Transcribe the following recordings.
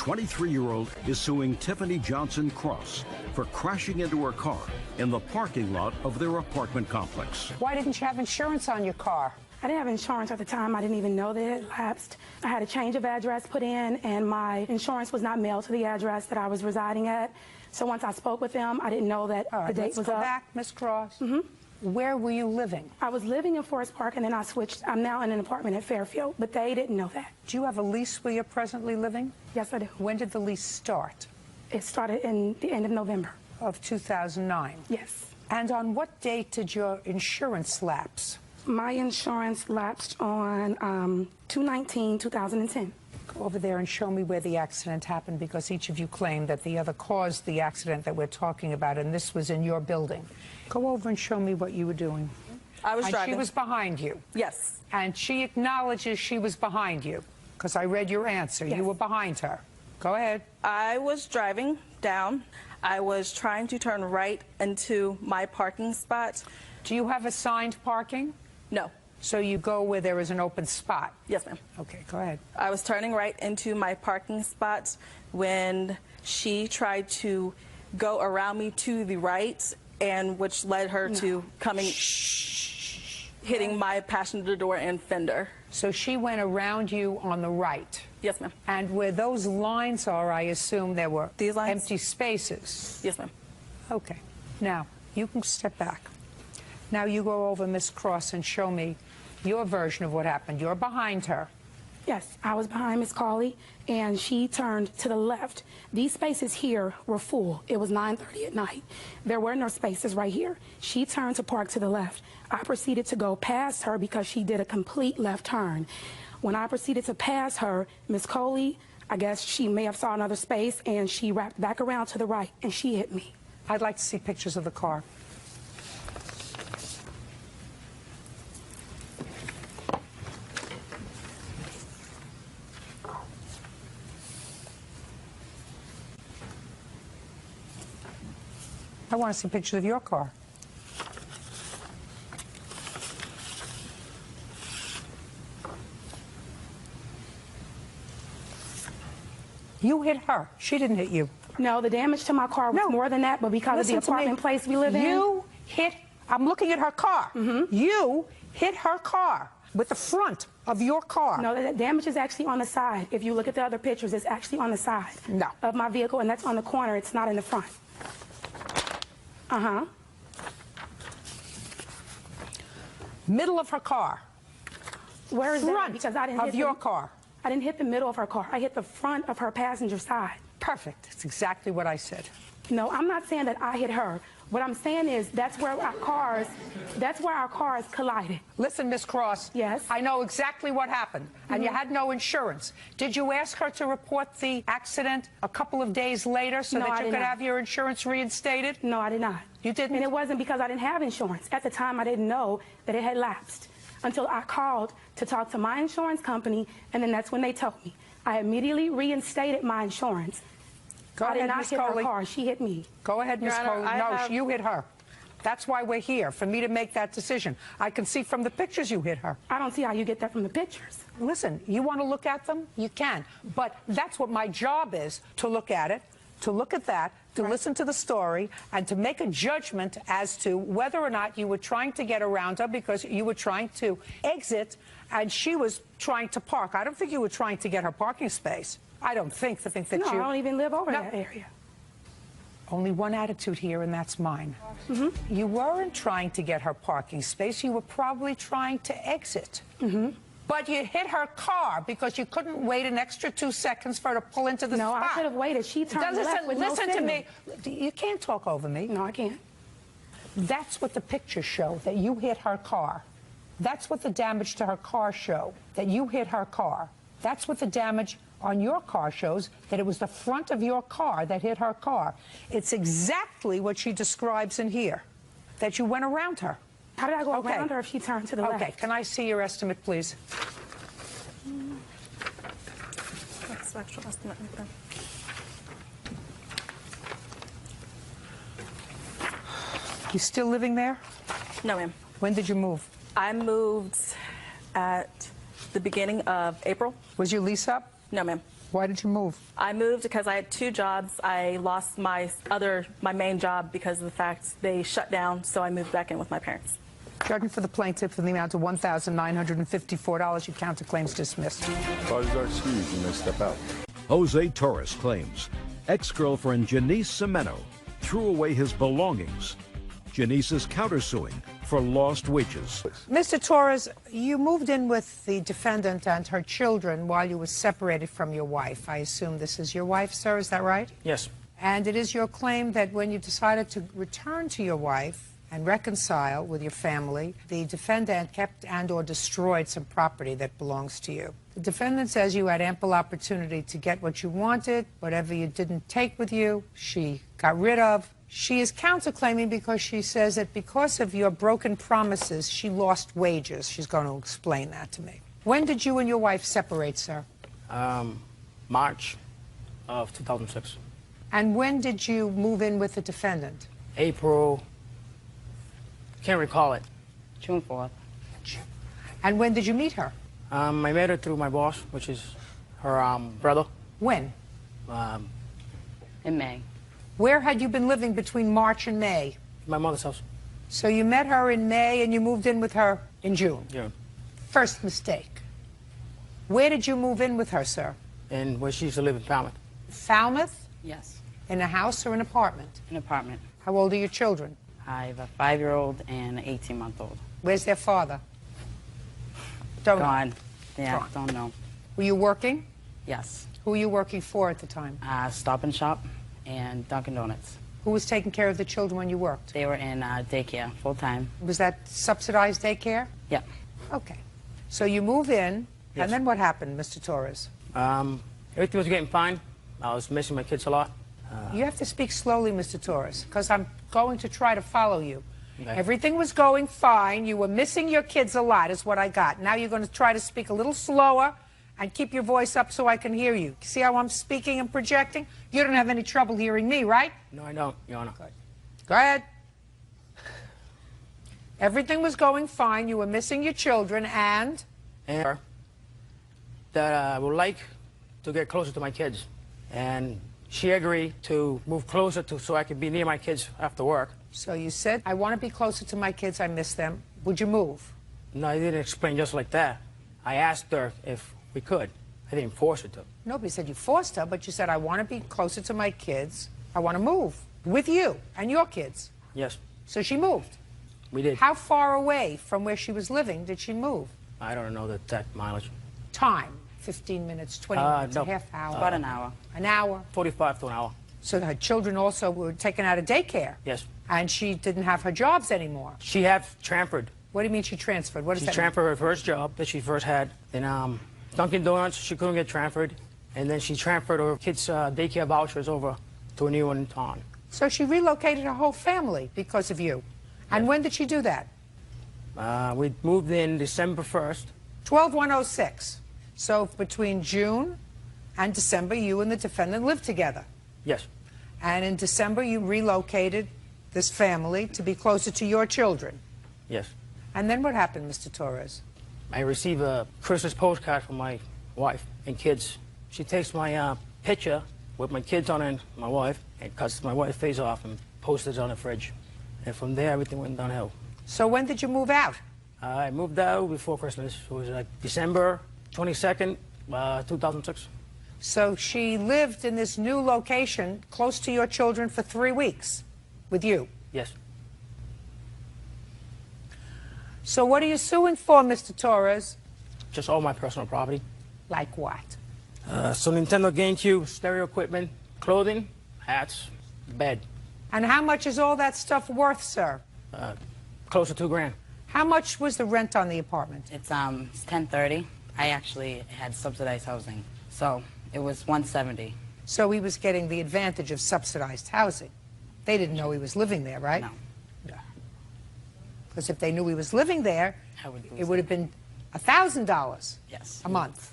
23-year-old is suing Tiffany Johnson Cross for crashing into her car in the parking lot of their apartment complex. Why didn't you have insurance on your car? I didn't have insurance at the time. I didn't even know that it lapsed. I had a change of address put in, and my insurance was not mailed to the address that I was residing at. So once I spoke with them, I didn't know that the date was up. Let's go back, Ms. Cross. Where were you living? I was living in Forest Park, and then I switched. I'm now in an apartment at Fairfield, but they didn't know that. Do you have a lease where you're presently living? Yes, I do. When did the lease start? It started in the end of November. Of 2009? Yes. And on what date did your insurance lapse? My insurance lapsed on 2/19/2010. Go over there and show me where the accident happened, because each of you claimed that the other caused the accident that we're talking about, and this was in your building. Go over and show me what you were doing. I was driving. She was behind you? Yes. And she acknowledges she was behind you, because I read your answer. Yes. You were behind her. Go ahead. I was driving down. I was trying to turn right into my parking spot. Do you have assigned parking? No. So you go where there is an open spot? Yes, ma'am. Okay, go ahead. I was turning right into my parking spot when she tried to go around me to the right, and which led her to coming, hitting my passenger door and fender. So she went around you on the right? Yes, ma'am. And where those lines are, I assume there were These lines? empty spaces? Yes, ma'am. Okay. Now, you can step back. Now you go over, Miss Cross, and show me your version of what happened. You're behind her. Yes, I was behind Miss Cawley, and she turned to the left. These spaces here were full. It was 9:30 at night. There were no spaces right here. She turned to park to the left. I proceeded to go past her because she did a complete left turn. When I proceeded to pass her, Miss Cawley, I guess she may have saw another space, and she wrapped back around to the right, and she hit me. I'd like to see pictures of the car. I want to see pictures of your car. You hit her. She didn't hit you. No, the damage to my car was more than that, but because of the apartment place we live in. You hit, I'm looking at her car. You hit her car with the front of your car. No, the damage is actually on the side. If you look at the other pictures, it's actually on the side of my vehicle, and that's on the corner. It's not in the front. Middle of her car. Where is that? Front Because I didn't of hit your car. I didn't hit the middle of her car. I hit the front of her passenger side. Perfect. It's exactly what I said. No, I'm not saying that I hit her. What I'm saying is that's where our cars collided. Listen, Miss Cross. Yes. I know exactly what happened, and you had no insurance. Did you ask her to report the accident a couple of days later so that you could have your insurance reinstated? No, I did not. You didn't? And it wasn't because I didn't have insurance. At the time, I didn't know that it had lapsed until I called to talk to my insurance company, and then that's when they told me. I immediately reinstated my insurance. Go I ahead, did not Ms. hit Coley. her car. She hit me. Go ahead, Ms. Coley. No, you hit her. That's why we're here, for me to make that decision. I can see from the pictures you hit her. I don't see how you get that from the pictures. Listen, you want to look at them? You can. But that's what my job is, to look at it, to look at that, to listen to the story, and to make a judgment as to whether or not you were trying to get around her because you were trying to exit and she was trying to park. I don't think you were trying to get her parking space. I don't think that No, I don't even live over that area. Only one attitude here, and that's mine. You weren't trying to get her parking space. You were probably trying to exit. But you hit her car because you couldn't wait an extra 2 seconds for her to pull into the spot. No, I could have waited. She turned left with no signal. Listen to me. You can't talk over me. No, I can't. That's what the pictures show, that you hit her car. That's what the damage to her car show, that you hit her car. That's what the damage on your car shows, that it was the front of your car that hit her car. It's exactly what she describes in here, that you went around her. How did I go around her if she turned to the left? Okay, can I see your estimate, please? What's the actual estimate right there? You still living there? No, ma'am. When did you move? I moved at the beginning of April. Was your lease up? No, ma'am. Why did you move? I moved because I had 2 jobs. I lost my main job because of the fact they shut down, so I moved back in with my parents. Judgment for the plaintiff in the amount of $1,954. Your counterclaims dismissed. Charges are excused. You may step out. Jose Torres claims ex-girlfriend Janice Semeno threw away his belongings. Janice is countersuing for lost wages. Mr. Torres, you moved in with the defendant and her children while you were separated from your wife. I assume this is your wife, sir, is that right? Yes. And it is your claim that when you decided to return to your wife and reconcile with your family, the defendant kept and/or destroyed some property that belongs to you. The defendant says you had ample opportunity to get what you wanted. Whatever you didn't take with you, she got rid of. She is counterclaiming because she says that because of your broken promises, she lost wages. She's going to explain that to me. When did you and your wife separate, sir? March of 2006. And when did you move in with the defendant? April, can't recall it. June 4th. And when did you meet her? I met her through my boss, which is her brother. When? In May. Where had you been living between March and May? My mother's house. So you met her in May and you moved in with her in June? Yeah. First mistake. Where did you move in with her, sir? And where she used to live in Falmouth. Falmouth? Yes. In a house or an apartment? An apartment. How old are your children? I have a 5-year-old and an 18-month-old. Where's their father? Don't know. Gone. Yeah, Gone. don't know. Were you working? Yes. Who were you working for at the time? Stop and Shop and Dunkin' Donuts. Who was taking care of the children when you worked? They were in daycare full-time. Was that subsidized daycare? Yep. Okay. So you move in, Yes. and then what happened, Mr. Torres? Everything was getting fine. I was missing my kids a lot. You have to speak slowly, Mr. Torres, because I'm going to try to follow you. Okay. Everything was going fine. You were missing your kids a lot, is what I got. Now you're going to try to speak a little slower and keep your voice up so I can hear you. See how I'm speaking and projecting? You don't have any trouble hearing me, right? No, I don't, Your Honor. Good. Go ahead. Everything was going fine. You were missing your children, and that I would like to get closer to my kids. And she agreed to move closer to so I could be near my kids after work. so you said, I want to be closer to my kids. I miss them. Would you move? No, I didn't explain just like that. I asked her if we could. I didn't force her to. Nobody said you forced her, but you said, I want to be closer to my kids. I want to move with you and your kids. Yes, So she moved. we did. How far away from where she was living did she move? I don't know the exact mileage. Time, 15 minutes, 20 minutes, no. a half hour. About an hour. An hour. 45 to an hour. So her children also were taken out of daycare. Yes. And she didn't have her jobs anymore. She had transferred. What do you mean she transferred? What does She that mean? transferred her first job that she first had. Then Dunkin' Donuts, she couldn't get transferred. And then she transferred her kids' daycare vouchers over to a new one in town. So she relocated her whole family because of you. And when did she do that? We moved in December 1st. 12/1/06. So between June and December, you and the defendant lived together. Yes. And in December, you relocated this family to be closer to your children. Yes. And then what happened, Mr. Torres? I received a Christmas postcard from my wife and kids. She takes my picture with my kids on it and my wife and cuts my wife's face off and posts it on the fridge. And from there, everything went downhill. So when did you move out? I moved out before Christmas. It was like December 22nd, 2006. So she lived in this new location close to your children for 3 weeks with you. Yes. So what are you suing for, Mr. Torres? Just all my personal property. Like what? So Nintendo GameCube, stereo equipment, clothing, hats, bed. And how much is all that stuff worth, sir? Close to $2,000. How much was the rent on the apartment? It's 1030. I actually had subsidized housing, so it was 170. So he was getting the advantage of subsidized housing. They didn't know he was living there, right? No. Because if they knew he was living there, I would lose it would have been $1,000 Yes. a month,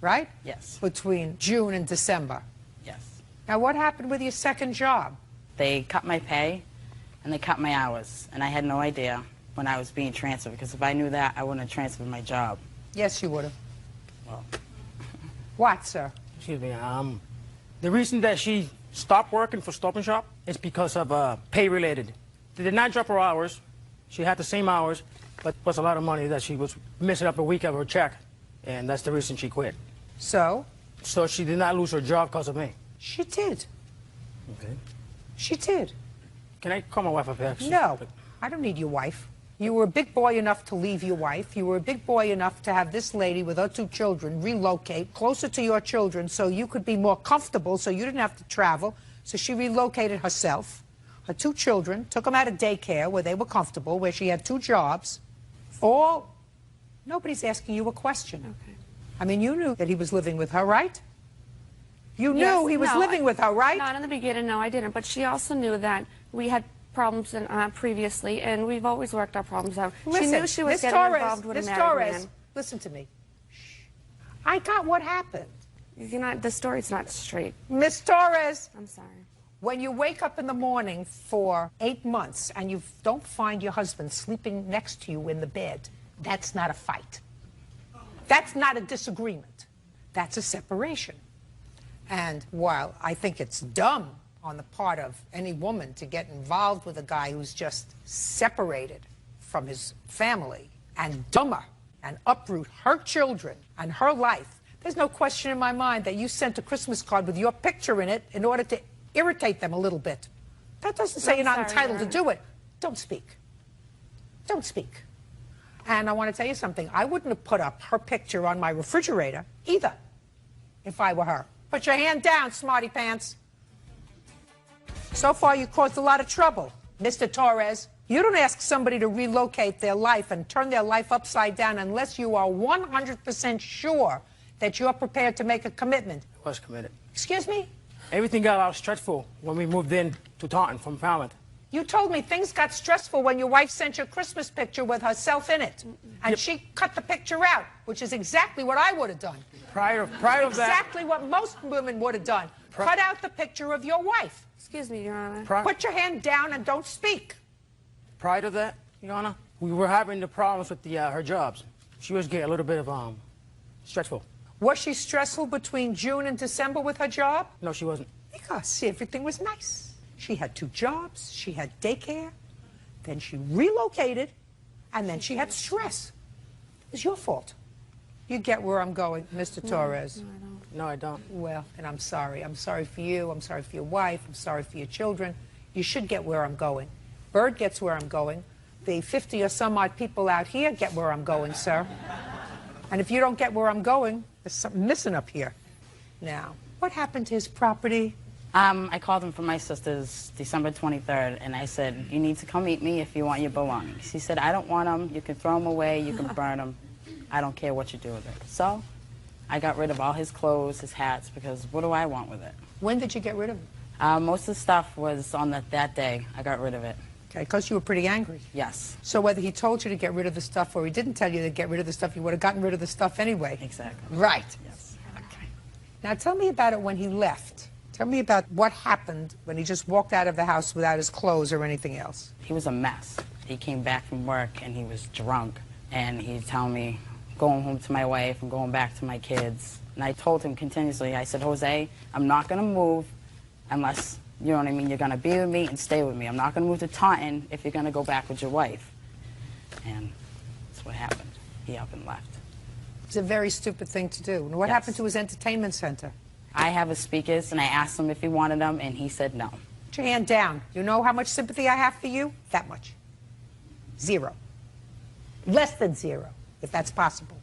right? Yes. Between June and December. Yes. Now, what happened with your second job? They cut my pay and they cut my hours, and I had no idea when I was being transferred, because if I knew that, I wouldn't have transferred my job. Yes, you would have. Well, What, sir? Excuse me. The reason that she stopped working for Stop and Shop is because of pay related. They did not drop her hours. She had the same hours, but was a lot of money that she was missing up a week of her check, and that's the reason she quit. So? So she did not lose her job because of me. She did. Okay. She did. Can I call my wife up here? No, I don't need your wife. You were a big boy enough to leave your wife. You were a big boy enough to have this lady with her 2 children relocate closer to your children so you could be more comfortable, so you didn't have to travel. So she relocated herself. Her 2 children, took them out of daycare where they were comfortable, where she had 2 jobs. Nobody's asking you a question. Okay. I mean, you knew that he was living with her, right? You knew he was living with her, right? Not in the beginning, no, I didn't. But she also knew that we had problems previously, and we've always worked our problems out. Listen, she knew she was getting involved with a married man. Listen to me. I got what happened. The story's not straight. Miss Torres. I'm sorry. When you wake up in the morning for 8 months and you don't find your husband sleeping next to you in the bed, that's not a fight. That's not a disagreement. That's a separation. And while I think it's dumb on the part of any woman to get involved with a guy who's just separated from his family, and dumber, and uproot her children and her life, there's no question in my mind that you sent a Christmas card with your picture in it in order to irritate them a little bit. That doesn't say you're not entitled to do it. Don't speak. Don't speak. And I want to tell you something. I wouldn't have put up her picture on my refrigerator either if I were her. Put your hand down, smarty pants. So far, you caused a lot of trouble, Mr. Torres. You don't ask somebody to relocate their life and turn their life upside down unless you are 100% sure that you're prepared to make a commitment. I was committed. Excuse me? Everything got a lot stressful when we moved in to Taunton from Falmouth. You told me things got stressful when your wife sent you a Christmas picture with herself in it. And she cut the picture out, which is exactly what I would have done. Prior to that... Exactly what most women would have done. Cut out the picture of your wife. Excuse me, Your Honor. Put your hand down and don't speak. Prior to that, Your Honor, we were having the problems with her jobs. She was getting a little bit of stressful. Was she stressful between June and December with her job? No, she wasn't. Because everything was nice. She had 2 jobs, she had daycare, then she relocated, and then she had stress. It was your fault. You get where I'm going, Mr. Torres. No, I don't. Well, and I'm sorry. I'm sorry for you. I'm sorry for your wife. I'm sorry for your children. You should get where I'm going. Bird gets where I'm going. The 50 or some odd people out here get where I'm going, sir. And if you don't get where I'm going, there's something missing up here. Now, what happened to his property? I called him from my sister's December 23rd, and I said, you need to come meet me if you want your belongings. He said, I don't want them. You can throw them away. You can burn them. I don't care what you do with it. So I got rid of all his clothes, his hats, because what do I want with it? When did you get rid of him? Most of the stuff was on that day. I got rid of it. Okay, because you were pretty angry. Yes. So whether he told you to get rid of the stuff or he didn't tell you to get rid of the stuff, you would have gotten rid of the stuff anyway. Exactly. Right. Yes. Okay. Now tell me about it when he left. Tell me about what happened when he just walked out of the house without his clothes or anything else. He was a mess. He came back from work and he was drunk. And he'd tell me, going home to my wife and going back to my kids. And I told him continuously, I said, Jose, I'm not going to move unless, you know what I mean, you're going to be with me and stay with me. I'm not going to move to Taunton if you're going to go back with your wife. And that's what happened. He up and left. It's a very stupid thing to do. And what happened to his entertainment center? I have his speakers, and I asked him if he wanted them, and he said no. Put your hand down. You know how much sympathy I have for you? That much. 0. Less than 0, if that's possible.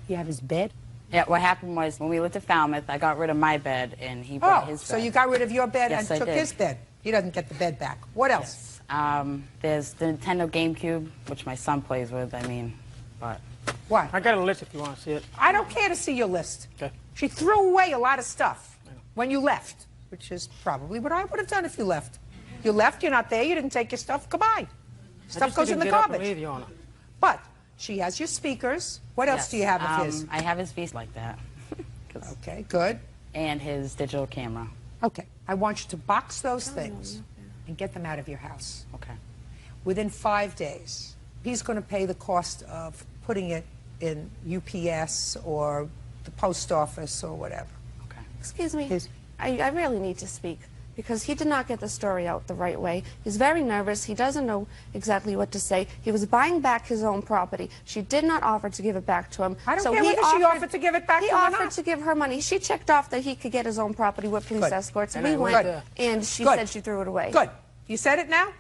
You have his bed? Yeah, what happened was when we lived at Falmouth, I got rid of my bed, and he brought his bed. So you got rid of your bed Yes, and took I did. his bed. He doesn't get the bed back. What else? Yes. There's the Nintendo GameCube, which my son plays with, but... What? I got a list if you want to see it. I don't care to see your list. Okay. She threw away a lot of stuff when you left, which is probably what I would have done if you left. You left, you're not there, you didn't take your stuff, goodbye. Stuff goes in the garbage. Leave, Your Honor. But she has your speakers. What else do you have of his? I have his feet like that. Okay, good. And his digital camera. Okay, I want you to box those things and get them out of your house. Okay. Within 5 days, he's going to pay the cost of putting it in UPS or the post office or whatever. Excuse me. Yes. I really need to speak because he did not get the story out the right way. He's very nervous. He doesn't know exactly what to say. He was buying back his own property. She did not offer to give it back to him. I don't care whether she offered to give it back to him or He not. offered to give her money. She checked off that he could get his own property with police escorts. And We I went, went, and she Good. said she threw it away. Good. You said it now?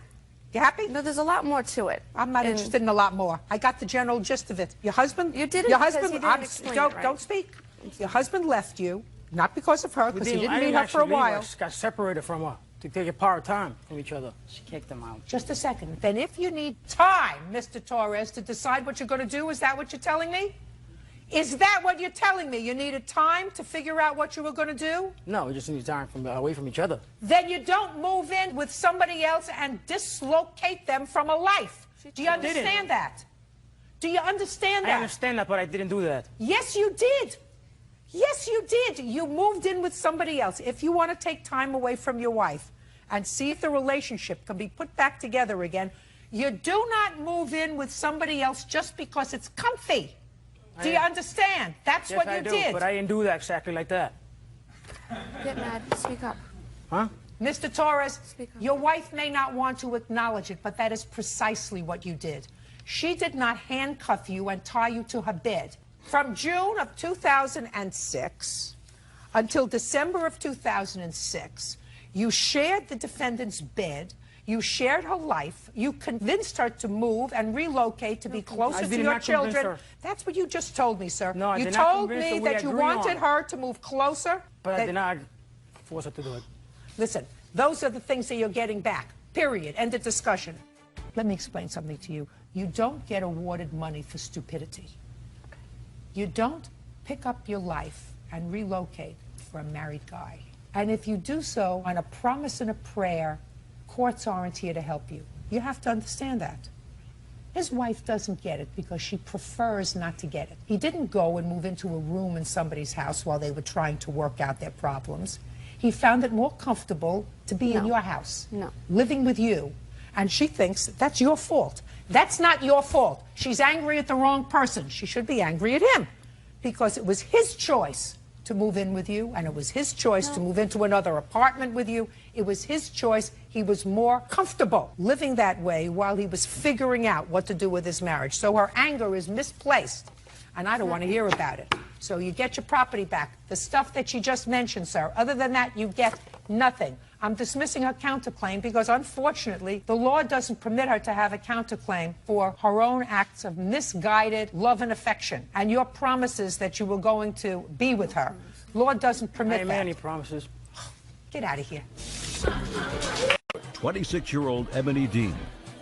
You happy? No, there's a lot more to it. I'm not interested in a lot more. I got the general gist of it. Your husband? You didn't Your because husband? you didn't explain it right. Don't speak. Your husband left you, not because of her, because he didn't I meet her for a actually leave her. I while. just got separated from her to take a part of time from each other. She kicked him out. Just a second. Then if you need time, Mr. Torres, to decide what you're going to do, is that what you're telling me? Is that what you're telling me? You needed time to figure out what you were going to do? No, we just need time away from each other. Then you don't move in with somebody else and dislocate them from a life. Do you understand that? Do you understand that? I understand that, but I didn't do that. Yes, you did. Yes, you did. You moved in with somebody else. If you want to take time away from your wife and see if the relationship can be put back together again, you do not move in with somebody else just because it's comfy. Do you understand? That's Yes, what I you do, did. but I didn't do that exactly like that. Get mad. Speak up. Huh? Mr. Torres, Speak up. your wife may not want to acknowledge it, but that is precisely what you did. She did not handcuff you and tie you to her bed. From June of 2006 until December of 2006, you shared the defendant's bed, you shared her life, you convinced her to move and relocate to be closer to did your not convince children. her. That's what you just told me, sir. No, I you did not told convince me her. We that you agreed on wanted it. her to move closer. But I that- did not force her to do it. Listen, those are the things that you're getting back. Period. End of discussion. Let me explain something to you. You don't get awarded money for stupidity. You don't pick up your life and relocate for a married guy. And if you do so on a promise and a prayer, courts aren't here to help you. You have to understand that. His wife doesn't get it because she prefers not to get it. He didn't go and move into a room in somebody's house while they were trying to work out their problems. He found it more comfortable to be in your house, living with you. And she thinks that's your fault. That's not your fault. She's angry at the wrong person. She should be angry at him because it was his choice to move in with you, and it was his choice to move into another apartment with you. It was his choice. He was more comfortable living that way while he was figuring out what to do with his marriage. So her anger is misplaced, and I don't want to hear about it. So you get your property back. The stuff that you just mentioned, sir, other than that, you get nothing. I'm dismissing her counterclaim because, unfortunately, the law doesn't permit her to have a counterclaim for her own acts of misguided love and affection and your promises that you were going to be with her. Law doesn't I permit ain't made that. any promises. Get out of here. 26-year-old Ebony Dean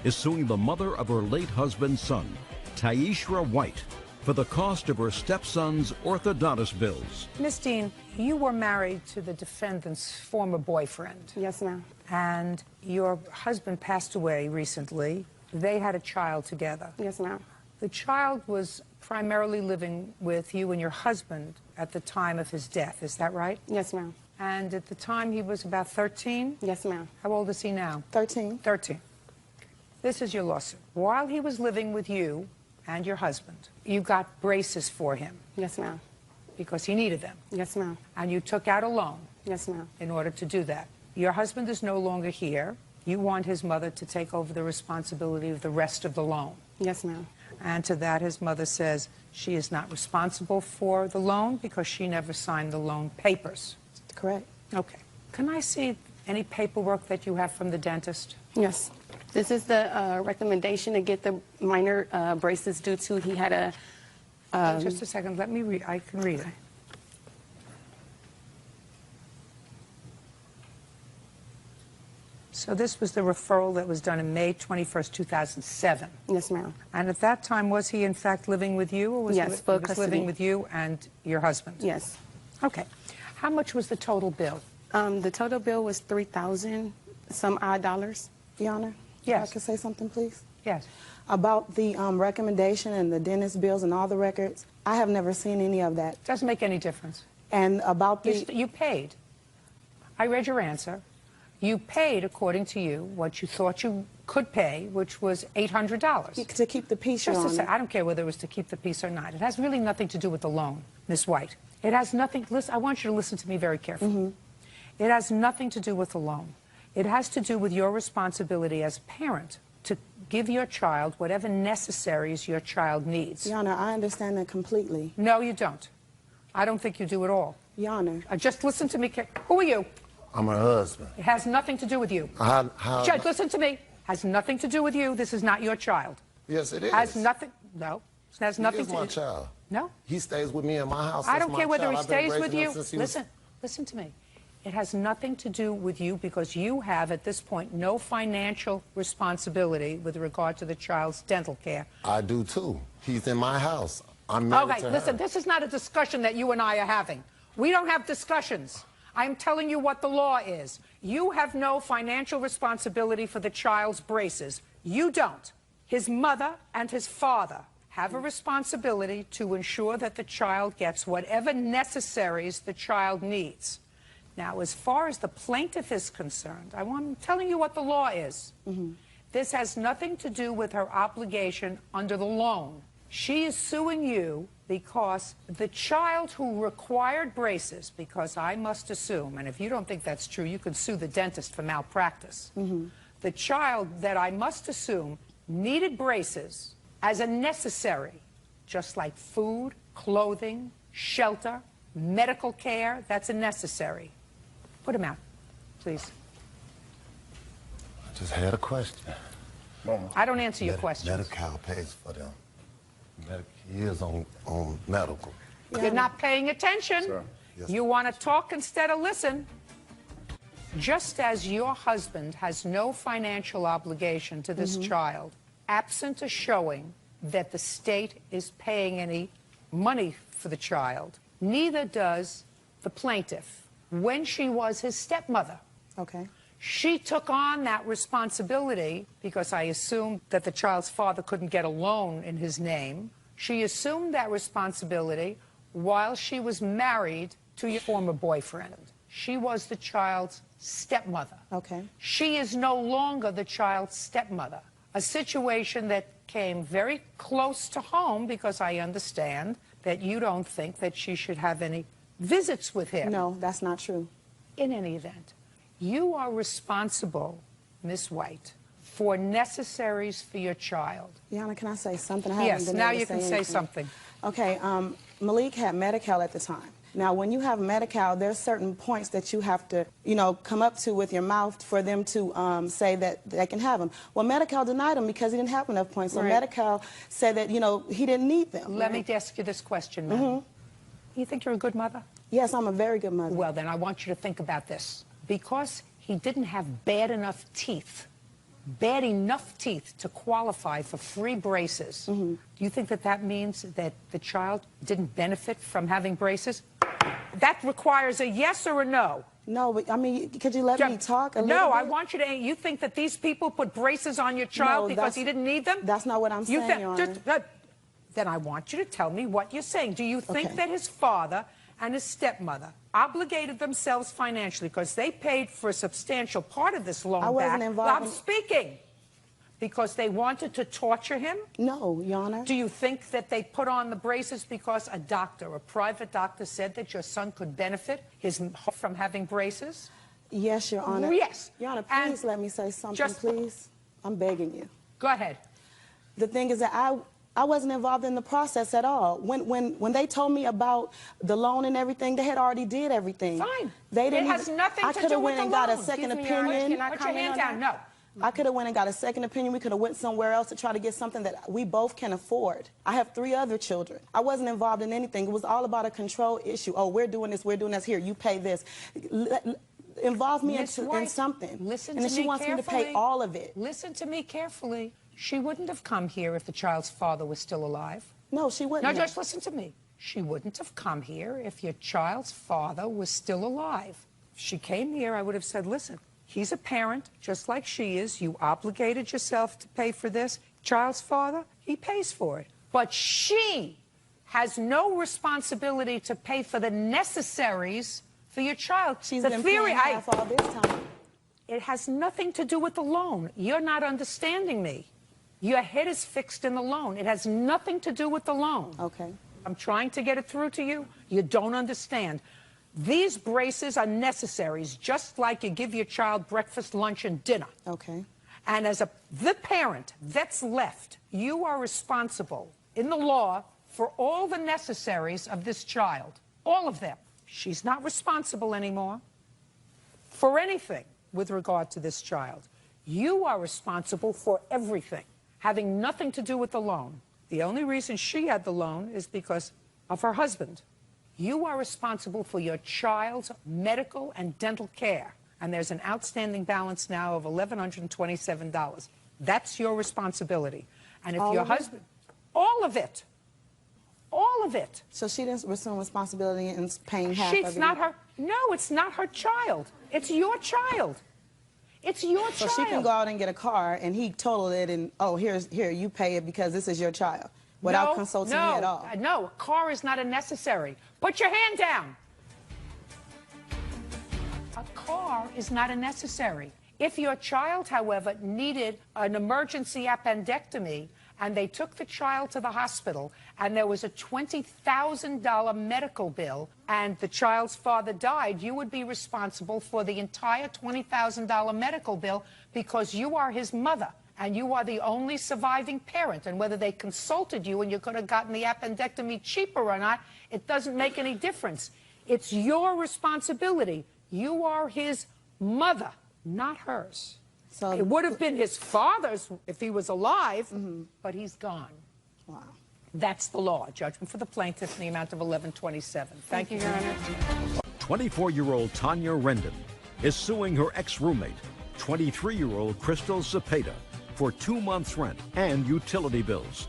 is suing the mother of her late husband's son, Taishra White, for the cost of her stepson's orthodontist bills. Miss Dean, you were married to the defendant's former boyfriend. Yes, ma'am. And your husband passed away recently. They had a child together. Yes, ma'am. The child was primarily living with you and your husband at the time of his death. Is that right? Yes, ma'am. And at the time he was about 13? Yes, ma'am. How old is he now? 13. 13. This is your lawsuit. While he was living with you and your husband, you got braces for him Yes, ma'am. because he needed them. Yes, ma'am. And you took out a loan Yes, ma'am. in order to do that. Your husband is no longer here. You want his mother to take over the responsibility of the rest of the loan. Yes, ma'am. And to that, his mother says she is not responsible for the loan because she never signed the loan papers. Correct. Okay. Can I see any paperwork that you have from the dentist? Yes. This is the recommendation to get the minor braces due to he had a... Just a second. Let me read. I can read it. So this was the referral that was done in May 21st, 2007. Yes, ma'am. And at that time, was he in fact living with you, or was Yes, he full was custody. living with you and your husband? Yes. Okay. How much was the total bill? The total bill was $3,000 some odd dollars, Your Honor. Yes. If I could say something, please? Yes. About the recommendation and the dentist bills and all the records, I have never seen any of that. Doesn't make any difference. And about the... You paid. I read your answer. You paid, according to you, what you thought you could pay, which was $800. To keep the peace, Your Honor. I don't care whether it was to keep the peace or not. It has really nothing to do with the loan, Ms. White. It has nothing, listen, I want you to listen to me very carefully. It has nothing to do with the loan. It has to do with your responsibility as a parent to give your child whatever necessaries your child needs. Your Honor, I understand that completely. No, you don't. I don't think you do at all. Your Honor. Just listen to me. Who are you? I'm her husband. It has nothing to do with you. Judge, listen to me. Has nothing to do with you. This is not your child. Yes, it is. Has nothing. No. It has nothing to do. He is my child. No. He stays with me in my house. I don't care whether he I've stays been with raising you. him since he Listen to me. It has nothing to do with you because you have, at this point, no financial responsibility with regard to the child's dental care. I do, too. He's in my house. I'm married to her. Listen, this is not a discussion that you and I are having. We don't have discussions. I'm telling you what the law is. You have no financial responsibility for the child's braces. You don't. His mother and his father have a responsibility to ensure that the child gets whatever necessaries the child needs. Now, as far as the plaintiff is concerned, I'm telling you what the law is. This has nothing to do with her obligation under the loan. She is suing you because the child who required braces, because I must assume, and if you don't think that's true, you could sue the dentist for malpractice. The child that I must assume needed braces as a necessary, just like food, clothing, shelter, medical care, that's a necessary. Put him out, please. I just had a question. Mama, I don't answer your questions. Medi-Cal pays for them. He is on medical. You're not paying attention. Sir. Yes. You want to talk instead of listen. Just as your husband has no financial obligation to this child, absent a showing that the state is paying any money for the child, neither does the plaintiff when she was his stepmother. Okay. She took on that responsibility because I assumed that the child's father couldn't get a loan in his name. She assumed that responsibility while she was married to your former boyfriend. She was the child's stepmother. Okay. She is no longer the child's stepmother. A situation that came very close to home because I understand that you don't think that she should have any visits with him. No, that's not true. In any event, you are responsible, Miss White, for necessaries for your child. Yana, can I say something? I Yes, now you can say something. Okay, Malik had Medi-Cal at the time. Now, when you have Medi-Cal, there's certain points that you have to, come up to with your mouth for them to say that they can have them. Well, Medi-Cal denied him because he didn't have enough points. So Medi-Cal said that, he didn't need them. Let me ask you this question, ma'am. You think you're a good mother? Yes, I'm a very good mother. Well, then I want you to think about this. Because he didn't have bad enough teeth to qualify for free braces, do you think that that means that the child didn't benefit from having braces? That requires a yes or a no. No, but, could you let me talk a little No, bit? I want you to. You think that these people put braces on your child because he didn't need them? That's not what I'm saying, Your Honor. Then I want you to tell me what you're saying. Do you think that his father and his stepmother obligated themselves financially because they paid for a substantial part of this loan back? I wasn't involved. I'm speaking. Because they wanted to torture him? No, Your Honor. Do you think that they put on the braces because a private doctor said that your son could benefit from having braces? Yes, Your Honor. Yes. Your Honor, please let me say something, please. I'm begging you. Go ahead. The thing is that I wasn't involved in the process at all. When they told me about the loan and everything, they had already did everything. Fine. They didn't. It has nothing to do with the loan. I could have went and got a second opinion. Put your hand down. No. I could have went and got a second opinion. We could have went somewhere else to try to get something that we both can afford. I have 3 other children. I wasn't involved in anything. It was all about a control issue. Oh, we're doing this. We're doing this. Here, you pay this. Involve me in something. Listen and then she wants me to pay all of it. Listen to me carefully. She wouldn't have come here if the child's father was still alive. No, she wouldn't. No, just listen to me. She wouldn't have come here if your child's father was still alive. If she came here, I would have said, listen, he's a parent, just like she is. You obligated yourself to pay for this. Child's father, he pays for it. But she has no responsibility to pay for the necessaries for your child. She's been paying half all this time. It has nothing to do with the loan. You're not understanding me. Your head is fixed in the loan. It has nothing to do with the loan. Okay. I'm trying to get it through to you. You don't understand. These braces are necessaries, just like you give your child breakfast, lunch, and dinner. Okay. And as the parent that's left, you are responsible in the law for all the necessaries of this child. All of them. She's not responsible anymore for anything with regard to this child. You are responsible for everything, having nothing to do with the loan. The only reason she had the loan is because of her husband. You are responsible for your child's medical and dental care. And there's an outstanding balance now of $1,127. That's your responsibility. And if your husband, all of it, all of it. So she didn't assume responsibility in paying half of it? It's not her. No, it's not her child. It's your child. It's your child. So she can go out and get a car, and he totaled it, and oh, here, you pay it because this is your child, without consulting me at all. No, a car is not a necessary. Put your hand down. A car is not a necessary. If your child, however, needed an emergency appendectomy, and they took the child to the hospital, and there was a $20,000 medical bill, and the child's father died, you would be responsible for the entire $20,000 medical bill because you are his mother, and you are the only surviving parent. And whether they consulted you and you could have gotten the appendectomy cheaper or not, it doesn't make any difference. It's your responsibility. You are his mother, not hers. So it would have been his father's if he was alive, but he's gone. Wow. That's the law. Judgment for the plaintiff in the amount of $1,127. Thank you, Your Honor. 24-year-old Tanya Rendon is suing her ex-roommate, 23-year-old Crystal Zepeda, for 2 months' rent and utility bills.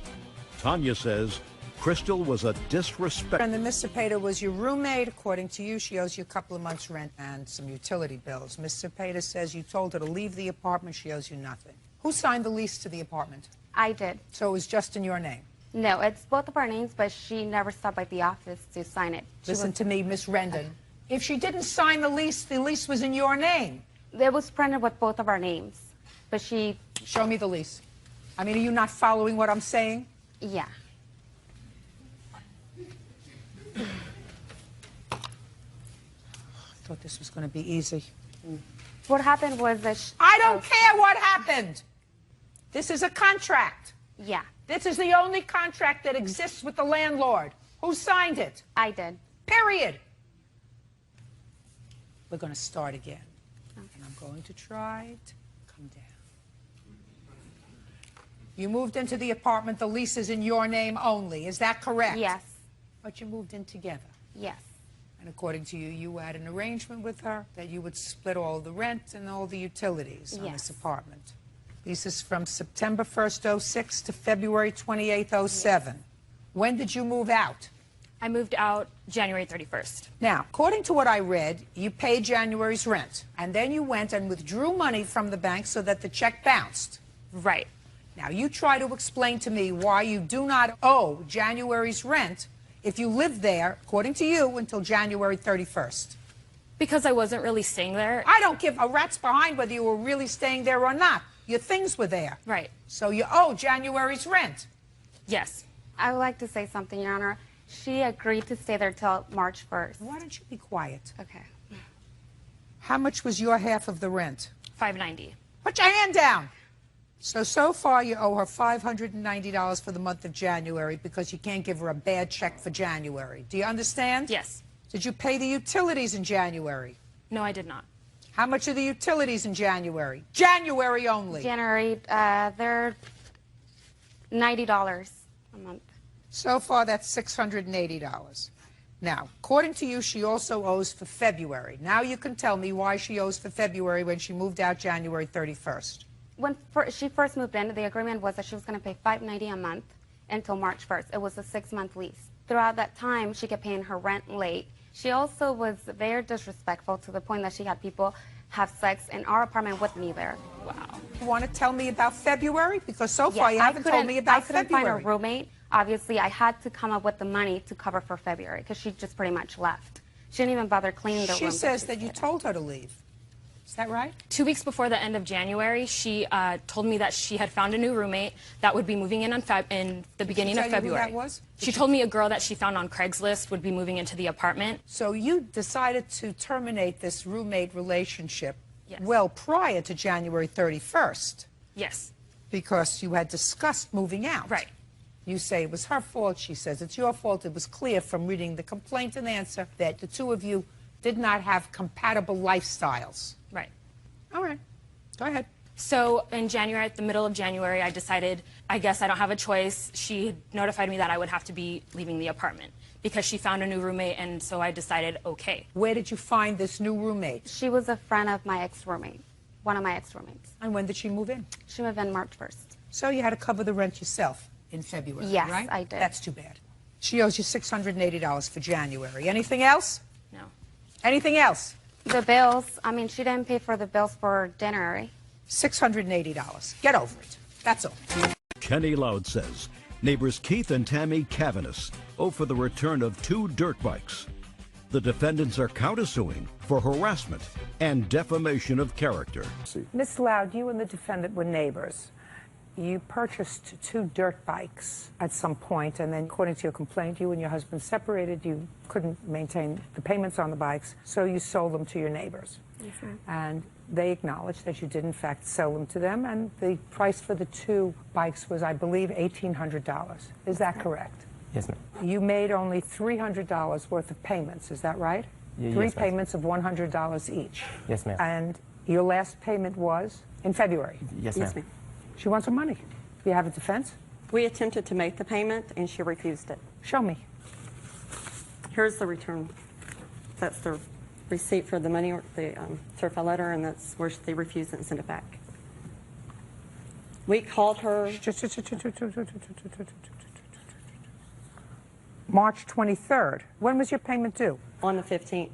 Tanya says Crystal was a disrespect. And then Miss Zepeda was your roommate. According to you, she owes you a couple of months' rent and some utility bills. Miss Zepeda says you told her to leave the apartment. She owes you nothing. Who signed the lease to the apartment? I did. So it was just in your name? No, it's both of our names, but she never stopped by the office to sign it. Listen to me, Miss Rendon. If she didn't sign the lease was in your name. It was printed with both of our names, but she... Show me the lease. I mean, are you not following what I'm saying? Yeah. I thought this was going to be easy. What happened was that... I don't care what happened. This is a contract. Yeah. This is the only contract that exists with the landlord. Who signed it? I did. Period. We're going to start again. Okay. And I'm going to try to come down. You moved into the apartment. The lease is in your name only. Is that correct? Yes. But you moved in together. Yes. And according to you, you had an arrangement with her that you would split all the rent and all the utilities on this apartment. This is from September 1st, 06 to February 28th, 07. Yes. When did you move out? I moved out January 31st. Now, according to what I read, you paid January's rent, and then you went and withdrew money from the bank so that the check bounced. Right. Now, you try to explain to me why you do not owe January's rent if you lived there, according to you, until January 31st. Because I wasn't really staying there. I don't give a rat's behind whether you were really staying there or not. Your things were there. Right. So you owe January's rent. Yes. I would like to say something, Your Honor. She agreed to stay there till March 1st. Why don't you be quiet? Okay. How much was your half of the rent? $590. Put your hand down. So far you owe her $590 for the month of January because you can't give her a bad check for January. Do you understand? Yes. Did you pay the utilities in January? No, I did not. How much are the utilities in January? January only. January, they're $90 a month. So far, that's $680. Now, according to you, she also owes for February. Now you can tell me why she owes for February when she moved out January 31st. When she first moved in, the agreement was that she was going to pay $590 a month until March 1st. It was a 6-month lease. Throughout that time, she kept paying her rent late. She also was very disrespectful to the point that she had people have sex in our apartment with me there. Wow. You want to tell me about February? Because so far you haven't told me about February. I couldn't find a roommate. Obviously, I had to come up with the money to cover for February because she just pretty much left. She didn't even bother cleaning the room. She says that you told her to leave. Is that right? 2 weeks before the end of January, she told me that she had found a new roommate that would be moving in in the beginning of February. Who that was? She told me a girl that she found on Craigslist would be moving into the apartment. So you decided to terminate this roommate relationship Yes. well prior to January 31st. Yes. Because you had discussed moving out. Right. You say it was her fault. She says it's your fault. It was clear from reading the complaint and answer that the two of you did not have compatible lifestyles. Right. All right. Go ahead. So in January, at the middle of January, I decided, I guess I don't have a choice. She notified me that I would have to be leaving the apartment because she found a new roommate, and so I decided, okay. Where did you find this new roommate? She was a friend of my ex-roommate, one of my ex-roommates. And when did she move in? She moved in March 1st. So you had to cover the rent yourself in February, Yes, right? I did. That's too bad. She owes you $680 for January. Anything else? No. Anything else? The bills, I mean, she didn't pay for the bills for dinner. $680. Get over it. That's all. Kenny Loud says neighbors Keith and Tammy Cavanis owe for the return of 2 dirt bikes. The defendants are countersuing for harassment and defamation of character. Miss Loud, you and the defendant were neighbors. You purchased 2 dirt bikes at some point, and then according to your complaint, you and your husband separated. You couldn't maintain the payments on the bikes, so you sold them to your neighbors. Yes, ma'am. And they acknowledged that you did, in fact, sell them to them, and the price for the 2 bikes was, I believe, $1,800. Is that correct? Yes, ma'am. You made only $300 worth of payments, is that right? Yes, 3 ma'am. payments of $100 each. Yes, ma'am. And your last payment was in February? Yes, Yes, ma'am. ma'am. She wants her money. Do you have a defense? We attempted to make the payment, and she refused it. Show me. Here's the return. That's the receipt for the money, or the certified letter, and that's where they refused it and sent it back. We called her. March 23rd. When was your payment due? On the 15th.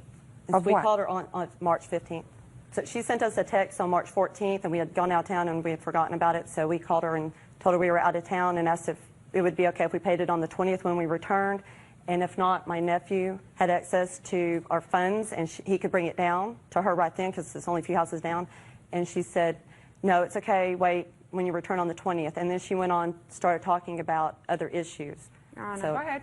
Of we what? called her on March 15th. So she sent us a text on March 14th, and we had gone out of town and we had forgotten about it. So we called her and told her we were out of town and asked if it would be okay if we paid it on the 20th when we returned. And if not, my nephew had access to our funds, and he could bring it down to her right then because it's only a few houses down. And she said, no, it's okay, wait when you return on the 20th. And then she went on, started talking about other issues. Your Honor. Go ahead.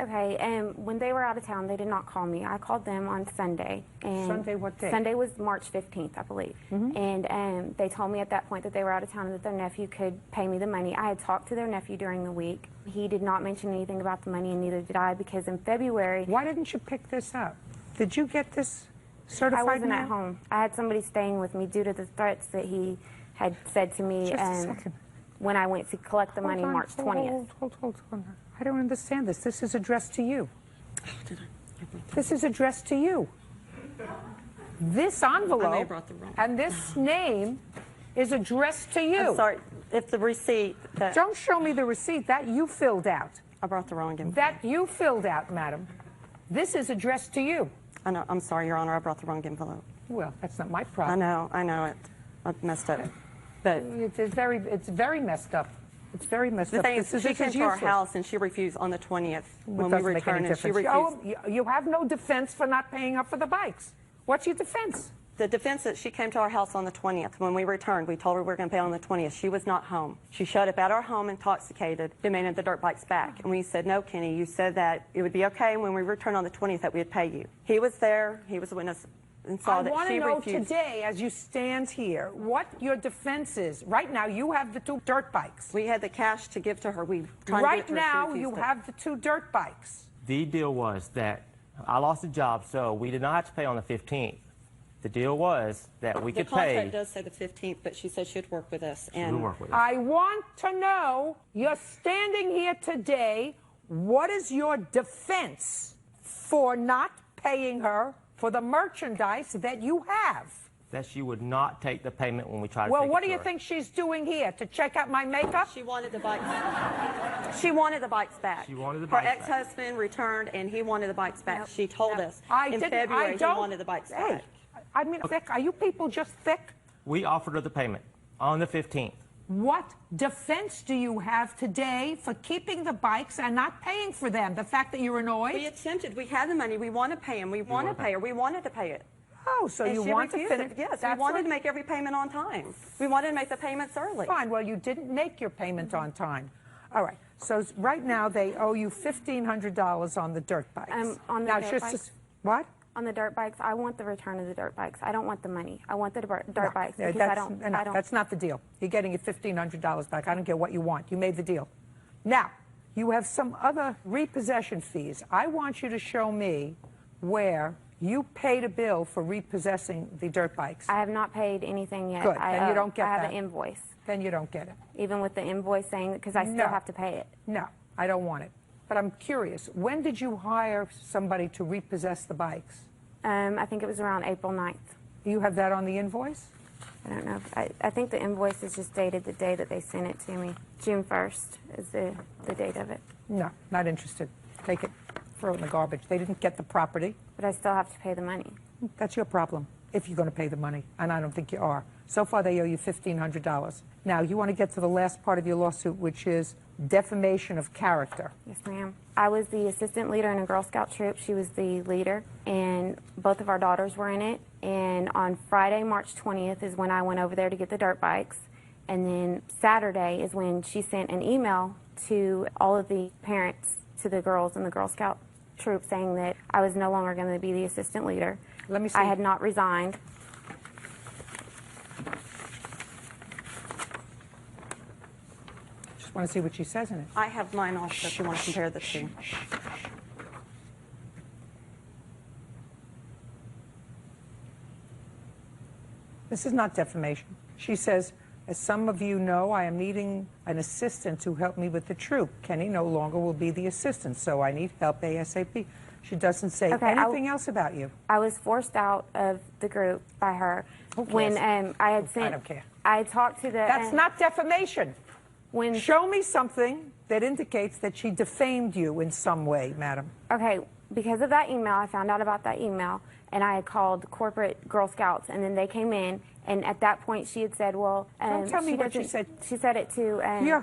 Okay, and when they were out of town, they did not call me. I called them on Sunday. And Sunday, what day? Sunday was March 15th, I believe. And they told me at that point that they were out of town and that their nephew could pay me the money. I had talked to their nephew during the week. He did not mention anything about the money, and neither did I, because in February... Why didn't you pick this up? Did you get this certified I wasn't mail? at home. I had somebody staying with me due to the threats that he had said to me. Just a and second. when I went to collect the money Hold on, March 20th. Hold on. I don't understand this. This is addressed to you. This is addressed to you. This envelope I may have brought the wrong. and this name is addressed to you. I'm sorry, if the receipt that Don't show me the receipt. That you filled out. I brought the wrong envelope. That you filled out, madam. This is addressed to you. I know, I'm sorry, Your Honor, I brought the wrong envelope. Well, that's not my I problem. know it. I messed up. But It's very messed up. It's very messed the up. thing is, she came to our useless. house and she refused on the 20th when we It doesn't make any returned, and she difference. refused. You have no defense for not paying up for the bikes. What's your defense? The defense that she came to our house on the 20th. When we returned, we told her we were going to pay on the 20th. She was not home. She showed up at our home intoxicated, demanding the dirt bikes back. And we said, no, Kenny, you said that it would be okay when we returned on the 20th that we would pay you. He was there. He was a witness and saw I that want she to know refused. today, as you stand here, what your defense is. Right now, you have the 2 dirt bikes. We had the cash to give to her. We tried to give Right it to her. She now, refused you it. have the 2 dirt bikes. The deal was that I lost a job, so we did not have to pay on the 15th. The deal was that we The could contract pay. does say the 15th, but she said she'd work with us. We'll And work with it. I want to know, you're standing here today, what is your defense for not paying her for the merchandise that you have? That she would not take the payment when we tried to Well, take what it do to you her. think she's doing here? To check out my makeup? she wanted the bikes. She wanted the bikes back. She wanted the Her bikes back. ex-husband returned, and he wanted the bikes back. She told us in didn't- February he don't- wanted the bikes Hey, back. I mean, thick. Are you people just thick? We offered her the payment on the 15th. What defense do you have today for keeping the bikes and not paying for them? The fact that you're annoyed? We attempted. We had the money. We want to pay him. We want to pay her. We wanted to pay it. Oh, so And you she want to refused finish? it. Yes, we That's wanted what- to make every payment on time. We wanted to make the payments early. Fine, well, you didn't make your payment on time. All right, so right now they owe you $1,500 on the dirt bikes. On the now, dirt just bikes? What? On the dirt bikes, I want the return of the dirt bikes. I don't want the money. I want the dirt bikes Yeah, because I don't. That's not the deal. You're getting your $1,500 back. I don't care what you want. You made the deal. Now, you have some other repossession fees. I want you to show me where you paid a bill for repossessing the dirt bikes. I have not paid anything yet. Good. Then you don't get I have that. an invoice. Then you don't get it. Even with the invoice saying, because I still No. have to pay it. No, I don't want it. But I'm curious, when did you hire somebody to repossess the bikes? I think it was around April 9th. You have that on the invoice? I don't know. I think the invoice is just dated the day that they sent it to me. June 1st is the date of it. No, not interested. Take it, throw it in the garbage. They didn't get the property. But I still have to pay the money. That's your problem, if you're going to pay the money, and I don't think you are. So far, they owe you $1,500. Now, you want to get to the last part of your lawsuit, which is defamation of character. Yes, ma'am. I was the assistant leader in a Girl Scout troop. She was the leader, and both of our daughters were in it. And on Friday, March 20th, is when I went over there to get the dirt bikes. And then Saturday is when she sent an email to all of the parents, to the girls in the Girl Scout troop, saying that I was no longer going to be the assistant leader. Let me see. I had not resigned. Just want to see what she says in it. I have mine also if you want to compare the two. This is not defamation. She says, as some of you know, I am needing an assistant to help me with the troop. Kenny no longer will be the assistant, so I need help ASAP. She doesn't say anything else about you. I was forced out of the group by her when I had sent. I don't care. I talked to the. That's not defamation. When show me something that indicates that she defamed you in some way, madam. Okay, because of that email, I found out about that email, and I had called corporate Girl Scouts, and then they came in, and at that point she had said, well, Don't tell me what she said. She said it to. Yeah,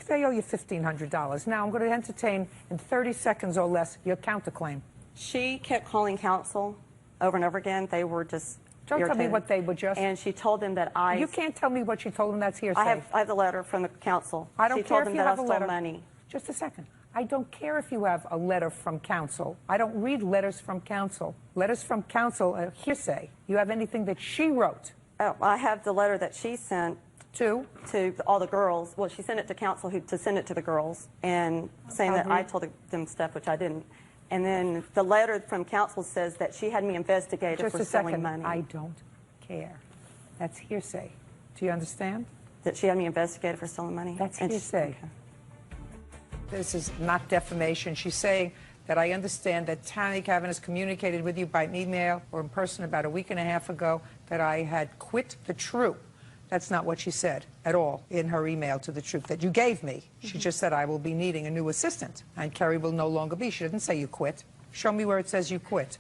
they owe you $1,500. Now I'm going to entertain in 30 seconds or less your counterclaim. She kept calling counsel over and over again. They were just Don't tell me irritated. what they were just. And she told them that I. You can't tell me what she told them. That's hearsay. I have the letter from the council. I don't she care told if them you that have I a stole letter. money. Just a second. I don't care if you have a letter from counsel. I don't read letters from counsel. Letters from counsel are hearsay. You have anything that she wrote? Oh, I have the letter that she sent to all the girls. Well, she sent it to counsel to send it to the girls, and saying that I told them stuff, which I didn't. And then the letter from counsel says that she had me investigated Just for a stealing second. money. I don't care. That's hearsay. Do you understand? That she had me investigated for stealing money? That's And hearsay. This is not defamation. She's saying that I understand that Tammy Cavan has communicated with you by email or in person about a week and a half ago that I had quit the troop. That's not what she said at all in her email to the troop that you gave me. She just said I will be needing a new assistant and Kerry will no longer be. She didn't say you quit. Show me where it says you quit.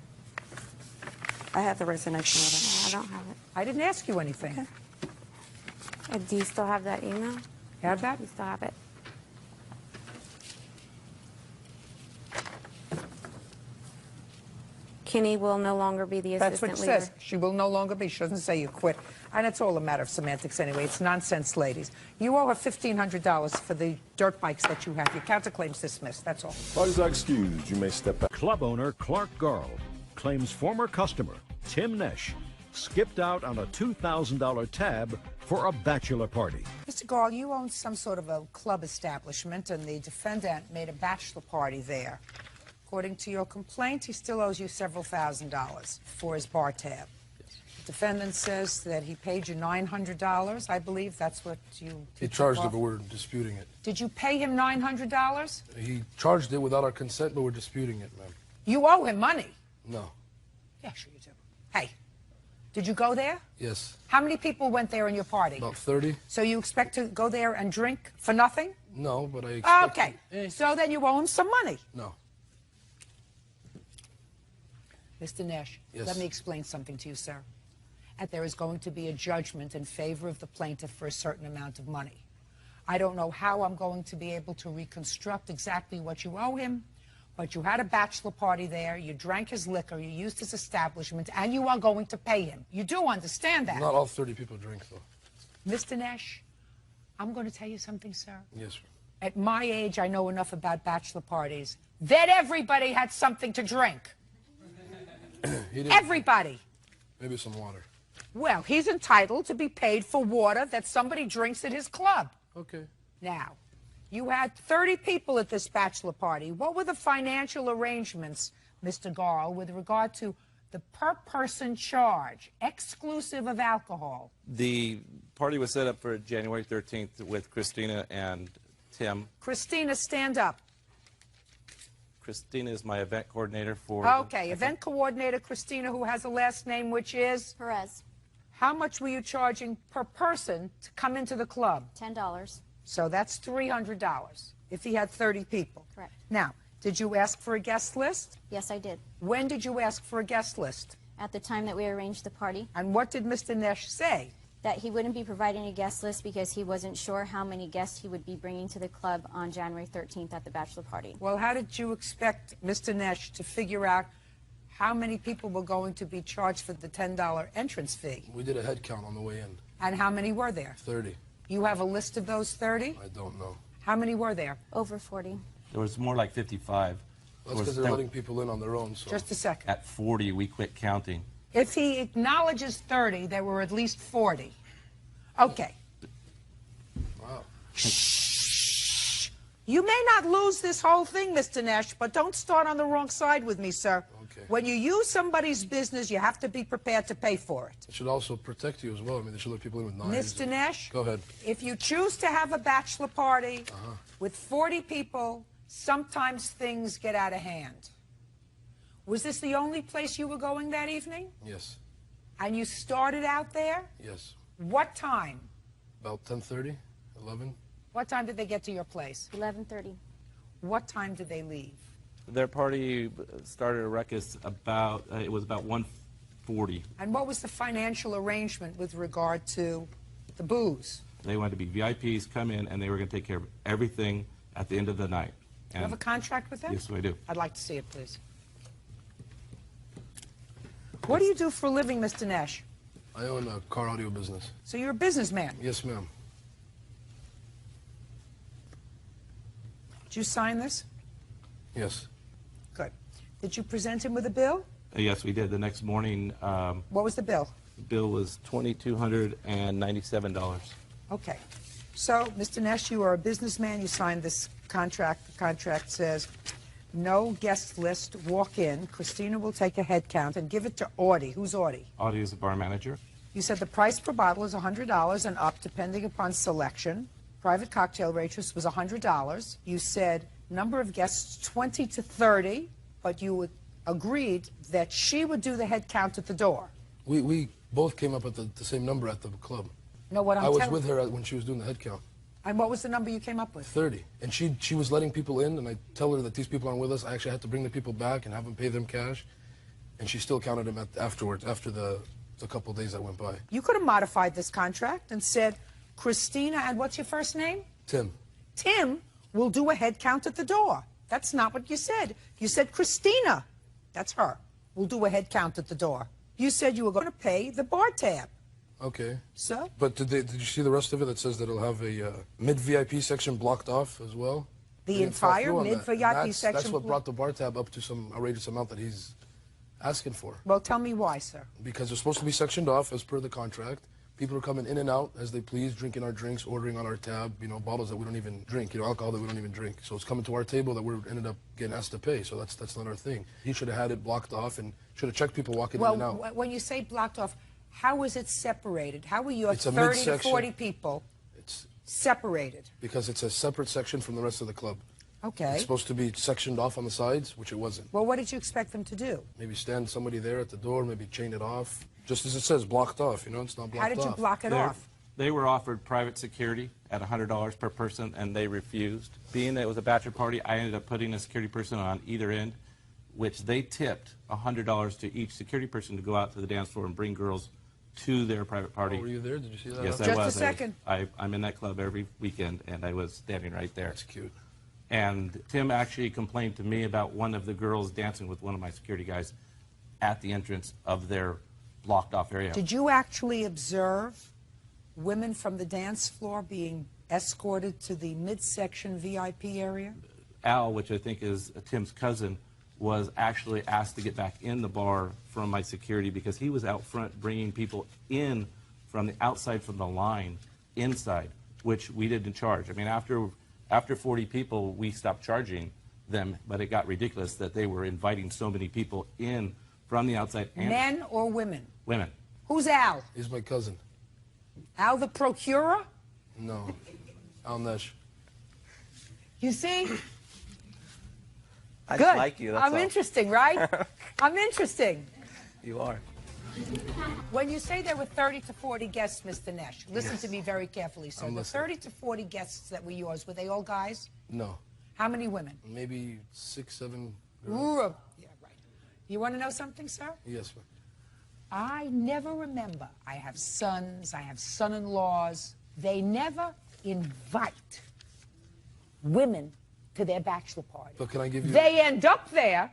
I have the resignation letter. I don't have it. I didn't ask you anything. Okay. Do you still have that email? You have that? You still have it. Kenny will no longer be the That's assistant what it leader. says. She will no longer be. She doesn't say you quit. And it's all a matter of semantics anyway. It's nonsense, ladies. You owe her $1,500 for the dirt bikes that you have. Your counterclaim's dismissed. That's all. Parties are excused. You may step back. Club owner Clark Garl claims former customer Tim Nesh skipped out on a $2,000 tab for a bachelor party. Mr. Garl, you own some sort of a club establishment, and the defendant made a bachelor party there. According to your complaint, he still owes you several $1,000s for his bar tab. The defendant says that he paid you $900. I believe that's what you... He charged it, but we're disputing it. Did you pay him $900? He charged it without our consent, but we're disputing it, ma'am. You owe him money. No. Yeah, sure you do. Hey, did you go there? Yes. How many people went there in your party? About 30. So you expect to go there and drink for nothing? No, but I expect... Okay. So then you owe him some money. No. Mr. Nash, Yes. let me explain something to you, sir. And there is going to be a judgment in favor of the plaintiff for a certain amount of money. I don't know how I'm going to be able to reconstruct exactly what you owe him, But you had a bachelor party there, you drank his liquor, you used his establishment, and you are going to pay him. You do understand that. Not all 30 people drink, though. Mr. Nash, I'm going to tell you something, sir. Yes, sir. At my age, I know enough about bachelor parties that everybody had something to drink. Everybody. Maybe some water. Well, he's entitled to be paid for water that somebody drinks at his club. Okay. Now, you had 30 people at this bachelor party. What were the financial arrangements, Mr. Garl, with regard to the per-person charge, exclusive of alcohol? The party was set up for January 13th with Christina and Tim. Christina, stand up. Christina is my event coordinator for... Okay, event coordinator Christina, wwho has a last name, which is? Perez. How much were you charging per person to come into the club? $10. So that's $300 if he had 30 people. Correct. Now, did you ask for a guest list? Yes, I did. When did you ask for a guest list? At the time that we arranged the party. And what did Mr. Nash say? That he wouldn't be providing a guest list because he wasn't sure how many guests he would be bringing to the club on January 13th at the bachelor party. Well, how did you expect Mr. Nash to figure out how many people were going to be charged for the $10 entrance fee? We did a head count on the way in. And how many were there? 30. You have a list of those 30? I don't know. How many were there? Over 40. There was more like 55. That's because they're letting people in on their own. So. Just a second. At 40, we quit counting. If he acknowledges 30, there were at least 40. Okay. Wow. Shh. You may not lose this whole thing, Mr. Nash, but don't start on the wrong side with me, sir. Okay. When you use somebody's business, you have to be prepared to pay for it. It should also protect you as well. I mean, they should let people in with knives. Mr. Nash? Go ahead. If you choose to have a bachelor party with 40 people, sometimes things get out of hand. Was this the only place you were going that evening? Yes. And you started out there? Yes. What time? About 10:30, 11. What time did they get to your place? 11:30. What time did they leave? Their party started a ruckus about, it was about 1:40. And what was the financial arrangement with regard to the booze? They wanted to be VIPs, come in, and they were going to take care of everything at the end of the night. Do you have a contract with them? Yes, I do. I'd like to see it, please. What do you do for a living, Mr. Nash? I own a car audio business. So you're a businessman? Yes, ma'am. Did you sign this? Yes. Good. Did you present him with a bill? Yes, we did. The next morning, What was the bill? the bill was $2,297. Okay. So, Mr. Nash, you are a businessman. You signed this contract. The contract says, no guest list, walk in. Christina will take a head count and give it to Audie. Who's Audie? Audie is the bar manager. You said the price per bottle is $100 and up, depending upon selection. Private cocktail waitress was $100. You said number of guests 20 to 30, but you agreed that she would do the head count at the door. We both came up at the same number at the club. No, what I was with her when she was doing the head count. And what was the number you came up with? 30. And she was letting people in, and I tell her that these people aren't with us. I actually had to bring the people back and have them pay them cash. And she still counted them afterwards, after the couple of days that went by. You could have modified this contract and said, Christina, and what's your first name? Tim. Tim will do a head count at the door. That's not what you said. You said Christina, that's her, will do a head count at the door. You said you were going to pay the bar tab. Okay. So? But did you see the rest of it that says that it'll have a mid-VIP section blocked off as well? The entire mid-VIP section? That's what brought the bar tab up to some outrageous amount that he's asking for. Well, tell me why, sir. Because they're supposed to be sectioned off as per the contract. People are coming in and out as they please, drinking our drinks, ordering on our tab, bottles that we don't even drink, alcohol that we don't even drink. So it's coming to our table that we're ended up getting asked to pay. So that's not our thing. He should have had it blocked off and should have checked people walking in and out. Well, when you say blocked off, how was it separated? How were your It's a 30 to midsection. 40 people separated? Because it's a separate section from the rest of the club. Okay. It's supposed to be sectioned off on the sides, which it wasn't. Well, what did you expect them to do? Maybe stand somebody there at the door, maybe chain it off. Just as it says, blocked off, it's not blocked off. How did you block it off? They were offered private security at $100 per person, and they refused. Being that it was a bachelor party, I ended up putting a security person on either end, which they tipped $100 to each security person to go out to the dance floor and bring girls to their private party. Oh, were you there? Did you see that? Yes, I Just was. a second. I'm in that club every weekend, and I was standing right there. That's cute. And Tim actually complained to me about one of the girls dancing with one of my security guys at the entrance of their blocked off area. Did you actually observe women from the dance floor being escorted to the midsection VIP area? Al, which I think is Tim's cousin, was actually asked to get back in the bar from my security because he was out front bringing people in from the outside from the line inside, which we didn't charge. I mean, after 40 people, we stopped charging them, but it got ridiculous that they were inviting so many people in from the outside. And Men or women? women. Who's Al? He's my cousin. Al the procurer? No, Al Nesh. You see? I Good. just like you, that's I'm all. interesting, right? I'm interesting. You are. When you say there were 30 to 40 guests, Mr. Nesh, listen Yes. to me very carefully, sir. I'm The listening. 30 to 40 guests that were yours, were they all guys? No. How many women? Maybe 6, 7. Ooh, yeah, right. You want to know something, sir? Yes, ma'am. I never remember. I have sons, I have son-in-laws. They never invite women to their bachelor party. But can I give you... They end up there,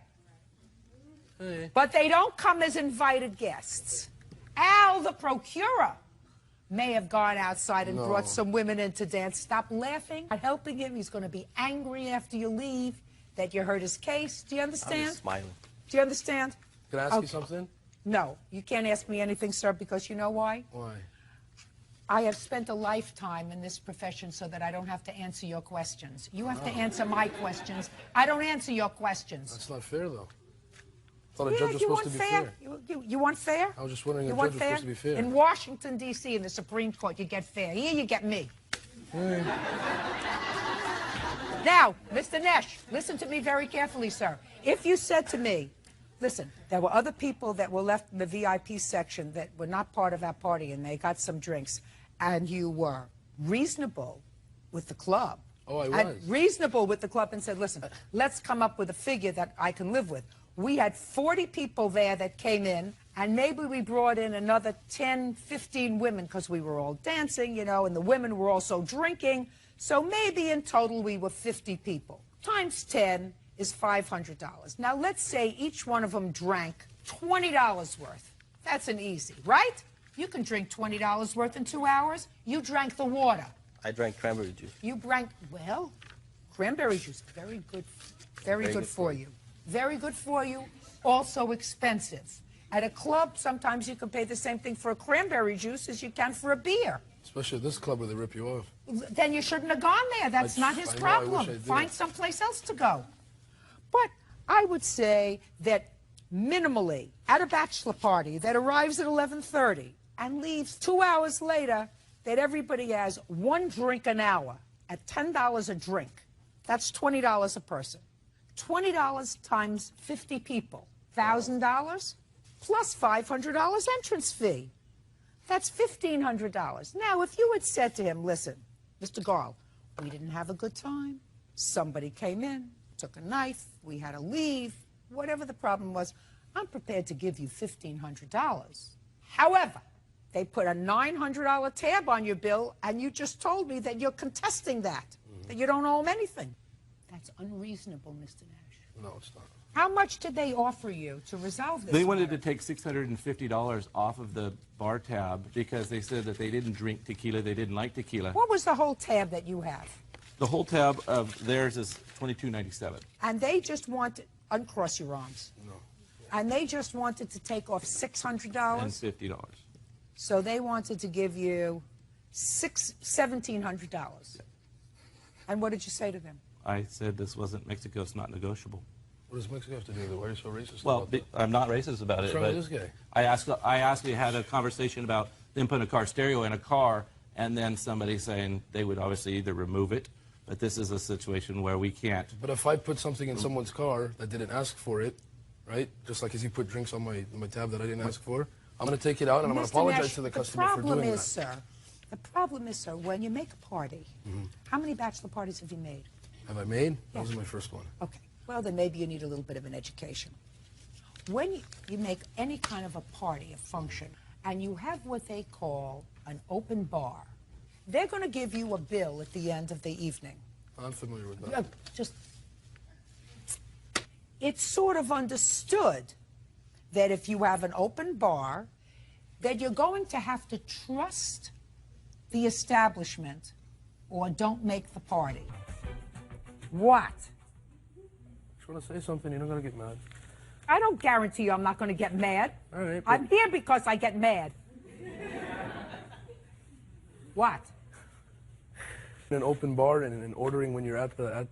Hey. but they don't come as invited guests. Al, the procurer, may have gone outside and No. brought some women in to dance. Stop laughing. Not helping him. He's going to be angry after you leave that you heard his case. Do you I'm understand? just smiling. Do you understand? Can I ask you Okay. something? No, you can't ask me anything, sir, because you know why? Why? I have spent a lifetime in this profession so that I don't have to answer your questions. You have to answer my questions. I don't answer your questions. That's not fair, though. I thought a Yeah, judge was you supposed want to be fair? fair. You want fair? I was just wondering You if want judge was fair? supposed to be fair. In Washington, D.C., in the Supreme Court, you get fair. Here you get me. Now, Mr. Nesh, listen to me very carefully, sir. If you said to me, listen, there were other people that were left in the VIP section that were not part of our party and they got some drinks, and you were reasonable with the club. Oh, I And was. reasonable with the club and said, listen, let's come up with a figure that I can live with. We had 40 people there that came in, and maybe we brought in another 10, 15 women because we were all dancing, you know, and the women were also drinking. So maybe in total we were 50 people. Times 10 is $500. Now let's say each one of them drank $20 worth. That's an easy, right? You can drink $20 worth in 2 hours. You drank the water. I drank cranberry juice. You drank, well, cranberry juice, very good, very good for you. Very good for you, also expensive. At a club, sometimes you can pay the same thing for a cranberry juice as you can for a beer. Especially at this club where they rip you off. Then you shouldn't have gone there. That's not his I know, I problem. wish I did. Find someplace else to go. But I would say that minimally, at a bachelor party that arrives at 11:30 and leaves 2 hours later, that everybody has one drink an hour at $10 a drink. That's $20 a person. $20 times 50 people, $1,000 plus $500 entrance fee. That's $1,500. Now, if you had said to him, listen, Mr. Garl, we didn't have a good time. Somebody came in, took a knife, we had to leave, whatever the problem was, I'm prepared to give you $1,500. However, they put a $900 tab on your bill, and you just told me that you're contesting that, that you don't owe them anything. That's unreasonable, Mr. Nash. No, it's not. How much did they offer you to resolve this? They wanted to take $650 off of the bar tab because they said that they didn't drink tequila, they didn't like tequila. What was the whole tab that you have? The whole tab of theirs is $22.97. And they just wanted, uncross your arms. No. And they just wanted to take off $600. And $50. So they wanted to give you $1,700. And what did you say to them? I said this wasn't Mexico, it's not negotiable. What does Mexico have to do with it? Why are you so racist Well, about that? I'm not racist about What's it, wrong but with this guy? I actually had a conversation about them putting a car stereo in a car, and then somebody saying they would obviously either remove it, but this is a situation where we can't. But if I put something in someone's car that didn't ask for it, right? Just like as you put drinks on my tab that I didn't ask for, I'm going to take it out and I'm going to Mr. apologize Nash, to the customer for doing The problem is, that. sir, the problem is, sir, when you make a party, how many bachelor parties have you made? Have I made? That Yes. was my first one. Okay. Well, then maybe you need a little bit of an education. When you make any kind of a party, a function, and you have what they call an open bar, they're going to give you a bill at the end of the evening. I'm familiar with that. It's sort of understood that if you have an open bar, that you're going to have to trust the establishment or don't make the party. What? Just want to say something, you're not going to get mad. I don't guarantee you I'm not going to get mad. All right. I'm here because I get mad. What? In an open bar and ordering when you're at the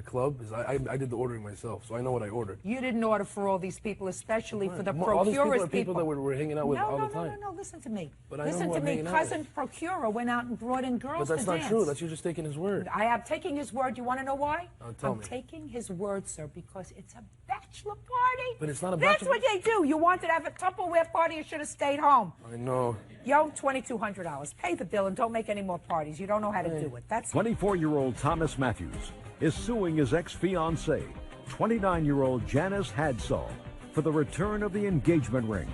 club, I did the ordering myself, so I know what I ordered. You didn't order for all these people, especially for the All these procurers people that we're hanging out with all the time. No, listen to me. But I know listen who to I'm me. hanging out Cousin procurer went out and brought in girls But that's to not dance. true. That's you just taking his word. I am taking his word. You want to know why? Tell I'm me. taking his word, sir, because it's a bachelor party. But it's not a That's bachelor. what they do. You wanted to have a Tupperware party, you should have stayed home. I know. You owe $2,200. Pay the bill and don't make any more parties. You don't know how to do it. That's 24-year-old Thomas Matthews is suing his ex-fiancée, 29-year-old Janice Hadsall, for the return of the engagement ring.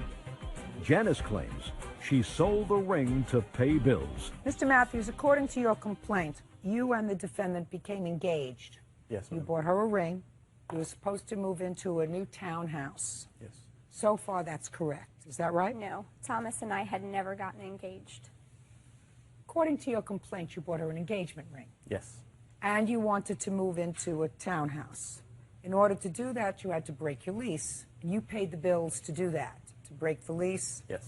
Janice claims she sold the ring to pay bills. Mr. Matthews, according to your complaint, you and the defendant became engaged. Yes, You ma'am. bought her a ring. You were supposed to move into a new townhouse. Yes. So far, that's correct. Is that right? No. Thomas and I had never gotten engaged. According to your complaint, you bought her an engagement ring. Yes. And you wanted to move into a townhouse. In order to do that, you had to break your lease. And you paid the bills to do that, to break the lease. Yes.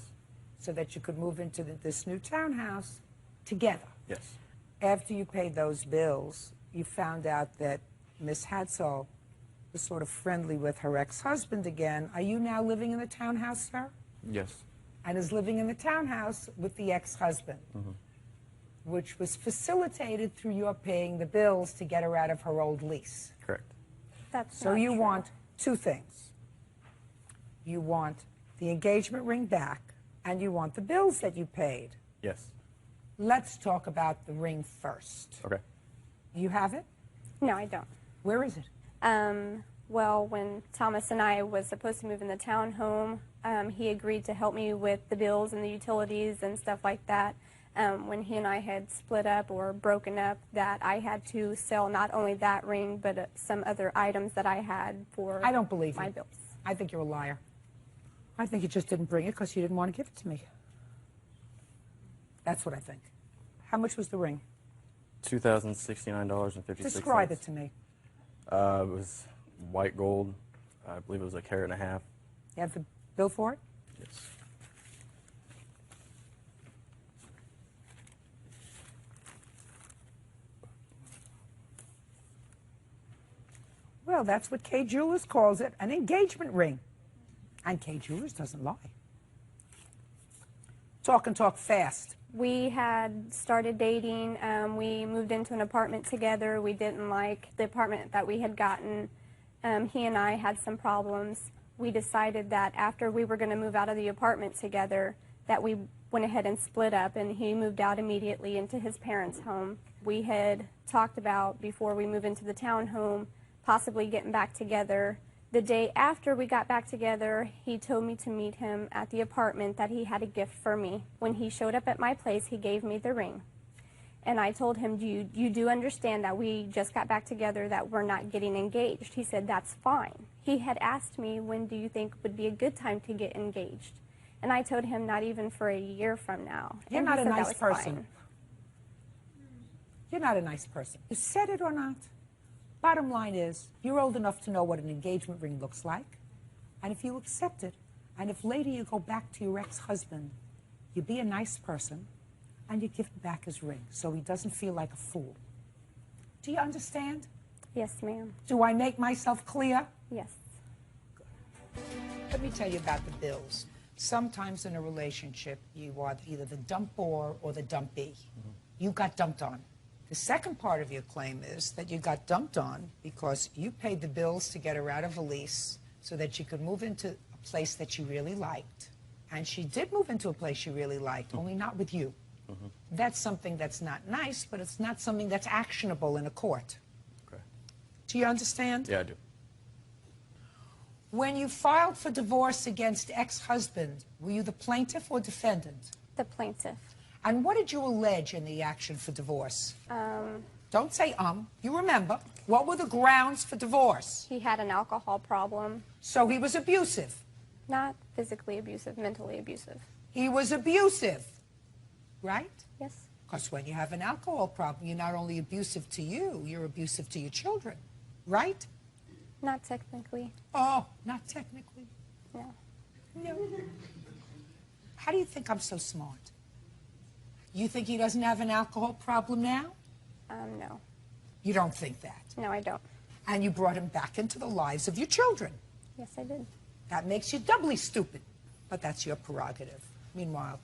So that you could move into this new townhouse together. Yes. After you paid those bills, you found out that Miss Hadsall was sort of friendly with her ex-husband again. Are you now living in the townhouse, sir? Yes. And is living in the townhouse with the ex-husband, which was facilitated through your paying the bills to get her out of her old lease. Correct. That's So not you true. want two things. You want the engagement ring back, and you want the bills that you paid. Yes. Let's talk about the ring first. Okay. You have it? No, I don't. Where is it? Well, when Thomas and I was supposed to move in the townhome, he agreed to help me with the bills and the utilities and stuff like that. When he and I had split up or broken up, that I had to sell not only that ring, but some other items that I had for I don't believe my you. bills. I think you're a liar. I think you just didn't bring it because you didn't want to give it to me. That's what I think. How much was the ring? $2,069.56. Describe it to me. It was white gold. I believe it was a carat and a half. You have the bill for it? Yes. Well, that's what K Jewelers calls it, an engagement ring. And K Jewelers doesn't lie. Talk and talk fast. We had started dating. We moved into an apartment together. We didn't like the apartment that we had gotten. He and I had some problems. We decided that after we were going to move out of the apartment together, that we went ahead and split up, and he moved out immediately into his parents' home. We had talked about, before we moved into the townhome, possibly getting back together. The day after we got back together, he told me to meet him at the apartment, that he had a gift for me. When he showed up at my place, he gave me the ring. And I told him, you do understand that we just got back together, that we're not getting engaged? He said, that's fine. He had asked me, when do you think would be a good time to get engaged? And I told him, not even for a year from now. You're And not he a said that nice was person. fine. You're not a nice person. You said it or not. Bottom line is, you're old enough to know what an engagement ring looks like. And if you accept it, and if later you go back to your ex-husband, you be a nice person, and you give him back his ring so he doesn't feel like a fool. Do you understand? Yes, ma'am. Do I make myself clear? Yes. Let me tell you about the bills. Sometimes in a relationship, you are either the dumper or the dumpee. You got dumped on. The second part of your claim is that you got dumped on because you paid the bills to get her out of a lease so that you could move into a place that you really liked. And she did move into a place she really liked, only not with you. That's something that's not nice, but it's not something that's actionable in a court. Okay. Do you understand? Yeah, I do. When you filed for divorce against ex-husband, were you the plaintiff or defendant? The plaintiff. And what did you allege in the action for divorce? Don't say You remember. What were the grounds for divorce? He had an alcohol problem. So he was abusive? Not physically abusive, mentally abusive. He was abusive, right? Yes. Because when you have an alcohol problem, you're not only abusive to you, you're abusive to your children, right? Not technically. Oh, not technically. No. No. How do you think I'm so smart? You think he doesn't have an alcohol problem now? No. You don't think that? No, I don't. And you brought him back into the lives of your children. Yes, I did. That makes you doubly stupid, but that's your prerogative. Meanwhile,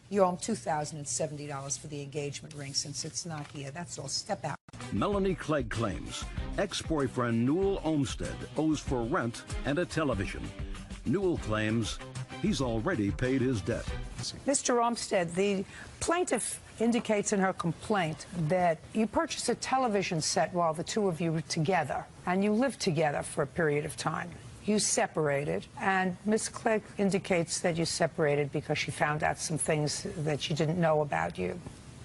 you owe him $2,070 for the engagement ring since it's not here. That's all. Step out. Melanie Clegg claims ex-boyfriend Newell Olmsted owes for rent and a television. Newell claims he's already paid his debt. Mr. Olmsted, the plaintiff indicates in her complaint that you purchased a television set while the two of you were together, and you lived together for a period of time. You separated, and Ms. Clegg indicates that you separated because she found out some things that she didn't know about you.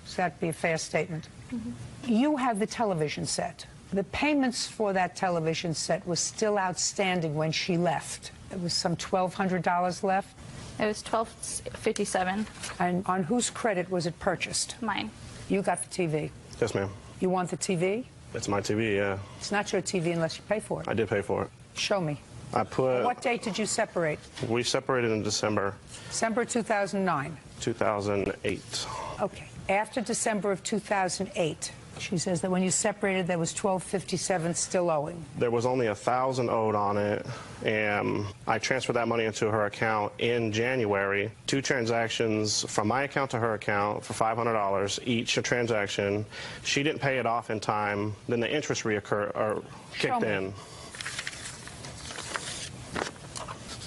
Does that be a fair statement? Mm-hmm. You have the television set. The payments for that television set was still outstanding when she left. It was some $1,200 left. It was $1,257. And on whose credit was it purchased? Mine. You got the TV. Yes, ma'am. You want the TV? It's my TV, yeah. It's not your TV unless you pay for it. I did pay for it. Show me. I put... What date did you separate? We separated in December. December 2009. 2008. Okay. After December of 2008, she says that when you separated, there was $1,257 still owing. There was only $1,000 owed on it, and I transferred that money into her account in January. 2 transactions from my account to her account for $500 each a transaction. She didn't pay it off in time. Then the interest kicked in.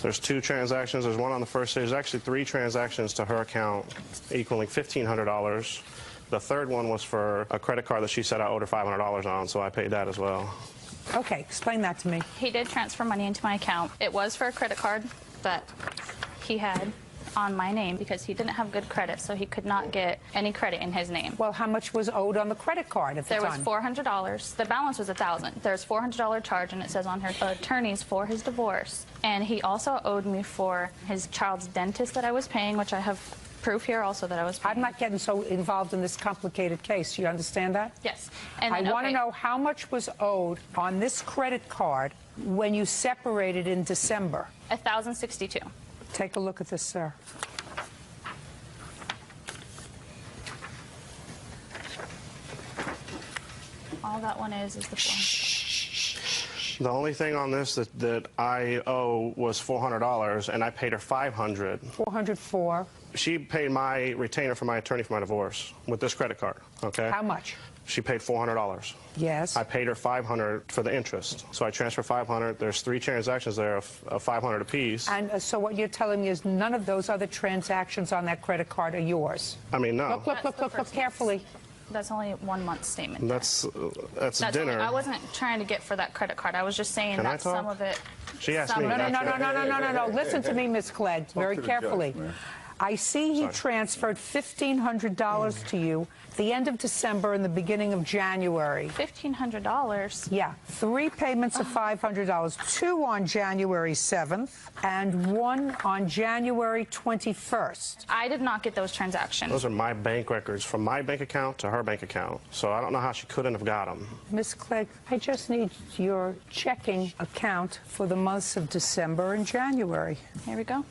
There's 2 transactions. There's one on the first day. There's actually 3 transactions to her account equaling $1,500. The third one was for a credit card that she said I owed her $500 on, so I paid that as well. Okay, explain that to me. He did transfer money into my account. It was for a credit card that he had on my name because he didn't have good credit, so he could not get any credit in his name. Well, how much was owed on the credit card at the time? There was $400. The balance was $1,000. There's $400 charge, and it says on her attorneys for his divorce. And he also owed me for his child's dentist that I was paying, which I have proof here also that I was paying. I'm not getting so involved in this complicated case. You understand that? Yes. And I want to know how much was owed on this credit card when you separated in December. $1,062. Take a look at this, sir. All that one is the form. The only thing on this that I owe was $400, and I paid her $500. $400 for? She paid my retainer for my attorney for my divorce with this credit card, okay? How much? She paid $400. Yes. I paid her $500 for the interest. So I transferred $500. There's 3 transactions there of $500 apiece. And so what you're telling me is none of those other transactions on that credit card are yours? I mean, no. Look carefully. That's only 1 month statement. That's dinner. Only, I wasn't trying to get for that credit card. I was just saying that some of it. She asked me. No. Listen to me, Miss Clegg, very carefully. I see he transferred $1,500 to you at the end of December and the beginning of January. $1,500? Yeah. 3 payments of $500, 2 on January 7th and 1 on January 21st. I did not get those transactions. Those are my bank records from my bank account to her bank account. So I don't know how she couldn't have got them. Miss Clegg, I just need your checking account for the months of December and January. Here we go.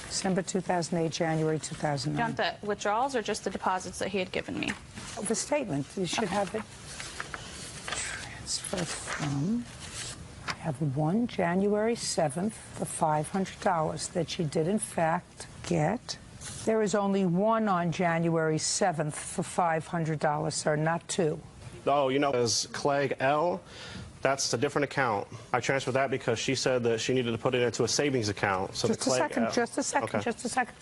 December 2008, January 2009. Do you want the withdrawals or just the deposits that he had given me? The statement. You should have it. Transfer from. I have 1 January 7th for $500 that she did, in fact, get. There is only 1 on January 7th for $500, sir, not 2. Oh, you know, as Clegg L., that's a different account. I transferred that because she said that she needed to put it into a savings account. So just a second.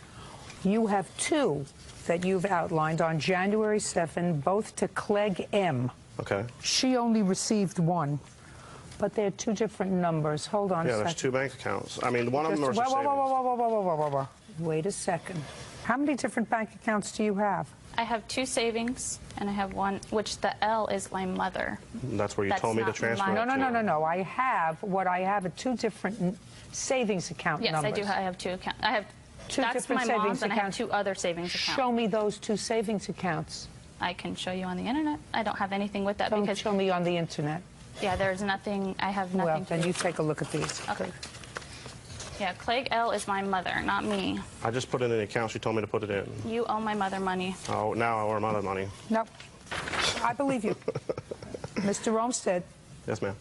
You have 2 that you've outlined on January 7th, both to Clegg M. Okay. She only received 1. But they're 2 different numbers. Hold on a second. Yeah, there's 2 bank accounts. I mean, one of them was a savings. Wait a second. How many different bank accounts do you have? I have 2 savings, and I have one, which the L is my mother. That's where you told me to transfer it No, no, to. no, no, no. I have are 2 different savings account Yes, numbers. I do. I have 2 accounts. I have 2 that's different my savings mom's, and I have accounts. 2 other savings accounts. Show me those 2 savings accounts. I can show you on the internet. I don't have anything with that Don't because show me on the internet. yeah, there's nothing. I have nothing. Well, then you take a look at these. Okay. Yeah, Clegg L is my mother, not me. I just put it in the account. She told me to put it in. You owe my mother money. Oh, now I owe her mother money. No, I believe you. Mr. Olmsted, Yes, ma'am.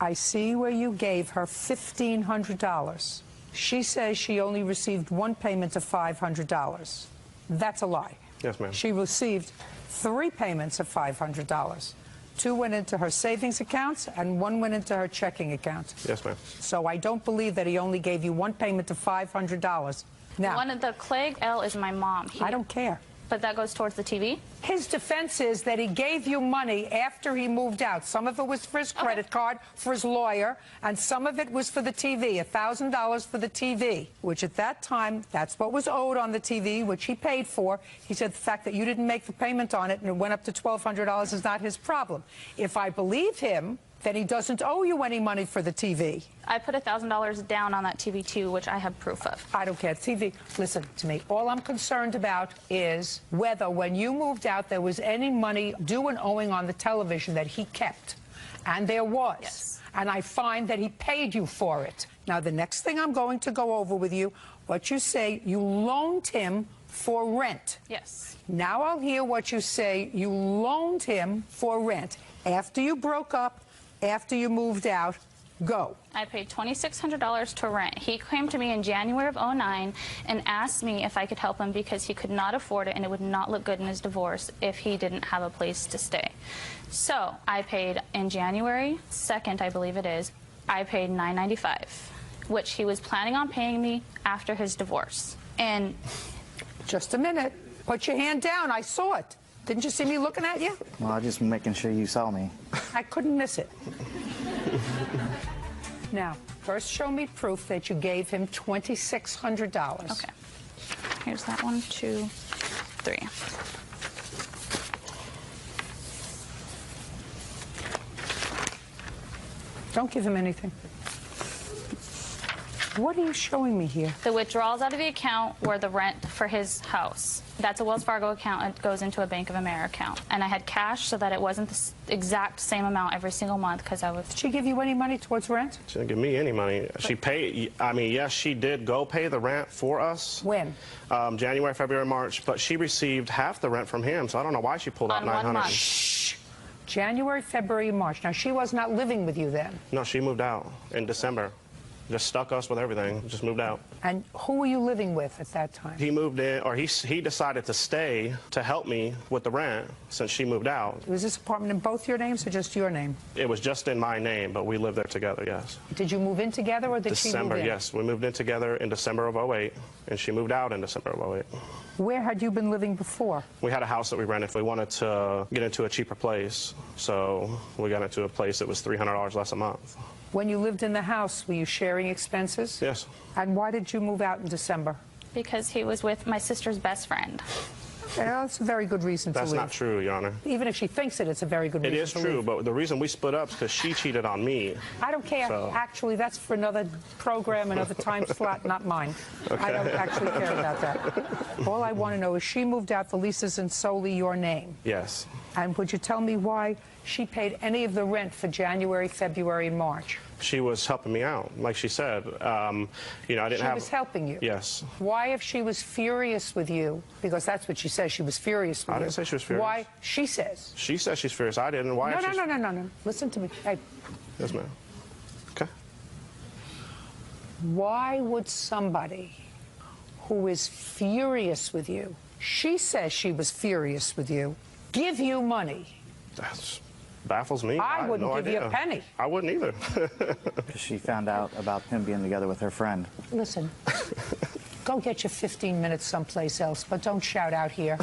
I see where you gave her $1,500. She says she only received 1 payment of $500. That's a lie. Yes, ma'am. She received 3 payments of $500. 2 went into her savings accounts and 1 went into her checking account. Yes, ma'am. So I don't believe that he only gave you 1 payment of $500. Now, One of the Clegg L is my mom. I don't care. But that goes towards the TV? His defense is that he gave you money after he moved out. Some of it was for his credit card, for his lawyer, and some of it was for the TV, $1,000 for the TV, which at that time, that's what was owed on the TV, which he paid for. He said the fact that you didn't make the payment on it and it went up to $1,200 is not his problem. If I believe him, then he doesn't owe you any money for the TV. I put $1,000 down on that TV too, which I have proof of. I don't care. TV, listen to me. All I'm concerned about is whether when you moved out there was any money due and owing on the television that he kept. And there was. Yes. And I find that he paid you for it. Now, the next thing I'm going to go over with you, what you say you loaned him for rent. Yes. Now I'll hear what you say you loaned him for rent. After you broke up, after you moved out, go. I paid $2,600 to rent. He came to me in January of '09 and asked me if I could help him because he could not afford it and it would not look good in his divorce if he didn't have a place to stay. So I paid in January 2nd, I believe it is, I paid $995, which he was planning on paying me after his divorce. And just a minute. Put your hand down. I saw it. Didn't you see me looking at you? Well, I'm just making sure you saw me. I couldn't miss it. Now, first show me proof that you gave him $2,600. Okay. Here's that 1, 2, 3. Don't give him anything. What are you showing me here? The withdrawals out of the account were the rent for his house. That's a Wells Fargo account. It goes into a Bank of America account. And I had cash so that it wasn't the exact same amount every single month because I was... Did she give you any money towards rent? She didn't give me any money. She paid, I mean, yes, she did go pay the rent for us. When? January, February, March, but she received half the rent from him, so I don't know why she pulled out On 1 $900. month. Shh. January, February, March. Now, she was not living with you then. No, she moved out in December. Just stuck us with everything, just moved out. And who were you living with at that time? He moved in, or he decided to stay to help me with the rent since she moved out. Was this apartment in both your names or just your name? It was just in my name, but we lived there together, yes. Did you move in together or did she move December, in? yes. We moved in together in December of '08, and she moved out in December of '08. Where had you been living before? We had a house that we rented. We wanted to get into a cheaper place, so we got into a place that was $300 less a month. When you lived in the house, were you sharing expenses? Yes. And why did you move out in December? Because he was with my sister's best friend. Yeah, that's a very good reason to leave. That's not true, Your Honor. Even if she thinks it, it's a very good reason It is to true, leave. but the reason we split up is because she cheated on me. I don't care. So. Actually, that's for another program, another time slot, not mine. Okay. I don't actually care about that. All I want to know is she moved out, the lease is in solely your name. Yes. And would you tell me why she paid any of the rent for January, February, and March? She was helping me out, like she said. You know, I didn't have... She was helping you? Yes. Why, if she was furious with you, because that's what she says, she was furious with you. I didn't say she was furious. Why? She says. She says she's furious. I didn't. Why? No. Listen to me. Hey. Yes, ma'am. Okay. Why would somebody who is furious with you, she says she was furious with you, give you money? That baffles me. I had wouldn't no give you a idea. penny. I wouldn't either. She found out about him being together with her friend. Listen, go get your 15 minutes someplace else, but don't shout out here.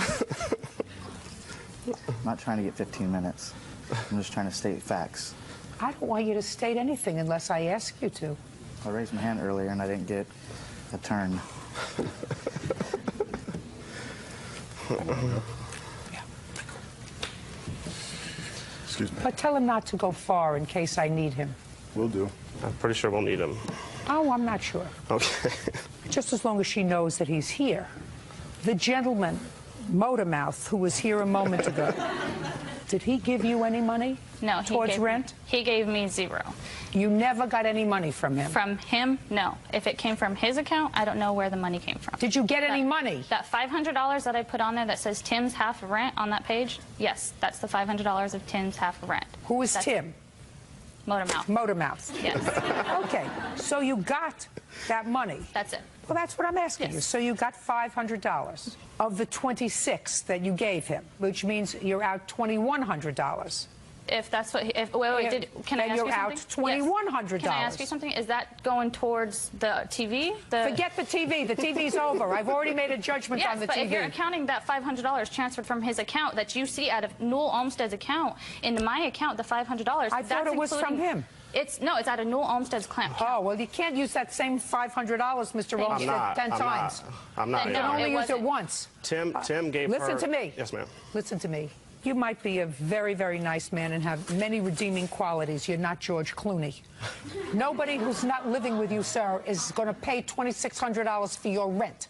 I'm not trying to get 15 minutes. I'm just trying to state facts. I don't want you to state anything unless I ask you to. I raised my hand earlier and I didn't get a turn. Excuse me. But tell him not to go far in case I need him. Will do. I'm pretty sure we'll need him. Oh, I'm not sure. Okay. Just as long as she knows that he's here. The gentleman, Motormouth, who was here a moment ago, did he give you any money? No. Towards rent? He gave me 0. You never got any money from him? From him, no. If it came from his account, I don't know where the money came from. Did you get any money? That $500 that I put on there that says Tim's half of rent on that page, yes, that's the $500 of Tim's half of rent. Who is Tim? Motormouth. Motormouth. Yes. Okay, so you got that money. That's it. Well, that's what I'm asking you. So you got $500 of the 26 that you gave him, which means you're out $2,100. If that's what, wait, can I ask you something? You're out $2,100. Yes. Can I ask you something? Is that going towards the TV? Forget the TV. The TV's over. I've already made a judgment on the but TV. if you're accounting that $500 transferred from his account that you see out of Newell Olmstead's account into my account, the $500. I thought it was from him. It's out of Newell Olmstead's account. Oh, well, you can't use that same $500, Mr. Olmstead, 10 times. I'm not. You can only use it once. Tim gave her... Listen to me. Yes, ma'am. Listen to me. You might be a very, very nice man and have many redeeming qualities. You're not George Clooney. Nobody who's not living with you, sir, is going to pay $2,600 for your rent.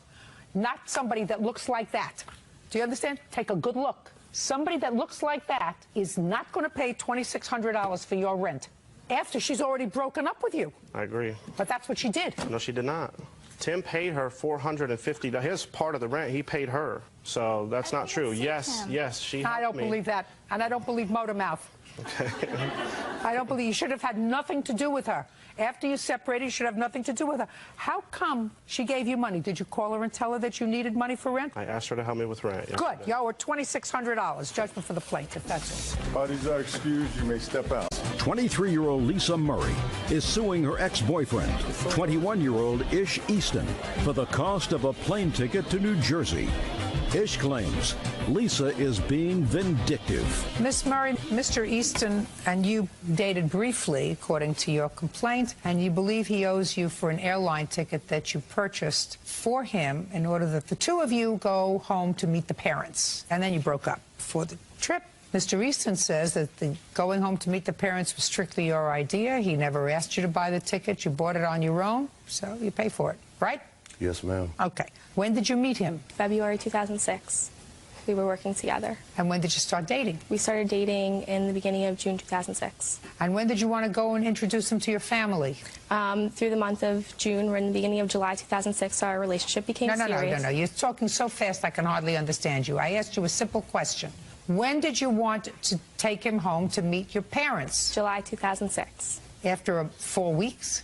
Not somebody that looks like that. Do you understand? Take a good look. Somebody that looks like that is not going to pay $2,600 for your rent after she's already broken up with you. I agree. But that's what she did. No, she did not. Tim paid her $450. His part of the rent, he paid her. So that's not true. Yes, she helped I don't me. believe that. And I don't believe Motormouth. Okay. I don't believe you should have had nothing to do with her. After you separated, you should have nothing to do with her. How come she gave you money? Did you call her and tell her that you needed money for rent? I asked her to help me with rent. Yes, Good. You owe her $2,600. Judgment for the plaintiff. That's it. Parties are excused. You may step out. 23-year-old Lisa Murray is suing her ex-boyfriend, 21-year-old Ish Easton, for the cost of a plane ticket to New Jersey. Ish claims Lisa is being vindictive. Miss Murray, Mr. Easton and you dated briefly, according to your complaint, and you believe he owes you for an airline ticket that you purchased for him in order that the two of you go home to meet the parents. And then you broke up for the trip. Mr. Easton says that the going home to meet the parents was strictly your idea. He never asked you to buy the ticket. You bought it on your own, so you pay for it, right? Yes, ma'am. Okay. When did you meet him? February 2006. We were working together. And when did you start dating? We started dating in the beginning of June 2006. And when did you want to go and introduce him to your family? Through the month of June, or in the beginning of July 2006, our relationship became serious. No. You're talking so fast I can hardly understand you. I asked you a simple question. When did you want to take him home to meet your parents? July 2006. After 4 weeks?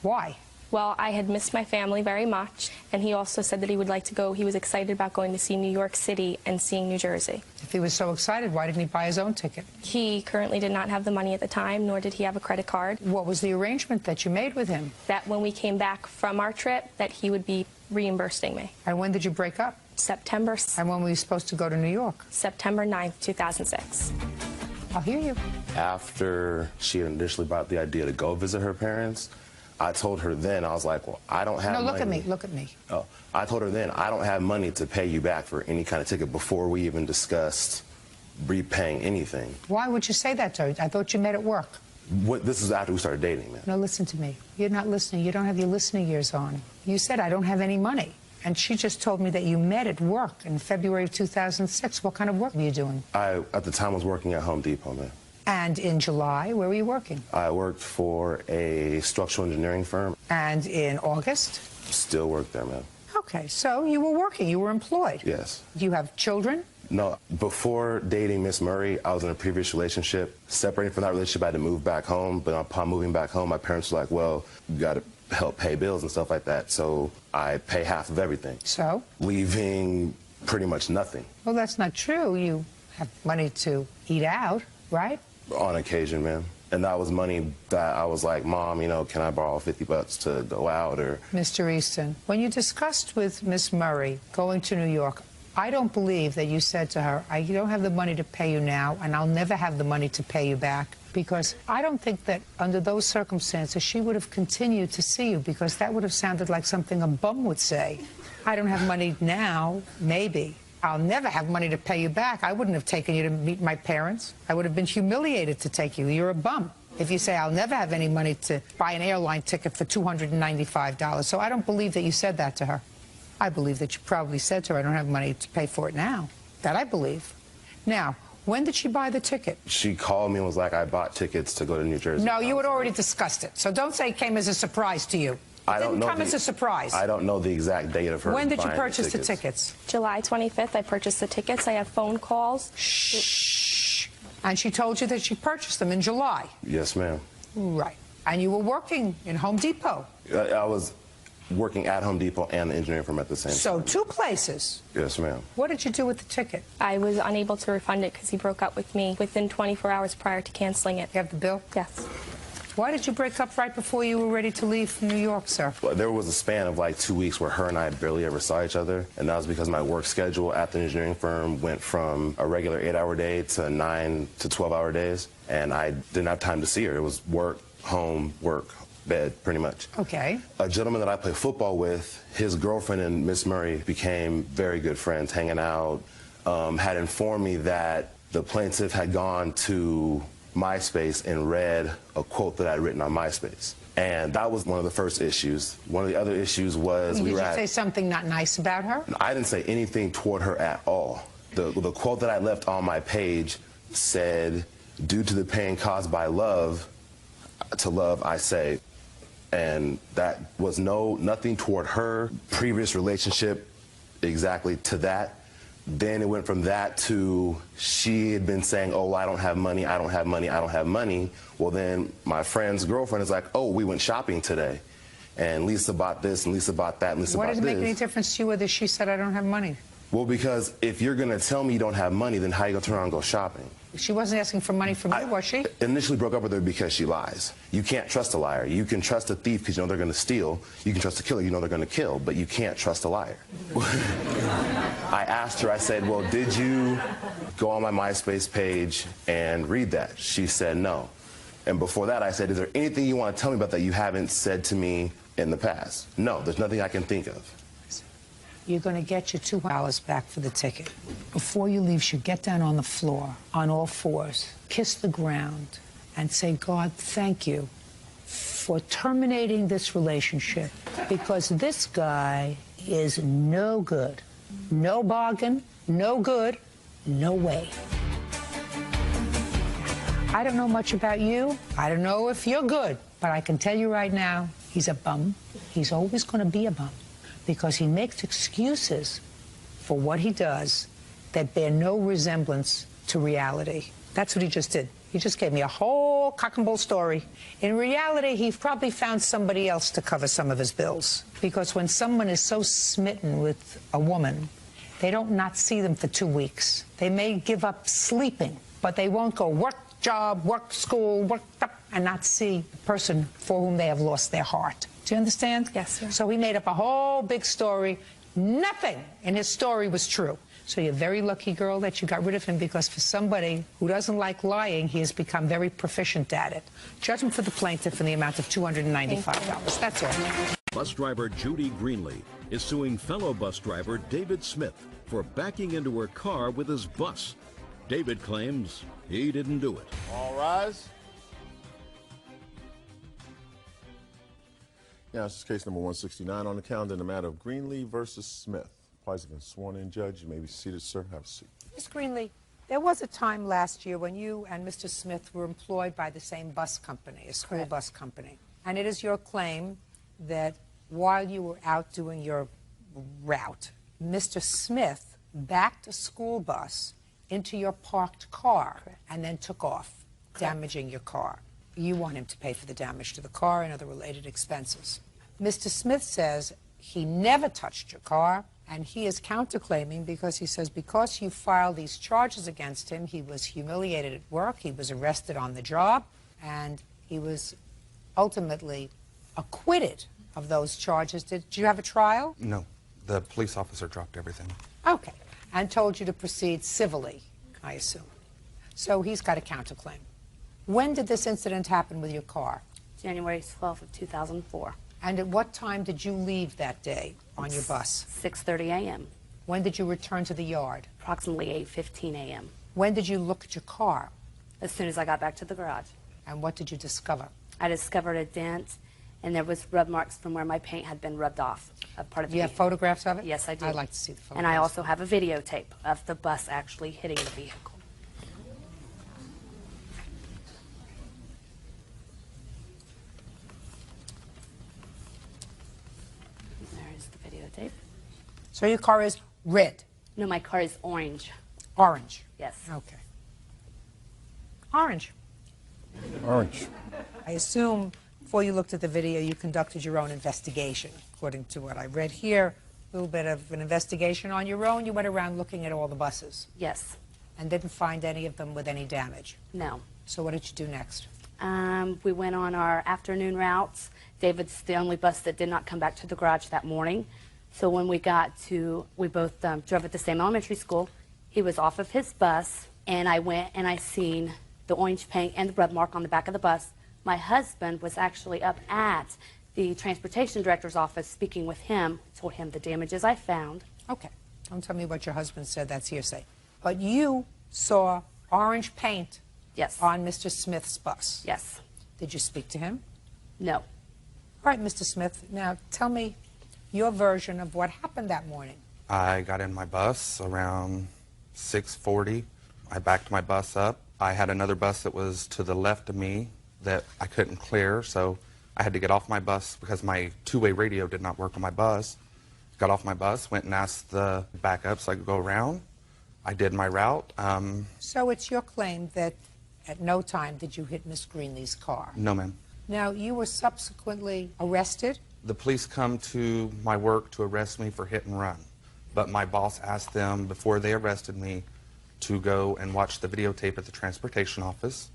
Why? Well, I had missed my family very much, and he also said that he would like to go. He was excited about going to see New York City and seeing New Jersey. If he was so excited, why didn't he buy his own ticket? He currently did not have the money at the time, nor did he have a credit card. What was the arrangement that you made with him? That when we came back from our trip, that he would be reimbursing me. And when did you break up? September. And when were you supposed to go to New York? September 9th, 2006. I'll hear you. After she had initially brought the idea to go visit her parents, I told her then, I was like, well, I don't have money. No, look at me, look at me. Oh, I told her then, I don't have money to pay you back for any kind of ticket before we even discussed repaying anything. Why would you say that to her? I thought you met at work. This is after we started dating, man. No, listen to me. You're not listening. You don't have your listening ears on. You said, I don't have any money. And she just told me that you met at work in February of 2006. What kind of work were you doing? I, at the time, was working at Home Depot, man. And in July, where were you working? I worked for a structural engineering firm. And in August? Still work there, man. Okay, so you were working. You were employed. Yes. Do you have children? No. Before dating Miss Murray, I was in a previous relationship. Separating from that relationship, I had to move back home. But upon moving back home, my parents were like, well, you got to help pay bills and stuff like that. So I pay half of everything. So? Leaving pretty much nothing. Well, that's not true. You have money to eat out, right? On occasion, ma'am. And that was money that I was like, Mom, you know, can I borrow $50 to go out? Or Mr. Easton, when you discussed with Miss Murray going to New York, I don't believe that you said to her, I don't have the money to pay you now, and I'll never have the money to pay you back. Because I don't think that under those circumstances she would have continued to see you, because that would have sounded like something a bum would say. I don't have money now, maybe, I'll never have money to pay you back. I wouldn't have taken you to meet my parents. I would have been humiliated to take you. You're a bum. If you say, I'll never have any money to buy an airline ticket for $295. So I don't believe that you said that to her. I believe that you probably said to her, I don't have money to pay for it now. That I believe. Now, when did she buy the ticket? She called me and was like, I bought tickets to go to New Jersey. No, you had already discussed it. So don't say it came as a surprise to you. It didn't come as a surprise. I don't know the exact date of her When did you buying purchase the tickets? July 25th, I purchased the tickets. I have phone calls. Shh. And she told you that she purchased them in July? Yes, ma'am. Right. And you were working in Home Depot? I was working at Home Depot and the engineering firm at the same time. So two places. Yes, ma'am. What did you do with the ticket? I was unable to refund it because he broke up with me within 24 hours prior to canceling it. You have the bill? Yes. Why did you break up right before you were ready to leave for New York, sir? Well, there was a span of like 2 weeks where her and I barely ever saw each other, and that was because my work schedule at the engineering firm went from a regular 8-hour day to 9 to 12-hour days, and I didn't have time to see her. It was work, home, work, bed, pretty much. Okay. A gentleman that I play football with, his girlfriend and Miss Murray became very good friends, hanging out, had informed me that the plaintiff had gone to MySpace and read a quote that I'd written on MySpace. And that was one of the first issues. One of the other issues was Did you say something not nice about her? I didn't say anything toward her at all. The quote that I left on my page said, due to the pain caused by love, to love I say. And that was nothing toward her previous relationship exactly to that. Then it went from that to she had been saying, oh, I don't have money, I don't have money, I don't have money. Well, then my friend's girlfriend is like, oh, we went shopping today. And Lisa bought this, and Lisa bought that, and Lisa bought this. Why does it make any difference to you whether she said I don't have money? Well, because if you're going to tell me you don't have money, then how are you going to turn around and go shopping? She wasn't asking for money from me, was she? Initially broke up with her because she lies. You can't trust a liar. You can trust a thief because you know they're going to steal. You can trust a killer, you know they're going to kill, but you can't trust a liar. I asked her, I said, well, did you go on my MySpace page and read that? She said no. And before that, I said, is there anything you want to tell me about that you haven't said to me in the past? No, there's nothing I can think of. You're going to get your $2 back for the ticket. Before you leave, you should get down on the floor, on all fours, kiss the ground, and say, God, thank you for terminating this relationship, because this guy is no good. No bargain, no good, no way. I don't know much about you. I don't know if you're good, but I can tell you right now, he's a bum. He's always going to be a bum, because he makes excuses for what he does that bear no resemblance to reality. That's what he just did. He just gave me a whole cock and bull story. In reality, he probably found somebody else to cover some of his bills. Because when someone is so smitten with a woman, they don't not see them for 2 weeks. They may give up sleeping, but they won't go work, job, work, school, work, and not see the person for whom they have lost their heart. Do you understand? Yes, sir. So he made up a whole big story. Nothing in his story was true. So you're a very lucky girl that you got rid of him, because for somebody who doesn't like lying, he has become very proficient at it. Judgment for the plaintiff in the amount of $295. That's all. Bus driver Judy Greenlee is suing fellow bus driver David Smith for backing into her car with his bus. David claims he didn't do it. All rise. Yeah, this is case number 169 on the calendar in the matter of Greenlee versus Smith. Parties have been sworn in, Judge. You may be seated, sir. Have a seat. Ms. Greenlee, there was a time last year when you and Mr. Smith were employed by the same bus company, a school bus company. And it is your claim that while you were out doing your route, Mr. Smith backed a school bus into your parked car and then took off, damaging your car. You want him to pay for the damage to the car and other related expenses. Mr. Smith says he never touched your car, and he is counterclaiming because he says because you filed these charges against him, he was humiliated at work, he was arrested on the job, and he was ultimately acquitted of those charges. Did you have a trial? No. The police officer dropped everything. Okay. And told you to proceed civilly, I assume. So he's got a counterclaim. When did this incident happen with your car? January 12th of 2004. And at what time did you leave that day on your bus? 6:30 a.m. When did you return to the yard? Approximately 8:15 a.m. When did you look at your car? As soon as I got back to the garage. And what did you discover? I discovered a dent, and there was rub marks from where my paint had been rubbed off. A part of Do you have photographs of it? Yes, I do. I'd like to see the photographs. And I also have a videotape of the bus actually hitting the vehicle. There's the videotape. So your car is red? No, my car is orange. Orange? Yes. Okay. Orange. Orange. I assume before you looked at the video, you conducted your own investigation. According to what I read here, a little bit of an investigation on your own. You went around looking at all the buses. Yes. And didn't find any of them with any damage. No. So what did you do next? We went on our afternoon routes. David's the only bus that did not come back to the garage that morning. So when we both drove at the same elementary school. He was off of his bus, and I went and I seen the orange paint and the rub mark on the back of the bus. My husband was actually up at the transportation director's office speaking with him, told him the damages I found. Okay. Don't tell me what your husband said. That's hearsay. But you saw orange paint on Mr. Smith's bus. Yes. Did you speak to him? No. All right, Mr. Smith. Now tell me your version of what happened that morning. I got in my bus around 6:40. I backed my bus up. I had another bus that was to the left of me that I couldn't clear, so I had to get off my bus because my two-way radio did not work on my bus. Got off my bus, went and asked the backup so I could go around. I did my route. So it's your claim that at no time did you hit Miss Greenlee's car? No, ma'am. Now, you were subsequently arrested? The police come to my work to arrest me for hit and run, but my boss asked them before they arrested me to go and watch the videotape at the transportation office.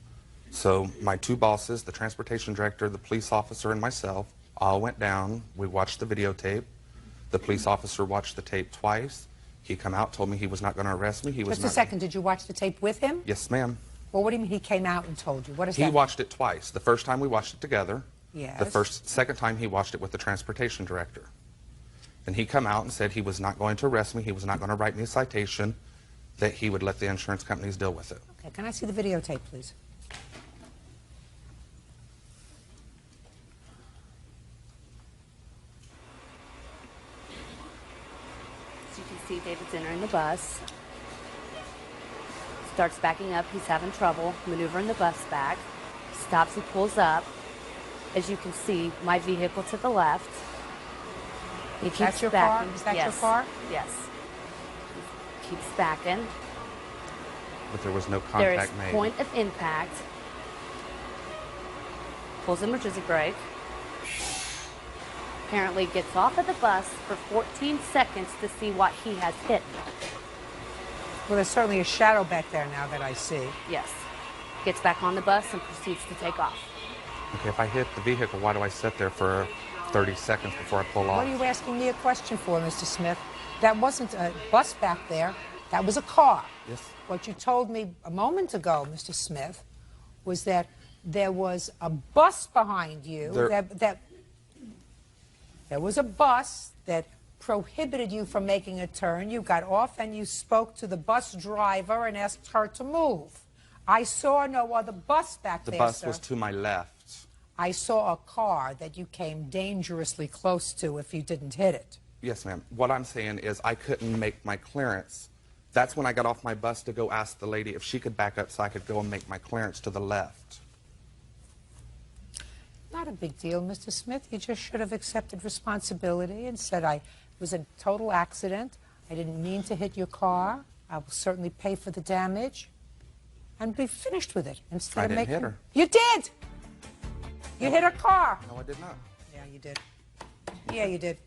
So my two bosses, the transportation director, the police officer, and myself, all went down. We watched the videotape. The police officer watched the tape twice. He come out, told me he was not going to arrest me. Just a second, did you watch the tape with him? Yes, ma'am. Well, what do you mean he came out and told you? What is that? He watched it twice. The first time we watched it together. Yes. The second time he watched it with the transportation director. And he come out and said he was not going to arrest me. He was not going to write me a citation, that he would let the insurance companies deal with it. Okay, can I see the videotape, please? As you can see, David's entering the bus. Starts backing up. He's having trouble maneuvering the bus back. Stops and pulls up. As you can see, my vehicle to the left. He keeps That's your backing. car? Is that yes. your car? Yes. He keeps backing. But there was no There is contact made. point of impact. Pulls an emergency brake. Apparently gets off of the bus for 14 seconds to see what he has hit. Well, there's certainly a shadow back there now that I see. Yes. Gets back on the bus and proceeds to take off. Okay, if I hit the vehicle, why do I sit there for 30 seconds before I pull off? What are you asking me a question for, Mr. Smith? That wasn't a bus back there. That was a car. Yes. What you told me a moment ago, Mr. Smith, was that there was a bus behind you. There was a bus that prohibited you from making a turn. You got off and you spoke to the bus driver and asked her to move. I saw no other bus back there, The bus sir. was to my left. I saw a car that you came dangerously close to if you didn't hit it. Yes, ma'am. What I'm saying is I couldn't make my clearance. That's when I got off my bus to go ask the lady if she could back up so I could go and make my clearance to the left. Not a big deal, Mr. Smith. You just should have accepted responsibility and said, it was a total accident. I didn't mean to hit your car. I will certainly pay for the damage. And be finished with it instead I of didn't making... hit her. You did! You hit her car. No, I did not. Yeah, you did. Yeah, you did.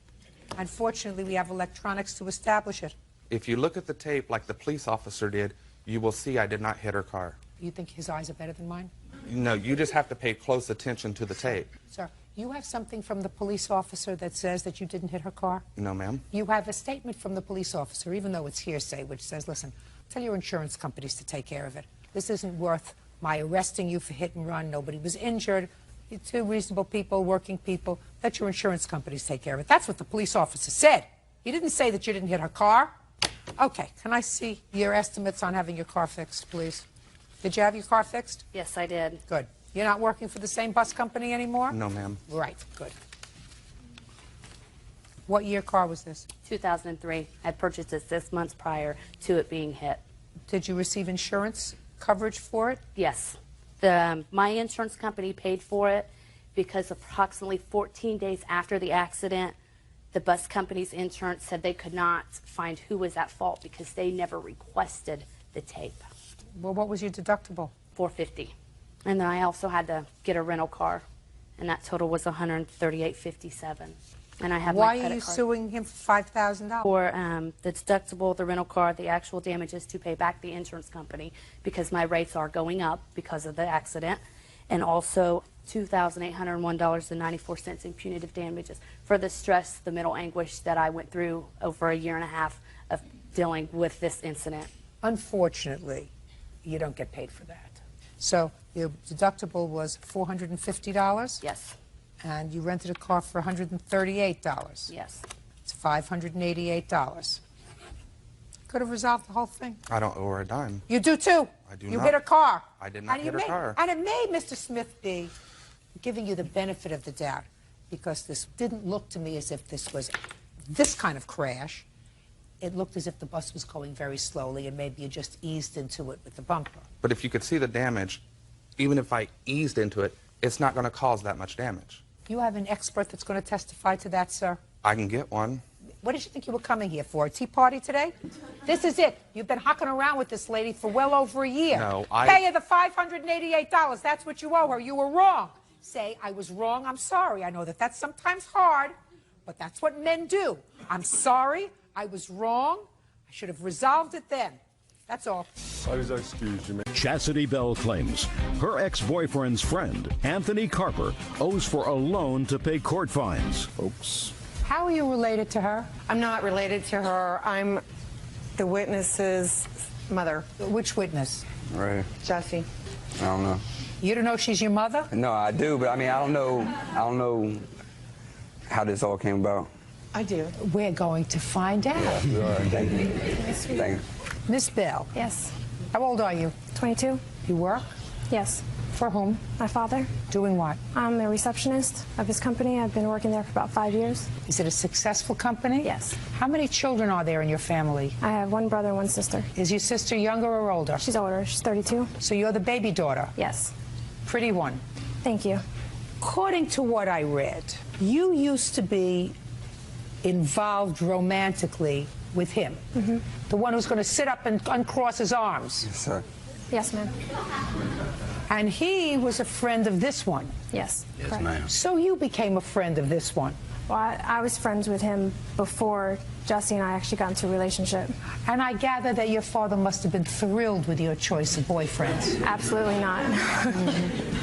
Unfortunately, we have electronics to establish it. If you look at the tape like the police officer did, you will see I did not hit her car. You think his eyes are better than mine? No, you just have to pay close attention to the tape. Sir, you have something from the police officer that says that you didn't hit her car? No, ma'am. You have a statement from the police officer, even though it's hearsay, which says, listen, tell your insurance companies to take care of it. This isn't worth my arresting you for hit and run. Nobody was injured. You're two reasonable people, working people. Let your insurance companies take care of it. That's what the police officer said. He didn't say that you didn't hit her car. Okay, can I see your estimates on having your car fixed, please? Did you have your car fixed? Yes, I did. Good. You're not working for the same bus company anymore? No, ma'am. Right, good. What year car was this? 2003. I purchased it 6 months prior to it being hit. Did you receive insurance coverage for it? Yes. My insurance company paid for it because approximately 14 days after the accident, the bus company's insurance said they could not find who was at fault because they never requested the tape. Well, what was your deductible? $450. And then I also had to get a rental car, and that total was $138.57. And I have Why my credit are you card. suing him for $5,000? For the deductible, the rental car, the actual damages to pay back the insurance company because my rates are going up because of the accident, and also $2,801.94 in punitive damages for the stress, the mental anguish that I went through over a year and a half of dealing with this incident. Unfortunately, you don't get paid for that. So your deductible was $450? Yes. And you rented a car for $138? Yes. It's $588. Could have resolved the whole thing. I don't owe her a dime. You do too. I do You not. hit a car. I did not hit her car. And it may, Mr. Smith, be giving you the benefit of the doubt, because this didn't look to me as if this was this kind of crash. It looked as if the bus was going very slowly, and maybe you just eased into it with the bumper. But if you could see the damage, even if I eased into it, it's not going to cause that much damage. You have an expert that's going to testify to that, sir? I can get one. What did you think you were coming here for, a tea party today? This is it. You've been hocking around with this lady for well over a year. No, Pay her the $588. That's what you owe her. You were wrong. Say, I was wrong, I'm sorry. I know that that's sometimes hard, but that's what men do. I'm sorry, I was wrong. I should have resolved it then. That's all. Excuse me. Chastity Bell claims her ex-boyfriend's friend, Anthony Carper, owes for a loan to pay court fines. Oops. How are you related to her? I'm not related to her. I'm the witness's mother. Which witness? Right. Jesse. I don't know. You don't know she's your mother? No, I do, but I mean, I don't know how this all came about. I do. We're going to find out. Thank you. Thank you. Miss Bell. Yes. How old are you? 22. You work? Yes. For whom? My father. Doing what? I'm a receptionist of his company. I've been working there for about 5 years. Is it a successful company? Yes. How many children are there in your family? I have one brother and one sister. Is your sister younger or older? She's older. She's 32. So you're the baby daughter? Yes. Pretty one. Thank you. According to what I read, you used to be involved romantically with him. Mm-hmm. The one who's going to sit up and uncross his arms. Yes, sir. Yes, ma'am. And he was a friend of this one. Yes. Yes, correct. ma'am. So you became a friend of this one. Well, I was friends with him before Jesse and I actually got into a relationship. And I gather that your father must have been thrilled with your choice of boyfriends. Absolutely not.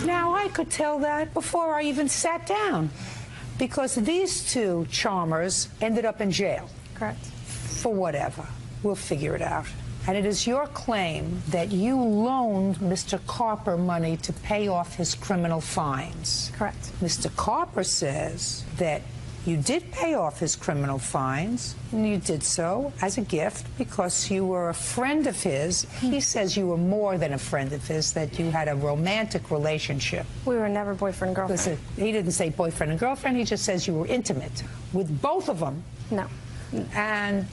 Now, I could tell that before I even sat down, because these two charmers ended up in jail. Correct. For whatever. We'll figure it out. And it is your claim that you loaned Mr. Carper money to pay off his criminal fines. Correct. Mr. Carper says that you did pay off his criminal fines, and you did so as a gift because you were a friend of his. He says you were more than a friend of his, that you had a romantic relationship. We were never boyfriend and girlfriend. Listen, he didn't say boyfriend and girlfriend, he just says you were intimate with both of them. No. And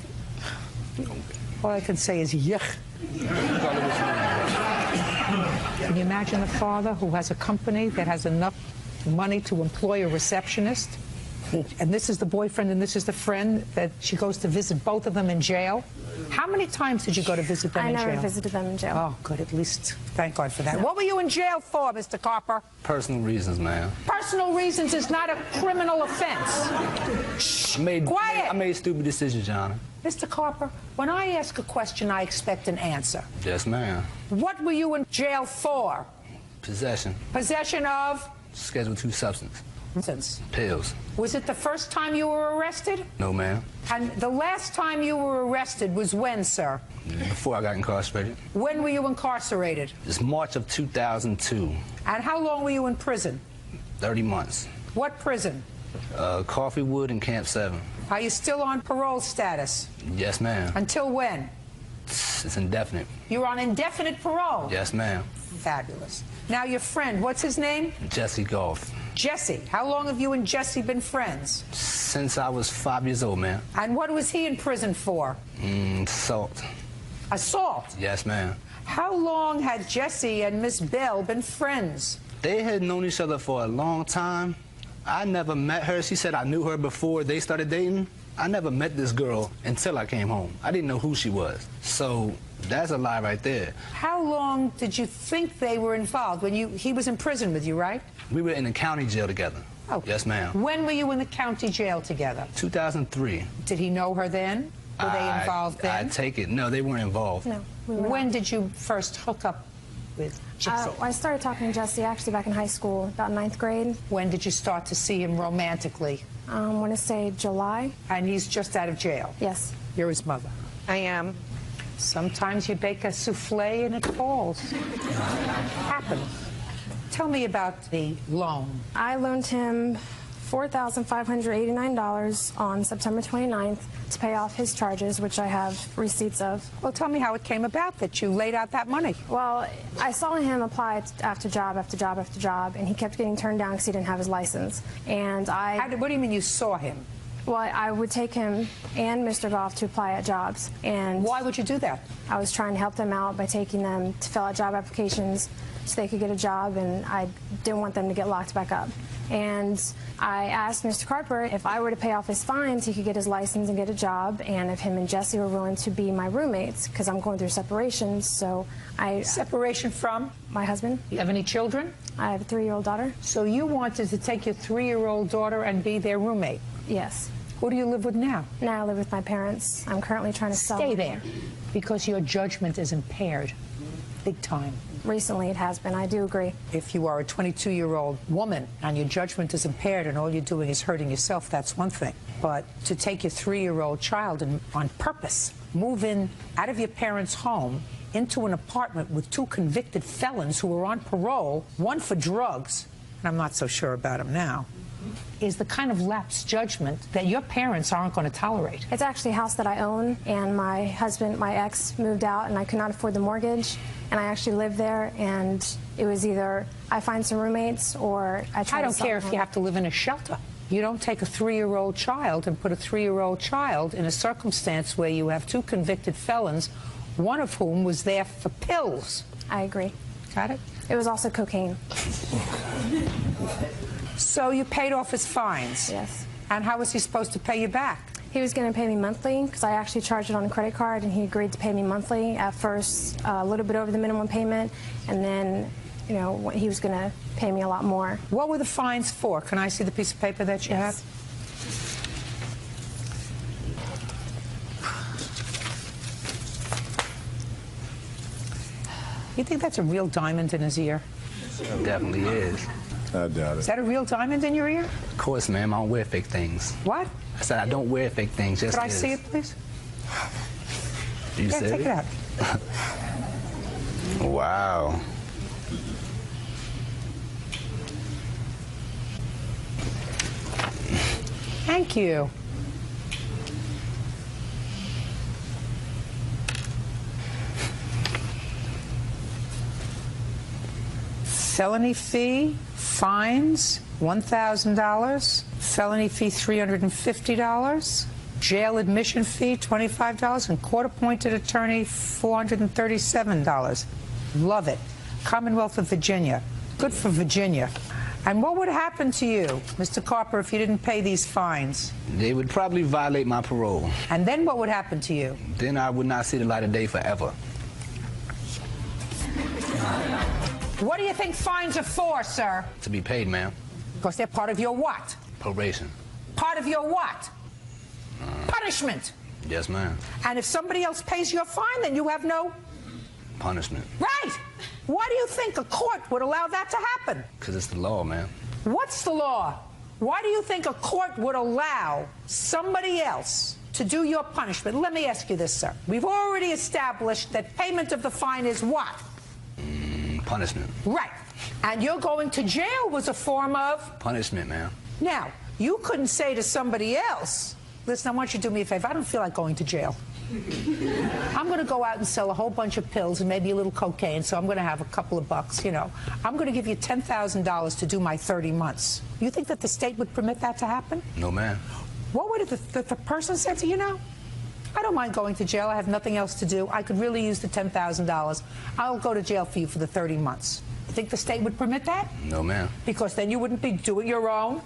all I can say is yuck. Can you imagine a father who has a company that has enough money to employ a receptionist? And this is the boyfriend and this is the friend that she goes to visit both of them in jail? How many times did you go to visit them in jail? I never visited them in jail. Oh, good. At least, thank God for that. No. What were you in jail for, Mr. Carper? Personal reasons, ma'am. Personal reasons is not a criminal offense. Shh, quiet. I made stupid decisions, Your Honor. Mr. Carper, when I ask a question, I expect an answer. Yes, ma'am. What were you in jail for? Possession. Possession of? Schedule 2 substance. Pills. Was it the first time you were arrested? No, ma'am. And the last time you were arrested was when, sir? Before I got incarcerated. When were you incarcerated? It's March of 2002. And how long were you in prison? 30 months. What prison? Coffeewood and Camp 7. Are you still on parole status? Yes, ma'am. Until when? It's indefinite. You're on indefinite parole? Yes, ma'am. Fabulous. Now your friend, what's his name? Jesse Goff. Jesse. How long have you and Jesse been friends? Since I was 5 years old, ma'am. And what was he in prison for? Assault. Assault? Yes, ma'am. How long had Jesse and Miss Bell been friends? They had known each other for a long time. I never met her. She said I knew her before they started dating. I never met this girl until I came home. I didn't know who she was. So that's a lie right there. How long did you think they were involved? He was in prison with you, right? We were in the county jail together. Oh. Yes, ma'am. When were you in the county jail together? 2003. Did he know her then? Were they involved then? I take it. No, they weren't involved. No. We were When not. did you first hook up with Jesse? I started talking to Jesse actually back in high school, about 9th grade. When did you start to see him romantically? I want to say July. And he's just out of jail? Yes. You're his mother? I am. Sometimes you bake a souffle and it falls. Happens. Tell me about the loan. I loaned him $4,589 on September 29th to pay off his charges, which I have receipts of. Well, tell me how it came about that you laid out that money. Well, I saw him apply after job after job after job, and he kept getting turned down because he didn't have his license. And what do you mean you saw him? Well, I would take him and Mr. Goff to apply at jobs. And why would you do that? I was trying to help them out by taking them to fill out job applications so they could get a job, and I didn't want them to get locked back up. And I asked Mr. Carper if I were to pay off his fines, he could get his license and get a job, and if him and Jesse were willing to be my roommates, because I'm going through separation, so I... Separation from? My husband. You have any children? I have a 3-year-old daughter. So you wanted to take your 3-year-old daughter and be their roommate? Yes. Who do you live with now? Now I live with my parents. I'm currently trying to sell. Stay there, because your judgment is impaired, big time. Recently it has been, I do agree. If you are a 22-year-old woman and your judgment is impaired and all you're doing is hurting yourself, that's one thing. But to take your 3-year-old child and on purpose, move in out of your parents' home into an apartment with 2 convicted felons who are on parole, one for drugs, and I'm not so sure about him now, is the kind of lapsed judgment that your parents aren't going to tolerate. It's actually a house that I own, and my husband, my ex, moved out, and I could not afford the mortgage, and I actually lived there, and it was either I find some roommates or I try to I don't care if you have to live in a shelter. You don't take a 3-year-old child and put a 3-year-old child in a circumstance where you have 2 convicted felons, one of whom was there for pills. I agree. Got it? It was also cocaine. So you paid off his fines? Yes. And how was he supposed to pay you back? He was going to pay me monthly because I actually charged it on a credit card, and he agreed to pay me monthly. At first, a little bit over the minimum payment, and then, you know, he was going to pay me a lot more. What were the fines for? Can I see the piece of paper that you have? You think that's a real diamond in his ear? It definitely is. I doubt it. Is that a real diamond in your ear? Of course, ma'am. I don't wear fake things. What? I said I don't wear fake things. Just Could I see it, please? You yeah, said take it out. Wow. Thank you. Felony fee, fines, $1,000. Felony fee, $350. Jail admission fee, $25. And court-appointed attorney, $437. Love it. Commonwealth of Virginia. Good for Virginia. And what would happen to you, Mr. Carper, if you didn't pay these fines? They would probably violate my parole. And then what would happen to you? Then I would not see the light of day forever. What do you think fines are for, sir? To be paid, ma'am. Because they're part of your what? Probation. Part of your what? Punishment. Yes, ma'am. And if somebody else pays your fine, then you have no... Punishment. Right. Why do you think a court would allow that to happen? Because it's the law, ma'am. What's the law? Why do you think a court would allow somebody else to do your punishment? Let me ask you this, sir. We've already established that payment of the fine is what? Punishment. Right. And you're going to jail was a form of? Punishment, ma'am. Now, You couldn't say to somebody else, listen, I want you to do me a favor. I don't feel like going to jail. I'm going to go out and sell a whole bunch of pills and maybe a little cocaine, so I'm going to have a couple of bucks, you know. I'm going to give you $10,000 to do my 30 months. You think that the state would permit that to happen? No, ma'am. What would the person say to you now? I don't mind going to jail. I have nothing else to do. I could really use the $10,000. I'll go to jail for you for the 30 months. You think the state would permit that? No, ma'am. Because then you wouldn't be doing your own.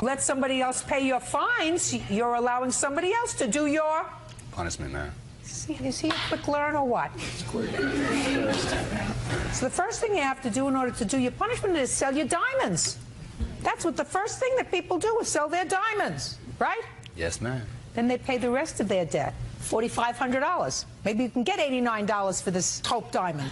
Let somebody else pay your fines. You're allowing somebody else to do your punishment, ma'am. Is he a quick learner or what? So the first thing you have to do in order to do your punishment is sell your diamonds. That's what the first thing that people do is sell their diamonds, right? Yes, ma'am. Then they pay the rest of their debt, $4,500. Maybe you can get $89 for this taupe diamond.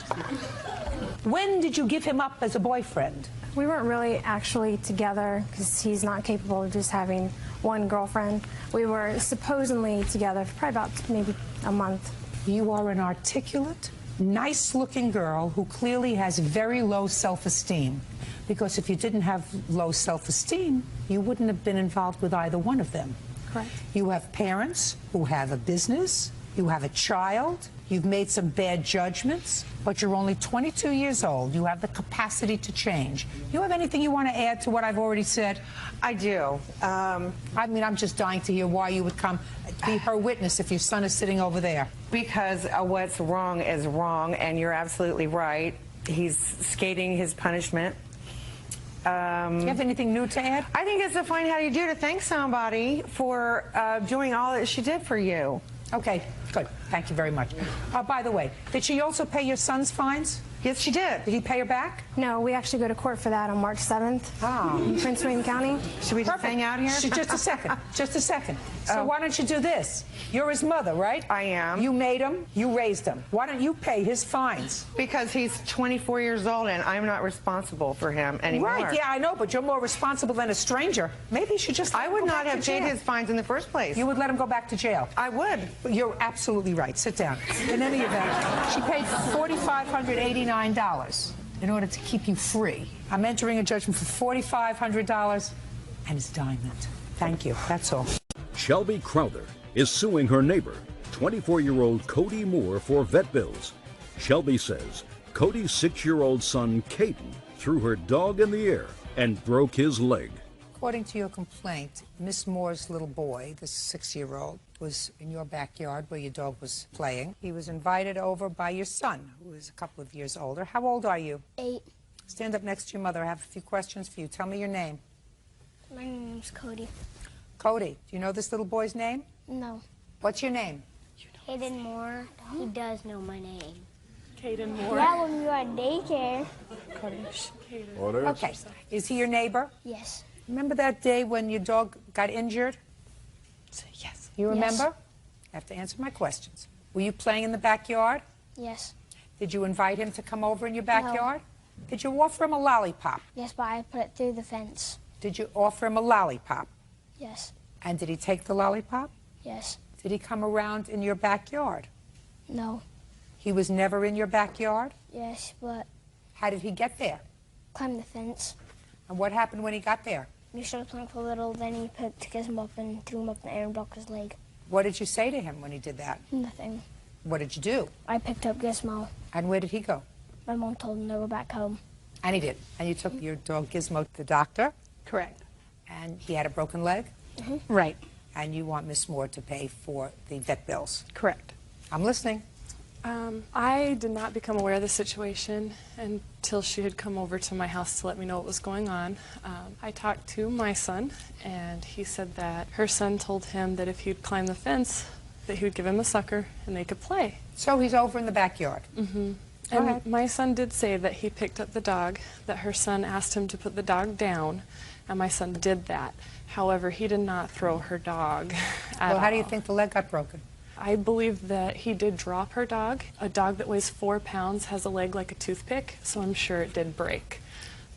When did you give him up as a boyfriend? We weren't really actually together because he's not capable of just having one girlfriend. We were supposedly together for probably about maybe a month. You are an articulate, nice-looking girl who clearly has very low self-esteem. Because if you didn't have low self-esteem, you wouldn't have been involved with either one of them. Correct. You have parents who have a business, you have a child, you've made some bad judgments, but you're only 22 years old. You have the capacity to change. You have anything you want to add to what I've already said? I do. I mean, I'm just dying to hear why you would come be her witness if your son is sitting over there. Because what's wrong is wrong, and you're absolutely right. He's skating his punishment. Do you have anything new to add? I think it's a fine how you do to thank somebody for doing all that she did for you. Okay, good. Thank you very much. By the way, did she also pay your son's fines? Yes, she did. Did he pay her back? No, we actually go to court for that on March 7th in Prince William County. Should we just hang out here? Just a second. Just a second. So why don't you do this? You're his mother, right? I am. You made him. You raised him. Why don't you pay his fines? Because he's 24 years old and I'm not responsible for him anymore. Right, yeah, I know, but you're more responsible than a stranger. Maybe you should just I would not have paid his fines in the first place. You would let him go back to jail? I would. You're absolutely right. Sit down. In any event, she paid $4,589 in order to keep you free. I'm entering a judgment for $4,500 and his diamond. Thank you. That's all. Shelby Crowther is suing her neighbor, 24-year-old Cody Moore, for vet bills. Shelby says Cody's 6-year-old son, Caden, threw her dog in the air and broke his leg. According to your complaint, Miss Moore's little boy, this 6-year-old, was in your backyard where your dog was playing. He was invited over by your son, who is a couple of years older. How old are you? 8. Stand up next to your mother. I have a few questions for you. Tell me your name. My name's Cody. Cody, do you know this little boy's name? No. What's your name? Caden Moore. He does know my name. Caden Moore. Yeah, when we were at daycare. Okay. Is he your neighbor? Yes. Remember that day when your dog got injured? Yes. You remember? You have to answer my questions. Were you playing in the backyard? Yes. Did you invite him to come over in your backyard? No. Did you offer him a lollipop? Yes, but I put it through the fence. Did you offer him a lollipop? Yes. And did he take the lollipop? Yes. Did he come around in your backyard? No. He was never in your backyard? Yes, but... How did he get there? Climbed the fence. And what happened when he got there? We started playing for a little, then he picked him up and threw him up in the air and broke his leg. What did you say to him when he did that? Nothing. What did you do? I picked up Gizmo. And where did he go? My mom told him to go back home. And he did. And you took your dog Gizmo to the doctor? Correct. And he had a broken leg? Mm-hmm. Right. And you want Miss Moore to pay for the vet bills? Correct. I'm listening. I did not become aware of the situation until she had come over to my house to let me know what was going on. I talked to my son, and he said that her son told him that if he'd climb the fence, that he would give him a sucker and they could play. So he's over in the backyard? Mm-hmm. And my son did say that he picked up the dog, that her son asked him to put the dog down, and my son did that. However, he did not throw her dog at Well, how do you all. think the leg got broken? I believe that he did drop her dog. A dog that weighs 4 pounds has a leg like a toothpick, so I'm sure it did break.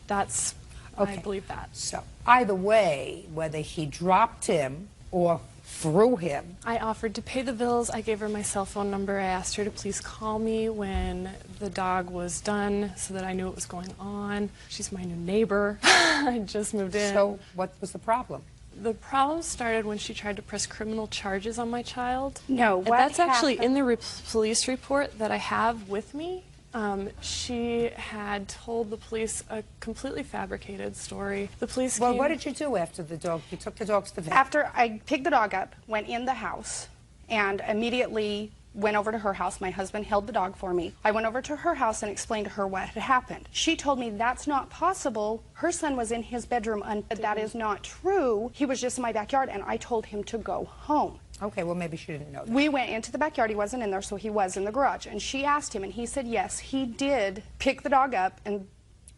That's, I believe that. So, either way, whether he dropped him or threw him. I offered to pay the bills. I gave her my cell phone number. I asked her to please call me when the dog was done so that I knew what was going on. She's my new neighbor. I just moved in. So, what was the problem? The problem started when she tried to press criminal charges on my child. No, And what that's actually happened- in the police report that I have with me. She had told the police a completely fabricated story. The police Well, came... what did you do after the dog? You took the dog to the vet. After I picked the dog up, went in the house, and immediately went over to her house. My husband held the dog for me. I went over to her house and explained to her what had happened. She told me that's not possible. Her son was in his bedroom, and that is not true. He was just in my backyard, and I told him to go home. Okay, well, maybe she didn't know that. We went into the backyard. He wasn't in there, so he was in the garage. And she asked him, and he said yes, he did pick the dog up and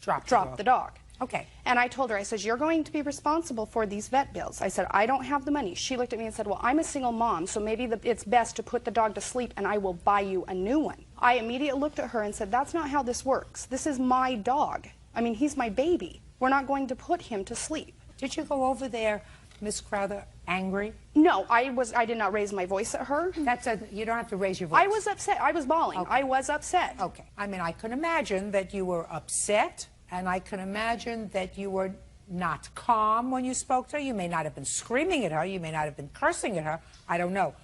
drop the dog. Okay. And I told her, I said, you're going to be responsible for these vet bills. I said, I don't have the money. She looked at me and said, well, I'm a single mom, so maybe it's best to put the dog to sleep and I will buy you a new one. I immediately looked at her and said, that's not how this works. This is my dog. I mean, he's my baby. We're not going to put him to sleep. Did you go over there, Miss Crowther, angry? No, I did not raise my voice at her. You don't have to raise your voice. I was upset. I was bawling. Okay. I was upset. Okay. I mean, I can imagine that you were upset, and I can imagine that you were not calm when you spoke to her. You may not have been screaming at her. You may not have been cursing at her. I don't know.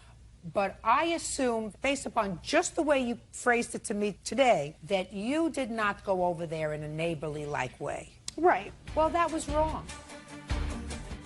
But I assume, based upon just the way you phrased it to me today, that you did not go over there in a neighborly-like way. Right. Well, that was wrong.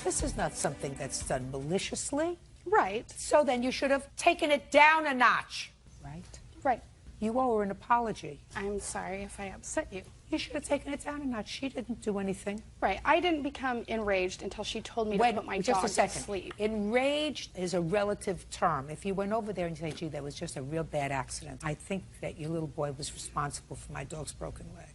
This is not something that's done maliciously. Right. So then you should have taken it down a notch. Right? Right. You owe her an apology. I'm sorry if I upset you. You should have taken it down a notch. She didn't do anything. Right. I didn't become enraged until she told me to put my just dog a second. to sleep. Enraged is a relative term. If you went over there and you say, gee, that was just a real bad accident, I think that your little boy was responsible for my dog's broken leg.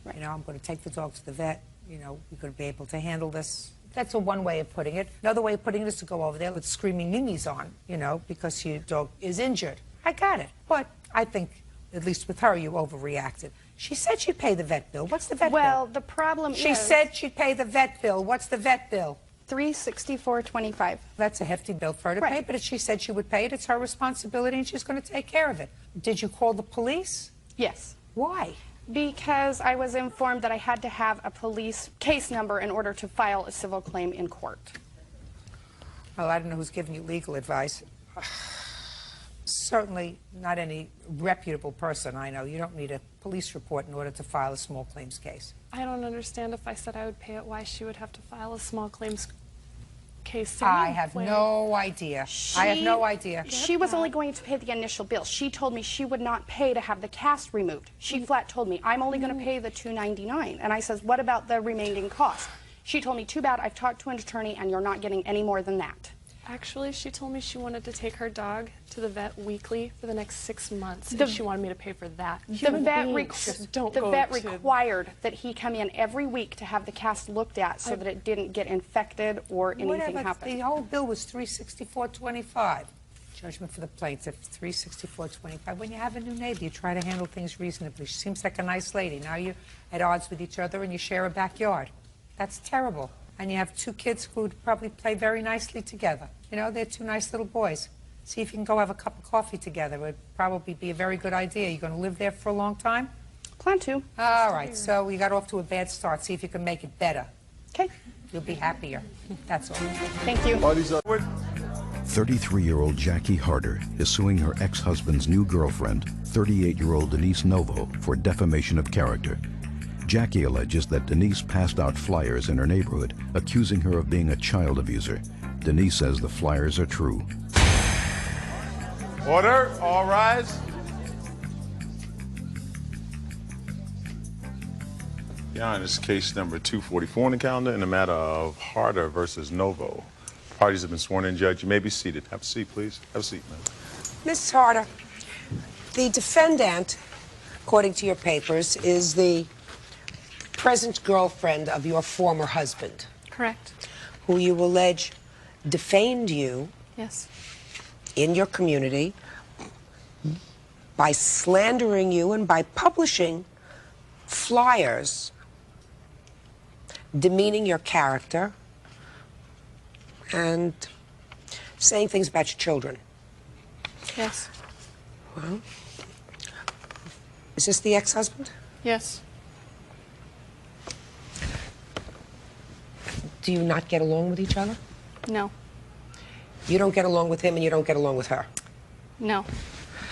Right. You know, I'm going to take the dog to the vet. You know, we're going to be able to handle this. That's one way of putting it. Another way of putting it is to go over there with screaming Mimi's on, you know, because your dog is injured. I got it. But I think, at least with her, you overreacted. She said she'd pay the vet bill. What's the vet bill? Well, the problem is... She said she'd pay the vet bill. What's the vet bill? $364.25. That's a hefty bill for her to pay, but if she said she would pay it, it's her responsibility, and she's going to take care of it. Did you call the police? Yes. Why? Because I was informed that I had to have a police case number in order to file a civil claim in court. Well, I don't know who's giving you legal advice. Certainly not any reputable person I know. You don't need a police report in order to file a small claims case. I don't understand if I said I would pay it, why she would have to file a small claims case. I have no idea. I have no idea. She was only going to pay the initial bill. She told me she would not pay to have the cast removed. She flat told me, I'm only going to pay the $299. And I says, what about the remaining cost? She told me, too bad, I've talked to an attorney and you're not getting any more than that. Actually, she told me she wanted to take her dog to the vet weekly for the next 6 months. The- And she wanted me to pay for that. The vet Don't required that he come in every week to have the cast looked at so that it didn't get infected or anything Whatever. happen. The whole bill was $364.25. Judgment for the plaintiff, $364.25. When you have a new neighbor, you try to handle things reasonably. She seems like a nice lady. Now you're at odds with each other and you share a backyard. That's terrible. And you have two kids who would probably play very nicely together. You know, they're two nice little boys. See if you can go have a cup of coffee together. It would probably be a very good idea. You're going to live there for a long time? Plan to. All right, so you got off to a bad start. See if you can make it better. Okay. You'll be happier. That's all. Thank you. 33-year-old Jackie Harder is suing her ex-husband's new girlfriend, 38-year-old Denise Novo, for defamation of character. Jackie alleges that Denise passed out flyers in her neighborhood, accusing her of being a child abuser. Denise says the flyers are true. Order, all rise. Your Honor, this is case number 244 on the calendar in the matter of Harder versus Novo. Parties have been sworn in, Judge. You may be seated. Have a seat, please. Have a seat, ma'am. Ms. Harder, the defendant, according to your papers, is the present girlfriend of your former husband. Correct. Who you allege defamed you Yes. in your community by slandering you and by publishing flyers demeaning your character and saying things about your children. Yes. Well, is this the ex-husband? Yes. Do you not get along with each other? No. You don't get along with him and you don't get along with her? No.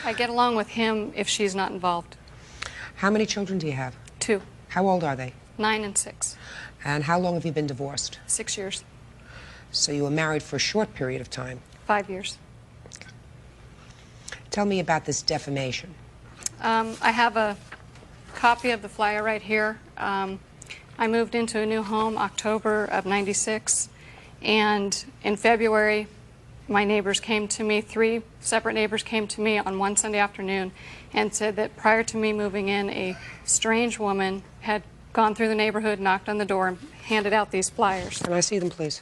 I get along with him if she's not involved. How many children do you have? 2. How old are they? 9 and 6. And how long have you been divorced? 6 years. So you were married for a short period of time. 5 years. Tell me about this defamation. I have a copy of the flyer right here. I moved into a new home October of '96, and in February, my neighbors came to me, 3 separate neighbors came to me on one Sunday afternoon and said that prior to me moving in, a strange woman had gone through the neighborhood, knocked on the door, and handed out these flyers. Can I see them, please?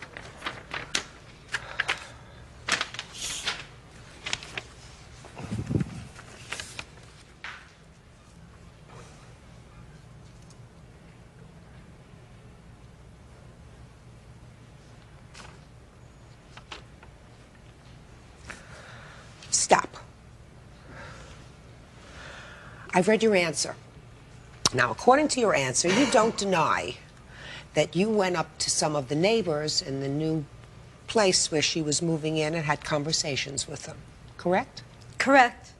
Stop. I've read your answer. Now, according to your answer, you don't deny that you went up to some of the neighbors in the new place where she was moving in and had conversations with them, correct? Correct.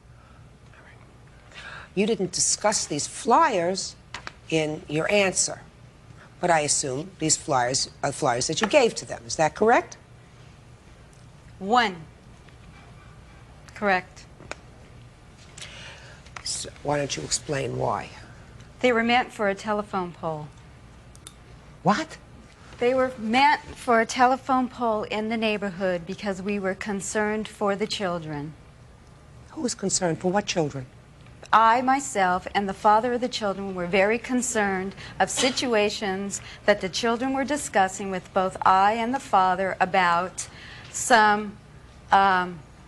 You didn't discuss these flyers in your answer, but I assume these flyers are flyers that you gave to them. Is that correct? 1. Correct. So why don't you explain why? They were meant for a telephone pole. What? They were meant for a telephone pole in the neighborhood because we were concerned for the children. Who was concerned for what children? I, myself, and the father of the children were very concerned of situations that the children were discussing with both I and the father about some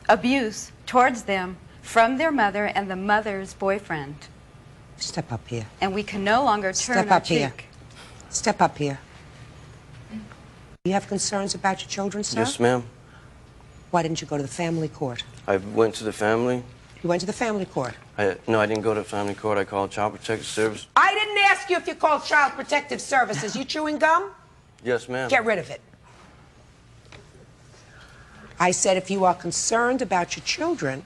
abuse towards them from their mother and the mother's boyfriend. Step up here. And we can no longer turn Step our up here. cheek. Step up here. You have concerns about your children, sir? Yes, ma'am. Why didn't you go to the family court? I went to the family. You went to the family court? No, I didn't go to family court. I called Child Protective Service. I didn't ask you if you called Child Protective Services. You chewing gum? Yes, ma'am. Get rid of it. I said if you are concerned about your children,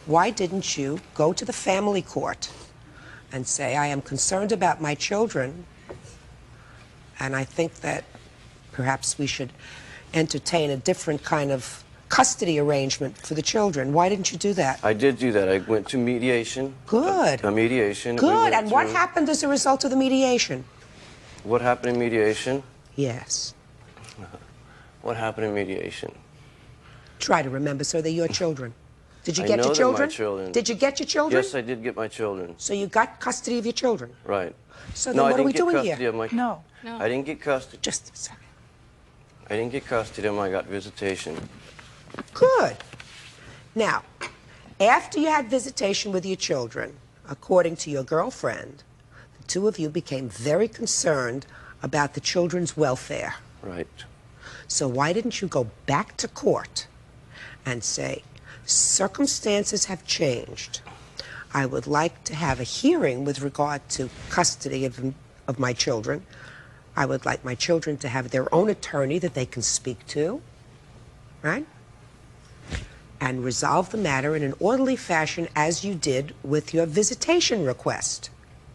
why didn't you go to the family court and say, I am concerned about my children, and I think that perhaps we should entertain a different kind of custody arrangement for the children. Why didn't you do that? I did do that. I went to mediation. Good. A mediation. Good. And what happened as a result of the mediation? What happened in mediation? Yes. What happened in mediation? Try to remember, sir, they're your children. Did you I get know your they're my children? children. Did you get your children? Yes, I did get my children. So you got custody of your children? Right. So then no, what I didn't are we get doing custody here? Of my... No. I didn't get custody. Just a second. I didn't get custody of them. I got visitation. Good. Now, after you had visitation with your children, according to your girlfriend, the two of you became very concerned about the children's welfare. Right. So why didn't you go back to court and say, circumstances have changed. I would like to have a hearing with regard to custody of my children. I would like my children to have their own attorney that they can speak to, right? And resolve the matter in an orderly fashion as you did with your visitation request.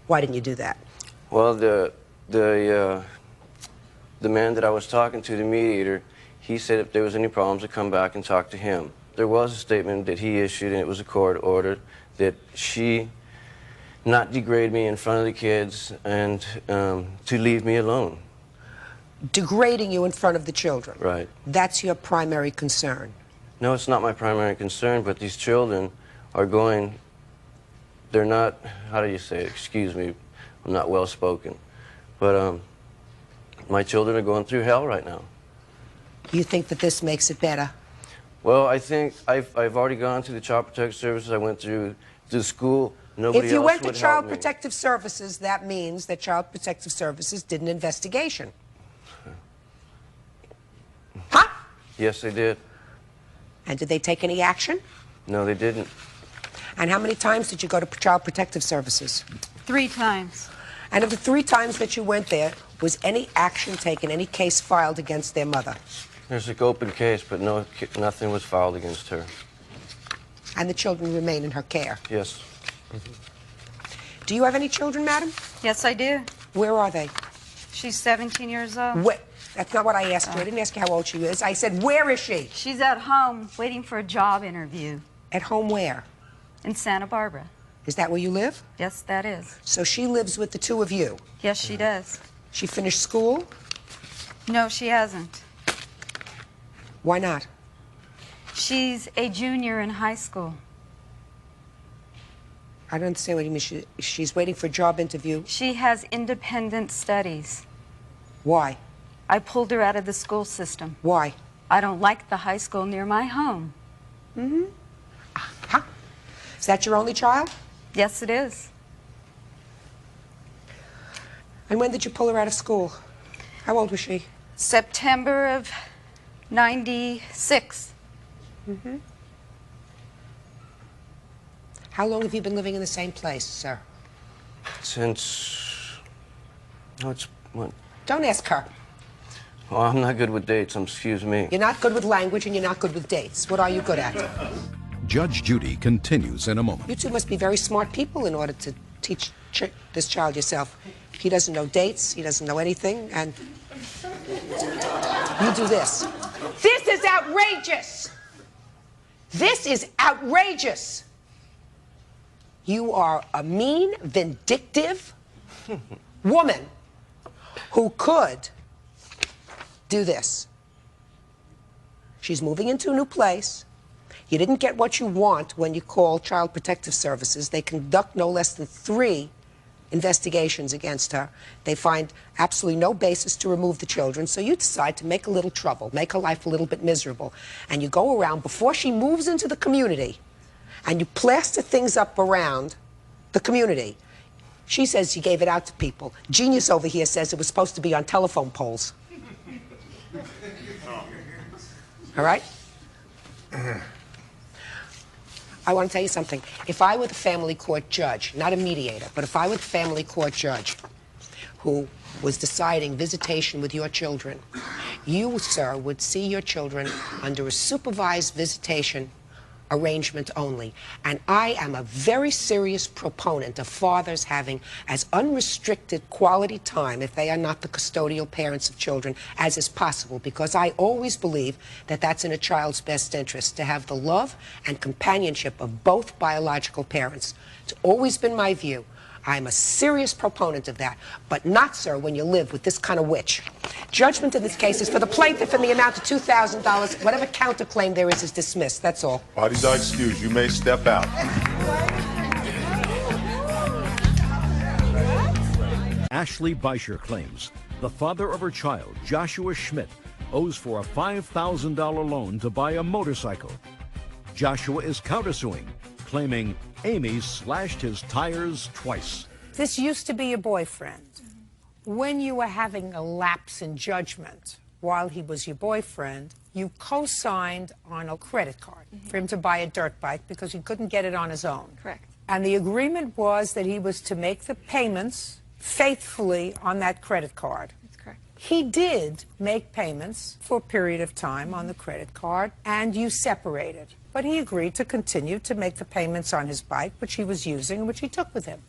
Why didn't you do that? Well, the man that I was talking to, the mediator, he said if there was any problems to come back and talk to him. There was a statement that he issued, and it was a court order, that she not degrade me in front of the kids and to leave me alone. Degrading you in front of the children. Right. That's your primary concern. No, it's not my primary concern, but these children are going, they're not, how do you say it? Excuse me, I'm not well spoken. But my children are going through hell right now. You think that this makes it better? Well, I think I've already gone to the Child Protective Services. I went through the school. Nobody If you else went to would Child help me. Protective Services, that means that Child Protective Services did an investigation. Huh? Yes, they did. And did they take any action? No, they didn't. And how many times did you go to Child Protective Services? 3 times. And of the 3 times that you went there, was any action taken, any case filed against their mother? There's an open case, but nothing was filed against her. And the children remain in her care? Yes. Do you have any children, madam? Yes, I do. Where are they? She's 17 years old. That's not what I asked you. I didn't ask you how old she is. I said, where is she? She's at home waiting for a job interview. At home where? In Santa Barbara. Is that where you live? Yes, that is. So she lives with the two of you? Yes, she does. She finished school? No, she hasn't. Why not? She's a junior in high school. I don't understand what you mean. She's waiting for a job interview? She has independent studies. Why? I pulled her out of the school system. Why? I don't like the high school near my home. Mm-hmm. Huh? Is that your only child? Yes, it is. And when did you pull her out of school? How old was she? September of 96. Mm-hmm. How long have you been living in the same place, sir? Since... No, it's... What? Don't ask her. Oh, I'm not good with dates, excuse me. You're not good with language and you're not good with dates. What are you good at? Judge Judy continues in a moment. You two must be very smart people in order to teach this child yourself. He doesn't know dates, he doesn't know anything, and you do this. This is outrageous! This is outrageous! You are a mean, vindictive woman who could do this. She's moving into a new place. You didn't get what you want when you call Child Protective Services. They conduct no less than 3 investigations against her. They find absolutely no basis to remove the children, so you decide to make a little trouble, make her life a little bit miserable. And you go around before she moves into the community, and you plaster things up around the community. She says you gave it out to people. Genius over here says it was supposed to be on telephone poles. All right? I want to tell you something. If I were the family court judge, not a mediator, but if I were the family court judge who was deciding visitation with your children, you, sir, would see your children under a supervised visitation arrangement only. And I am a very serious proponent of fathers having as unrestricted quality time, if they are not the custodial parents of children, as is possible, because I always believe that that's in a child's best interest, to have the love and companionship of both biological parents. It's always been my view. I'm a serious proponent of that, but not, sir, when you live with this kind of witch. Judgment in this case is for the plaintiff in the amount of $2,000. Whatever counterclaim there is dismissed. That's all. Parties are excused. You may step out. Ashley Beischer claims the father of her child, Joshua Schmidt, owes for a $5,000 loan to buy a motorcycle. Joshua is countersuing, claiming Amy slashed his tires twice. This used to be your boyfriend. When you were having a lapse in judgment while he was your boyfriend, you co-signed on a credit card for him to buy a dirt bike because he couldn't get it on his own. Correct. And the agreement was that he was to make the payments faithfully on that credit card. That's correct. He did make payments for a period of time on the credit card, and you separated. But he agreed to continue to make the payments on his bike, which he was using and which he took with him.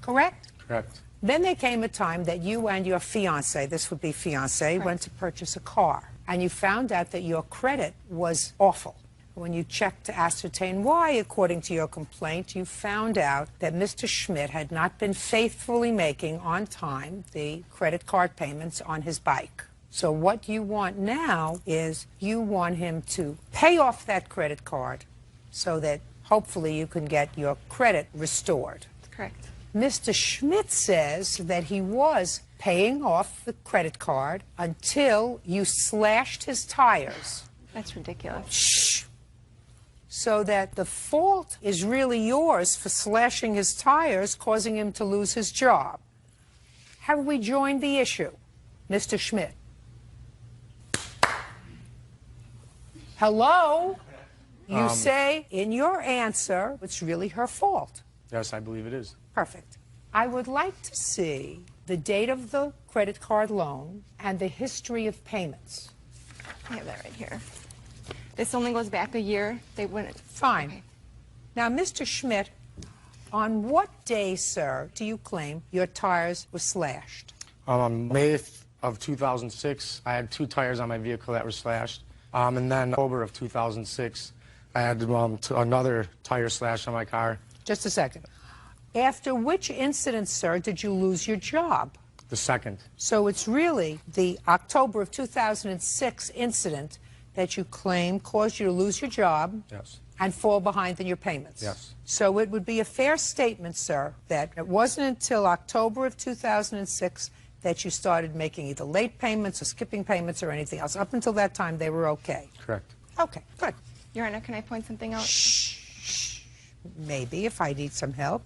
Correct? Correct. Then there came a time that you and your fiancé, this would be fiancé, went to purchase a car. And you found out that your credit was awful. When you checked to ascertain why, according to your complaint, you found out that Mr. Schmidt had not been faithfully making on time the credit card payments on his bike. So what you want now is you want him to pay off that credit card so that hopefully you can get your credit restored. That's correct. Mr. Schmidt says that he was paying off the credit card until you slashed his tires. That's ridiculous. Shh. So that the fault is really yours for slashing his tires, causing him to lose his job. Have we joined the issue, Mr. Schmidt? Hello? You say in your answer it's really her fault. Yes, I believe it is. Perfect. I would like to see the date of the credit card loan and the history of payments. I have that right here. This only goes back a year. They wouldn't. Fine. Okay. Now, Mr. Schmidt, on what day, sir, do you claim your tires were slashed? On May of 2006, I had 2 tires on my vehicle that were slashed. And then October of 2006, I had another tire slash on my car. Just a second. After which incident, sir, did you lose your job? The second. So it's really the October of 2006 incident that you claim caused you to lose your job Yes. and fall behind in your payments. Yes. So it would be a fair statement, sir, that it wasn't until October of 2006 that you started making either late payments or skipping payments or anything else. Up until that time, they were okay. Correct. Okay, good. Your Honor, can I point something out? Shh. Maybe, if I need some help.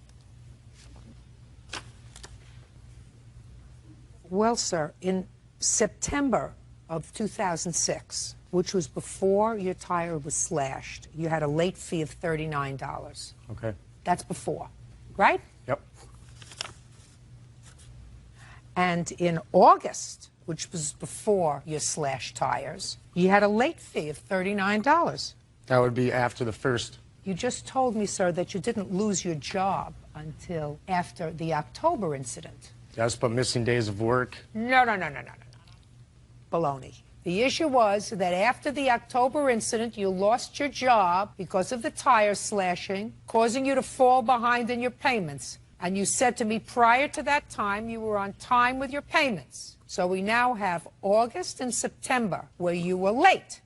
Well, sir, in September of 2006, which was before your tire was slashed, you had a late fee of $39. Okay. That's before, right? Yep. And in August, which was before your slashed tires, you had a late fee of $39. That would be after the first. You just told me, sir, that you didn't lose your job until after the October incident. Yes, but missing days of work. No. Baloney. The issue was that after the October incident, you lost your job because of the tire slashing, causing you to fall behind in your payments. And you said to me prior to that time you were on time with your payments. So we now have August and September where you were late.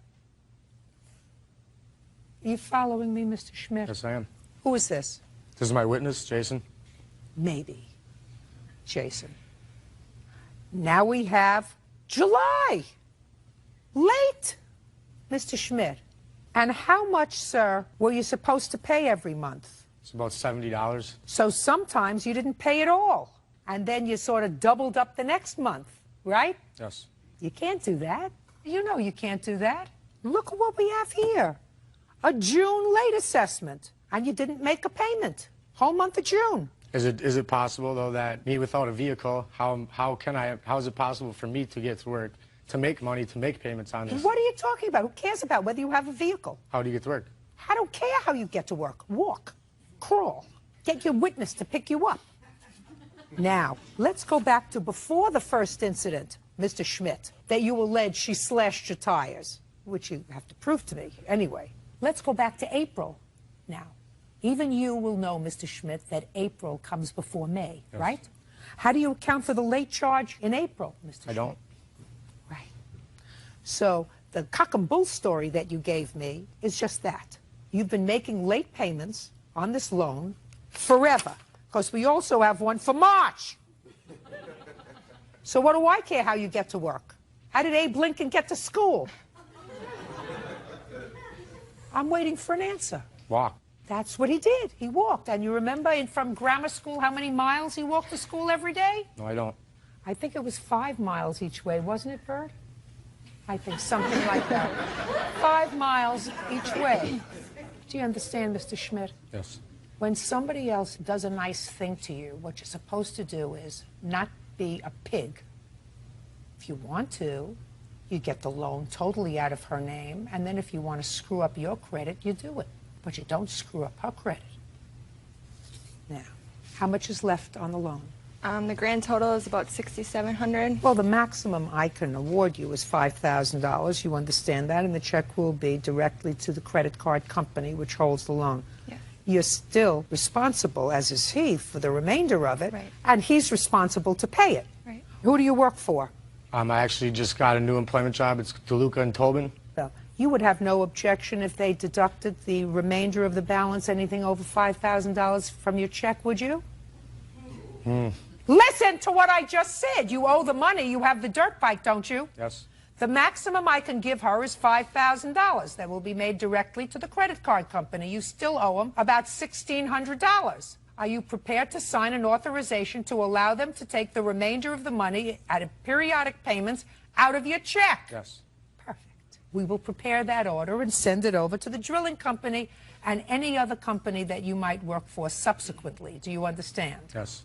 Are you following me, Mr. Schmidt? Yes, I am. Who is this? This is my witness, Jason. Maybe. Jason. Now we have July. Late, Mr. Schmidt. And how much, sir, were you supposed to pay every month? It's about $70. So sometimes you didn't pay at all. And then you sort of doubled up the next month, right? Yes. You can't do that. You know you can't do that. Look at what we have here. A June late assessment. And you didn't make a payment. Whole month of June. Is it possible, though, that me without a vehicle, how is it possible for me to get to work, to make money, to make payments on this? What are you talking about? Who cares about whether you have a vehicle? How do you get to work? I don't care how you get to work. Walk. Crawl. Get your witness to pick you up. Now, let's go back to before the first incident, Mr. Schmidt, that you allege she slashed your tires, which you have to prove to me anyway. Let's go back to April now. Even you will know, Mr. Schmidt, that April comes before May, Yes. right? How do you account for the late charge in April, Mr. Schmidt? I don't. Right. So the cock and bull story that you gave me is just that. You've been making late payments on this loan forever, because we also have one for March. So what do I care how you get to work? How did Abe Lincoln get to school? I'm waiting for an answer. Walk. That's what he did. He walked. And you remember from grammar school how many miles he walked to school every day? No, I don't. I think it was 5 miles each way, wasn't it, Bert? I think something like that. 5 miles each way. Do you understand, Mr. Schmidt? Yes. When somebody else does a nice thing to you, what you're supposed to do is not be a pig. If you want to, you get the loan totally out of her name, and then if you want to screw up your credit, you do it. But you don't screw up her credit. Now, how much is left on the loan? The grand total is about $6,700. Well, the maximum I can award you is $5,000. You understand that? And the check will be directly to the credit card company which holds the loan. Yes. You're still responsible, as is he, for the remainder of it. Right. And he's responsible to pay it. Right. Who do you work for? I actually just got a new employment job. It's DeLuca and Tobin. Well, you would have no objection if they deducted the remainder of the balance, anything over $5,000 from your check, would you? Listen to what I just said. You owe the money. You have the dirt bike, don't you? Yes. The maximum I can give her is $5,000. That will be made directly to the credit card company. You still owe them about $1,600. Are you prepared to sign an authorization to allow them to take the remainder of the money out of periodic payments out of your check? Yes. Perfect. We will prepare that order and send it over to the drilling company and any other company that you might work for subsequently. Do you understand? Yes.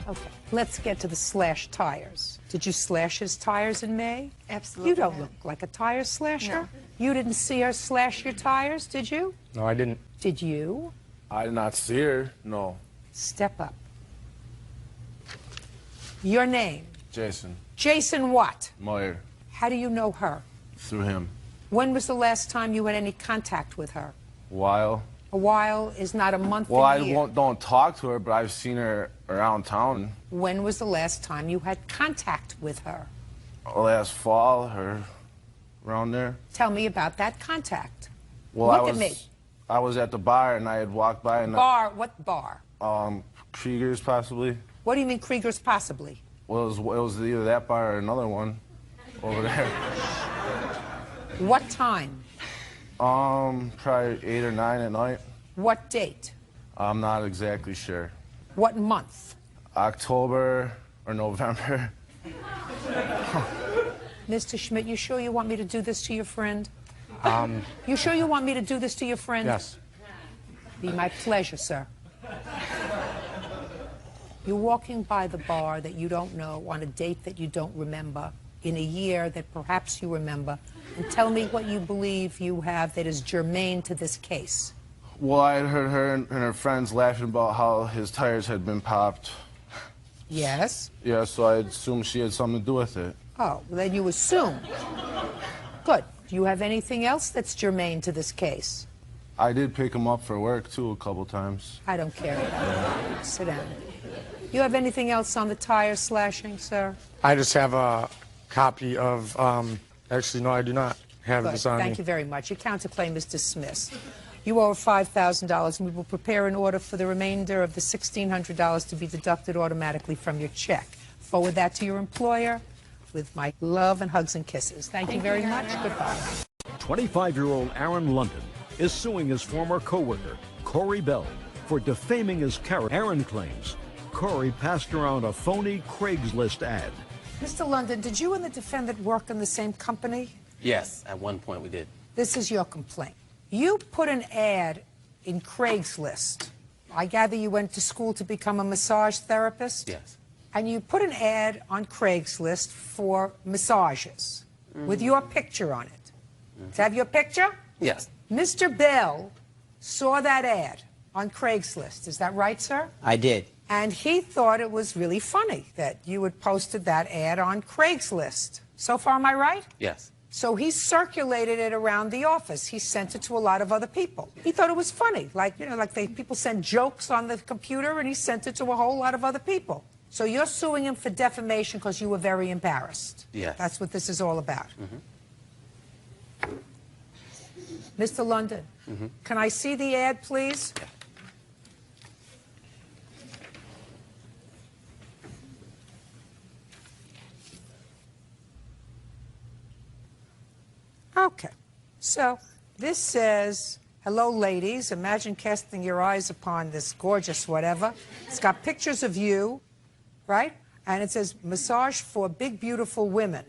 Okay, let's get to the slashed tires. Did you slash his tires in May? Absolutely You don't not. look like a tire slasher. No. You didn't see her slash your tires, did you? No, I didn't. Did you? I did not see her. No. Step up. Your name? Jason Jason what? Moyer. How do you know her? Through him. When was the last time you had any contact with her? While. A while is not a month, Well, a I year. don't talk to her, but I've seen her around town. When was the last time you had contact with her? Last fall, or around there. Tell me about that contact. Well, Look I at me. was at the bar and I had walked by and Bar, what bar? Krieger's possibly. What do you mean Krieger's possibly? Well, it was either that bar or another one over there. What time? Probably 8 or 9 at night. What date? I'm not exactly sure. What month? October or November. Mr. Schmidt, you sure you want me to do this to your friend? You sure you want me to do this to your friend? Yes. Be my pleasure, sir. You're walking by the bar that you don't know on a date that you don't remember in a year that perhaps you remember, and tell me what you believe you have that is germane to this case. Well, I had heard her and her friends laughing about how his tires had been popped. Yes? Yeah, so I assumed she had something to do with it. Oh, well, then you assume. Good. Do you have anything else that's germane to this case? I did pick him up for work, too, a couple times. I don't care about that. Sit down. You have anything else on the tire slashing, sir? I just have a copy of, actually, no, I do not have Good. this on Thank me. you very much. Your counterclaim is dismissed. You owe $5,000, and we will prepare an order for the remainder of the $1,600 to be deducted automatically from your check. Forward that to your employer with my love and hugs and kisses. Thank you very much. Goodbye. 25-year-old Aaron London is suing his former co-worker, Corey Bell, for defaming his character. Aaron claims Corey passed around a phony Craigslist ad. Mr. London, did you and the defendant work in the same company? Yes, at one point we did. This is your complaint. You put an ad in Craigslist. I gather you went to school to become a massage therapist? Yes. And you put an ad on Craigslist for massages with your picture on it. Does it have your picture? Yes. Mr. Bell saw that ad on Craigslist. Is that right, sir? I did. And he thought it was really funny that you had posted that ad on Craigslist. So far, am I right? Yes. So he circulated it around the office. He sent it to a lot of other people. He thought it was funny, like, you know, like people send jokes on the computer, and he sent it to a whole lot of other people. So you're suing him for defamation because you were very embarrassed. Yes. That's what this is all about. Mm-hmm. Mr. London, can I see the ad, please? Okay. So this says, hello, ladies. Imagine casting your eyes upon this gorgeous whatever. It's got pictures of you, right? And it says, massage for big, beautiful women.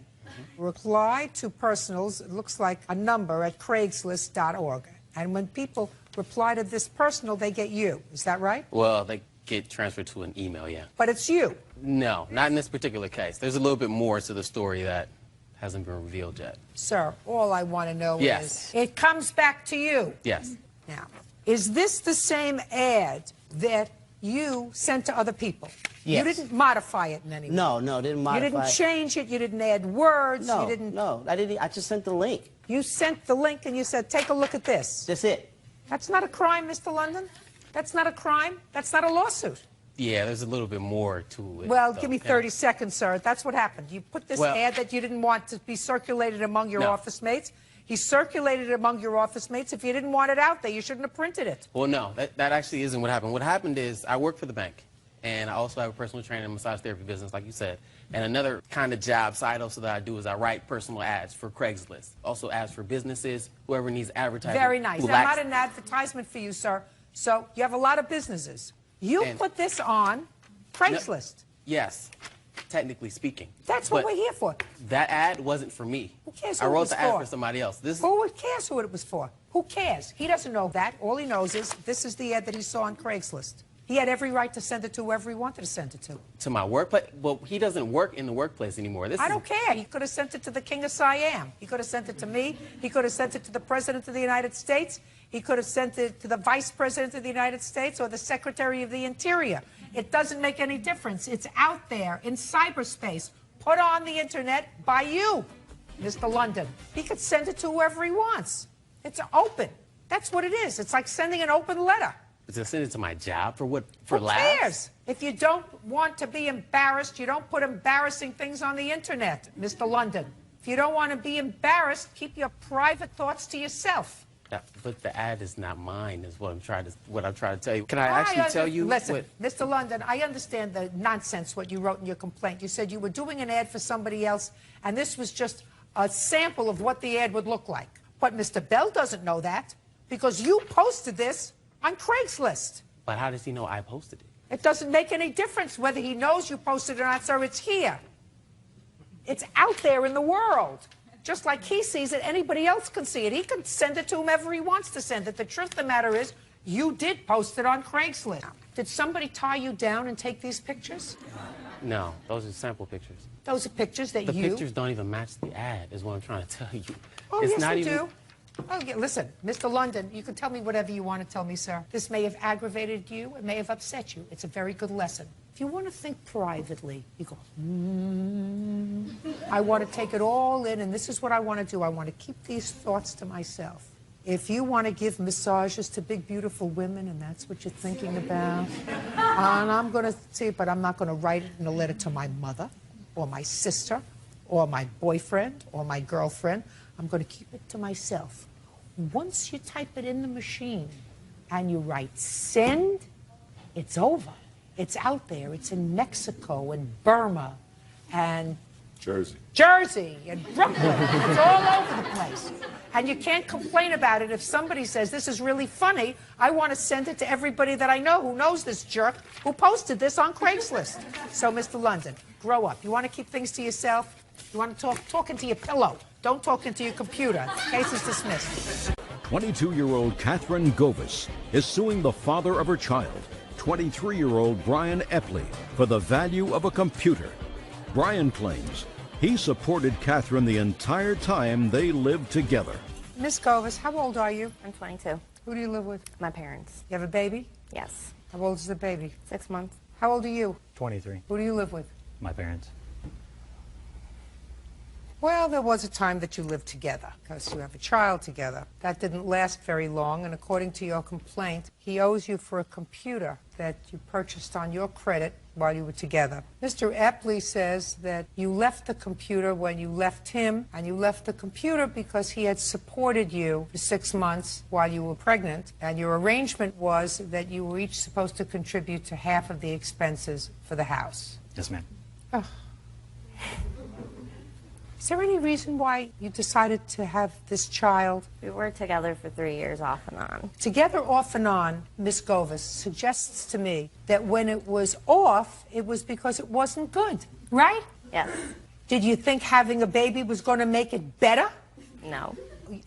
Reply to personals, it looks like a number at Craigslist.org. And when people reply to this personal, they get you. Is that right? Well, they get transferred to an email, yeah. But it's you. No, not in this particular case. There's a little bit more to the story that hasn't been revealed yet. Sir, all I want to know Yes. is, it comes back to you. Yes. Now, is this the same ad that you sent to other people? Yes. You didn't modify it in any way? No, didn't modify You didn't it. change it? You didn't add words? No, You didn't... no, I didn't. I just sent the link. You sent the link and you said, take a look at this. That's it. That's not a crime, Mr. London. That's not a crime. That's not a lawsuit. Yeah, there's a little bit more to it. Well, though. give me 30 seconds, sir. That's what happened. You put this Well- ad that you didn't want to be circulated among your No. office mates. He circulated it among your office mates. If you didn't want it out there, you shouldn't have printed it. Well, no, that actually isn't what happened. What happened is I work for the bank, and I also have a personal training and massage therapy business, like you said. And another kind of job side hustle that I do is I write personal ads for Craigslist. Also ads for businesses, whoever needs advertising. Very nice. who I'm lacks- not an advertisement for you, sir. So you have a lot of businesses. You And- put this on Craigslist. Yes, technically speaking. That's what But we're here for. that ad wasn't for me. Who cares I who it wrote was the ad for? for somebody else. Who cares who it was for? Who cares? He doesn't know that. All he knows is this is the ad that he saw on Craigslist. He had every right to send it to whoever he wanted to send it to. To my workplace? Well, he doesn't work in the workplace anymore. I don't care. He could have sent it to the King of Siam. He could have sent it to me. He could have sent it to the President of the United States. He could have sent it to the Vice President of the United States or the Secretary of the Interior. It doesn't make any difference. It's out there in cyberspace, put on the internet by you, Mr. London. He could send it to whoever he wants. It's open. That's what it is. It's like sending an open letter. To send it to my job for what? For Who laughs? cares? If you don't want to be embarrassed, you don't put embarrassing things on the internet, Mr. London. If you don't want to be embarrassed, keep your private thoughts to yourself. Yeah, but the ad is not mine, is what I'm trying to tell you. Can I actually tell you? Listen, Mr. London, I understand the nonsense what you wrote in your complaint. You said you were doing an ad for somebody else, and this was just a sample of what the ad would look like. But Mr. Bell doesn't know that because you posted this on Craigslist. But how does he know I posted it? It doesn't make any difference whether he knows you posted it or not, sir. It's here. It's out there in the world. Just like he sees it, anybody else can see it. He can send it to whomever he wants to send it. The truth of the matter is, you did post it on Craigslist. Did somebody tie you down and take these pictures? No, those are sample pictures. Those are pictures that The pictures don't even match the ad, is what I'm trying to tell you. Oh, it's yes, not they even... do. Oh, yeah, listen, Mr. London, you can tell me whatever you want to tell me, sir. This may have aggravated you. It may have upset you. It's a very good lesson. If you want to think privately, you go, I want to take it all in, and this is what I want to do. I want to keep these thoughts to myself. If you want to give massages to big, beautiful women, and that's what you're thinking about, and I'm going to see, but I'm not going to write it in a letter to my mother or my sister or my boyfriend or my girlfriend. I'm going to keep it to myself. Once you type it in the machine and you write send, it's over. It's out there. It's in Mexico and Burma and Jersey and Brooklyn. It's all over the place. And you can't complain about it if somebody says, this is really funny. I want to send it to everybody that I know who knows this jerk who posted this on Craigslist. So, Mr. London, grow up. You want to keep things to yourself? You want to talk into your pillow. Don't talk into your computer. Case is dismissed. 22-year-old Catherine Govis is suing the father of her child, 23-year-old Brian Epley, for the value of a computer. Brian claims he supported Catherine the entire time they lived together. Miss Govis, how old are you? I'm 22. Who do you live with? My parents. You have a baby? Yes. How old is the baby? 6 months. How old are you? 23. Who do you live with? My parents. Well, there was a time that you lived together because you have a child together. That didn't last very long, and according to your complaint, he owes you for a computer that you purchased on your credit while you were together. Mr. Epley says that you left the computer when you left him, and you left the computer because he had supported you for 6 months while you were pregnant, and your arrangement was that you were each supposed to contribute to half of the expenses for the house. Yes, ma'am. Oh. Is there any reason why you decided to have this child? We were together for 3 years off and on. Together off and on, Miss Govis suggests to me that when it was off, it was because it wasn't good, right? Yes. Did you think having a baby was going to make it better? No.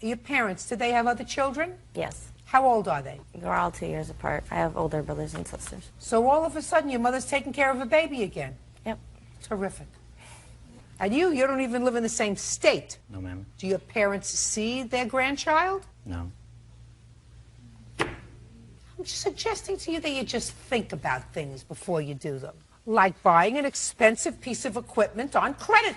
Your parents, did they have other children? Yes. How old are they? We're all 2 years apart. I have older brothers and sisters. So all of a sudden, your mother's taking care of a baby again? Yep. Terrific. And you don't even live in the same state. No, ma'am. Do your parents see their grandchild? No. I'm just suggesting to you that you just think about things before you do them. Like buying an expensive piece of equipment on credit.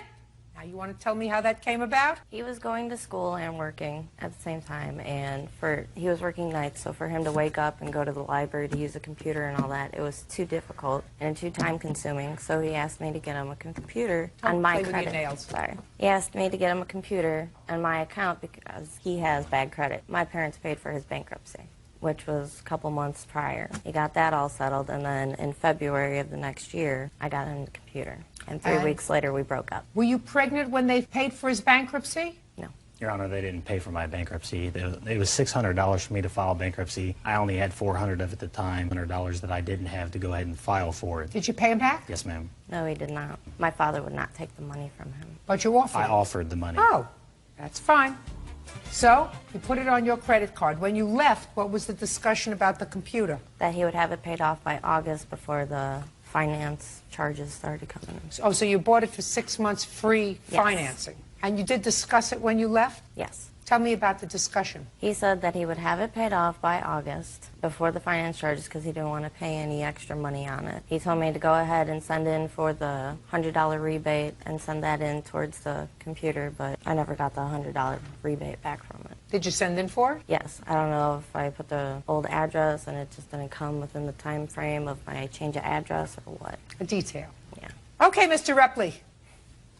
Now, you want to tell me how that came about? He was going to school and working at the same time, and he was working nights, so for him to wake up and go to the library to use a computer and all that, it was too difficult and too time-consuming, so he asked me to get him a computer on my credit. Play with your nails. Sorry. He asked me to get him a computer on my account because he has bad credit. My parents paid for his bankruptcy, which was a couple months prior. He got that all settled, and then in February of the next year, I got him the computer. And 3 weeks later, we broke up. Were you pregnant when they paid for his bankruptcy? No. Your Honor, they didn't pay for my bankruptcy. It was $600 for me to file bankruptcy. I only had $400 of it at the time, $100 that I didn't have to go ahead and file for it. Did you pay him back? Yes, ma'am. No, he did not. My father would not take the money from him. But you offered I him. offered the money. Oh, that's fine. So you put it on your credit card. When you left, what was the discussion about the computer? That he would have it paid off by August before the finance charges started coming in. Oh, so you bought it for 6 months free Yes. financing. And you did discuss it when you left? Yes. Tell me about the discussion. He said that he would have it paid off by August before the finance charges because he didn't want to pay any extra money on it. He told me to go ahead and send in for the $100 rebate and send that in towards the computer, but I never got the $100 rebate back from it. Did you send in for it? Yes. I don't know if I put the old address and it just didn't come within the time frame of my change of address or what. A detail. Yeah. Okay, Mr. Repley.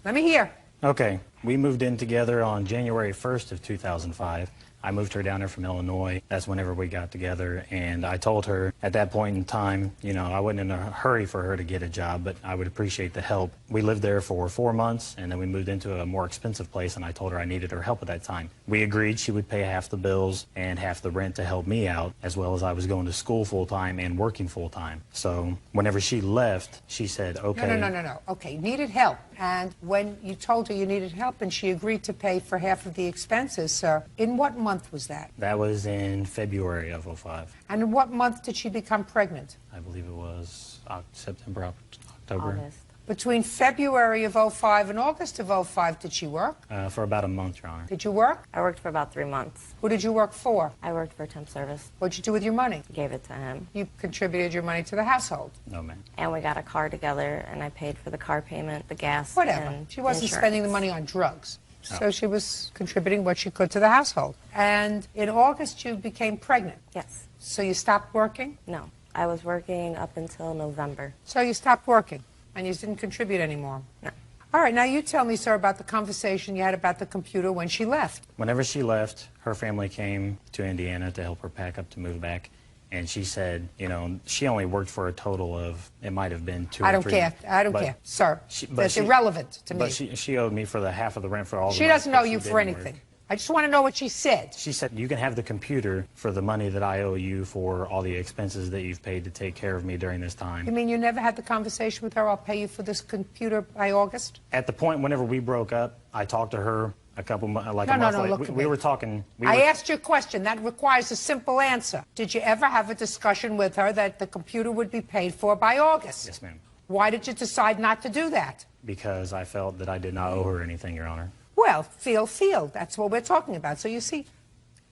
Let me hear. Okay, we moved in together on January 1st of 2005. I moved her down there from Illinois. That's whenever we got together, and I told her at that point in time, you know, I wasn't in a hurry for her to get a job, but I would appreciate the help. We lived there for 4 months, and then we moved into a more expensive place, and I told her I needed her help at that time. We agreed she would pay half the bills and half the rent to help me out, as well as I was going to school full-time and working full-time. So whenever she left, she said, okay. No. Okay, needed help. And when you told her you needed help and she agreed to pay for half of the expenses, sir, in what month was that? That was in February of 05. And in what month did she become pregnant? I believe it was September, October. August. Between February of 05 and August of 05, did she work? For about a month, Your Honor. Did you work? I worked for about 3 months. Who did you work for? I worked for temp service. What'd you do with your money? Gave it to him. You contributed your money to the household? No, ma'am. And we got a car together, and I paid for the car payment, the gas, Whatever. and She wasn't insurance. spending the money on drugs. Oh. So she was contributing what she could to the household. And in August, you became pregnant. Yes. So you stopped working? No. I was working up until November. So you stopped working and you didn't contribute anymore? No. All right, now you tell me, sir, about the conversation you had about the computer when she left. Whenever she left, her family came to Indiana to help her pack up to move back. And she said, you know, she only worked for a total of, it might have been 2 I or don't 3. care. I don't but care, sir. she- but That's she- irrelevant to me. But she owed me for the half of the rent for all the She months doesn't that owe she you for didn't anything. work. I just want to know what she said. She said, you can have the computer for the money that I owe you for all the expenses that you've paid to take care of me during this time. You mean you never had the conversation with her, I'll pay you for this computer by August? At the point whenever we broke up, I talked to her a couple months, like No, a month no, later. look at We me. were talking. I asked you a question. That requires a simple answer. Did you ever have a discussion with her that the computer would be paid for by August? Yes, ma'am. Why did you decide not to do that? Because I felt that I did not owe her anything, Your Honor. Well, feel. That's what we're talking about. So you see,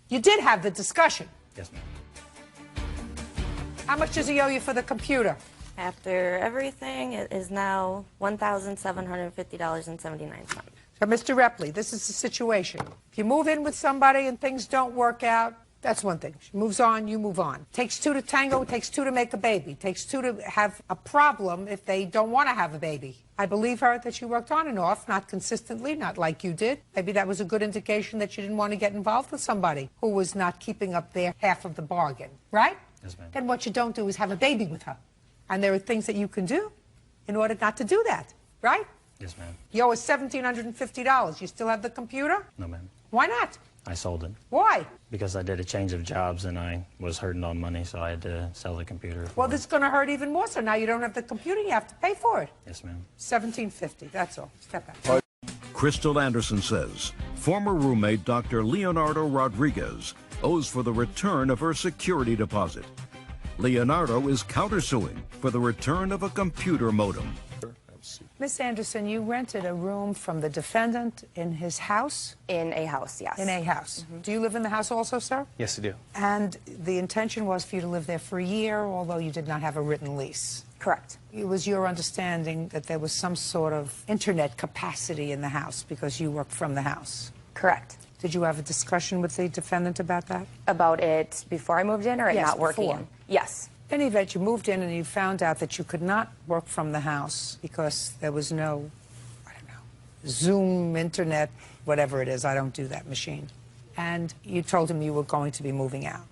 you did have the discussion. Yes, ma'am. How much does he owe you for the computer? After everything, it is now $1,750.79. So, Mr. Repley, this is the situation. If you move in with somebody and things don't work out, that's one thing. She moves on, you move on. Takes two to tango, it takes two to make a baby. Takes two to have a problem if they don't want to have a baby. I believe her that she worked on and off, not consistently, not like you did. Maybe that was a good indication that you didn't want to get involved with somebody who was not keeping up their half of the bargain, right? Yes, ma'am. Then what you don't do is have a baby with her. And there are things that you can do in order not to do that, right? Yes, ma'am. You owe us $1,750. You still have the computer? No, ma'am. Why not? I sold it. Why? Because I did a change of jobs and I was hurting on money, so I had to sell the computer. Well, this is going to hurt even more. So now you don't have the computer. You have to pay for it. Yes, ma'am. $1,750. That's all. Step back. Crystal Anderson says former roommate Dr. Leonardo Rodriguez owes for the return of her security deposit. Leonardo is countersuing for the return of a computer modem. Miss Anderson, you rented a room from the defendant in his house? In a house, yes. In a house. Do you live in the house also, sir? Yes, I do. And the intention was for you to live there for a year, although you did not have a written lease. Correct. It was your understanding that there was some sort of internet capacity in the house because you worked from the house. Correct. Did you have a discussion with the defendant about that? About it before I moved in or it Yes, not working? before. Yes. In any event, you moved in and you found out that you could not work from the house because there was no, I don't know, Zoom, internet, whatever it is. I don't do that machine. And you told him you were going to be moving out.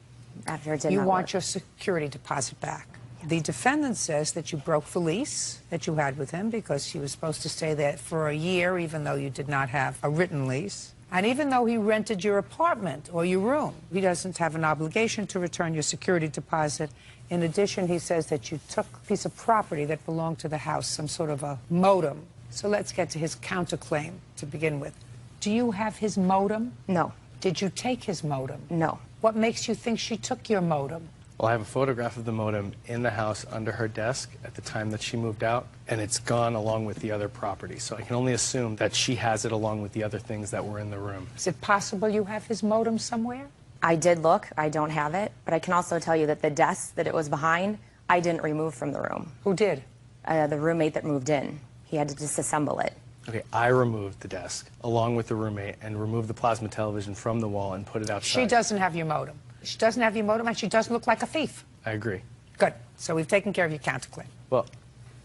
After it did You not want work. your security deposit back. The defendant says that you broke the lease that you had with him because he was supposed to stay there for a year, even though you did not have a written lease. And even though he rented your apartment or your room, he doesn't have an obligation to return your security deposit. In addition, he says that you took a piece of property that belonged to the house, some sort of a modem. So let's get to his counterclaim to begin with. Do you have his modem? No. Did you take his modem? No. What makes you think she took your modem? Well, I have a photograph of the modem in the house under her desk at the time that she moved out, and it's gone along with the other property. So I can only assume that she has it along with the other things that were in the room. Is it possible you have his modem somewhere? I did look. I don't have it. But I can also tell you that the desk that it was behind, I didn't remove from the room. Who did? The roommate that moved in. He had to disassemble it. Okay, I removed the desk along with the roommate and removed the plasma television from the wall and put it outside. She doesn't have your modem. She doesn't have your modem, and she doesn't look like a thief. I agree. Good. So we've taken care of your counterclaim. Well,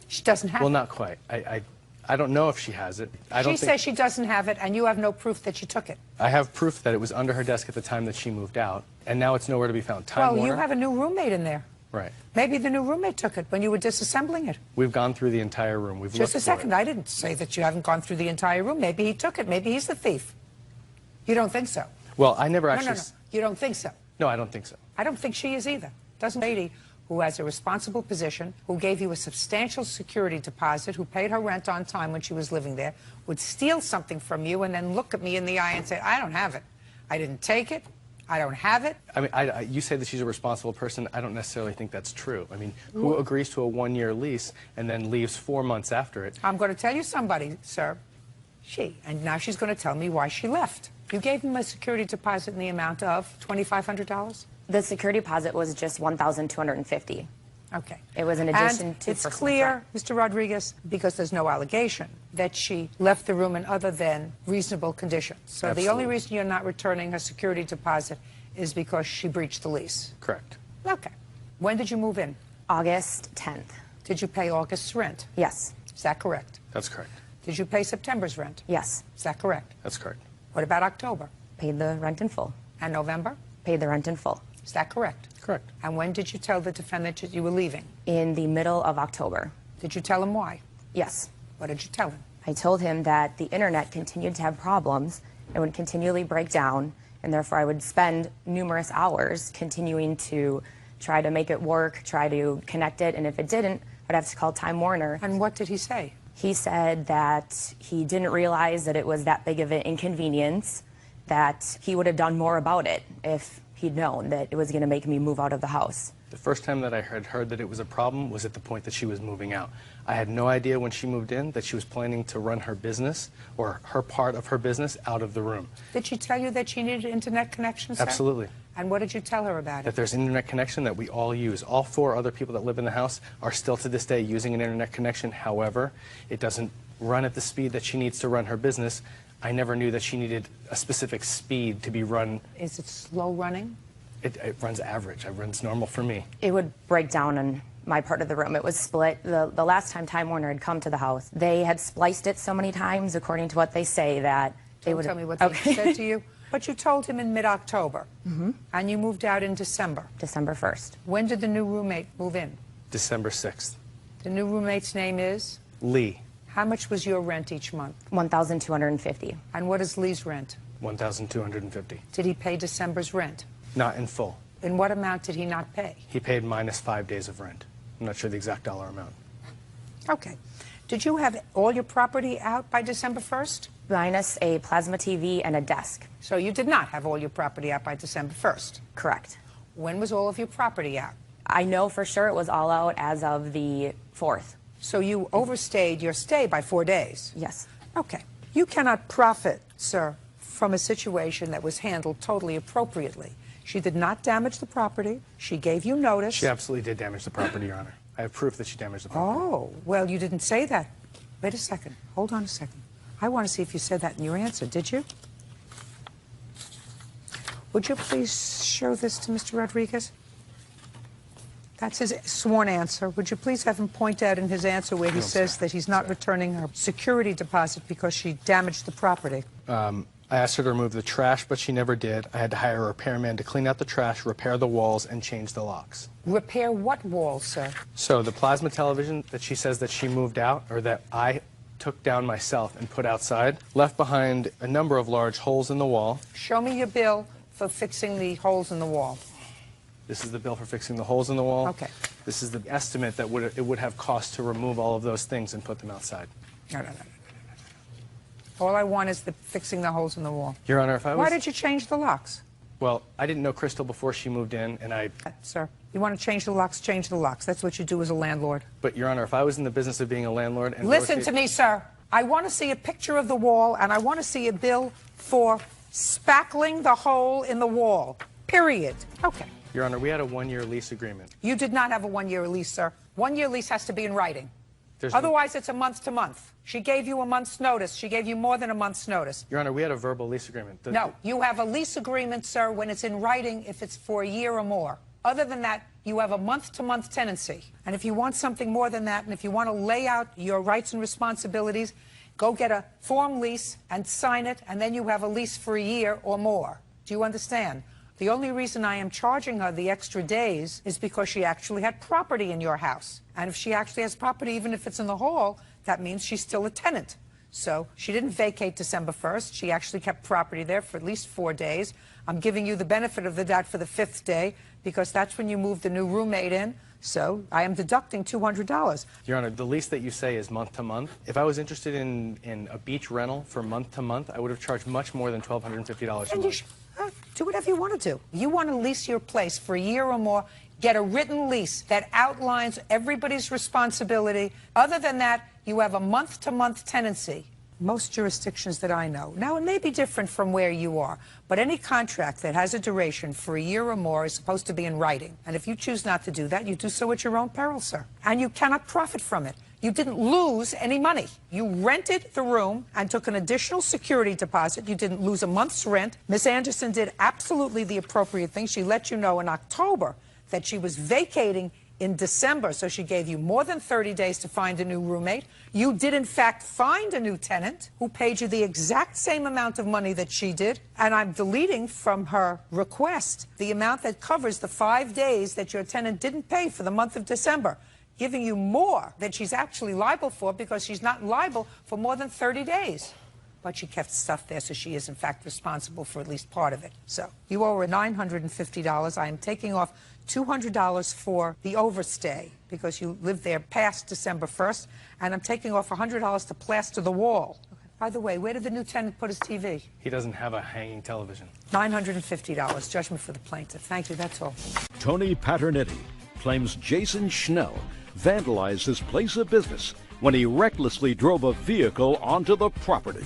she doesn't have well, it. not quite. I don't know if she has it. She says she doesn't have it, and you have no proof that she took it. I have proof that it was under her desk at the time that she moved out, and now it's nowhere to be found. Time Well, Warner, you have a new roommate in there. Right. Maybe the new roommate took it when you were disassembling it. We've gone through the entire room. We've Just a looked for second. I didn't say that you haven't gone through the entire room. Maybe he took it. Maybe he's the thief. You don't think so? Well, I never actually... No. You don't think so? No, I don't think so. I don't think she is either. Doesn't a lady who has a responsible position, who gave you a substantial security deposit, who paid her rent on time when she was living there, would steal something from you and then look at me in the eye and say, I don't have it. I didn't take it. I don't have it. I mean, you say that she's a responsible person. I don't necessarily think that's true. I mean, who agrees to a one-year lease and then leaves 4 months after it? I'm going to tell you somebody, sir. She. And now she's going to tell me why she left. You gave him a security deposit in the amount of $2,500? The security deposit was just $1,250. Okay. It was in addition and to it's personal clear, rent. Mr. Rodriguez, because there's no allegation, that she left the room in other than reasonable conditions. So the only reason you're not returning her security deposit is because she breached the lease. Correct. Okay. When did you move in? August 10th. Did you pay August's rent? Yes. Is that correct? That's correct. Did you pay September's rent? Yes. Is that correct? That's correct. What about October? Paid the rent in full. And November? Paid the rent in full. Is that correct? Correct. And when did you tell the defendant that you were leaving? In the middle of October. Did you tell him why? Yes. What did you tell him? I told him that the internet continued to have problems and would continually break down, and therefore I would spend numerous hours continuing to try to make it work, try to connect it, and if it didn't, I'd have to call Time Warner. And what did he say? He said that he didn't realize that it was that big of an inconvenience, that he would have done more about it if he'd known that it was going to make me move out of the house. The first time that I had heard that it was a problem was at the point that she was moving out. I had no idea when she moved in that she was planning to run her business or her part of her business out of the room. Did she tell you that she needed internet connection, sir? Absolutely. And what did you tell her about it? That there's internet connection that we all use. All 4 other people that live in the house are still to this day using an internet connection. However, it doesn't run at the speed that she needs to run her business. I never knew that she needed a specific speed to be run. Is it slow running? It runs average. It runs normal for me. It would break down in my part of the room. It was split. The last time Time Warner had come to the house, they had spliced it so many times, according to what they say, that they would tell me what they said to you. But you told him in mid-October, and you moved out in December. December 1st. When did the new roommate move in? December 6th. The new roommate's name is? Lee. How much was your rent each month? $1,250. And what is Lee's rent? $1,250. Did he pay December's rent? Not in full. In what amount did he not pay? He paid minus 5 days of rent. I'm not sure the exact dollar amount. Okay. Did you have all your property out by December 1st? Minus a plasma TV and a desk. So you did not have all your property out by December 1st? Correct. When was all of your property out? I know for sure it was all out as of the 4th. So you overstayed your stay by 4 days? Yes. Okay. You cannot profit, sir, from a situation that was handled totally appropriately. She did not damage the property. She gave you notice. She absolutely did damage the property, Your Honor. I have proof that she damaged the property. Oh, well, you didn't say that. Wait a second. Hold on a second. I want to see if you said that in your answer. Did you? Would you please show this to Mr. Rodriguez? That's his sworn answer. Would you please have him point out in his answer where he says that he's not returning her security deposit because she damaged the property? I asked her to remove the trash, but she never did. I had to hire a repairman to clean out the trash, repair the walls, and change the locks. Repair what walls, sir? So the plasma television that she says that she moved out, or that I took down myself and put outside, left behind a number of large holes in the wall. Show me your bill for fixing the holes in the wall. This is the bill for fixing the holes in the wall. Okay. This is the estimate that it would have cost to remove all of those things and put them outside. No. All I want is fixing the holes in the wall. Your Honor, if I was... Why did you change the locks? Well, I didn't know Crystal before she moved in, and I... Sir, you want to change the locks, change the locks. That's what you do as a landlord. But, Your Honor, if I was in the business of being a landlord and... Listen to me, sir. I want to see a picture of the wall, and I want to see a bill for spackling the hole in the wall. Period. Okay. Your Honor, we had a one-year lease agreement. You did not have a one-year lease, sir. One-year lease has to be in writing. There's Otherwise, it's a month-to-month. She gave you a month's notice. She gave you more than a month's notice. Your Honor, we had a verbal lease agreement. No, you have a lease agreement, sir, when it's in writing if it's for a year or more. Other than that, you have a month-to-month tenancy. And if you want something more than that, and if you want to lay out your rights and responsibilities, go get a form lease and sign it, and then you have a lease for a year or more. Do you understand? The only reason I am charging her the extra days is because she actually had property in your house. And if she actually has property, even if it's in the hall, that means she's still a tenant. So she didn't vacate December 1st. She actually kept property there for at least 4 days. I'm giving you the benefit of the doubt for the 5th day because that's when you moved the new roommate in. So I am deducting $200. Your Honor, the lease that you say is month-to-month. If I was interested in a beach rental for month-to-month, I would have charged much more than $1,250 a month. Do whatever you want to do. You want to lease your place for a year or more, get a written lease that outlines everybody's responsibility. Other than that, you have a month-to-month tenancy. Most jurisdictions that I know. Now, it may be different from where you are, but any contract that has a duration for a year or more is supposed to be in writing. And if you choose not to do that, you do so at your own peril, sir. And you cannot profit from it. You didn't lose any money. You rented the room and took an additional security deposit. You didn't lose a month's rent. Miss Anderson did absolutely the appropriate thing. She let you know in October that she was vacating in December, so she gave you more than 30 days to find a new roommate. You did, in fact, find a new tenant who paid you the exact same amount of money that she did, and I'm deleting from her request the amount that covers the 5 days that your tenant didn't pay for the month of December, giving you more than she's actually liable for because she's not liable for more than 30 days. But she kept stuff there, so she is, in fact, responsible for at least part of it. So you owe her $950. I am taking off $200 for the overstay because you lived there past December 1st, and I'm taking off $100 to plaster the wall. Okay. By the way, where did the new tenant put his TV? He doesn't have a hanging television. $950. Judgment for the plaintiff. Thank you. That's all. Tony Paternetti claims Jason Schnell vandalized his place of business when he recklessly drove a vehicle onto the property.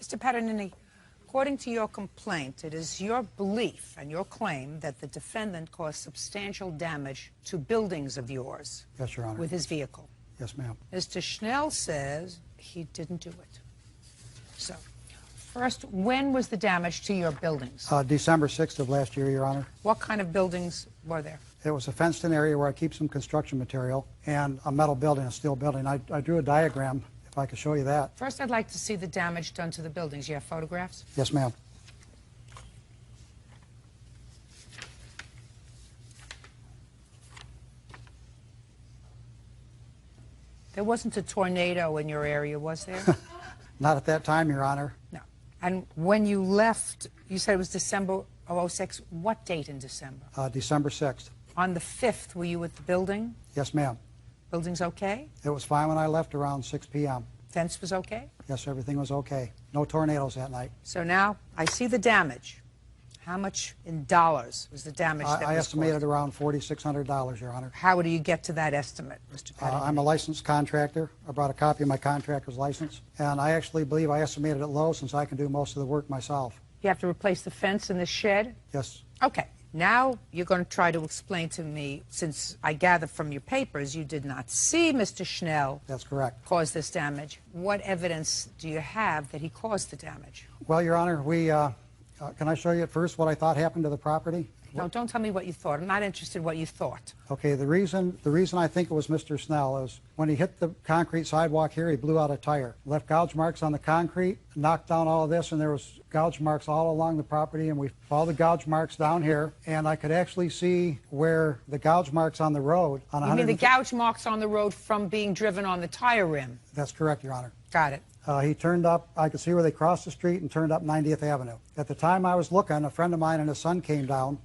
Mr. Paternetti, according to your complaint, it is your belief and your claim that the defendant caused substantial damage to buildings of yours. Yes, Your Honor. With his vehicle. Yes, ma'am. Mr. Schnell says he didn't do it. So, first, when was the damage to your buildings? December 6th of last year, Your Honor. What kind of buildings were there? It was a fenced-in area where I keep some construction material and a metal building, a steel building. I drew a diagram, if I could show you that. First, I'd like to see the damage done to the buildings. You have photographs? Yes, ma'am. There wasn't a tornado in your area, was there? Not at that time, Your Honor. No. And when you left, you said it was December of '06. What date in December? December 6th. On the 5th, were you at the building? Yes, ma'am. Building's okay? It was fine when I left around 6 p.m. Fence was okay? Yes, everything was okay. No tornadoes that night. So now I see the damage. How much in dollars was the damage that was I estimated caused? around $4,600, Your Honor. How do you get to that estimate, Mr. Paternetti? I'm a licensed contractor. I brought a copy of my contractor's license, and I actually believe I estimated it low since I can do most of the work myself. You have to replace the fence in the shed? Yes. Okay. Now you're going to try to explain to me, since I gather from your papers you did not see Mr. Schnell. That's correct. Cause this damage. What evidence do you have that he caused the damage? Well, Your Honor, can I show you at first what I thought happened to the property? No, don't tell me what you thought. I'm not interested in what you thought. Okay, the reason I think it was Mr. Snell is when he hit the concrete sidewalk here, he blew out a tire, left gouge marks on the concrete, knocked down all of this, and there was gouge marks all along the property, and we followed the gouge marks down here, and I could actually see where the gouge marks on the road. You mean the gouge marks on the road from being driven on the tire rim? That's correct, Your Honor. Got it. He turned up, I could see where they crossed the street and turned up 90th Avenue. At the time I was looking, a friend of mine and his son came down.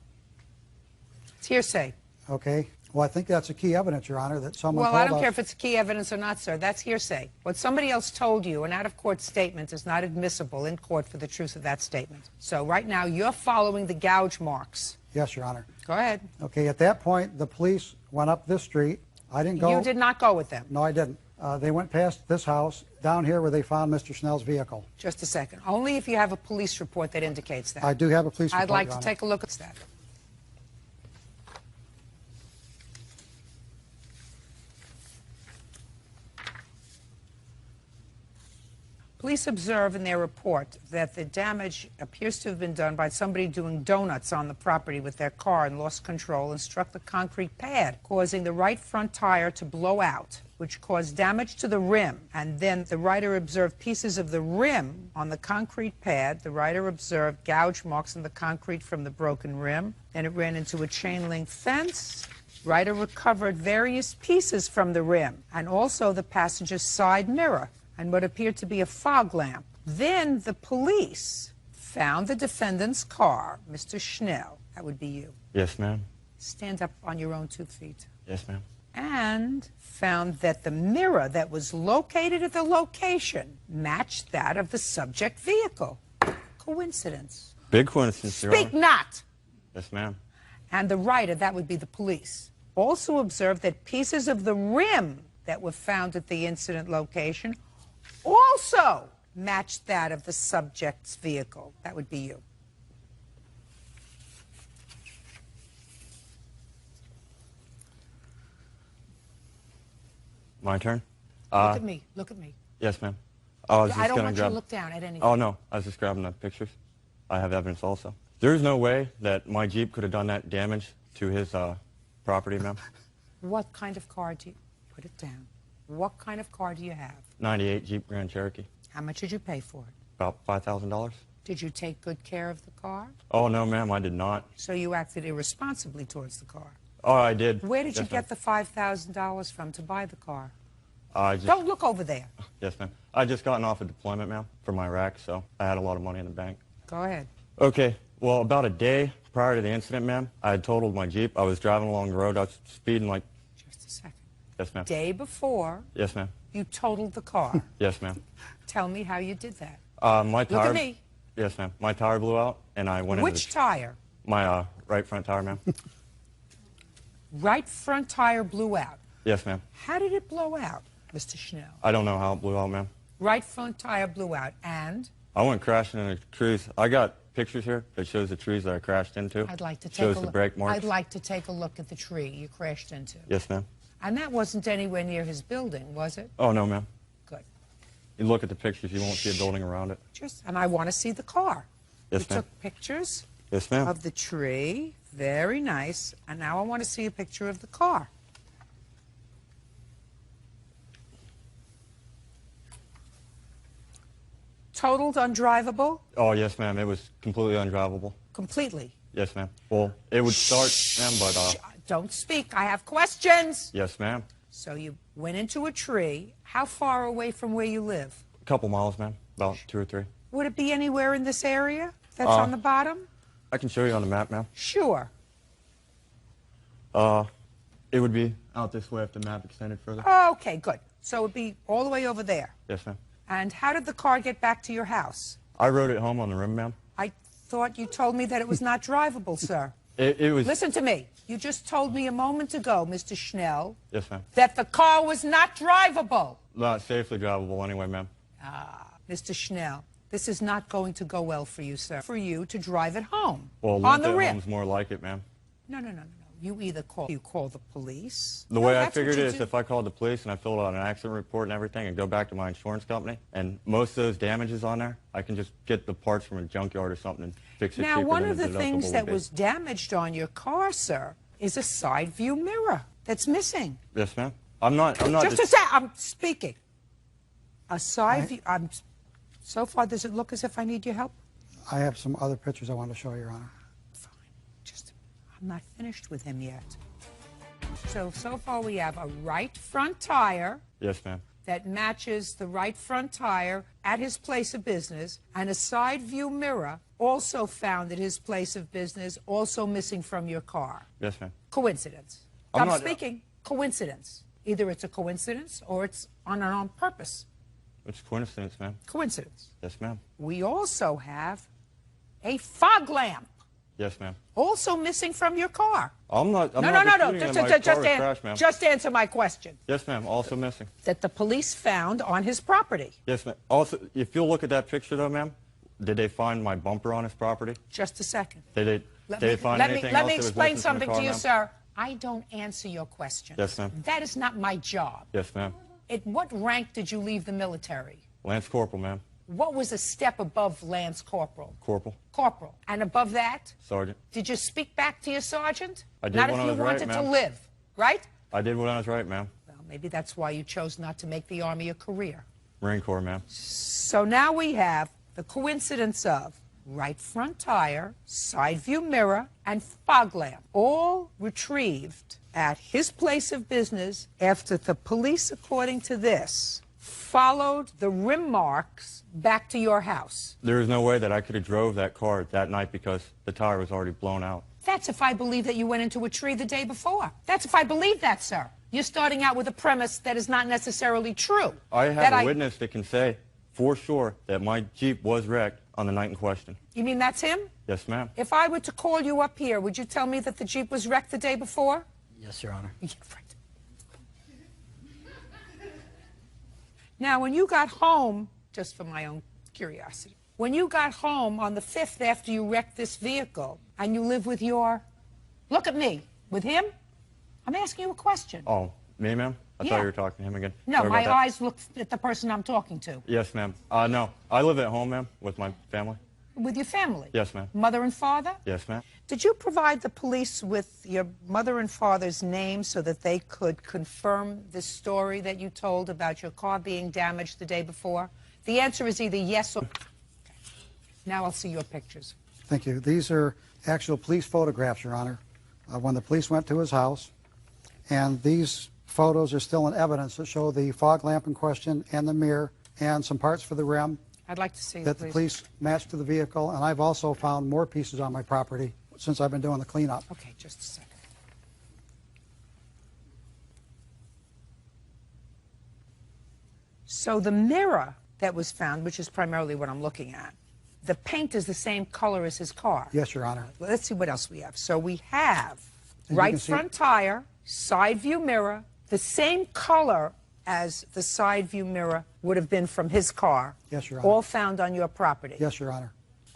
It's hearsay. Okay. Well, I think that's a key evidence, Your Honor, that someone Well, told I don't us. care if it's key evidence or not, sir. That's hearsay. What somebody else told you, an out-of-court statement, is not admissible in court for the truth of that statement. So right now, you're following the gouge marks. Yes, Your Honor. Go ahead. Okay, at that point, the police went up this street. I didn't go. You did not go with them. No, I didn't. They went past this house, down here where they found Mr. Schnell's vehicle. Just a second. Only if you have a police report that indicates that. I do have a police report, I'd like Your to Honor. take a look at that. Police observe in their report that the damage appears to have been done by somebody doing donuts on the property with their car and lost control and struck the concrete pad, causing the right front tire to blow out, which caused damage to the rim. And then the writer observed pieces of the rim on the concrete pad. The writer observed gouge marks in the concrete from the broken rim. Then it ran into a chain-link fence. Writer recovered various pieces from the rim and also the passenger's side mirror and what appeared to be a fog lamp. Then the police found the defendant's car, Mr. Schnell. That would be you. Yes, ma'am. Stand up on your own 2 feet. Yes, ma'am. And found that the mirror that was located at the location matched that of the subject vehicle. Coincidence. Big coincidence, Your Speak Honor. not! Yes, ma'am. And the writer, that would be the police, also observed that pieces of the rim that were found at the incident location also matched that of the subject's vehicle. That would be you. My turn? Look at me. Look at me. Yes, ma'am. I was just I don't gonna want grab... you to look down at anything. Oh, no. I was just grabbing the pictures. I have evidence also. There's no way that my Jeep could have done that damage to his property, ma'am. What kind of car do you... Put it down. What kind of car do you have? 98 Jeep Grand Cherokee. How much did you pay for it? About $5,000. Did you take good care of the car? Oh, no, ma'am, I did not. So you acted irresponsibly towards the car. Oh, I did. Where did you Yes, get the $5,000 from to buy the car? I just... Don't look over there. Yes, ma'am. I just gotten off of deployment, ma'am, from Iraq, so I had a lot of money in the bank. Go ahead. Okay, well, about a day prior to the incident, ma'am, I had totaled my Jeep. I was driving along the road. I was speeding like... Just a second. Yes, ma'am. Day before, Yes, ma'am. you totaled the car. Yes, ma'am. Tell me how you did that. My tire... Look at me. Yes, ma'am. My tire blew out, and I went Which tire? My right front tire, ma'am. Right front tire blew out. Yes, ma'am. How did it blow out, Mr. Schnell? I don't know how it blew out, ma'am. Right front tire blew out, and? I went crashing into trees. I got pictures here that shows the trees that I crashed into. I'd like to take shows a the look. brake marks. I'd like to take a look at the tree you crashed into. Yes, ma'am. And that wasn't anywhere near his building, was it? Oh, no, ma'am. Good. You look at the pictures, you won't see a building around it. And I want to see the car. Yes, You ma'am. took pictures Yes, ma'am. of the tree. Very nice. And now I want to see a picture of the car. Totaled undrivable? Oh, yes, ma'am. It was completely undrivable. Completely. Yes, ma'am. Well, it would start, ma'am, but... Don't speak. I have questions. Yes, ma'am. So you went into a tree. How far away from where you live? A couple miles, ma'am. About 2 or 3. Would it be anywhere in this area that's on the bottom? I can show you on the map, ma'am. Sure. It would be out this way if the map extended further. Okay, good. So it would be all the way over there. Yes, ma'am. And how did the car get back to your house? I rode it home on the rim, ma'am. I thought you told me that it was not drivable, sir. It was... Listen to me. You just told me a moment ago, Mr. Schnell, Yes, ma'am. that the car was not drivable. Not safely drivable anyway, ma'am. Mr. Schnell, this is not going to go well for you, sir. For you to drive it home. Well, on the limp it rim. home's more like it, ma'am. No. You either call the police. The No, way I that's what figured you it is do. if I called the police and I filled out an accident report and everything and go back to my insurance company, and most of those damages on there, I can just get the parts from a junkyard or something and fix it Now, cheaper one than of the deductible things would that be. was damaged on your car, sir, is a side view mirror that's missing. Yes, ma'am. I'm not Just a sec. I'm speaking. A side view. So far, does it look as if I need your help? I have some other pictures I want to show you, Your Honor. I'm not finished with him yet. So far we have a right front tire Yes, ma'am. that matches the right front tire at his place of business, and a side view mirror also found at his place of business, also missing from your car. Yes, ma'am. Coincidence. I'm not- speaking coincidence. Either it's a coincidence or it's on purpose. It's coincidence, ma'am. Coincidence. Yes, ma'am. We also have a fog lamp, Yes, ma'am. also missing from your car. I'm not No. disputing that my car was Just, crashed, ma'am. just answer my question. Yes, ma'am. Also missing. That the police found on his property. Yes, ma'am. Also, if you look at that picture, though, ma'am, did they find my bumper on his property? Just a second. Did they find anything let else me that was explain missing from the something car, to you, ma'am? sir. I don't answer your questions. Yes, ma'am. That is not my job. Yes, ma'am. At what rank did you leave the military? Lance Corporal, ma'am. What was a step above Lance Corporal? Corporal. Corporal. And above that? Sergeant. Did you speak back to your sergeant? I did Not when if I you was right, wanted to ma'am. live, right? I did when I was right, ma'am. Well, maybe that's why you chose not to make the Army a career. Marine Corps, ma'am. So now we have the coincidence of right front tire, side view mirror, and fog lamp, all retrieved at his place of business after the police, according to this, followed the rim marks back to your house. There is no way that I could have drove that car that night because the tire was already blown out. That's if I believe that you went into a tree the day before. That's if I believe that, sir. You're starting out with a premise that is not necessarily true. I have a witness that can say for sure that my Jeep was wrecked on the night in question. You mean that's him? Yes, ma'am. If I were to call you up here, would you tell me that the Jeep was wrecked the day before? Yes, Your Honor. Yeah, right. Now, when you got home, just for my own curiosity, when you got home on the 5th after you wrecked this vehicle and you live with your, look at me, with him? I'm asking you a question. Oh, me, ma'am? I Yeah. thought you were talking to him again. No, Sorry my about that. eyes look at the person I'm talking to. Yes, ma'am. No, I live at home, ma'am, with my family. With your family? Yes, ma'am. Mother and father? Yes, ma'am. Did you provide the police with your mother and father's names so that they could confirm this story that you told about your car being damaged the day before? The answer is either yes or... Okay. Now I'll see your pictures. Thank you. These are actual police photographs, Your Honor, when the police went to his house. And these photos are still in evidence that show the fog lamp in question and the mirror and some parts for the rim. I'd like to see that the police matched to the vehicle. And I've also found more pieces on my property since I've been doing the cleanup. Okay, just a second. So the mirror that was found, which is primarily what I'm looking at, the paint is the same color as his car. Yes, Your Honor. Well, let's see what else we have. So we have And you right can see- front tire, side view mirror, the same color as the side view mirror would have been from his car. Yes, Your Honor. All found on your property. Yes, Your Honor.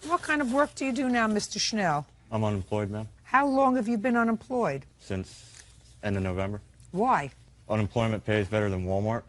What kind of work do you do now, Mr. Schnell? I'm unemployed, ma'am, How long have you been unemployed? since end of November. Why? Unemployment pays better than Walmart.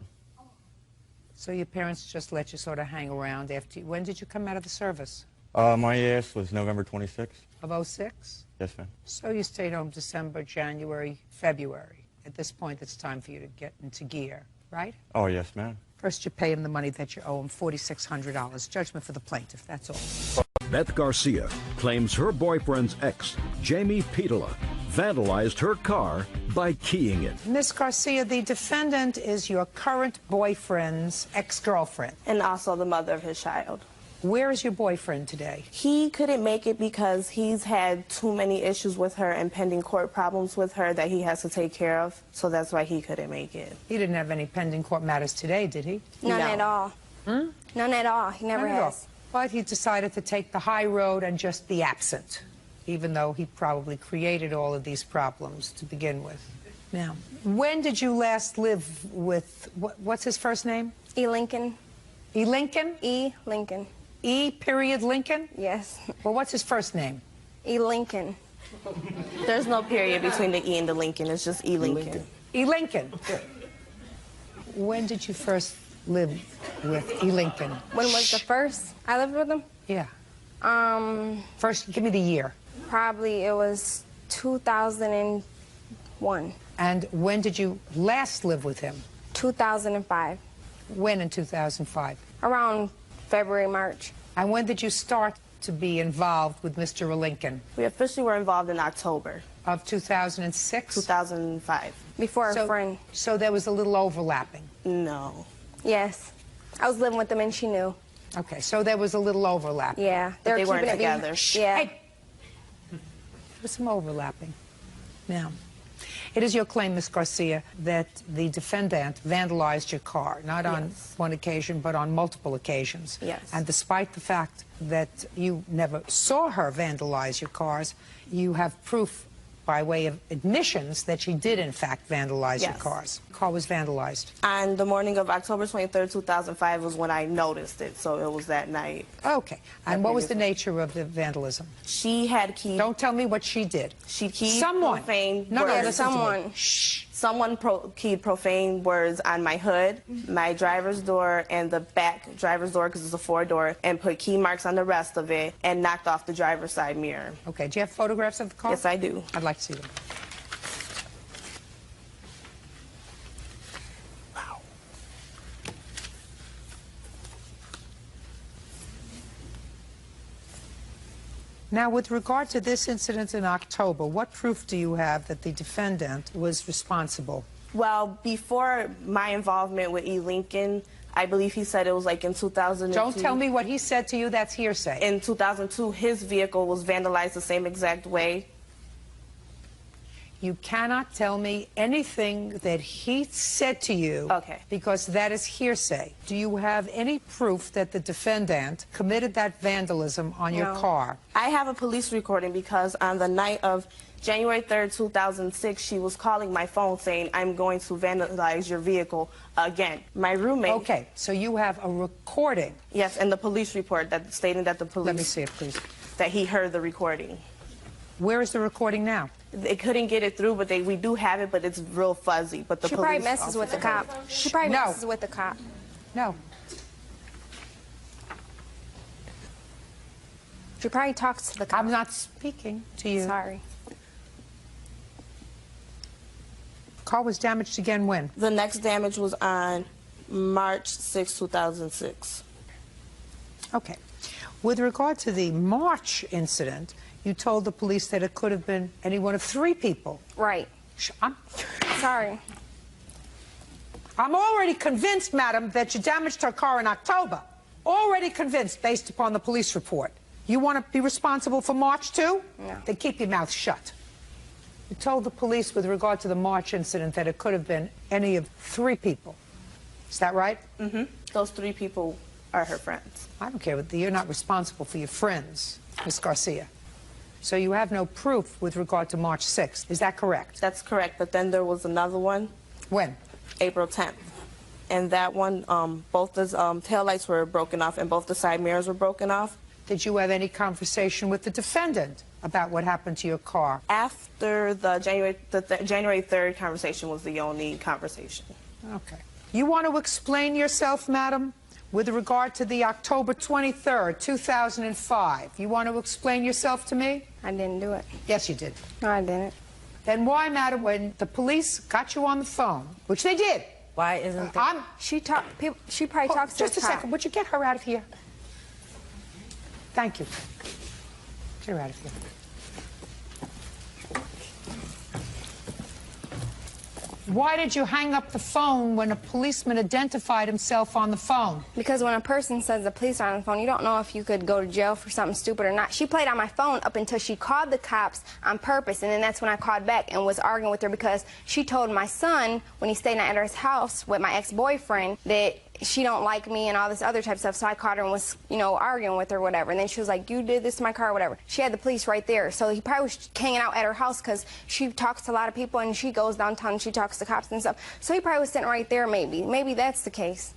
So your parents just let you sort of hang around after you... When did you come out of the service? My EAS was November 26th. Of 06? Yes, ma'am. So you stayed home December, January, February. At this point, it's time for you to get into gear, right? Oh, yes, ma'am. First, you pay him the money that you owe him, $4,600. Judgment for the plaintiff, that's all. Beth Garcia claims her boyfriend's ex, Jamie Petola, vandalized her car by keying it. Miss Garcia, the defendant is your current boyfriend's ex-girlfriend. And also the mother of his child. Where is your boyfriend today? He couldn't make it because he's had too many issues with her and pending court problems with her that he has to take care of. So that's why he couldn't make it. He didn't have any pending court matters today, did he? None at all. Hmm? None at all. He never None at all. has. But he decided to take the high road and just be absent, even though he probably created all of these problems to begin with. Now, when did you last live with, what's his first name? E. Lincoln. E. Lincoln? E. Lincoln. E. period Lincoln? Yes. Well, what's his first name? E. Lincoln. There's no period between the E and the Lincoln. It's just E. Lincoln. E. Lincoln. When did you first live with E. Lincoln? When was the first I lived with him? Yeah. First, give me the year. Probably it was 2001. And when did you last live with him? 2005. When in 2005? Around February, March. And when did you start to be involved with Mr. Lincoln? We officially were involved in October. Of 2006? 2005. Before a friend. So there was a little overlapping? No. Yes. I was living with them and she knew. Okay, so there was a little overlap. Yeah. But they weren't keeping it together. Shh, Yeah. hey. There was some overlapping. Now, It is your claim, Ms. Garcia, that the defendant vandalized your car, not on one occasion, but on multiple occasions. Yes. And despite the fact that you never saw her vandalize your cars, you have proof by way of admissions that she did, in fact, vandalize your cars. The car was vandalized. On the morning of October 23rd, 2005 was when I noticed it, so it was that night. Okay. And what was the nature of the vandalism? She had keyed... Don't tell me what she did. She keyed Someone. profane No, no, words. listen to me. Someone. Someone keyed profane words on my hood, my driver's door, and the back driver's door, because it's a four-door, and put key marks on the rest of it, and knocked off the driver's side mirror. Okay. Do you have photographs of the car? Yes, I do. I'd like to see them. Now, with regard to this incident in October, what proof do you have that the defendant was responsible? Well, before my involvement with E. Lincoln, I believe he said it was like in 2002. Don't tell me what he said to you. That's hearsay. In 2002, his vehicle was vandalized the same exact way. You cannot tell me anything that he said to you because that is hearsay. Do you have any proof that the defendant committed that vandalism on your car? I have a police recording because on the night of January 3rd, 2006, she was calling my phone saying, I'm going to vandalize your vehicle again. My roommate... Okay, so you have a recording. Yes, and the police report that stating that the police... Let me see it, please. That he heard the recording. Where is the recording now? They couldn't get it through, but we do have it, but it's real fuzzy. But the She police probably messes with the cop. She probably messes with the cop. No. She probably talks to the cop. I'm not speaking to you. Sorry. Car was damaged again when? The next damage was on March 6, 2006. Okay. With regard to the March incident, you told the police that it could have been any one of three people. Right. I'm sorry. I'm already convinced, madam, that you damaged her car in October. Already convinced based upon the police report. You want to be responsible for March too? No. Then keep your mouth shut. You told the police with regard to the March incident that it could have been any of three people. Is that right? Mm-hmm. Those three people are her friends. I don't care, but you're not responsible for your friends, Ms. Garcia. So you have no proof with regard to March 6th. Is that correct? That's correct, but then there was another one. When? April 10th. And that one, both the taillights were broken off and both the side mirrors were broken off. Did you have any conversation with the defendant about what happened to your car? After the January 3rd conversation was the only conversation. Okay. You want to explain yourself, madam? With regard to the October 23rd, 2005, you want to explain yourself to me? I didn't do it. Yes, you did. No, I didn't. Then why, madam, when the police got you on the phone, which they did? Why isn't there? She probably talks to Just the a cop. second. Would you get her out of here? Thank you. Get her out of here. Why did you hang up the phone when a policeman identified himself on the phone? Because when a person says the police are on the phone, you don't know if you could go to jail for something stupid or not. She played on my phone up until she called the cops on purpose, and then that's when I called back and was arguing with her because she told my son when he stayed at her house with my ex-boyfriend that she don't like me and all this other type of stuff. So I called her and was, you know, arguing with her or whatever. And then she was like, you did this to my car or whatever. She had the police right there. So he probably was hanging out at her house because she talks to a lot of people and she goes downtown and she talks to cops and stuff. So he probably was sitting right there maybe. Maybe that's the case.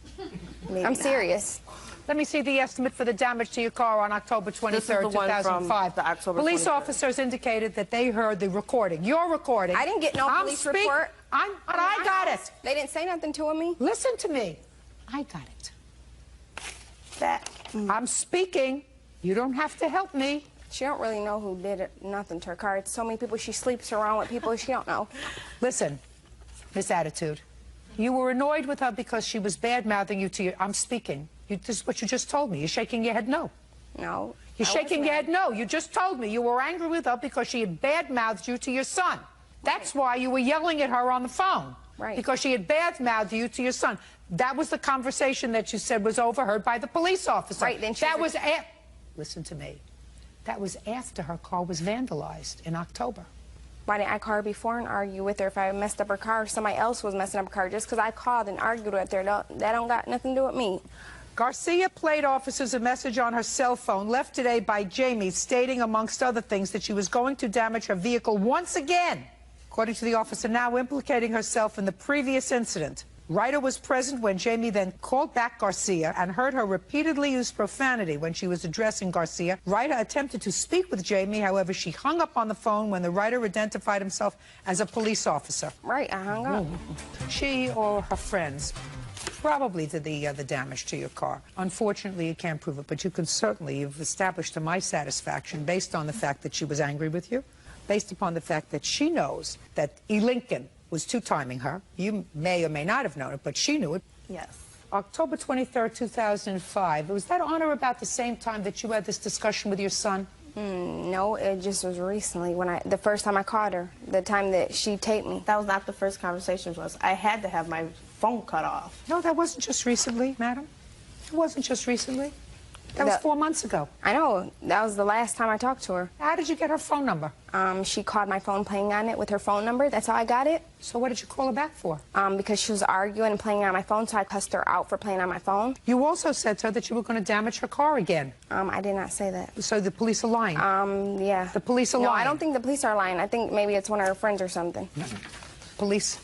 I'm serious. Let me see the estimate for the damage to your car on October 23rd, 2005. The October Police 23rd. officers indicated that they heard the recording. Your recording. I didn't get no police report. But I got it. They didn't say nothing to me. Listen to me. I got it. I'm speaking. You don't have to help me. She don't really know who did it, nothing to her car. It's so many people. She sleeps around with people she don't know. Listen, Miss Attitude, you were annoyed with her because she was bad-mouthing you to your... I'm speaking. This is what you just told me. You're shaking your head no. No. You're shaking your head no. You just told me you were angry with her because she had bad-mouthed you to your son. That's why you were yelling at her on the phone. Right. Because she had bad-mouthed you to your son. That was the conversation that you said was overheard by the police officer. Right, then that was... Listen to me. That was after her car was vandalized in October. Why didn't I call her before and argue with her if I messed up her car or somebody else was messing up her car? Just because I called and argued with her, that don't got nothing to do with me. Garcia played officers a message on her cell phone left today by Jamie stating, amongst other things, that she was going to damage her vehicle once again, according to the officer now implicating herself in the previous incident. Ryder was present when Jamie then called back Garcia and heard her repeatedly use profanity when she was addressing Garcia. Ryder attempted to speak with Jamie, however, she hung up on the phone when the Ryder identified himself as a police officer. Right, I hung up. She or her friends probably did the damage to your car. Unfortunately, you can't prove it, but you can certainly, you've established to my satisfaction, based on the fact that she was angry with you, based upon the fact that she knows that E. Lincoln was two-timing her. You may or may not have known it, but she knew it. Yes. October 23rd, 2005. Was that on or about the same time that you had this discussion with your son? No, it just was recently when the first time I called her, the time that she taped me. That was not the first conversation with us. I had to have my phone cut off. No, that wasn't just recently, madam. It wasn't just recently. That was 4 months ago. I know. That was the last time I talked to her. How did you get her phone number? She called my phone playing on it with her phone number. That's how I got it. So what did you call her back for? Because she was arguing and playing on my phone, so I cussed her out for playing on my phone. You also said to her that you were going to damage her car again. I did not say that. So the police are lying? Yeah. The police are lying? lying? I don't think the police are lying. I think maybe it's one of her friends or something. Police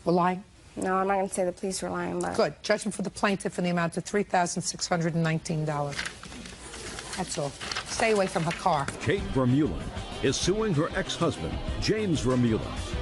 were lying? No, I'm not going to say the police were lying, but... Good. Judgment for the plaintiff in the amount of $3,619. That's all. Stay away from her car. Kate Vermeulen is suing her ex-husband, James Vermeulen,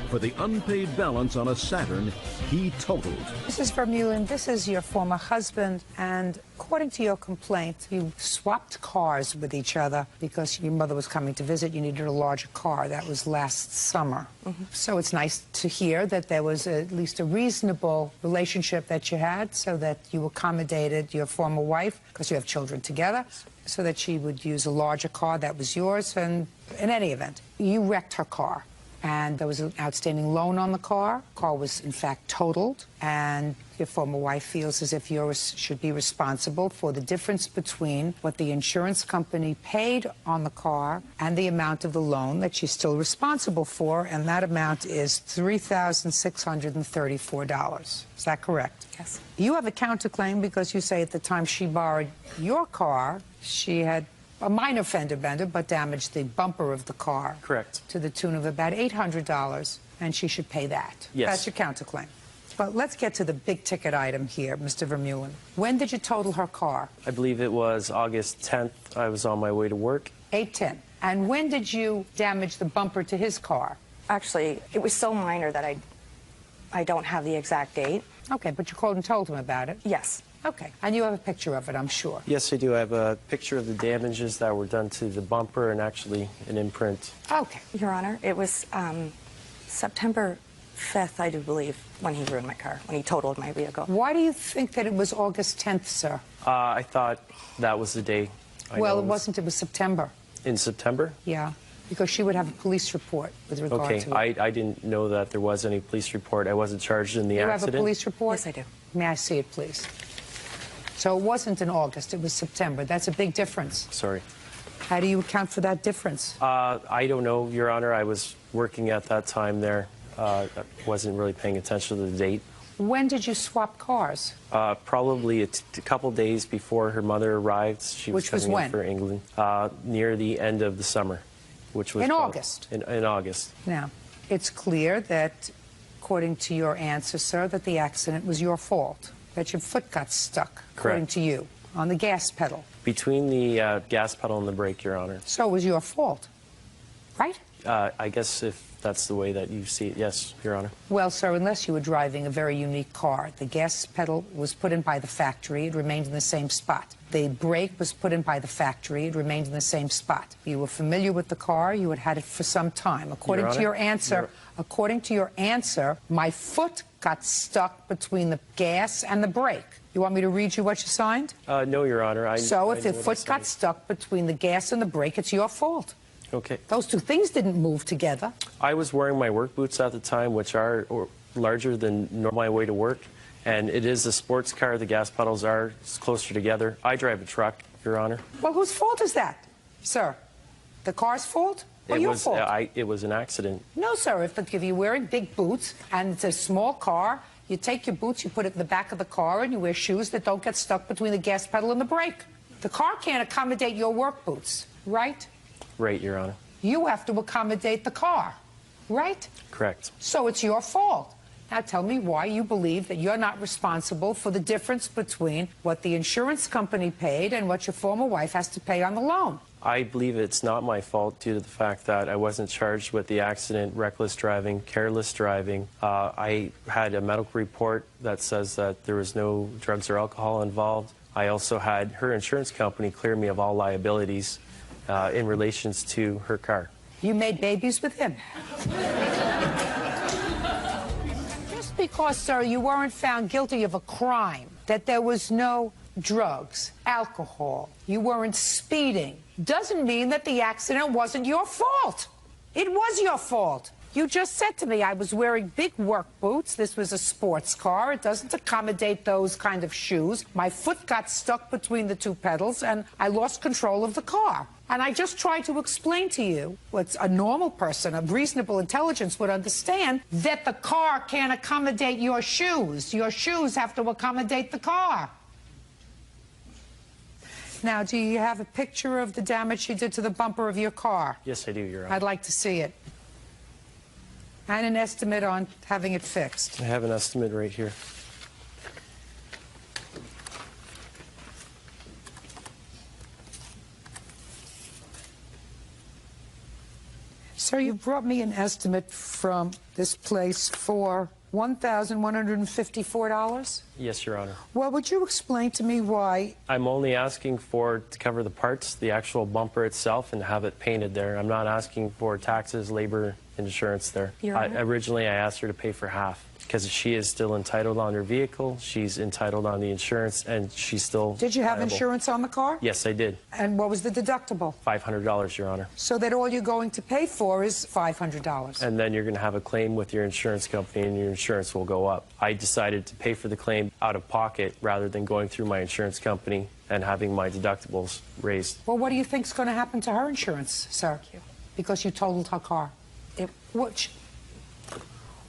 for the unpaid balance on a Saturn he totaled. Mrs. Vermeulen, this is your former husband, and according to your complaint, you swapped cars with each other because your mother was coming to visit. You needed a larger car. That was last summer. So it's nice to hear that there was at least a reasonable relationship that you had, so that you accommodated your former wife, because you have children together, so that she would use a larger car that was yours. And in any event, you wrecked her car. And there was an outstanding loan on the car. The car was, in fact, totaled. And your former wife feels as if you should be responsible for the difference between what the insurance company paid on the car and the amount of the loan that she's still responsible for. And that amount is $3,634. Is that correct? Yes. You have a counterclaim because you say at the time she borrowed your car, she had a minor fender bender, but damaged the bumper of the car. Correct. To the tune of about $800, and she should pay that. Yes. That's your counterclaim. But let's get to the big ticket item here, Mr. Vermeulen. When did you total her car? I believe it was August 10th. I was on my way to work. 8/10. And when did you damage the bumper to his car? Actually, it was so minor that I don't have the exact date. Okay, but you called and told him about it? Yes. Okay. And you have a picture of it, I'm sure. Yes, I do. I have a picture of the damages that were done to the bumper and actually an imprint. Okay. Your Honor, it was September 5th, I do believe, when he ruined my car, when he totaled my vehicle. Why do you think that it was August 10th, sir? I thought that was the day. Well, it wasn't. It was September. In September? Yeah, because she would have a police report with regard to it. Okay, I didn't know that there was any police report. I wasn't charged in the accident. You have a police report? Yes, I do. May I see it, please? So it wasn't in August, it was September. That's a big difference. Sorry. How do you account for that difference? I don't know, Your Honor. I was working at that time there. I wasn't really paying attention to the date. When did you swap cars? Probably a couple days before her mother arrived. She was Which was coming when? in for England. Near the end of the summer, which was in August. In August. Now, it's clear that, according to your answer, sir, that the accident was your fault, that your foot got stuck, according to you, on the gas pedal. Between the gas pedal and the brake, Your Honor. So it was your fault, right? I guess if that's the way that you see it, yes, Your Honor. Well, sir, unless you were driving a very unique car. The gas pedal was put in by the factory. It remained in the same spot. The brake was put in by the factory. It remained in the same spot. You were familiar with the car. You had had it for some time. According to your answer, my foot got stuck between the gas and the brake. You want me to read you what you signed? No, Your Honor. So if your foot got stuck between the gas and the brake, it's your fault. Okay. Those two things didn't move together. I was wearing my work boots at the time, which are larger than my way to work. And it is a sports car. The gas pedals are closer together. I drive a truck, Your Honor. Well, whose fault is that, sir? The car's fault? Or your fault? It was an accident. No, sir. If you're wearing big boots and it's a small car, you take your boots, you put it in the back of the car, and you wear shoes that don't get stuck between the gas pedal and the brake. The car can't accommodate your work boots, right? Right, Your Honor. You have to accommodate the car, right? Correct. So it's your fault. Now tell me why you believe that you're not responsible for the difference between what the insurance company paid and what your former wife has to pay on the loan. I believe it's not my fault due to the fact that I wasn't charged with the accident, reckless driving, careless driving. I had a medical report that says that there was no drugs or alcohol involved. I also had her insurance company clear me of all liabilities in relations to her car. You made babies with him. Just because, sir, you weren't found guilty of a crime, that there was no drugs, alcohol, you weren't speeding, doesn't mean that the accident wasn't your fault. It was your fault. You just said to me I was wearing big work boots. This was a sports car. It doesn't accommodate those kind of shoes. My foot got stuck between the two pedals, and I lost control of the car. And I just tried to explain to you what a normal person of reasonable intelligence would understand, that the car can't accommodate your shoes. Your shoes have to accommodate the car. Now, do you have a picture of the damage you did to the bumper of your car? Yes, I do, Your Honor. I'd like to see it. And an estimate on having it fixed. I have an estimate right here. Sir, you brought me an estimate from this place for $1,154? Yes, Your Honor. Well, would you explain to me why? I'm only asking for to cover the parts, the actual bumper itself, and have it painted there. I'm not asking for taxes, labor, insurance there. Originally, I asked her to pay for half because she is still entitled on her vehicle. She's entitled on the insurance, and she's still Did you have liable. insurance on the car? Yes, I did. And what was the deductible? $500, Your Honor. So that all you're going to pay for is $500. And then you're going to have a claim with your insurance company, and your insurance will go up. I decided to pay for the claim out of pocket rather than going through my insurance company and having my deductibles raised. Well, what do you think's going to happen to her insurance, sir? Because you totaled her car.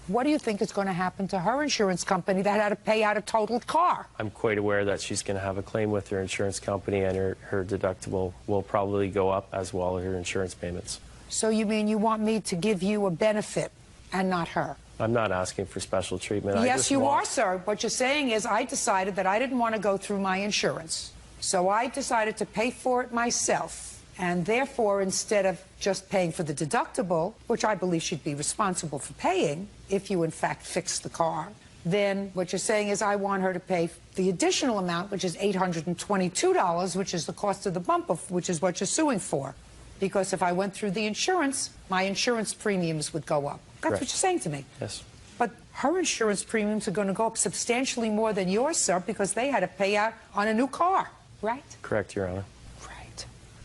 What do you think is going to happen to her insurance company that had to pay out a totaled car? I'm quite aware that she's going to have a claim with her insurance company, and her deductible will probably go up as well as her insurance payments. So you mean you want me to give you a benefit and not her? I'm not asking for special treatment. Yes, you are, sir. What you're saying is I decided that I didn't want to go through my insurance. So I decided to pay for it myself. And therefore, instead of just paying for the deductible, which I believe should be responsible for paying, if you in fact fix the car, then what you're saying is I want her to pay the additional amount, which is $822, which is the cost of the bumper, which is what you're suing for. Because if I went through the insurance, my insurance premiums would go up. That's Correct. what you're saying to me. Yes. But her insurance premiums are going to go up substantially more than yours, sir, because they had to pay out on a new car, right? Correct, Your Honor.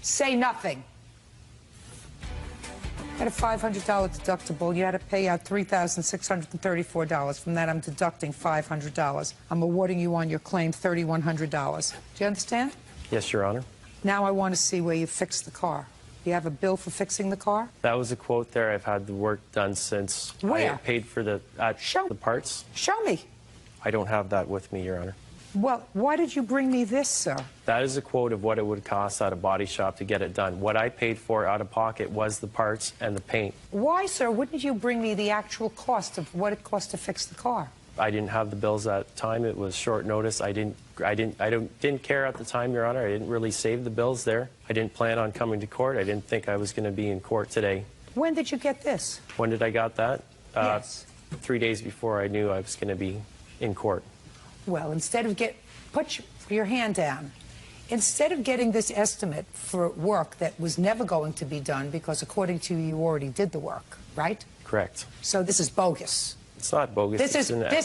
Say nothing. You had a $500 deductible. You had to pay out $3,634. From that, I'm deducting $500. I'm awarding you on your claim $3,100. Do you understand? Yes, Your Honor. Now I want to see where you fixed the car. You have a bill for fixing the car? That was a quote there. I've had the work done since Where? I paid for the parts. Show me. I don't have that with me, Your Honor. Well, why did you bring me this, sir? That is a quote of what it would cost at a body shop to get it done. What I paid for out of pocket was the parts and the paint. Why, sir? Wouldn't you bring me the actual cost of what it cost to fix the car? I didn't have the bills at the time. It was short notice. I didn't care at the time, Your Honor. I didn't really save the bills there. I didn't plan on coming to court. I didn't think I was going to be in court today. When did you get this? When did I got that? Yes. 3 days before I knew I was going to be in court. Well, instead of put your hand down. Instead of getting this estimate for work that was never going to be done because according to you already did the work, right? Correct. So this is bogus. It's not bogus. This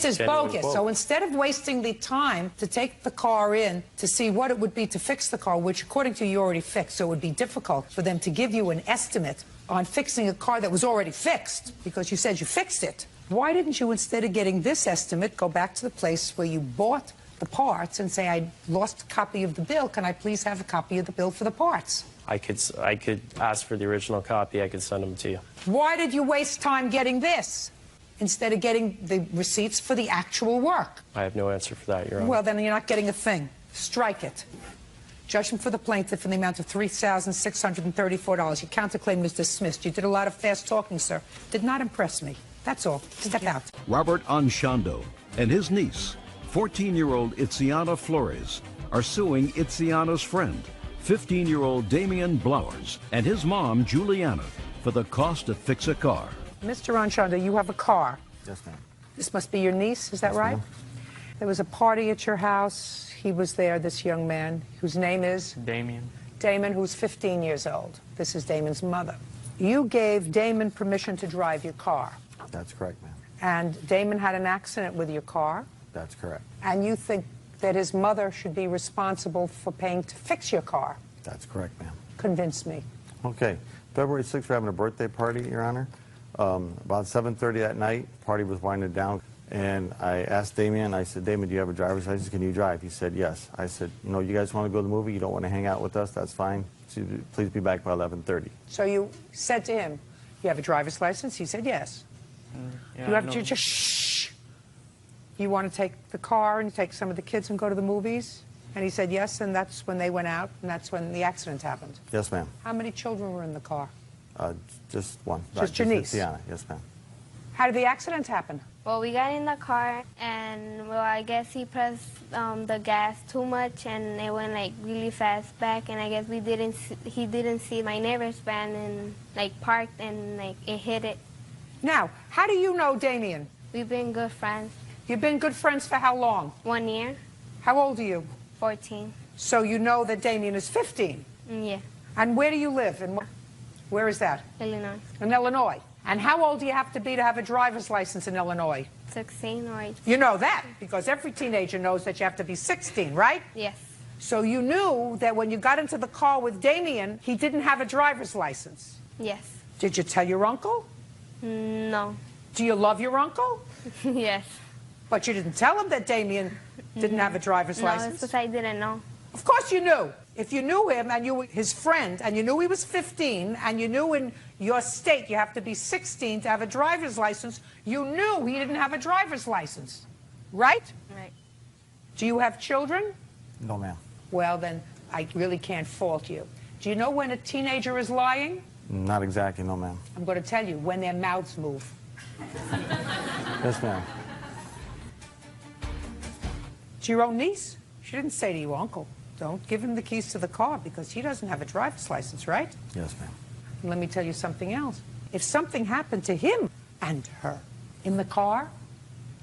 is bogus. Quote. So instead of wasting the time to take the car in to see what it would be to fix the car, which according to you already fixed, so it would be difficult for them to give you an estimate on fixing a car that was already fixed because you said you fixed it. Why didn't you, instead of getting this estimate, go back to the place where you bought the parts and say, I lost a copy of the bill. Can I please have a copy of the bill for the parts? I could ask for the original copy. I could send them to you. Why did you waste time getting this instead of getting the receipts for the actual work? I have no answer for that, Your Honor. Well, then you're not getting a thing. Strike it. Judgment for the plaintiff in the amount of $3,634. Your counterclaim is dismissed. You did a lot of fast talking, sir. Did not impress me. That's all. Step out. Robert Anshando and his niece, 14-year-old Itziana Flores, are suing Itziana's friend, 15-year-old Damian Blowers, and his mom, Juliana, for the cost to fix a car. Mr. Anshando, you have a car. Yes, ma'am. This must be your niece, is that Yes, right? ma'am. There was a party at your house. He was there, this young man, whose name is? Damien. Damon, who's 15 years old. This is Damon's mother. You gave Damon permission to drive your car. That's correct, ma'am. And Damon had an accident with your car. That's correct. And you think that his mother should be responsible for paying to fix your car. That's correct, ma'am. Convince me. Okay. February 6th, we're having a birthday party, Your Honor. About 7:30 that night, the party was winding down. And I asked Damien, I said, Damien, do you have a driver's license? Can you drive? He said, yes. I said, you know, you guys want to go to the movie? You don't want to hang out with us? That's fine. So please be back by 11:30. So you said to him, you have a driver's license? He said, yes. Yeah, You have to just shh. You want to take the car and take some of the kids and go to the movies? And he said yes, and that's when they went out, and that's when the accident happened. Yes, ma'am. How many children were in the car? Just one. Just your niece? Tiana. Yes, ma'am. How did the accident happen? Well, we got in the car, and well, I guess he pressed the gas too much, and it went like really fast back. And I guess he didn't see my neighbor's van, and like parked, and like it hit it. Now, how do you know Damien? We've been good friends. You've been good friends for how long? 1 year. How old are you? 14. So you know that Damien is 15. Yeah. And where do you live? And where is that? Illinois. In Illinois. And how old do you have to be to have a driver's license in Illinois? 16 or 18. You know that because every teenager knows that you have to be 16, right? Yes. So you knew that when you got into the car with Damien, he didn't have a driver's license. Yes. Did you tell your uncle? No. Do you love your uncle? Yes. But you didn't tell him that Damien didn't have a driver's No, license? it's because I didn't know. Of course you knew. If you knew him and you were his friend and you knew he was 15 and you knew in your state you have to be 16 to have a driver's license, you knew he didn't have a driver's license, right? Right. Do you have children? No, ma'am. Well, then I really can't fault you. Do you know when a teenager is lying? Not exactly, no, ma'am. I'm going to tell you, when their mouths move. Yes, ma'am. It's your own niece. She didn't say to you, uncle, don't give him the keys to the car because he doesn't have a driver's license, right? Yes, ma'am. And let me tell you something else. If something happened to him and her in the car,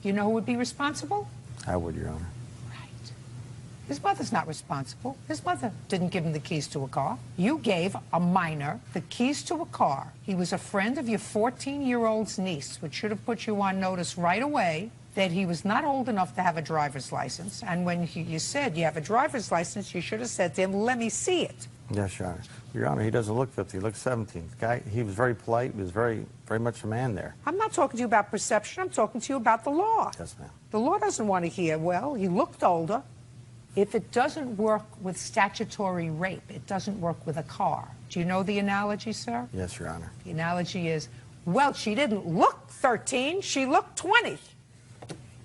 you know who would be responsible? I would, Your Honor. His mother's not responsible. His mother didn't give him the keys to a car. You gave a minor the keys to a car. He was a friend of your 14-year-old's niece, which should have put you on notice right away that he was not old enough to have a driver's license. And when you said you have a driver's license, you should have said to him, let me see it. Yes, Your Honor. Your Honor, he doesn't look 50. He looks 17. The guy, he was very polite. He was very much a man there. I'm not talking to you about perception. I'm talking to you about the law. Yes, ma'am. The law doesn't want to hear, well, he looked older. If it doesn't work with statutory rape, it doesn't work with a car. Do you know the analogy, sir? Yes, Your Honor. The analogy is, well, she didn't look 13, she looked 20.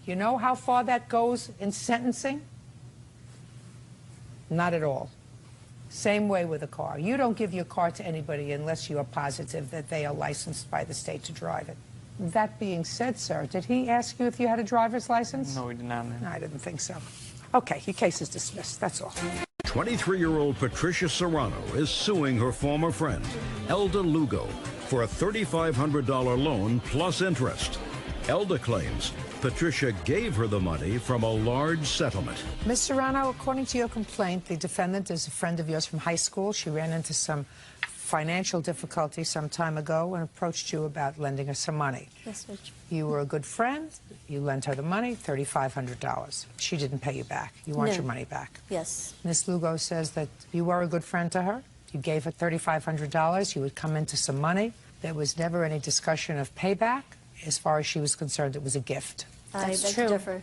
You know how far that goes in sentencing? Not at all. Same way with a car. You don't give your car to anybody unless you are positive that they are licensed by the state to drive it. That being said, sir, did he ask you if you had a driver's license? No, he did not. No, I didn't think so. Okay, your case is dismissed, that's all. 23-year-old Patricia Serrano is suing her former friend, Elda Lugo, for a $3,500 loan plus interest. Elda claims Patricia gave her the money from a large settlement. Ms. Serrano, according to your complaint, the defendant is a friend of yours from high school. She ran into some financial difficulty some time ago and approached you about lending her some money. Yes, Judge. You were a good friend. You lent her the money, $3,500. She didn't pay you back. You want your money back. Yes. Ms. Lugo says that you were a good friend to her. You gave her $3,500. You would come into some money. There was never any discussion of payback. As far as she was concerned, it was a gift. I beg to differ.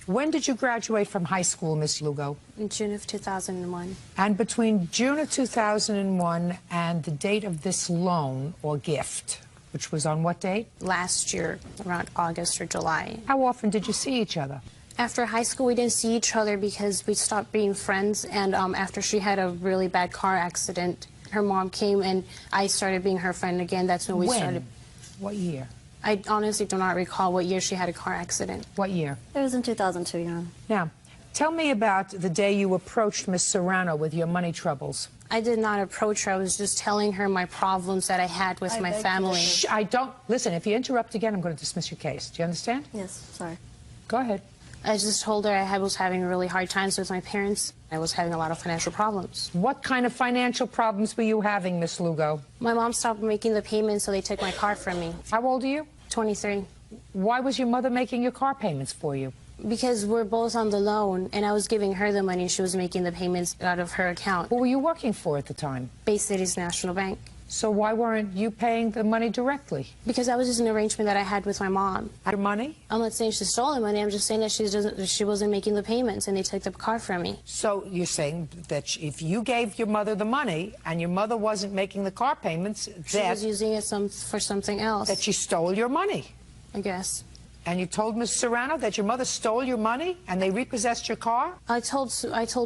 When did you graduate from high school, Miss Lugo? In June of 2001. And between June of 2001 and the date of this loan or gift, which was on what date? Last year, around August or July. How often did you see each other? After high school, we didn't see each other because we stopped being friends. And after she had a really bad car accident, her mom came and I started being her friend again. That's when we started. What year? I honestly do not recall what year she had a car accident. What year? It was in 2002, Your Honor. Now, tell me about the day you approached Miss Serrano with your money troubles. I did not approach her. I was just telling her my problems that I had with my family. Shh, I don't. Listen, if you interrupt again, I'm going to dismiss your case. Do you understand? Yes, sorry. Go ahead. I just told her I was having really hard times with my parents. I was having a lot of financial problems. What kind of financial problems were you having, Miss Lugo? My mom stopped making the payments, so they took my car from me. How old are you? 23. Why was your mother making your car payments for you? Because we're both on the loan, and I was giving her the money. She was making the payments out of her account. Who were you working for at the time? Bay Cities National Bank. So why weren't you paying the money directly? Because that was just an arrangement that I had with my mom. Your money? I'm not saying she stole the money. I'm just saying that she wasn't making the payments, and they took the car from me. So you're saying that if you gave your mother the money and your mother wasn't making the car payments, She was using it for something else. That she stole your money? I guess. And you told Ms. Serrano that your mother stole your money and they repossessed your car? I told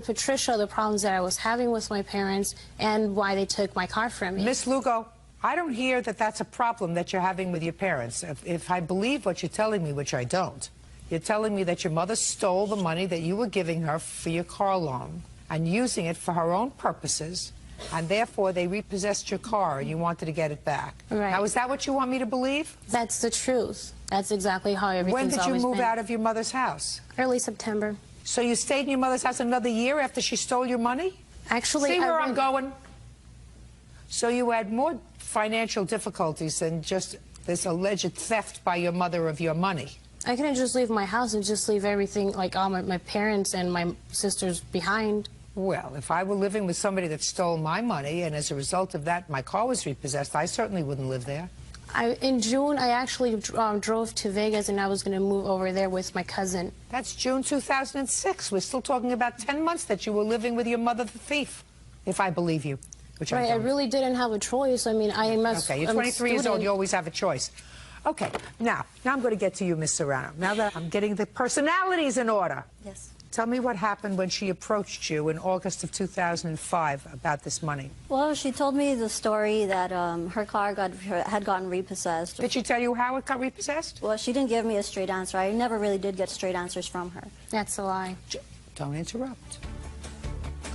Patricia the problems that I was having with my parents and why they took my car from me. Miss Lugo, I don't hear that that's a problem that you're having with your parents. If I believe what you're telling me, which I don't, you're telling me that your mother stole the money that you were giving her for your car loan and using it for her own purposes, and therefore they repossessed your car and you wanted to get it back. Right. Now, is that what you want me to believe? That's the truth. That's exactly how everything's When did you always move been. out of your mother's house? Early September. So you stayed in your mother's house another year after she stole your money? Actually, see where I'm going? So you had more financial difficulties than just this alleged theft by your mother of your money. I couldn't just leave my house and just leave everything, like all my parents and my sisters behind. Well, if I were living with somebody that stole my money and as a result of that my car was repossessed, I certainly wouldn't live there. In June, I actually drove to Vegas, and I was going to move over there with my cousin. That's June 2006. We're still talking about 10 months that you were living with your mother, the thief, if I believe you, which I Right, don't. I really didn't have a choice. I mean, I'm Okay, you're 23 years old. You always have a choice. Okay, now I'm going to get to you, Miss Serrano. Now that I'm getting the personalities in order. Yes. Tell me what happened when she approached you in August of 2005 about this money. Well, she told me the story that her car had gotten repossessed. Did she tell you how it got repossessed? Well, she didn't give me a straight answer. I never really did get straight answers from her. That's a lie. Don't interrupt.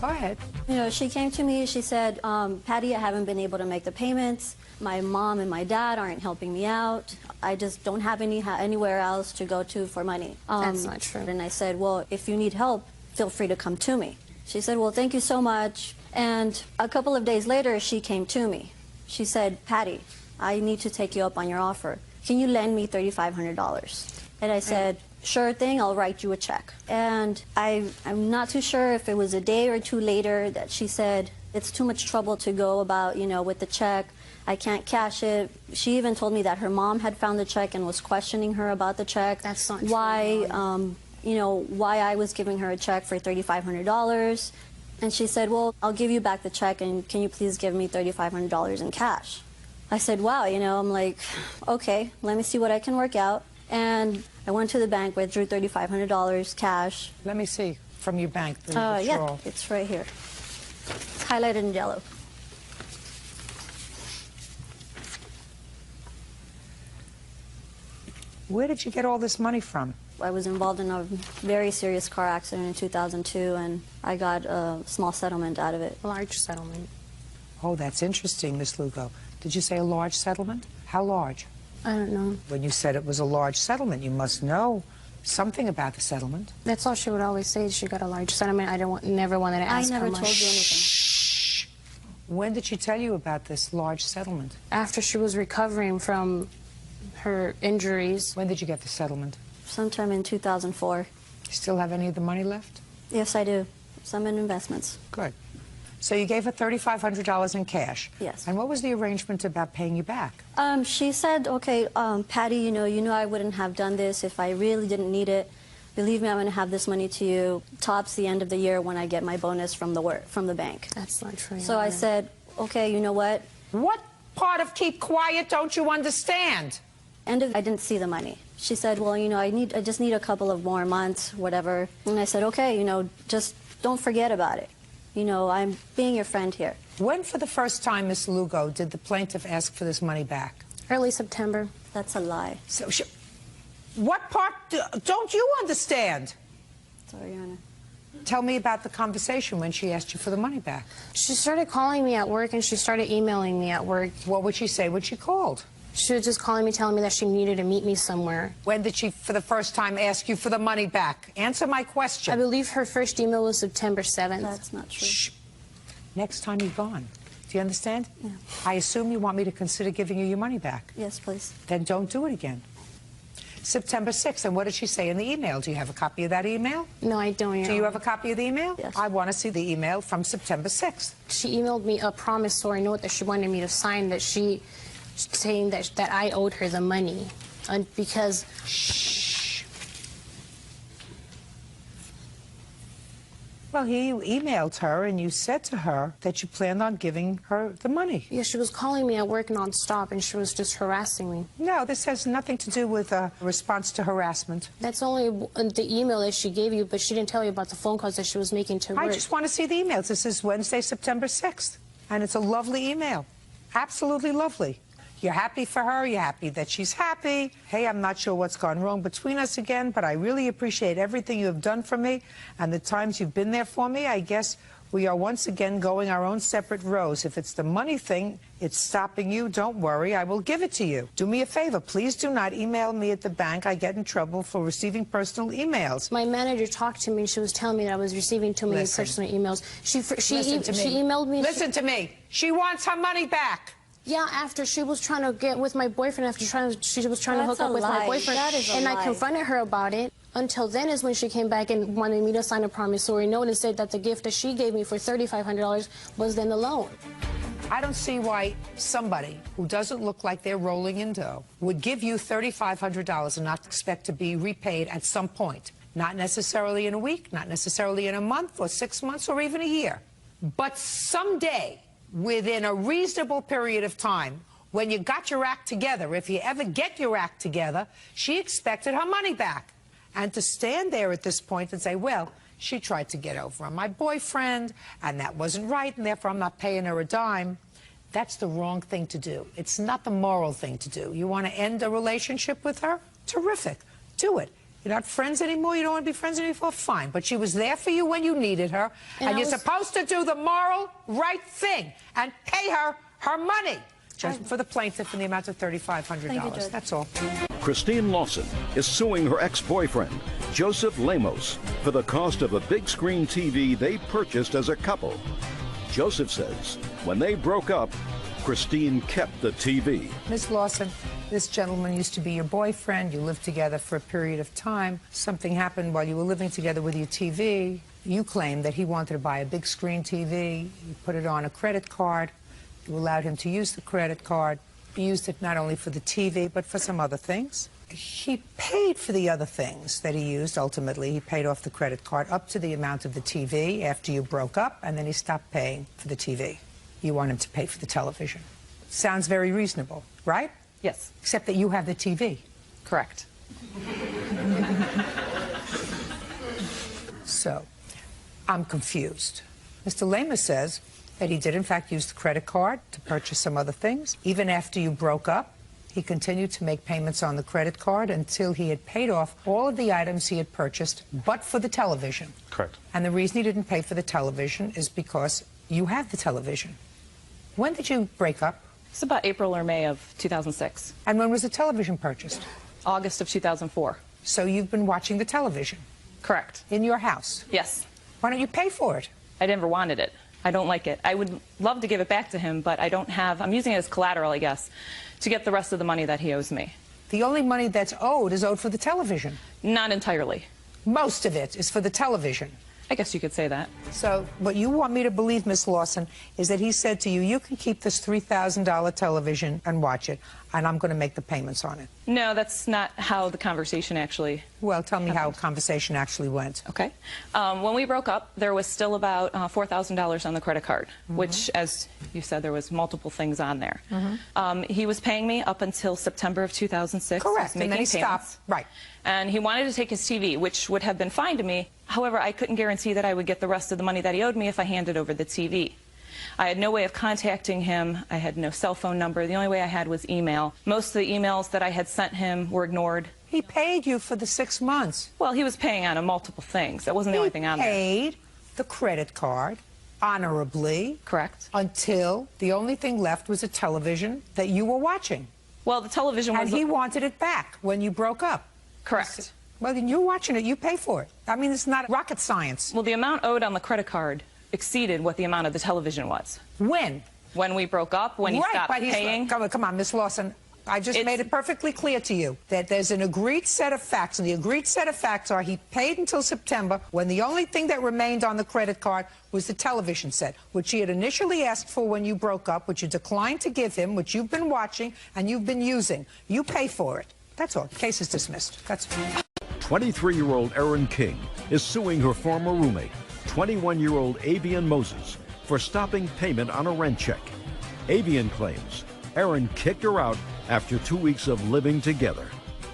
Go ahead. You know, she came to me, she said, Patty, I haven't been able to make the payments. My mom and my dad aren't helping me out. I just don't have anywhere else to go to for money. That's not true. And I said, well, if you need help, feel free to come to me. She said, well, thank you so much. And a couple of days later, she came to me. She said, Patty, I need to take you up on your offer. Can you lend me $3,500? And I said, sure thing, I'll write you a check. And I'm not too sure if it was a day or two later that she said, it's too much trouble to go about, you know, with the check. I can't cash it. She even told me that her mom had found the check and was questioning her about the check. That's not true. Why, you know, why I was giving her a check for $3,500. And she said, well, I'll give you back the check, and can you please give me $3,500 in cash? I said, wow, you know, I'm like, okay, let me see what I can work out. And I went to the bank, withdrew $3,500 cash. Let me see from your bank. The Yeah, withdrawal. it's right here. It's highlighted in yellow. Where did you get all this money from? I was involved in a very serious car accident in 2002, and I got a small settlement out of it. A large settlement. Oh, that's interesting, Miss Lugo. Did you say a large settlement? How large? I don't know. When you said it was a large settlement, you must know something about the settlement. That's all she would always say. She got a large settlement. I never wanted to ask I never how much. told you anything. When did she tell you about this large settlement? After she was recovering from her injuries. When did you get the settlement? Sometime in 2004. You still have any of the money left? Yes, I do. Some in investments. Good. So you gave her $3,500 in cash. Yes. And what was the arrangement about paying you back? She said, okay, Patty, you know I wouldn't have done this if I really didn't need it. believe me, I'm going to have this money to you tops the end of the year when I get my bonus from the bank. That's not true. So I said, okay, you know what? What part of keep quiet don't you understand? I didn't see the money. She said, well, you know, I just need a couple of more months, whatever. And I said, okay, you know, just don't forget about it. You know, I'm being your friend here. When for the first time, Miss Lugo, did the plaintiff ask for this money back? Early September. That's a lie. So what part don't you understand? Sorry, Your Honor. Tell me about the conversation when she asked you for the money back. She started calling me at work and she started emailing me at work. What would she say when she called? She was just calling me, telling me that she needed to meet me somewhere. When did she, for the first time, ask you for the money back? Answer my question. I believe her first email was September 7th. That's not true. Shh. Next time you're gone. Do you understand? Yeah. I assume you want me to consider giving you your money back. Yes, please. Then don't do it again. September 6th, and what did she say in the email? Do you have a copy of that email? No, I don't. Do you have a copy of the email? Yes. I want to see the email from September 6th. She emailed me a promissory note that she wanted me to sign, that she saying that I owed her the money, and because. Shh. Well, you emailed her and you said to her that you planned on giving her the money. Yeah, she was calling me at work nonstop and she was just harassing me. No, this has nothing to do with a response to harassment. That's only the email that she gave you, but she didn't tell you about the phone calls that she was making to work. I just want to see the emails. This is Wednesday, September 6th, and it's a lovely email. Absolutely lovely. You're happy for her. You're happy that she's happy. Hey, I'm not sure what's gone wrong between us again, but I really appreciate everything you have done for me and the times you've been there for me. I guess we are once again going our own separate roads. If it's the money thing, it's stopping you, don't worry. I will give it to you. Do me a favor. Please do not email me at the bank. I get in trouble for receiving personal emails. My manager talked to me and she was telling me that I was receiving too many personal emails. She emailed me. Listen to me. She wants her money back. Yeah, after she was trying to get with my boyfriend, she was trying to hook up with my boyfriend, and I confronted her about it. Until then is when she came back and wanted me to sign a promissory note and said that the gift that she gave me for $3,500 was then the loan. I don't see why somebody who doesn't look like they're rolling in dough would give you $3,500 and not expect to be repaid at some point. Not necessarily in a week, not necessarily in a month or 6 months or even a year. But someday, within a reasonable period of time, when you got your act together, if you ever get your act together, she expected her money back. And to stand there at this point and say, well, she tried to get over on my boyfriend, and that wasn't right, and therefore I'm not paying her a dime, that's the wrong thing to do. It's not the moral thing to do. You want to end a relationship with her? Terrific. Do it. You're not friends anymore? You don't want to be friends anymore? Fine. But she was there for you when you needed her. And you're supposed to do the moral right thing and pay her her money. Just for the plaintiff in the amount of $3,500. That's all. Christine Lawson is suing her ex-boyfriend, Joseph Lemos, for the cost of a big screen TV they purchased as a couple. Joseph says when they broke up, Christine kept the TV. Ms. Lawson, this gentleman used to be your boyfriend. You lived together for a period of time. Something happened while you were living together with your TV. You claimed that he wanted to buy a big screen TV. You put it on a credit card. You allowed him to use the credit card. He used it not only for the TV, but for some other things. He paid for the other things that he used. Ultimately, he paid off the credit card up to the amount of the TV after you broke up, and then he stopped paying for the TV. You want him to pay for the television. Sounds very reasonable, right? Yes. Except that you have the TV. Correct. So, I'm confused. Mr. Lema says that he did, in fact, use the credit card to purchase some other things. Even after you broke up, he continued to make payments on the credit card until he had paid off all of the items he had purchased, but for the television. Correct. And the reason he didn't pay for the television is because you have the television. When did you break up? It's about April or May of 2006. And when was the television purchased? August of 2004. So you've been watching the television? Correct. In your house? Yes. Why don't you pay for it? I never wanted it. I don't like it. I would love to give it back to him, but I don't have, I'm using it as collateral, I guess, to get the rest of the money that he owes me. The only money that's owed is owed for the television. Not entirely. Most of it is for the television. I guess you could say that. So what you want me to believe, Miss Lawson, is that he said to you, you can keep this $3,000 television and watch it, and I'm going to make the payments on it. No, that's not how the conversation actually Well, tell me how conversation actually went. Okay. When we broke up, there was still about $4,000 on the credit card, which, as you said, there was multiple things on there. He was paying me up until September of 2006. Correct, and then he payments. stopped. Right. And he wanted to take his TV, which would have been fine to me. However, I couldn't guarantee that I would get the rest of the money that he owed me if I handed over the TV. I had no way of contacting him. I had no cell phone number. The only way I had was email. Most of the emails that I had sent him were ignored. He paid you for the 6 months. Well, he was paying on multiple things. That wasn't the only thing on there. He paid the credit card honorably. Correct. Until the only thing left was a television that you were watching. Well, the television was... And he wanted it back when you broke up. Correct. Well, then you're watching it. You pay for it. I mean, it's not rocket science. Well, the amount owed on the credit card exceeded what the amount of the television was. When? When we broke up, when he stopped paying. Come on, Miss Lawson. I just made it perfectly clear to you that there's an agreed set of facts, and the agreed set of facts are he paid until September when the only thing that remained on the credit card was the television set, which he had initially asked for when you broke up, which you declined to give him, which you've been watching and you've been using. You pay for it. That's all. Case is dismissed. That's all. 23-year-old Erin King is suing her former roommate, 21-year-old Avian Moses, for stopping payment on a rent check. Avian claims Erin kicked her out after 2 weeks of living together.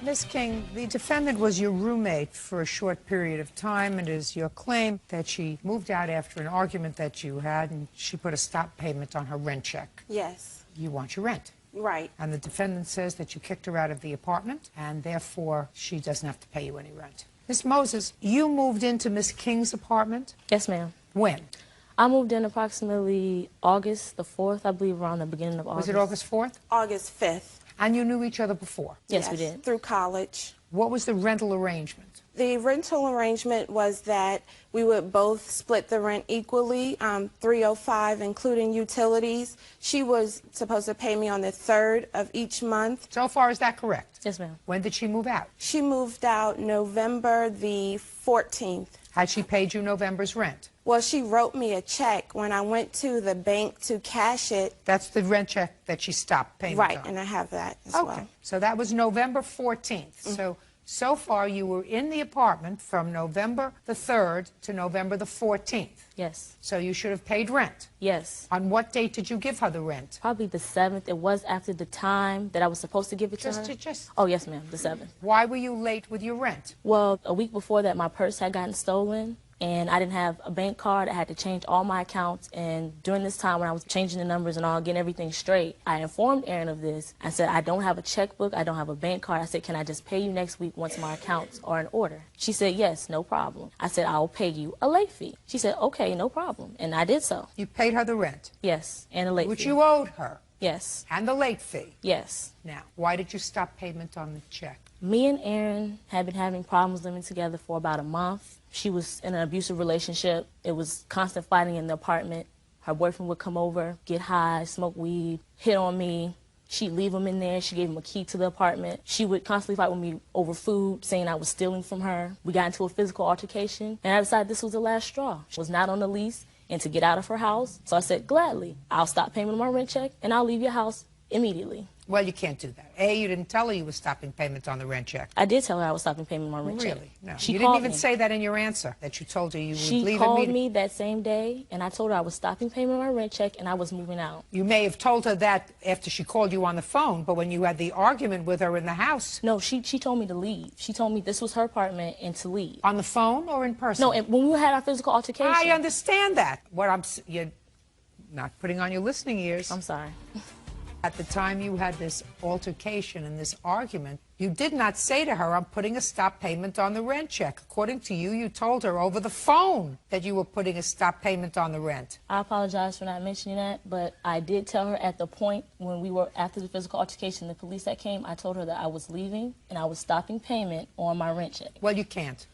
Miss King, the defendant was your roommate for a short period of time. It is your claim that she moved out after an argument that you had, and she put a stop payment on her rent check. Yes. You want your rent. Right. And the defendant says that you kicked her out of the apartment, and therefore she doesn't have to pay you any rent. Miss Moses, you moved into Miss King's apartment? Yes, ma'am. When? I moved in approximately August the 4th, I believe, around the beginning of August. Was it August 4th? August 5th. And you knew each other before? Yes, we did. Through college. What was the rental arrangement? The rental arrangement was that we would both split the rent equally, $305, including utilities. She was supposed to pay me on the 3rd of each month. So far, is that correct? Yes, ma'am. When did she move out? She moved out November the 14th. Had she paid you November's rent? Well, she wrote me a check when I went to the bank to cash it. That's the rent check that she stopped paying Right, on. and I have that as Okay. well. So that was November 14th. So far, you were in the apartment from November the 3rd to November the 14th. Yes. So you should have paid rent. Yes. On what date did you give her the rent? Probably the 7th. It was after the time that I was supposed to give it to her. Oh, yes, ma'am, the 7th. Why were you late with your rent? Well, a week before that, my purse had gotten stolen, and I didn't have a bank card. I had to change all my accounts, and during this time when I was changing the numbers and all, getting everything straight, I informed Erin of this. I said, I don't have a checkbook, I don't have a bank card. I said, can I just pay you next week once my accounts are in order? She said, yes, no problem. I said, I'll pay you a late fee. She said, okay, no problem, and I did so. You paid her the rent? Yes, and a late fee. Which you owed her? Yes. And the late fee? Yes. Now, why did you stop payment on the check? Me and Erin had been having problems living together for about a month. She was in an abusive relationship. It was constant fighting in the apartment. Her boyfriend would come over, get high, smoke weed, hit on me. She'd leave him in there. She gave him a key to the apartment. She would constantly fight with me over food, saying I was stealing from her. We got into a physical altercation, and I decided this was the last straw. She was not on the lease and to get out of her house. So I said, gladly, I'll stop paying my rent check, and I'll leave your house immediately. Well, you can't do that. A, you didn't tell her you were stopping payment on the rent check. I did tell her I was stopping payment on my rent check. Really? No. She You didn't called even me. say that in your answer, that you told her you would leave She immediately. called me that same day, and I told her I was stopping payment on my rent check, and I was moving out. You may have told her that after she called you on the phone, but when you had the argument with her in the house... No, she told me to leave. She told me this was her apartment and to leave. On the phone or in person? No, when we had our physical altercation. I understand that. You're not putting on your listening ears. I'm sorry. At the time you had this altercation and this argument, you did not say to her, I'm putting a stop payment on the rent check. According to you, you told her over the phone that you were putting a stop payment on the rent. I apologize for not mentioning that, but I did tell her at the point when we were after the physical altercation, the police that came, I told her that I was leaving and I was stopping payment on my rent check. Well, you can't.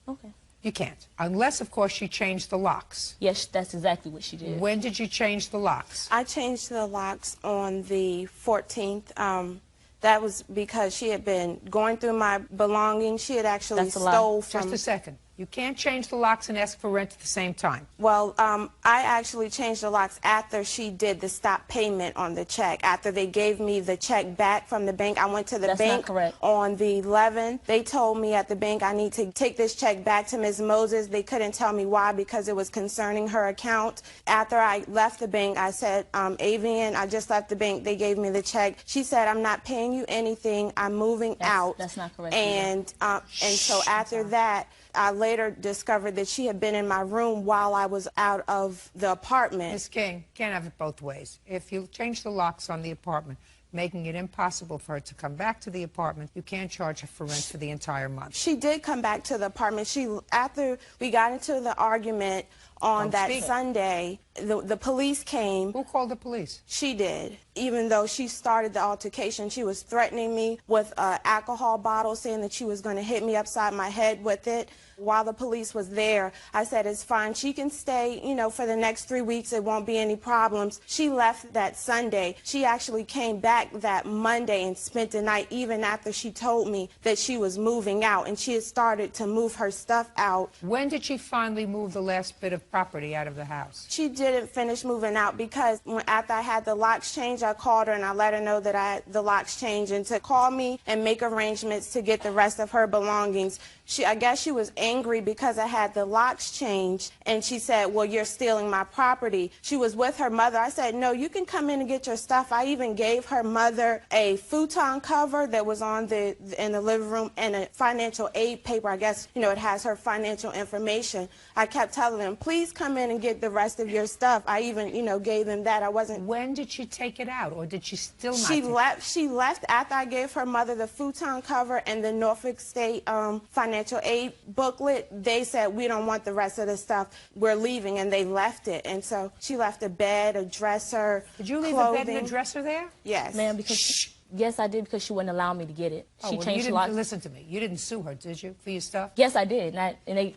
Okay. You can't. Unless, of course, she changed the locks. Yes, that's exactly what she did. When did you change the locks? I changed the locks on the 14th. That was because she had been going through my belongings. She had actually stole from... Just a second. You can't change the locks and ask for rent at the same time. Well, I actually changed the locks after she did the stop payment on the check. After they gave me the check back from the bank, I went to the bank on the 11th. They told me at the bank I need to take this check back to Ms. Moses. They couldn't tell me why because it was concerning her account. After I left the bank, I said, Avian, I just left the bank. They gave me the check. She said, I'm not paying you anything. I'm moving out. That's not correct. And so after that, I later discovered that she had been in my room while I was out of the apartment. Ms. King, can't have it both ways. If you change the locks on the apartment, making it impossible for her to come back to the apartment, you can't charge her for rent for the entire month. She did come back to the apartment. After we got into the argument on that Sunday, the police came. Who called the police? She did. Even though she started the altercation, she was threatening me with an alcohol bottle, saying that she was going to hit me upside my head with it. While the police was there, I said, it's fine. She can stay, you know, for the next 3 weeks. It won't be any problems. She left that Sunday. She actually came back that Monday and spent the night, even after she told me that she was moving out, and she had started to move her stuff out. When did she finally move the last bit of property out of the house? She didn't finish moving out because after I had the locks changed, I called her and I let her know that I had the locks changed and to call me and make arrangements to get the rest of her belongings. I guess she was angry because I had the locks changed, and she said, well, you're stealing my property. She was with her mother. I said, no, you can come in and get your stuff. I even gave her mother a futon cover that was in the living room and a financial aid paper. I guess, you know, it has her financial information. I kept telling them, please come in and get the rest of your stuff. I even, you know, gave them that. I wasn't. When did she take it out, or did she still not? She left after I gave her mother the futon cover and the Norfolk State financial aid booklet. They said, we don't want the rest of the stuff. We're leaving, and they left it. And so she left a bed, a dresser, Did you leave clothing. a bed and a dresser there? Yes. Ma'am, because yes, I did, because she wouldn't allow me to get it. Oh, She well, changed you the didn't, lock. listen to me. You didn't sue her, did you, for your stuff? Yes, I did.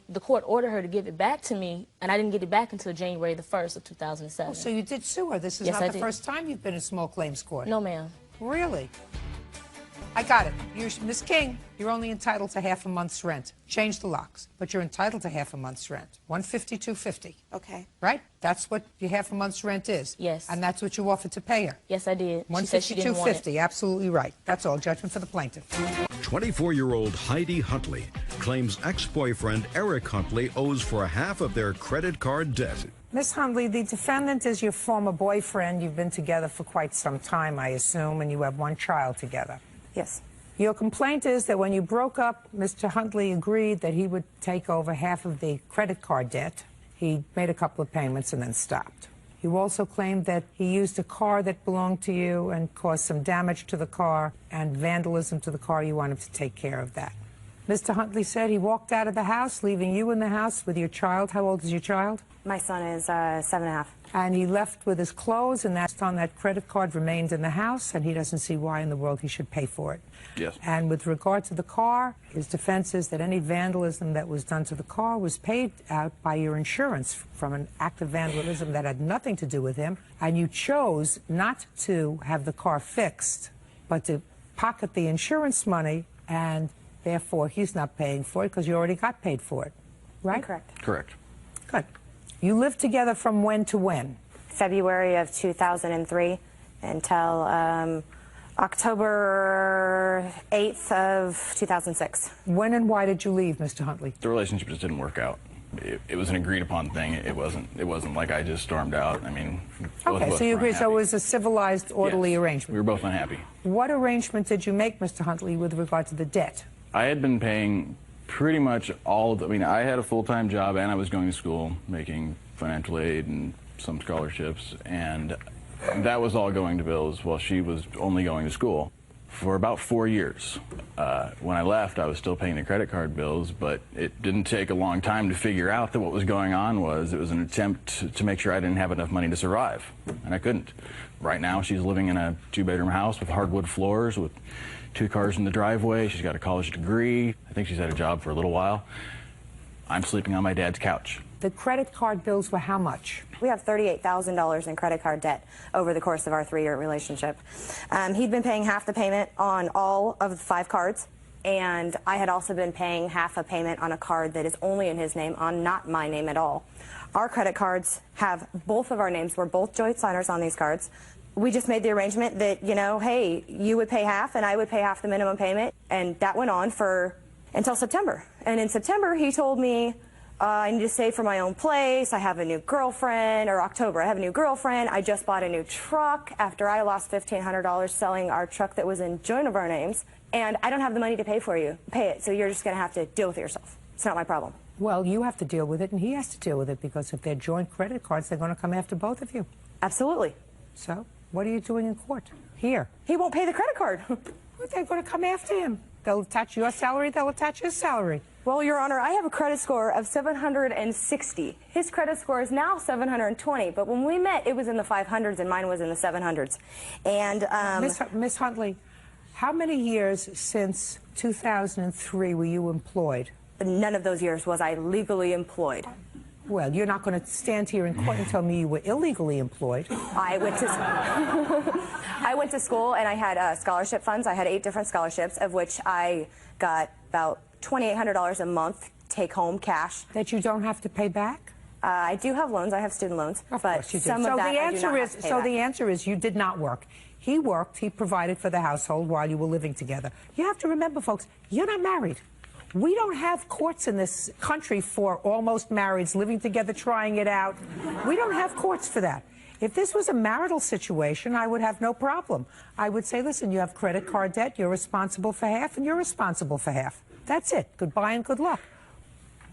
The court ordered her to give it back to me, and I didn't get it back until January the 1st of 2007. Oh, so you did sue her. This is Yes, not I the did. first time you've been in small claims court. No, ma'am. Really? I got it. Ms. King, you're only entitled to half a month's rent. Change the locks, but you're entitled to half a month's rent. $150, $250. Okay. Right? That's what your half a month's rent is. Yes. And that's what you offered to pay her. Yes, I did. She $150, said she didn't want it. $250. Absolutely right. That's all. Judgment for the plaintiff. 24-year-old Heidi Huntley claims ex-boyfriend Eric Huntley owes for half of their credit card debt. Ms. Huntley, the defendant is your former boyfriend. You've been together for quite some time, I assume, and you have one child together. Yes. Your complaint is that when you broke up, Mr. Huntley agreed that he would take over half of the credit card debt. He made a couple of payments and then stopped. You also claimed that he used a car that belonged to you and caused some damage to the car and vandalism to the car. You wanted to take care of that. Mr. Huntley said he walked out of the house, leaving you in the house with your child. How old is your child? My son is 7.5. And he left with his clothes, and that's on that credit card remained in the house, and he doesn't see why in the world he should pay for it. Yes. And with regard to the car, his defense is that any vandalism that was done to the car was paid out by your insurance from an act of vandalism that had nothing to do with him, and you chose not to have the car fixed, but to pocket the insurance money, and therefore he's not paying for it because you already got paid for it, right? Correct. Correct. Good. You lived together from when to when? February of 2003 until October 8th of 2006. When and why did you leave, Mr. Huntley? The relationship just didn't work out. It was an agreed upon thing. It wasn't like I just stormed out. I mean, both of Okay, us so you were agree. So it unhappy. was a civilized, orderly Yes. arrangement. We were both unhappy. What arrangement did you make, Mr. Huntley, with regard to the debt? I had been paying pretty much all of the, I mean, I had a full-time job and I was going to school, making financial aid and some scholarships, and that was all going to bills while she was only going to school for about 4 years. When I left, I was still paying the credit card bills, but it didn't take a long time to figure out that what was going on was it was an attempt to make sure I didn't have enough money to survive, and I couldn't. Right now, she's living in a 2-bedroom house with hardwood floors, with 2 cars in the driveway. She's got a college degree. I think she's had a job for a little while. I'm sleeping on my dad's couch. The credit card bills were how much? We have $38,000 in credit card debt over the course of our 3-year relationship. He'd been paying half the payment on all of the 5 cards, and I had also been paying half a payment on a card that is only in his name, on not my name at all. Our credit cards have both of our names. We're both joint signers on these cards. We just made the arrangement that, you know, hey, you would pay half and I would pay half the minimum payment, and that went on until September. And in September, he told me, I need to save for my own place, I have a new girlfriend, or October, I have a new girlfriend, I just bought a new truck after I lost $1,500 selling our truck that was in joint of our names, and I don't have the money to pay it, so you're just going to have to deal with it yourself. It's not my problem. Well, you have to deal with it, and he has to deal with it, because if they're joint credit cards, they're going to come after both of you. Absolutely. So, what are you doing in court? Here. He won't pay the credit card. Well, they're going to come after him. They'll attach your salary, they'll attach his salary. Well, Your Honor, I have a credit score of 760. His credit score is now 720, but when we met, it was in the 500s and mine was in the 700s. And Miss Huntley, how many years since 2003 were you employed? None of those years was I legally employed. Well, you're not going to stand here in court and tell me you were illegally employed. I went to school and I had scholarship funds. I had 8 different scholarships, of which I got about $2,800 a month take-home cash. That you don't have to pay back? I do have loans. I have student loans. Of but course you do. some of that I do not have to pay back. The answer is you did not work. He worked. He provided for the household while you were living together. You have to remember, folks, you're not married. We don't have courts in this country for almost marrieds living together, trying it out. We don't have courts for that. If this was a marital situation, I would have no problem. I would say, listen, you have credit card debt, you're responsible for half, and you're responsible for half. That's it. Goodbye and good luck.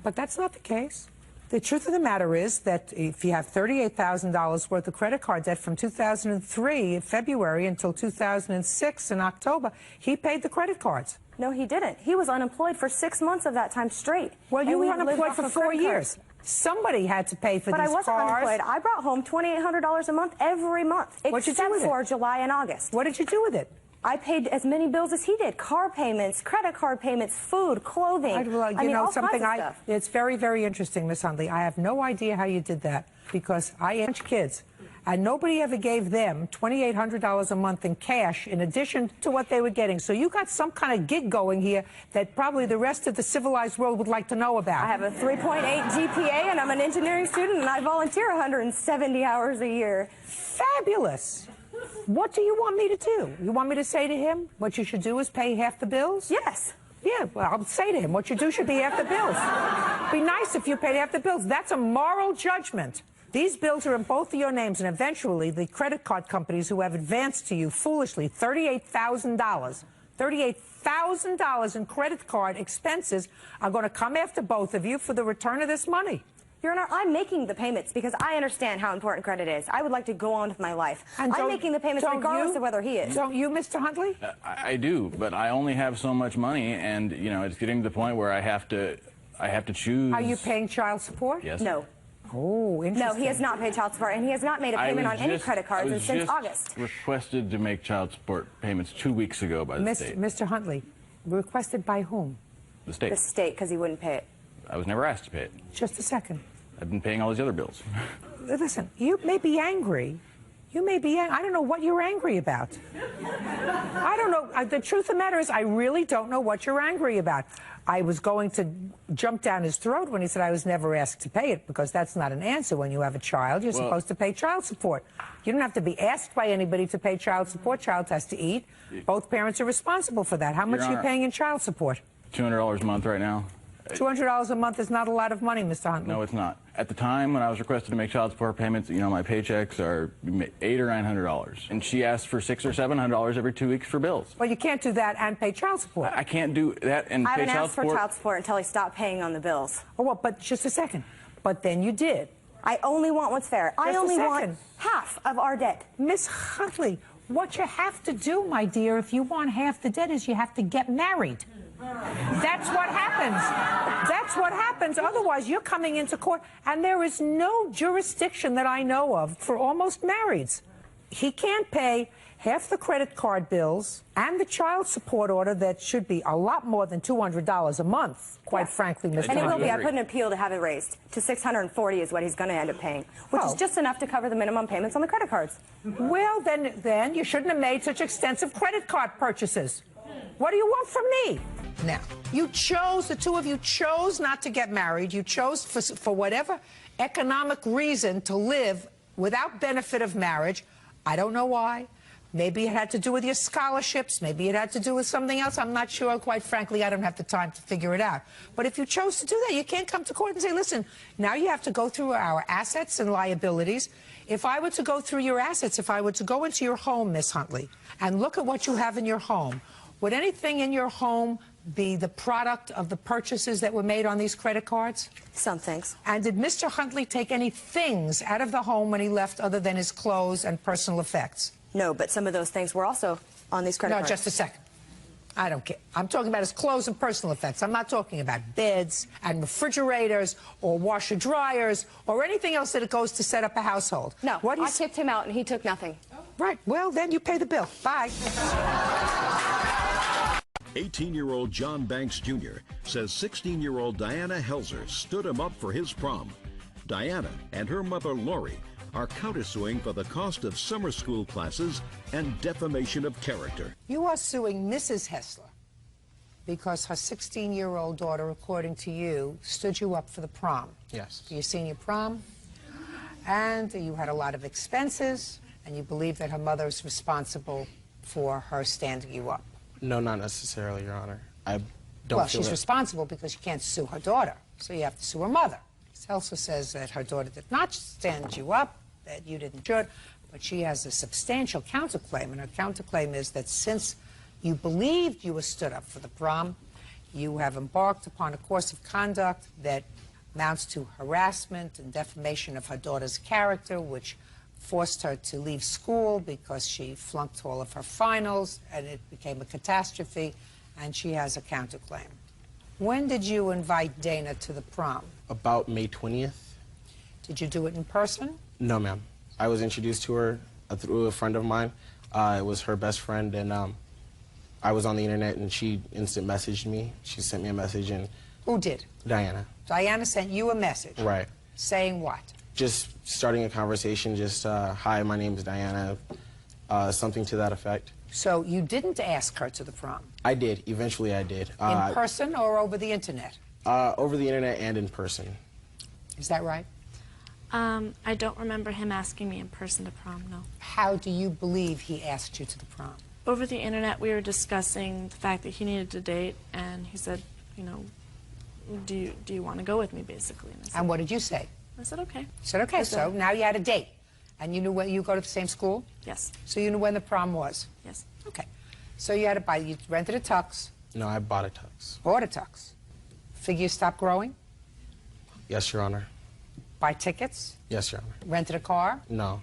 But that's not the case. The truth of the matter is that if you have $38,000 worth of credit card debt from 2003 in February until 2006 in October, he paid the credit cards. No, he didn't. He was unemployed for 6 months of that time straight. Well, you were unemployed for 4 years. Somebody had to pay for these cars. But I wasn't unemployed. I brought home $2,800 a month every month, except for July and August. What did you do with it? I paid as many bills as he did. Car payments, credit card payments, food, clothing. All kinds of stuff. It's very, very interesting, Miss Huntley. I have no idea how you did that, because I had kids, and nobody ever gave them $2,800 a month in cash in addition to what they were getting. So you got some kind of gig going here that probably the rest of the civilized world would like to know about. I have a 3.8 GPA, and I'm an engineering student, and I volunteer 170 hours a year. Fabulous. What do you want me to do? You want me to say to him what you should do is pay half the bills? Yes. Yeah, well, I'll say to him what you do should be half the bills. Be nice if you paid half the bills. That's a moral judgment. These bills are in both of your names, and eventually the credit card companies who have advanced to you foolishly $38,000 in credit card expenses are going to come after both of you for the return of this money. Your Honor, I'm making the payments because I understand how important credit is. I would like to go on with my life. I'm making the payments regardless of whether he is. Don't you, Mr. Huntley? I do, but I only have so much money, and you know, it's getting to the point where I have to choose. Are you paying child support? Yes. No. Oh, interesting. No, he has not paid child support, and he has not made a payment on any credit cards since August. Requested to make child support payments 2 weeks ago by the state. Mr. Huntley, requested by whom? The state. The state, because he wouldn't pay it. I was never asked to pay it. Just a second. I've been paying all these other bills. Listen, you may be angry. You may be angry. I don't know what you're angry about. I don't know. The truth of the matter is I really don't know what you're angry about. I was going to jump down his throat when he said I was never asked to pay it, because that's not an answer when you have a child. You're supposed to pay child support. You don't have to be asked by anybody to pay child support. Child has to eat. Both parents are responsible for that. How much are you paying in child support? $200 a month right now. $200 a month is not a lot of money, Mr. Huntley. No, it's not. At the time when I was requested to make child support payments, you know, my paychecks are $800 or $900, and she asked for $600 or $700 every 2 weeks for bills. Well, you can't do that and pay child support. I can't do that and pay child support. I haven't asked for child support until he stopped paying on the bills. Oh, well, but just a second. But then you did. I only want what's fair. I only want half of our debt. Miss Huntley, what you have to do, my dear, if you want half the debt, is you have to get married. That's what happens. That's what happens. Otherwise, you're coming into court, and there is no jurisdiction that I know of for almost marrieds. He can't pay half the credit card bills and the child support order that should be a lot more than $200 a month, quite frankly, Mr. And it will be. I put an appeal to have it raised to $640 is what he's going to end up paying, which is just enough to cover the minimum payments on the credit cards. Well, then you shouldn't have made such extensive credit card purchases. What do you want from me? Now, the two of you chose not to get married. You chose for whatever economic reason to live without benefit of marriage. I don't know why. Maybe it had to do with your scholarships. Maybe it had to do with something else. I'm not sure. Quite frankly, I don't have the time to figure it out. But if you chose to do that, you can't come to court and say, listen, now you have to go through our assets and liabilities. If I were to go through your assets, if I were to go into your home, Miss Huntley, and look at what you have in your home, would anything in your home be the product of the purchases that were made on these credit cards? Some things. And did Mr. Huntley take any things out of the home when he left other than his clothes and personal effects? No, but some of those things were also on these credit cards. No, just a second. I don't care. I'm talking about his clothes and personal effects. I'm not talking about beds and refrigerators or washer dryers or anything else that it goes to set up a household. No, I tipped him out and he took nothing. Right. Well, then you pay the bill. Bye. 18-year-old John Banks Jr. says 16-year-old Diana Helzer stood him up for his prom. Diana and her mother, Lori, are countersuing for the cost of summer school classes and defamation of character. You are suing Mrs. Hessler because her 16-year-old daughter, according to you, stood you up for the prom. Yes. For your senior prom. And you had a lot of expenses, and you believe that her mother is responsible for her standing you up. No, not necessarily, Your Honor. I don't Well, feel she's that... responsible because you can't sue her daughter, so you have to sue her mother. Ms. Hessler says that her daughter did not stand you up, that you didn't should, but she has a substantial counterclaim, and her counterclaim is that since you believed you were stood up for the prom, you have embarked upon a course of conduct that amounts to harassment and defamation of her daughter's character, which forced her to leave school because she flunked all of her finals, and it became a catastrophe, and she has a counterclaim. When did you invite Dana to the prom? About May 20th. Did you do it in person? No, ma'am. I was introduced to her through a friend of mine. It was her best friend, and I was on the internet, and she instant messaged me. She sent me a message, and... Who did? Diana. Diana sent you a message? Right. Saying what? Just starting a conversation, just, hi, my name is Diana, something to that effect. So you didn't ask her to the prom? I did. Eventually, I did. In person or over the internet? Over the internet and in person. Is that right? I don't remember him asking me in person to prom, no. How do you believe he asked you to the prom? Over the internet, we were discussing the fact that he needed to date, and he said, you know, do you want to go with me, basically? And, I said, and what did you say? I said, okay. You said, okay, so now you had a date. And you knew when you go to the same school? Yes. So you knew when the prom was? Yes. Okay. So you had to buy, you rented a tux? No, I bought a tux. Bought a tux. Figure stopped growing? Yes, Your Honor. Buy tickets? Yes, Your Honor. Rented a car? No.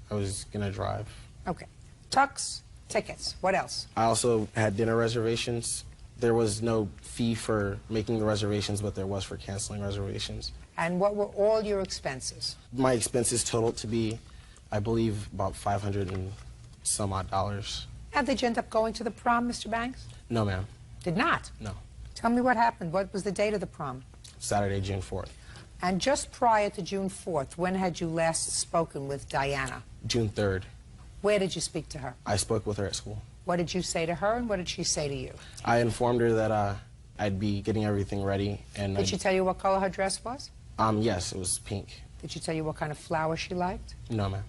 I was going to drive. Okay. Tux, tickets. What else? I also had dinner reservations. There was no fee for making the reservations, but there was for canceling reservations. And what were all your expenses? My expenses totaled to be, I believe, about $500 and some odd. How did you end up going to the prom, Mr. Banks? No, ma'am. Did not? No. Tell me what happened. What was the date of the prom? Saturday, June 4th. And just prior to June 4th, when had you last spoken with Diana? June 3rd. Where did you speak to her? I spoke with her at school. What did you say to her, and what did she say to you? I informed her that I'd be getting everything ready. And did she tell you what color her dress was? Yes, it was pink. Did she tell you what kind of flowers she liked? No, ma'am.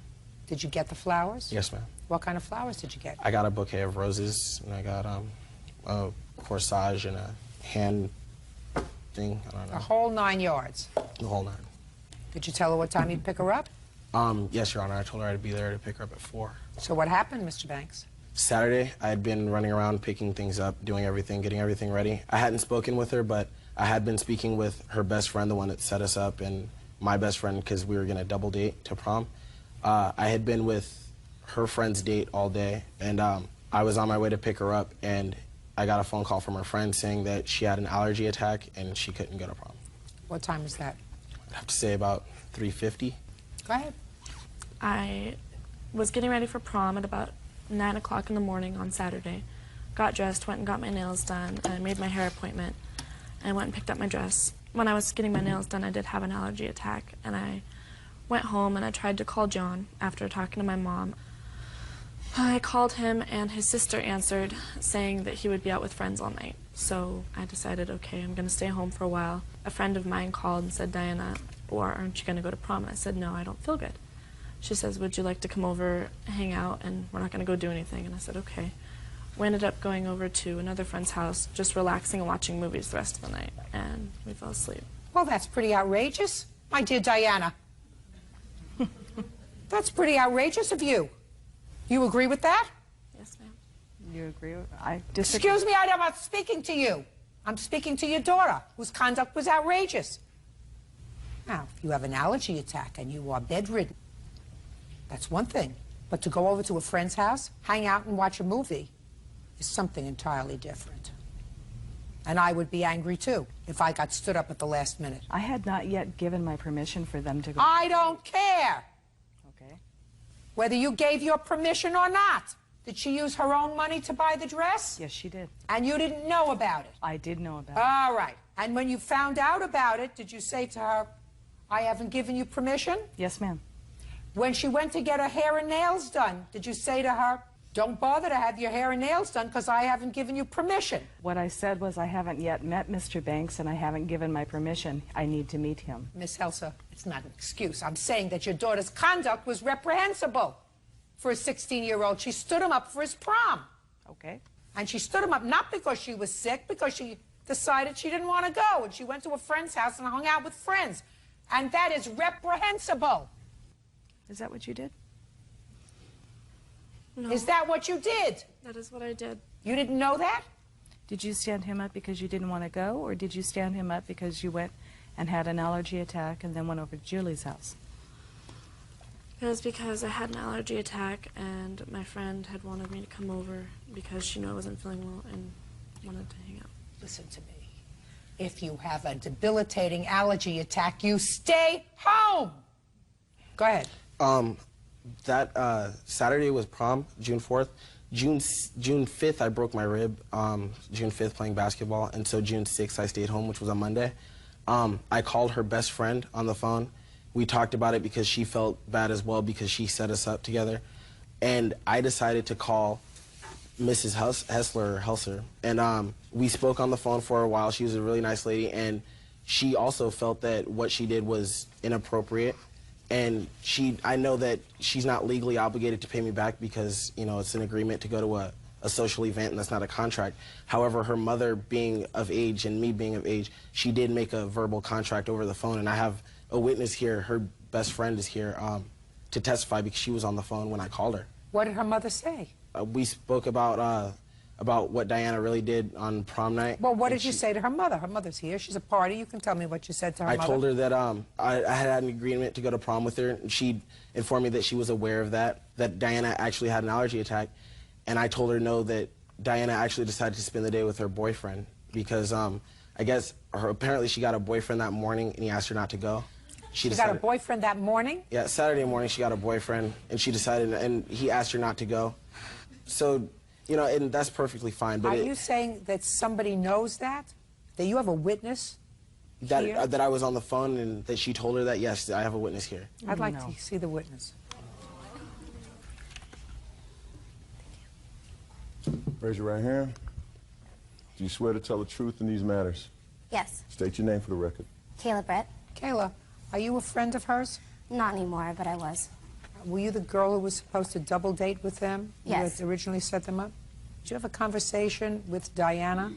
Did you get the flowers? Yes, ma'am. What kind of flowers did you get? I got a bouquet of roses, and I got a corsage and a hand thing. I don't know. A whole 9 yards? The whole 9. Did you tell her what time you'd pick her up? Yes, Your Honor. I told her I'd be there to pick her up at 4. So what happened, Mr. Banks? Saturday, I had been running around picking things up, doing everything, getting everything ready. I hadn't spoken with her, but I had been speaking with her best friend, the one that set us up, and my best friend, because we were going to double date to prom. I had been with her friend's date all day, and I was on my way to pick her up, and I got a phone call from her friend saying that she had an allergy attack and she couldn't go to prom. What time was that? I'd have to say about 3:50. Go ahead. I was getting ready for prom at about 9 o'clock in the morning on Saturday. Got dressed, went and got my nails done, and made my hair appointment, and went and picked up my dress. When I was getting my nails done, I did have an allergy attack, and I went home and I tried to call John after talking to my mom. I called him, and his sister answered, saying that he would be out with friends all night. So I decided, okay, I'm going to stay home for a while. A friend of mine called and said, Diana, or aren't you going to go to prom? And I said, no, I don't feel good. She says, would you like to come over, hang out, and we're not going to go do anything? And I said, okay. We ended up going over to another friend's house, just relaxing and watching movies the rest of the night, and we fell asleep. Well, that's pretty outrageous, my dear Diana. That's pretty outrageous of you. You agree with that? Yes, ma'am. You agree with I disagree. Excuse me, I'm not speaking to you. I'm speaking to your daughter, whose conduct was outrageous. Now, if you have an allergy attack and you are bedridden, that's one thing. But to go over to a friend's house, hang out and watch a movie is something entirely different. And I would be angry, too, if I got stood up at the last minute. I had not yet given my permission for them to go. I don't care. Okay. Whether you gave your permission or not. Did she use her own money to buy the dress? Yes, she did. And you didn't know about it? I did know about it. All right. And when you found out about it, did you say to her, I haven't given you permission? Yes, ma'am. When she went to get her hair and nails done, did you say to her, don't bother to have your hair and nails done because I haven't given you permission? What I said was I haven't yet met Mr. Banks and I haven't given my permission. I need to meet him. Miss Helsa, it's not an excuse. I'm saying that your daughter's conduct was reprehensible for a 16-year-old. She stood him up for his prom. Okay. And she stood him up not because she was sick, because she decided she didn't want to go. And she went to a friend's house and hung out with friends. And that is reprehensible. Is that what you did? No. Is that what you did? That is what I did. You didn't know that? Did you stand him up because you didn't want to go, or did you stand him up because you went and had an allergy attack and then went over to Julie's house? It was because I had an allergy attack, and my friend had wanted me to come over because she knew I wasn't feeling well and wanted to hang out. Listen to me. If you have a debilitating allergy attack, you stay home. Go ahead. That Saturday was prom, June 4th. June 5th, I broke my rib, June 5th playing basketball, and so June 6th, I stayed home, which was on Monday. I called her best friend on the phone. We talked about it because she felt bad as well because she set us up together. And I decided to call Mrs. Helser, and we spoke on the phone for a while. She was a really nice lady, and she also felt that what she did was inappropriate. And I know that she's not legally obligated to pay me back because, you know, it's an agreement to go to a social event, and that's not a contract. However, her mother being of age and me being of age, she did make a verbal contract over the phone, and I have a witness here. Her best friend is here to testify because she was on the phone when I called her. What did her mother say? We spoke about what Diana really did on prom night. Well, what did you say to her mother? Her mother's here. She's a party. You can tell me what you said to her I mother. told her that I had an agreement to go to prom with her, and she informed me that she was aware of that Diana actually had an allergy attack, and I told her no, that Diana actually decided to spend the day with her boyfriend because I guess apparently she got a boyfriend that morning, and he asked her not to go. She got a boyfriend that morning? Yeah, Saturday morning she got a boyfriend, and she decided, and he asked her not to go. So, you know, and that's perfectly fine. But Are you saying that somebody knows that? That you have a witness here? That I was on the phone and that she told her that? Yes, I have a witness here. I'd like to see the witness. Raise your right hand. Do you swear to tell the truth in these matters? Yes. State your name for the record. Kayla Brett. Kayla, are you a friend of hers? Not anymore, but I was. Were you the girl who was supposed to double date with them? Yes. You had originally set them up? Did you have a conversation with Diana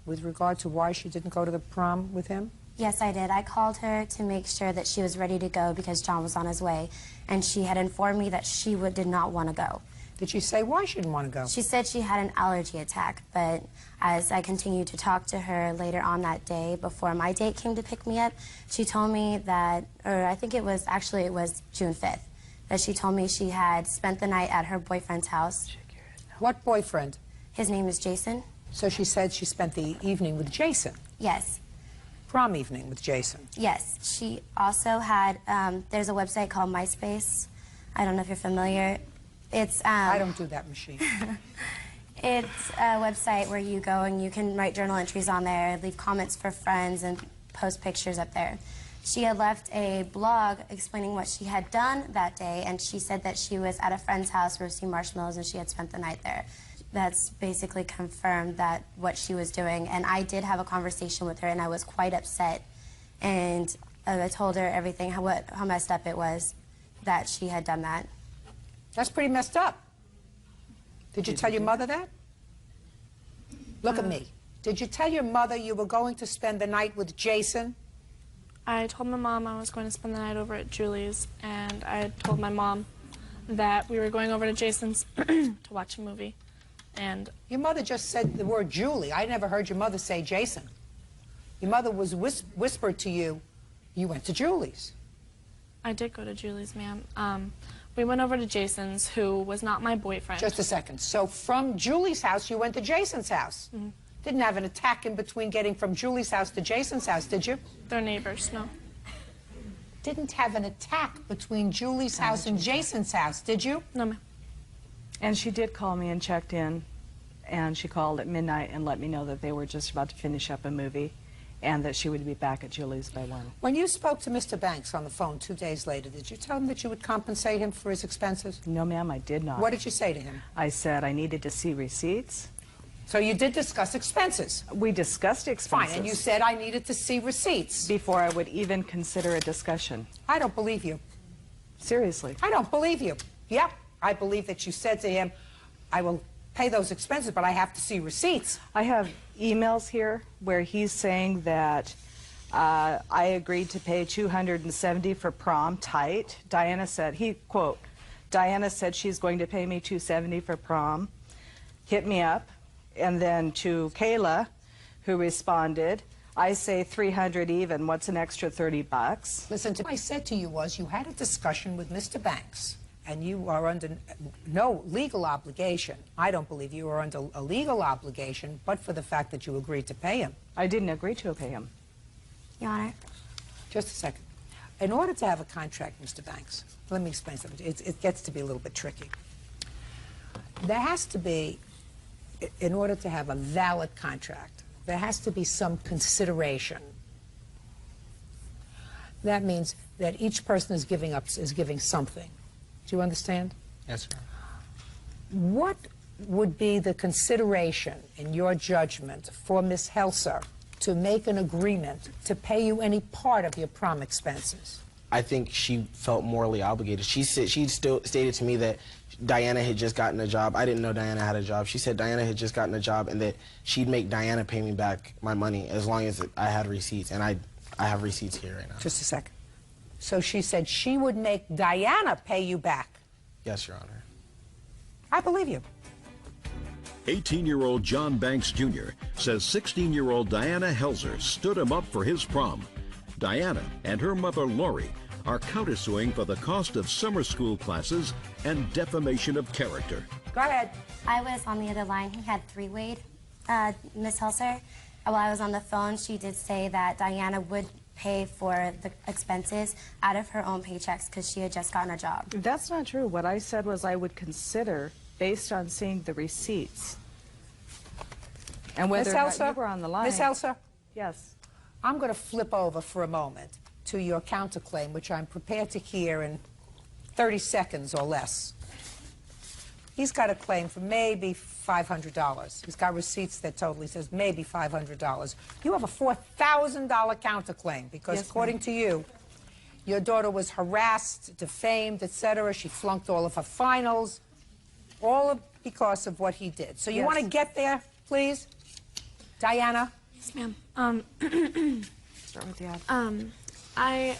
with regard to why she didn't go to the prom with him? Yes, I did. I called her to make sure that she was ready to go because John was on his way, and she had informed me that she did not want to go. Did she say why she didn't want to go? She said she had an allergy attack, but as I continued to talk to her later on that day, before my date came to pick me up, she told me that, or I think it was June 5th, that she told me she had spent the night at her boyfriend's house. What boyfriend? His name is Jason. So she said she spent the evening with Jason? Yes. Prom evening with Jason? Yes. She also had, there's a website called MySpace. I don't know if you're familiar. It's I don't do that machine. It's a website where you go and you can write journal entries on there, leave comments for friends, and post pictures up there. She had left a blog explaining what she had done that day, and she said that she was at a friend's house roasting marshmallows and she had spent the night there. That's basically confirmed that what she was doing, and I did have a conversation with her, and I was quite upset, and I told her everything, how messed up it was that she had done that. That's pretty messed up. Did you tell your mother that? Look at me. Did you tell your mother you were going to spend the night with Jason? I told my mom I was going to spend the night over at Julie's, and I told my mom that we were going over to Jason's to watch a movie. And your mother just said the word Julie. I never heard your mother say Jason. Your mother was whispered to you, you went to Julie's. I did go to Julie's, ma'am. We went over to Jason's, who was not my boyfriend. Just a second. So from Julie's house, you went to Jason's house? Mm-hmm. Didn't have an attack in between getting from Julie's house to Jason's house, did you? They're neighbors, no. Didn't have an attack between Julie's house and Jason's house, did you? No, ma'am. And she did call me and checked in, and she called at midnight and let me know that they were just about to finish up a movie and that she would be back at Julie's by 1. When you spoke to Mr. Banks on the phone 2 days later, did you tell him that you would compensate him for his expenses? No, ma'am, I did not. What did you say to him? I said I needed to see receipts. So you did discuss expenses? We discussed expenses. Fine, and you said I needed to see receipts. Before I would even consider a discussion. I don't believe you. Seriously. I don't believe you. Yep, I believe that you said to him, I will pay those expenses, but I have to see receipts. I have emails here where he's saying that I agreed to pay $270 for prom tight. Diana said, quote, Diana said she's going to pay me $270 for prom. Hit me up. And then to Kayla, who responded, I say $300 even. What's an extra $30? Listen, what I said to you was you had a discussion with Mr. Banks, and you are under no legal obligation. I don't believe you are under a legal obligation, but for the fact that you agreed to pay him. I didn't agree to pay him. Your Honor. Just a second. In order to have a contract, Mr. Banks, let me explain something. It gets to be a little bit tricky. There has to be, in order to have a valid contract, there has to be some consideration. That means that each person is giving something. Do you understand? Yes, sir. What would be the consideration, in your judgment, for Ms. Helser to make an agreement to pay you any part of your prom expenses? I think she felt morally obligated. She still stated to me that Diana had just gotten a job. I didn't know Diana had a job. She said Diana had just gotten a job and that she'd make Diana pay me back my money as long as I had receipts. And I have receipts here right now. Just a second. So she said she would make Diana pay you back. Yes, Your Honor. I believe you. 18-year-old John Banks Jr. says 16-year-old Diana Helser stood him up for his prom. Diana and her mother Lori are countersuing for the cost of summer school classes and defamation of character. Go ahead. I was on the other line. He had three-wayed Miss Helser. While I was on the phone, she did say that Diana would pay for the expenses out of her own paychecks because she had just gotten a job. That's not true. What I said was I would consider based on seeing the receipts. And whether or not you were on the line. Ms. Helser? Yes. I'm going to flip over for a moment to your counterclaim, which I'm prepared to hear in 30 seconds or less. He's got a claim for maybe $500. He's got receipts that totally says maybe $500. You have a $4,000 counterclaim because, yes, according to you, your daughter was harassed, defamed, etc. She flunked all of her finals, because of what he did. So you want to get there, please? Diana? Yes, ma'am. Start with the ad. I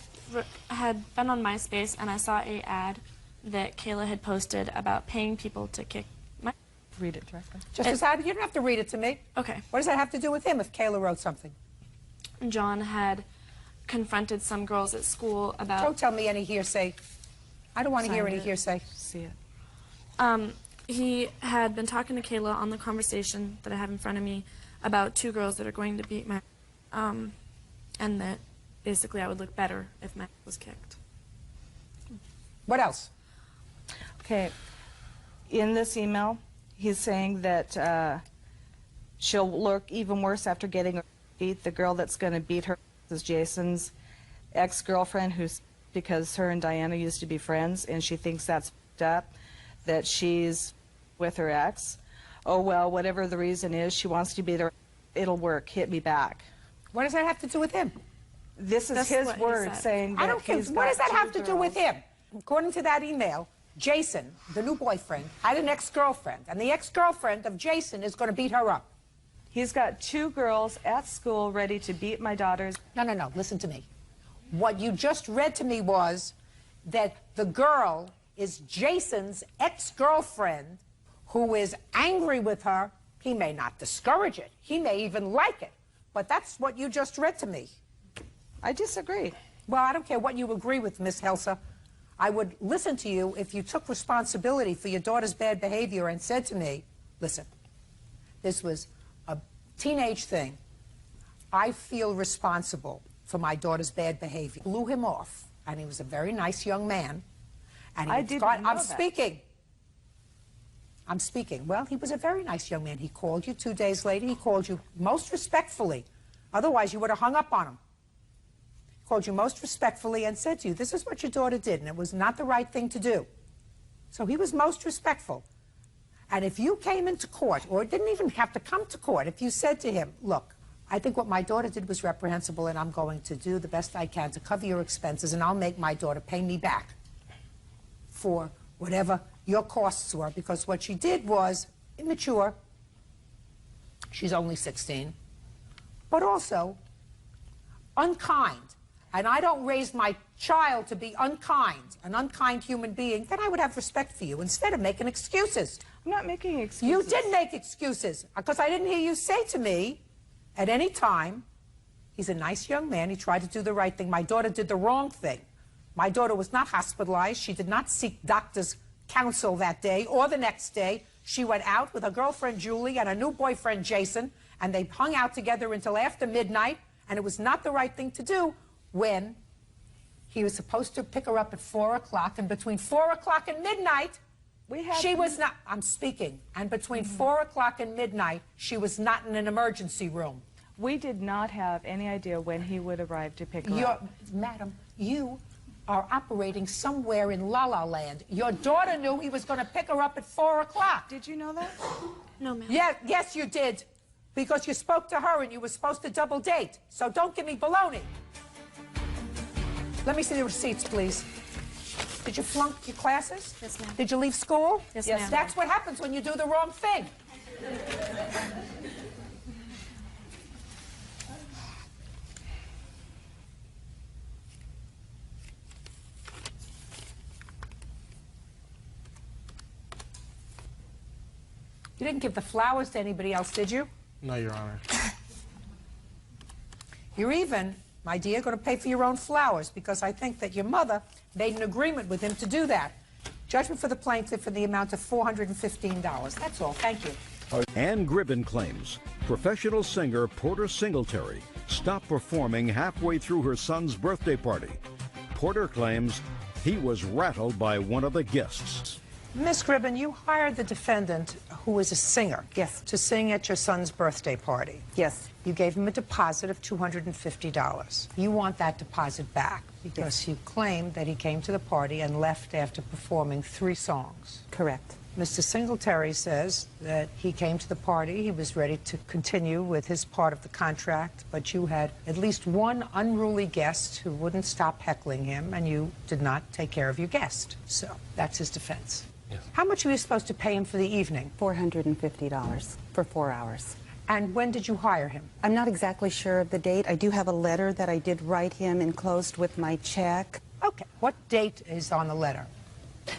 had been on MySpace and I saw an ad that Kayla had posted about paying people to kick my... Read it directly. Just as you don't have to read it to me. Okay. What does that have to do with him if Kayla wrote something? John had confronted some girls at school about... Don't tell me any hearsay. I don't want to hear any hearsay. See it. He had been talking to Kayla on the conversation that I have in front of me about two girls that are going to beat my... and that basically I would look better if Matt was kicked. What else? Okay. In this email, he's saying that she'll look even worse after getting beat. The girl that's going to beat her is Jason's. ex-girlfriend who's, because her and Diana used to be friends and she thinks that's f***ed up, that she's with her ex. Oh, well, whatever the reason is, she wants to be there. It'll work. Hit me back. What does that have to do with him? This is That's his what he word said. saying that I don't care. he's What got does that 2 have to do with girls. him? According to that email, Jason, the new boyfriend, had an ex-girlfriend, and the ex-girlfriend of Jason is going to beat her up. He's got 2 girls at school ready to beat my daughters. No, no, no. Listen to me. What you just read to me was that the girl is Jason's ex-girlfriend who is angry with her. He may not discourage it. He may even like it. But that's what you just read to me. I disagree. Well, I don't care what you agree with, Miss Helsa. I would listen to you if you took responsibility for your daughter's bad behavior and said to me, listen, this was a teenage thing. I feel responsible for my daughter's bad behavior. Blew him off, and he was a very nice young man. And I didn't know I'm that. speaking. I'm speaking. Well, he was a very nice young man. He called you 2 days later. He called you most respectfully. Otherwise, you would have hung up on him. He called you most respectfully and said to you, this is what your daughter did, and it was not the right thing to do. So he was most respectful. And if you came into court, or didn't even have to come to court, if you said to him, look, I think what my daughter did was reprehensible, and I'm going to do the best I can to cover your expenses, and I'll make my daughter pay me back for whatever your costs were, because what she did was immature. She's only 16. But also unkind. And I don't raise my child to be unkind, an unkind human being, then I would have respect for you instead of making excuses. I'm not making excuses. You did make excuses, because I didn't hear you say to me at any time, he's a nice young man, he tried to do the right thing. My daughter did the wrong thing. My daughter was not hospitalized. She did not seek doctor's counsel that day or the next day. She went out with her girlfriend, Julie, and her new boyfriend, Jason, and they hung out together until after midnight, and it was not the right thing to do when he was supposed to pick her up at 4 o'clock, and between 4 o'clock and midnight, she was not, I'm speaking, and between 4 o'clock and midnight, she was not in an emergency room. We did not have any idea when he would arrive to pick her up. Madam, you are operating somewhere in La La Land. Your daughter knew he was going to pick her up at 4 o'clock. Did you know that? No, ma'am. Yes, you did. Because you spoke to her and you were supposed to double date. So don't give me baloney. Let me see the receipts, please. Did you flunk your classes? Yes, ma'am. Did you leave school? Yes, ma'am. That's what happens when you do the wrong thing. You didn't give the flowers to anybody else, did you? No, Your Honor. You're even, my dear, going to pay for your own flowers, because I think that your mother made an agreement with him to do that. Judgment for the plaintiff in the amount of $415. That's all. Thank you. Ann Gribben claims professional singer Porter Singletary stopped performing halfway through her son's birthday party. Porter claims he was rattled by one of the guests. Miss Gribben, you hired the defendant, who is a singer, yes, to sing at your son's birthday party. Yes. You gave him a deposit of $250. You want that deposit back because you claim that he came to the party and left after performing 3 songs. Correct. Mr. Singletary says that he came to the party, he was ready to continue with his part of the contract, but you had at least one unruly guest who wouldn't stop heckling him, and you did not take care of your guest. So that's his defense. Yes. How much were you supposed to pay him for the evening? $450 for 4 hours. And when did you hire him? I'm not exactly sure of the date. I do have a letter that I did write him enclosed with my check. Okay. What date is on the letter?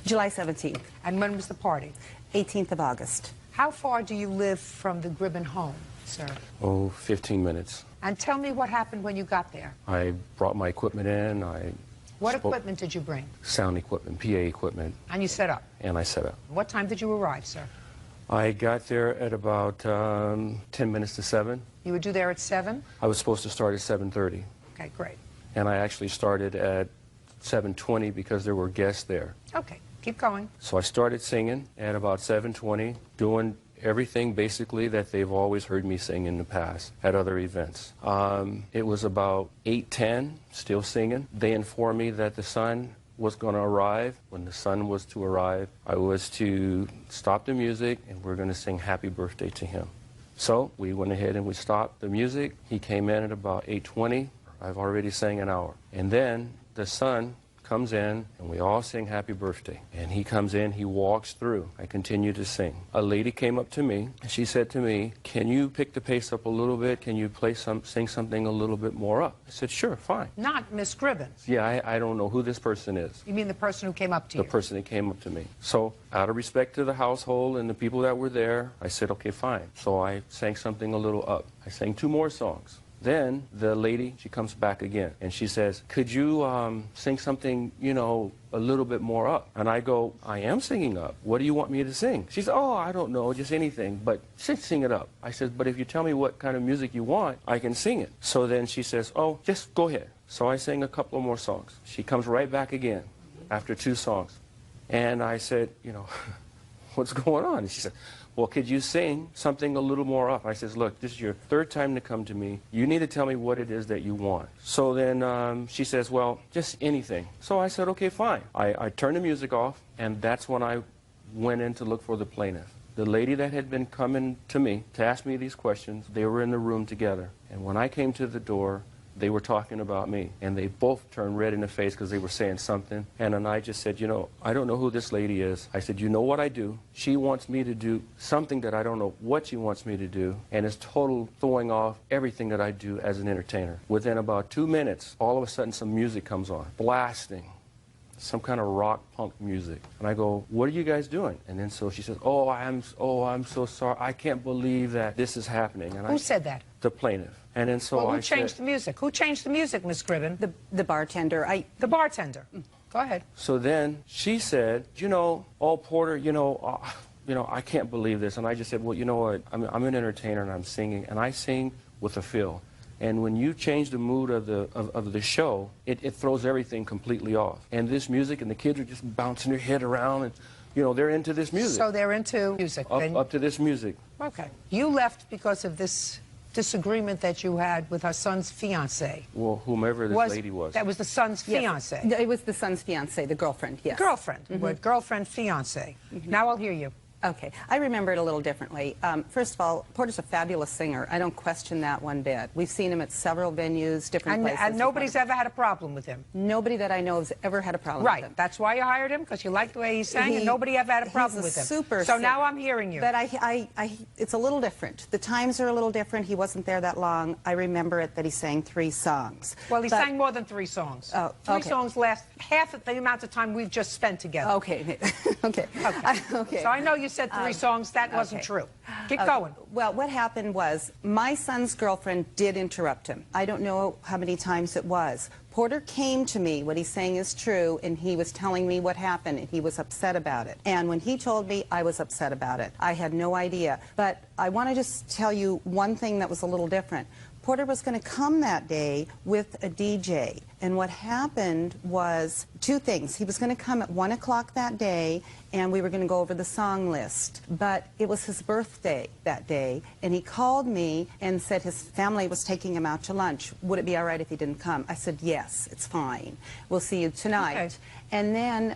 July 17th. And when was the party? 18th of August. How far do you live from the Gribben home, sir? Oh, 15 minutes. And tell me what happened when you got there. I brought my equipment in. What equipment did you bring? Sound equipment, PA equipment. And you set up? And I set up. What time did you arrive, sir? I got there at about 10 minutes to 7. You would do there at 7? I was supposed to start at 7:30. Okay, great. And I actually started at 7:20 because there were guests there. Okay, keep going. So I started singing at about 7:20, doing everything basically that they've always heard me sing in the past at other events. It was about 8:10, still singing. They informed me that the son was going to arrive. When the son was to arrive, I was to stop the music and we're going to sing happy birthday to him. So we went ahead and we stopped the music. He came in at about 8:20. I've already sang an hour. And then the son comes in and we all sing happy birthday. And he comes in, he walks through. I continue to sing. A lady came up to me and she said to me, "Can you pick the pace up a little bit? Can you sing something a little bit more up?" I said, "Sure, fine." Not Miss Scribbins. Yeah, I don't know who this person is. You mean the person who came up to you? The person that came up to me. So out of respect to the household and the people that were there, I said, "Okay, fine." So I sang something a little up. I sang 2 more songs. Then the lady, she comes back again, and she says, "Could you sing something, you know, a little bit more up?" And I go, "I am singing up. What do you want me to sing?" She says, "Oh, I don't know, just anything, but sing it up." I said, "But if you tell me what kind of music you want, I can sing it." So then she says, "Oh, just go ahead." So I sang a couple more songs. She comes right back again after 2 songs. And I said, you know, "What's going on?" And she said, "Well, could you sing something a little more up?" I says, "Look, this is your 3rd time to come to me. You need to tell me what it is that you want." So then she says, "Well, just anything." So I said, "Okay, fine." I turned the music off, and that's when I went in to look for the plaintiff. The lady that had been coming to me to ask me these questions, they were in the room together. And when I came to the door, they were talking about me, and they both turned red in the face because they were saying something. And then I just said, "You know, I don't know who this lady is." I said, "You know what I do? She wants me to do something that I don't know what she wants me to do, and it's total throwing off everything that I do as an entertainer." Within about 2 minutes, all of a sudden some music comes on, blasting, some kind of rock punk music. And I go, "What are you guys doing?" And then so she says, "Oh, I'm so sorry. I can't believe that this is happening." And Who said that? The plaintiff. And then so Well, I who changed the music? Who changed the music, Miss Scribbin? The bartender. The bartender. Go ahead. So then she said, "You know, oh, Porter, you know, I can't believe this." And I just said, "Well, you know what? I'm an entertainer and I'm singing, and I sing with a feel. And when you change the mood of the show, it throws everything completely off. And this music, and the kids are just bouncing their head around, and you know, they're into this music." So they're into music. Up to this music. Okay. You left because of this disagreement that you had with her son's fiancée. Well, whomever this lady was. That was the son's Yes. fiancée. It was the son's fiancée, the girlfriend, yes. Girlfriend. Girlfriend, fiancée. Now I'll hear you. Okay, I remember it a little differently. First of all, Porter's a fabulous singer. I don't question that one bit. We've seen him at several venues, different places. And nobody's ever had a problem with him? Nobody that I know has ever had a problem with him. Right. That's why you hired him, because you liked the way he sang, and nobody ever had a problem with him. Super So singer. now I'm hearing you. But it's a little different. The times are a little different. He wasn't there that long. I remember it that he sang 3 songs. Well, he sang more than 3 songs. Oh, Three okay. songs last half of the amount of time we've just spent together. Okay. Okay. Okay. So I know you said 3 songs. That wasn't true. Keep going. Well, what happened was my son's girlfriend did interrupt him. I don't know how many times it was. Porter came to me, what he's saying is true, and he was telling me what happened, and he was upset about it. And when he told me, I was upset about it. I had no idea. But I want to just tell you one thing that was a little different. Porter was going to come that day with a DJ. And what happened was 2 things. He was going to come at 1 o'clock that day, and we were going to go over the song list. But it was his birthday that day, and he called me and said his family was taking him out to lunch. Would it be all right if he didn't come? I said, yes, it's fine. We'll see you tonight. Okay. And then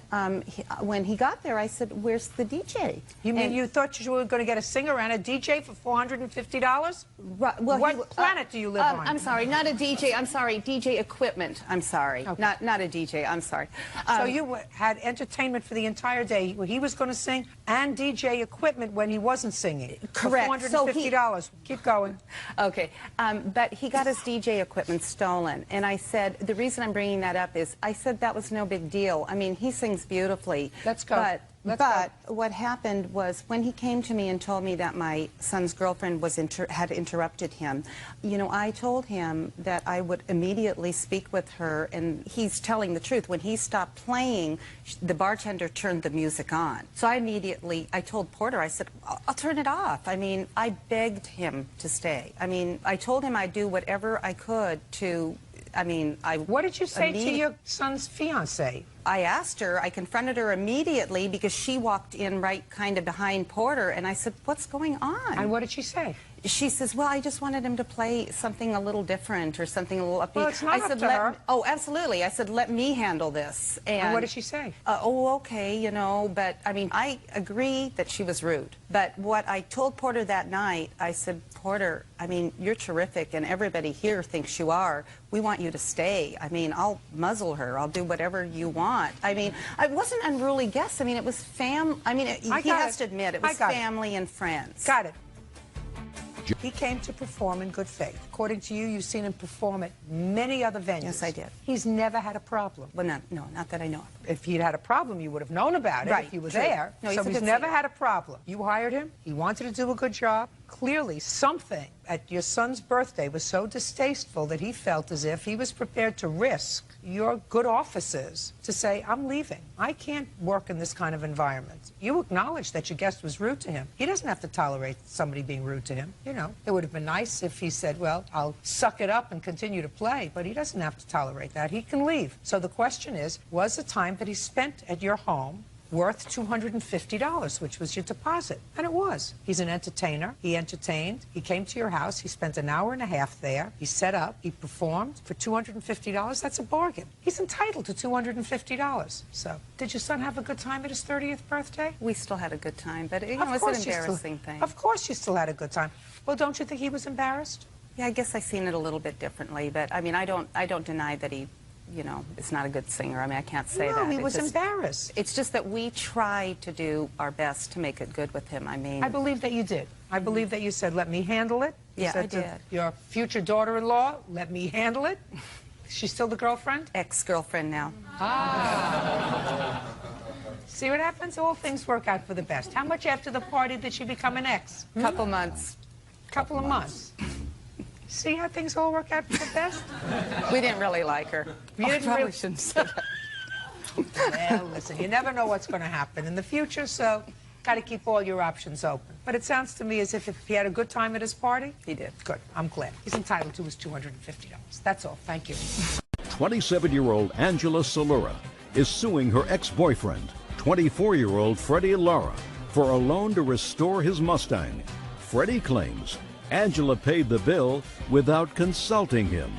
when he got there, I said, where's the DJ? You mean you thought you were going to get a singer and a DJ for $450? Right, well, what planet do you live on? I'm sorry, not a DJ. I'm sorry, DJ equipment. I'm sorry, not a DJ. I'm sorry. So you had entertainment for the entire day. He was going to sing and DJ equipment when he wasn't singing. Correct. For $450. Keep going. Okay, but he got his DJ equipment stolen, and I said the reason I'm bringing that up is I said that was no big deal. I mean, he sings beautifully. Let's go. But what happened was when he came to me and told me that my son's girlfriend had interrupted him, you know, I told him that I would immediately speak with her, and he's telling the truth. When he stopped playing, the bartender turned the music on. So I told Porter, I said, I'll turn it off. I mean, I begged him to stay. I mean, I told him I'd do whatever I could to I mean, What did you say to your son's fiancée? I asked her, I confronted her immediately because she walked in right kind of behind Porter, and I said, what's going on? And what did she say? She says, well, I just wanted him to play something a little different or something a little upbeat. Well, it's not I said, up to her. Oh, absolutely. I said, let me handle this. And what did she say? Oh, okay, you know, but I mean, I agree that she was rude. But what I told Porter that night, I said, Porter, I mean, you're terrific and everybody here thinks you are. We want you to stay. I mean, I'll muzzle her. I'll do whatever you want. I mean, it wasn't unruly guests. I mean, it was he has to admit, it was family and friends. Got it. He came to perform in good faith. According to you, you've seen him perform at many other venues. Yes, I did. He's never had a problem. Well, no, not that I know of. If he'd had a problem, you would have known about it if he was there. No, so he's never had a problem. You hired him. He wanted to do a good job. Clearly, something at your son's birthday was so distasteful that he felt as if he was prepared to risk your good offices to say, I'm leaving. I can't work in this kind of environment. You acknowledge that your guest was rude to him. He doesn't have to tolerate somebody being rude to him. You know, it would have been nice if he said, well, I'll suck it up and continue to play, but he doesn't have to tolerate that. He can leave. So the question is, was the time that he spent at your home worth $250, which was your deposit? And it was. He's an entertainer. He entertained. He came to your house. He spent an hour and a half there. He set up. He performed for $250. That's a bargain. He's entitled to $250. So, did your son have a good time at his 30th birthday? We still had a good time, but it was an embarrassing thing. Of course you still had a good time. Well, don't you think he was embarrassed? Yeah, I guess I've seen it a little bit differently, but I mean, I don't deny that he, you know, is not a good singer. I mean, I can't say that. No, he was embarrassed. It's just that we tried to do our best to make it good with him. I mean, I believe that you did. I believe that you said, let me handle it. You Yeah, said I did. to your future daughter-in-law, let me handle it. She's still the girlfriend? Ex-girlfriend now. Ah. See what happens? All things work out for the best. How much after the party did she become an ex? Couple months. Couple of months. See how things all work out for the best? We didn't really like her. You didn't probably really... shouldn't say that. Well, listen, you never know what's going to happen in the future, so got to keep all your options open. But it sounds to me as if he had a good time at his party. He did. Good. I'm glad. He's entitled to his $250. That's all. Thank you. 27-year-old Angela Salura is suing her ex-boyfriend, 24-year-old Freddie Lara, for a loan to restore his Mustang. Freddie claims Angela paid the bill without consulting him.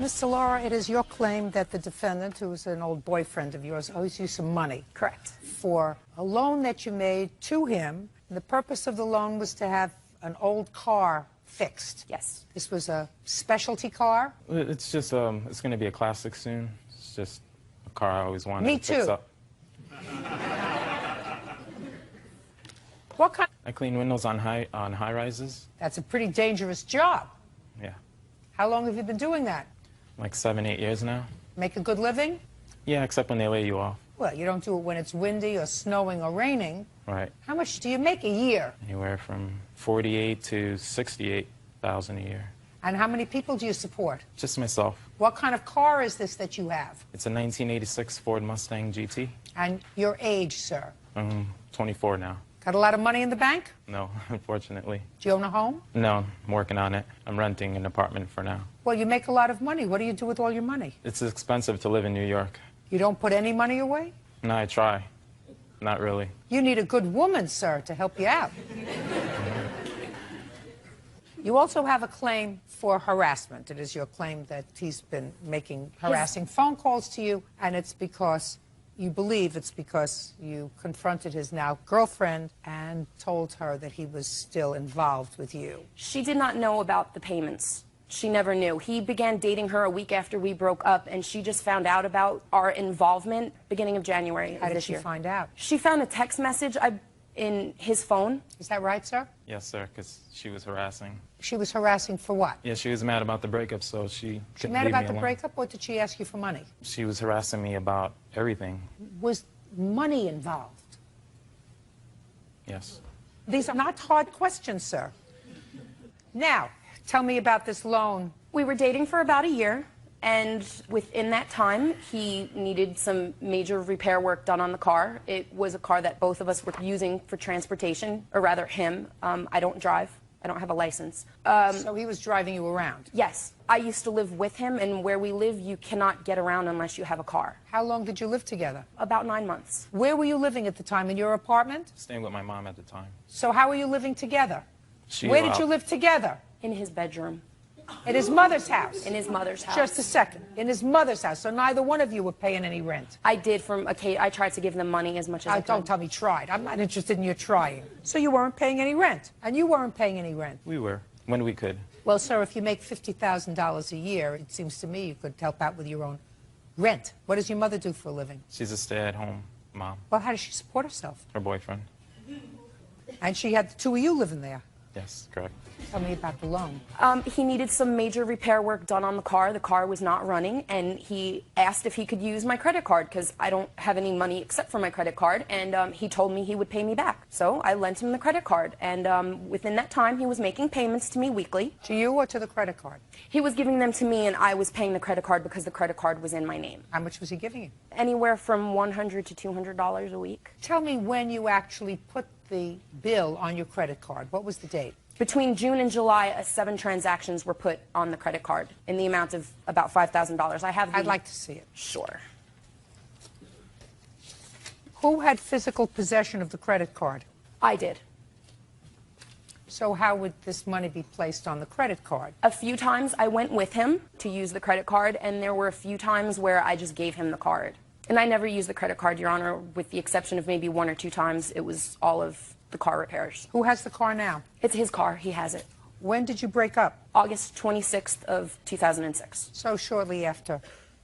Mr. Lara, it is your claim that the defendant, who is an old boyfriend of yours, owes you some money. Correct. For a loan that you made to him. And the purpose of the loan was to have an old car fixed. Yes. This was a specialty car? It's just, it's going to be a classic soon. It's just a car I always wanted Me to fix too. up. What kind? I clean windows on high rises. That's a pretty dangerous job. Yeah. How long have you been doing that? Like 7, 8 years now. Make a good living? Yeah, except when they lay you off. Well, you don't do it when it's windy or snowing or raining. Right. How much do you make a year? Anywhere from 48 to 68,000 a year. And how many people do you support? Just myself. What kind of car is this that you have? It's a 1986 Ford Mustang GT. And your age, sir? 24 now. Got a lot of money in the bank? No, unfortunately. Do you own a home? No, I'm working on it. I'm renting an apartment for now. Well, you make a lot of money. What do you do with all your money? It's expensive to live in New York. You don't put any money away? No, I try. Not really. You need a good woman, sir, to help you out. You also have a claim for harassment. It is your claim that he's been making harassing phone calls to you, and it's because you believe it's because you confronted his now girlfriend and told her that he was still involved with you. She did not know about the payments. She never knew. He began dating her a week after we broke up, and she just found out about our involvement beginning of January of this year. How did she find out? She found a text message in his phone. Is that right, sir? Yes, sir, because she was harassing. She was harassing for what? Yeah, she was mad about the breakup, so she couldn't mad leave about me the alone. breakup, or did she ask you for money? She was harassing me about everything. Was money involved? Yes. These are not hard questions, sir. Now, tell me about this loan. We were dating for about a year, and within that time, he needed some major repair work done on the car. It was a car that both of us were using for transportation, or rather him. I don't drive. I don't have a license. So he was driving you around? Yes. I used to live with him, and where we live, you cannot get around unless you have a car. How long did you live together? About 9 months. Where were you living at the time? In your apartment? Staying with my mom at the time. So how were you living together? She Where did you live together? In his bedroom. In his mother's house? In his mother's house. Just a second. In his mother's house. So neither one of you were paying any rent? I did I tried to give them money as much as I could. Don't tell me tried. I'm not interested in your trying. So you weren't paying any rent? And you weren't paying any rent? We were, when we could. Well, sir, if you make $50,000 a year, it seems to me you could help out with your own rent. What does your mother do for a living? She's a stay-at-home mom. Well, how does she support herself? Her boyfriend. And she had the two of you living there? Yes, correct. Tell me about the loan. He needed some major repair work done on the car. The car was not running, and he asked if he could use my credit card because I don't have any money except for my credit card, and he told me he would pay me back. So I lent him the credit card, and within that time, he was making payments to me weekly. To you or to the credit card? He was giving them to me, and I was paying the credit card because the credit card was in my name. How much was he giving you? Anywhere from $100 to $200 a week. Tell me when you actually put the bill on your credit card. What was the date? Between June and July, 7 transactions were put on the credit card in the amount of about $5,000. I'd like to see it. Sure. Who had physical possession of the credit card? I did. So how would this money be placed on the credit card? A few times I went with him to use the credit card, and there were a few times where I just gave him the card. And I never used the credit card, Your Honor, with the exception of maybe 1 or 2 times. It was all of the car repairs. Who has the car now? It's his car. He has it. When did you break up? August 26th of 2006. So shortly after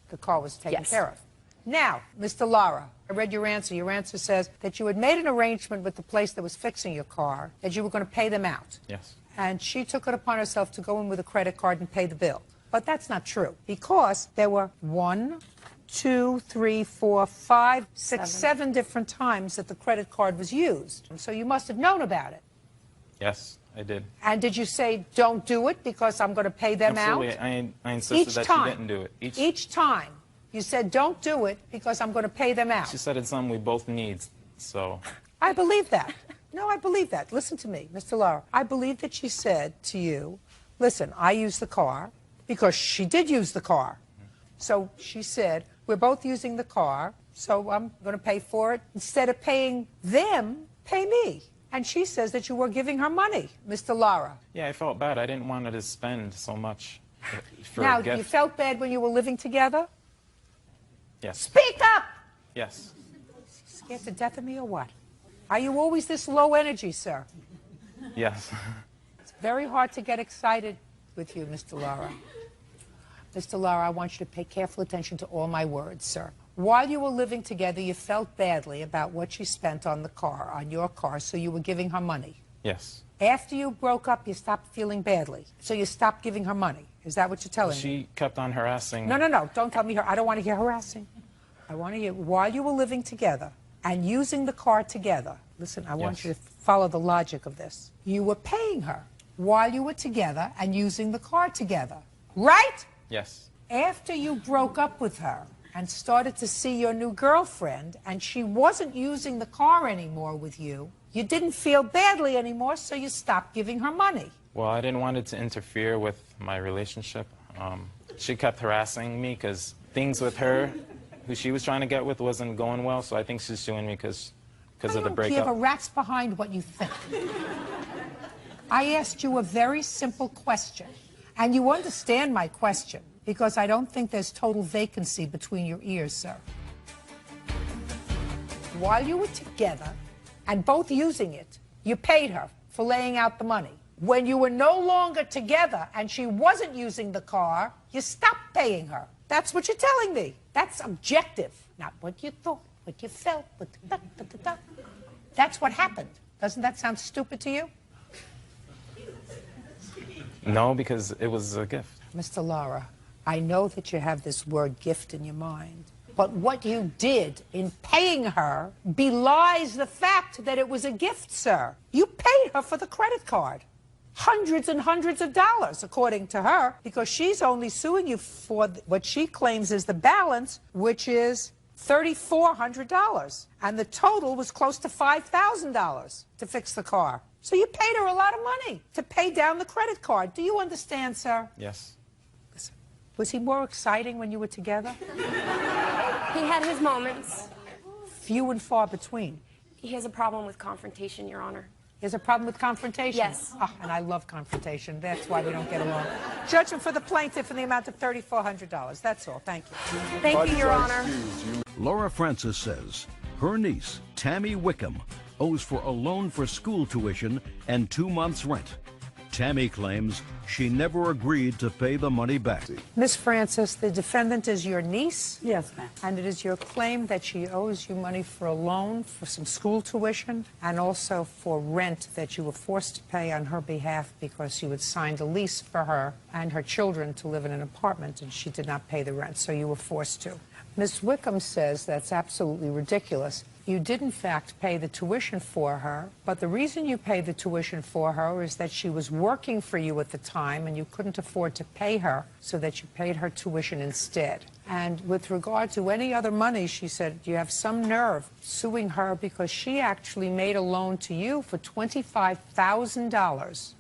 the car was taken care of. Now, Mr. Lara, I read your answer. Your answer says that you had made an arrangement with the place that was fixing your car, that you were going to pay them out. Yes. And she took it upon herself to go in with a credit card and pay the bill. But that's not true, because there were 1, 2, 3, 4, 5, 6, 7 different times that the credit card was used. So you must have known about it. Yes, I did. And did you say, don't do it because I'm going to pay them Absolutely. out? I insisted that she didn't do it. Each time you said, don't do it because I'm going to pay them out. She said it's something we both need, so. I believe that. No, I believe that. Listen to me, Mr. Lara. I believe that she said to you, listen, I use the car, because she did use the car. So she said, we're both using the car, so I'm going to pay for it. Instead of paying them, pay me. And she says that you were giving her money, Mr. Lara. Yeah, I felt bad. I didn't want her to spend so much for Now, a gift. you felt bad when you were living together? Yes. Speak up! Yes. Scared to death of me or what? Are you always this low energy, sir? Yes. It's very hard to get excited with you, Mr. Lara. Mr. Lara, I want you to pay careful attention to all my words, sir. While you were living together, you felt badly about what she spent on the car, on your car, so you were giving her money. Yes. After you broke up, you stopped feeling badly, so you stopped giving her money. Is that what you're telling me? She kept on harassing. No, no, no. Don't tell me her. I don't want to hear harassing. I want to hear while you were living together and using the car together. Listen, I want you to follow the logic of this. You were paying her while you were together and using the car together, right? Yes. After you broke up with her and started to see your new girlfriend and she wasn't using the car anymore with you, you didn't feel badly anymore, so you stopped giving her money. Well, I didn't want it to interfere with my relationship. She kept harassing me because things with her, who she was trying to get with, wasn't going well, so I think she's suing me because of the I don't breakup. give a rat's behind what you think. I asked you a very simple question, and you understand my question, because I don't think there's total vacancy between your ears, sir. While you were together and both using it, you paid her for laying out the money. When you were no longer together and she wasn't using the car, you stopped paying her. That's what you're telling me. That's objective, not what you thought, what you felt. That's what happened. Doesn't that sound stupid to you? No, because it was a gift. Mr. Lara, I know that you have this word gift in your mind, but what you did in paying her belies the fact that it was a gift, sir. You paid her for the credit card. Hundreds and hundreds of dollars, according to her, because she's only suing you for what she claims is the balance, which is $3,400. And the total was close to $5,000 to fix the car. So you paid her a lot of money to pay down the credit card. Do you understand, sir? Yes. Was he more exciting when you were together? He had his moments. Few and far between. He has a problem with confrontation, Your Honor. He has a problem with confrontation? Yes. Oh, and I love confrontation. That's why we don't get along. Judgment for the plaintiff in the amount of $3,400. That's all. Thank you. Thank you, Your Honor. Laura Francis says her niece, Tammy Wickham, owes for a loan for school tuition and 2 months' rent. Tammy claims she never agreed to pay the money back. Miss Francis, the defendant is your niece? Yes, ma'am. And it is your claim that she owes you money for a loan, for some school tuition, and also for rent that you were forced to pay on her behalf because you had signed a lease for her and her children to live in an apartment, and she did not pay the rent, so you were forced to. Ms. Wickham says that's absolutely ridiculous. You did, in fact, pay the tuition for her, but the reason you paid the tuition for her is that she was working for you at the time and you couldn't afford to pay her, so that you paid her tuition instead. And with regard to any other money, she said you have some nerve suing her because she actually made a loan to you for $25,000.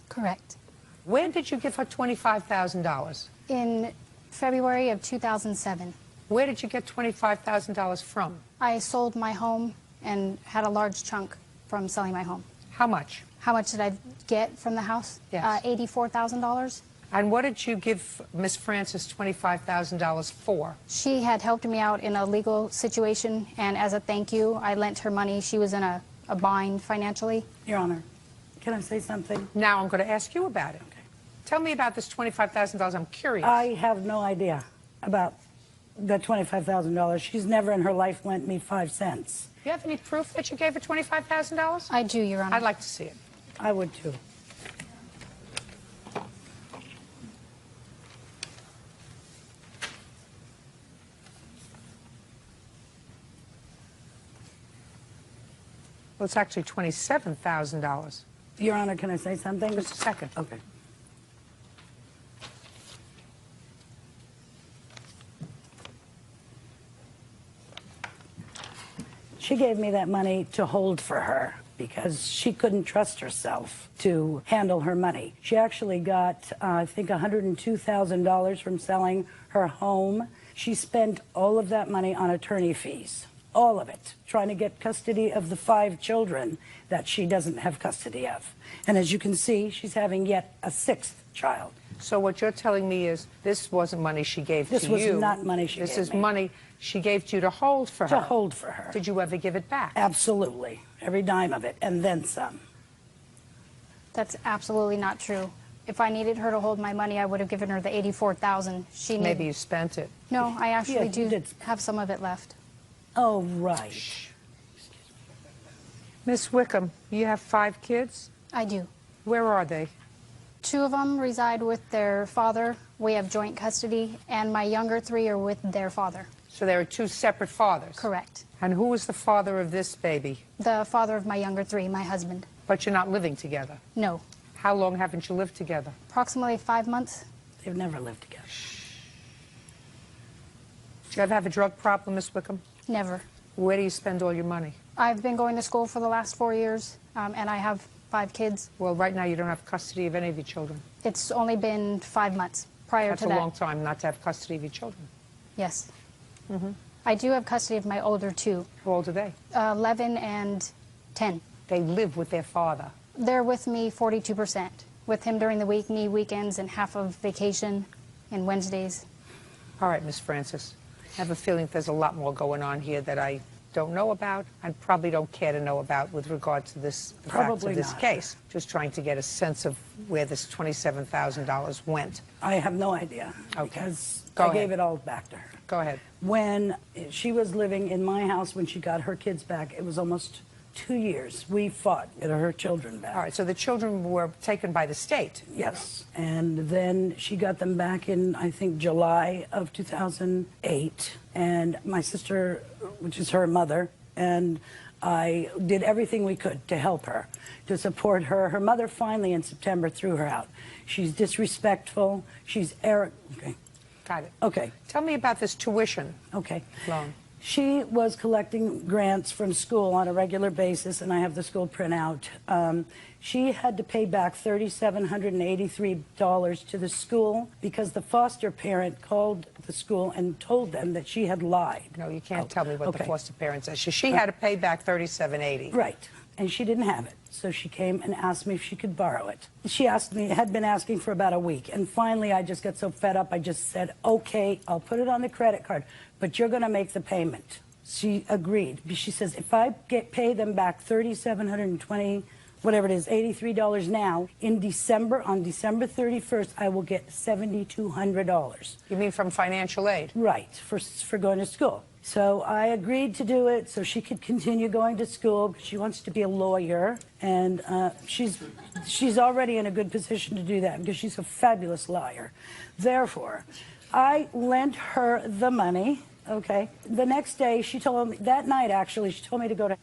Correct. When did you give her $25,000? In February of 2007. Where did you get $25,000 from? I sold my home and had a large chunk from selling my home. How much? How much did I get from the house? Yes. $84,000. And what did you give Miss Francis $25,000 for? She had helped me out in a legal situation, and as a thank you, I lent her money. She was in a bind financially. Your Honor, can I say something? Now I'm going to ask you about it. Okay. Tell me about this $25,000. I'm curious. I have no idea about the $25,000. She's never in her life lent me 5 cents. Do you have any proof that you gave her $25,000? I do, Your Honor. I'd like to see it. I would too. Well, it's actually $27,000. Your Honor, can I say something? Just a second. Okay. She gave me that money to hold for her because she couldn't trust herself to handle her money. She actually got, I think, $102,000 from selling her home. She spent all of that money on attorney fees, all of it, trying to get custody of the 5 children that she doesn't have custody of. And as you can see, she's having yet a 6th child. So what you're telling me is this wasn't money she gave to you. This was not money she gave me. This is money she gave to you to hold for her. To hold for her. Did you ever give it back? Absolutely. Every dime of it, and then some. That's absolutely not true. If I needed her to hold my money, I would have given her the $84,000 she needed. Maybe you spent it. No, I actually Yeah, you did. have some of it left. Oh, right. Miss Wickham, you have 5 kids? I do. Where are they? 2 of them reside with their father. We have joint custody, and my younger 3 are with their father. So there are 2 separate fathers? Correct. And who is the father of this baby? The father of my younger 3, my husband. But you're not living together? No. How long haven't you lived together? Approximately 5 months. They've never lived together. Do you ever have a drug problem, Miss Wickham? Never. Where do you spend all your money? I've been going to school for the last 4 years, and I have 5 kids. Well, right now you don't have custody of any of your children. It's only been 5 months prior That's to a that. long time not to have custody of your children. Yes. Mm-hmm. I do have custody of my older 2. How old are they? 11 and 10. They live with their father. They're with me 42%. With him during the week, me weekends, and half of vacation and Wednesdays. All right, Miss Francis. I have a feeling there's a lot more going on here that I don't know about and probably don't care to know about with regard to this the facts of this case. Just trying to get a sense of where this $27,000 went. I have no idea. Okay. Because Go I ahead. gave it all back to her. Go ahead. When she was living in my house when she got her kids back, it was almost 2 years. We fought to get her children back. All right, so the children were taken by the state. Yes. And then she got them back in, I think, July of 2008. And my sister, which is her mother, and I did everything we could to help her, to support her. Her mother finally in September threw her out. She's disrespectful. She's arrogant. Okay. Got it. Okay. Tell me about this tuition Okay. loan. She was collecting grants from school on a regular basis, and I have the school printout. She had to pay back $3,783 to the school because the foster parent called the school and told them that she had lied. No, you can't tell me what okay. the foster parent said. She had to pay back $3,780. Right, and she didn't have it. So she came and asked me if she could borrow it. She asked me, had been asking for about a week, and finally I just got so fed up, I just said, okay, I'll put it on the credit card, but you're going to make the payment. She agreed. She says, if I pay them back $3,720, whatever it is, $83 now, in December, on December 31st, I will get $7,200. You mean from financial aid? Right, for going to school. So I agreed to do it so she could continue going to school because she wants to be a lawyer, and she's already in a good position to do that because she's a fabulous liar. Therefore, I lent her the money, okay? The next day, she told me, that night actually, she told me to go to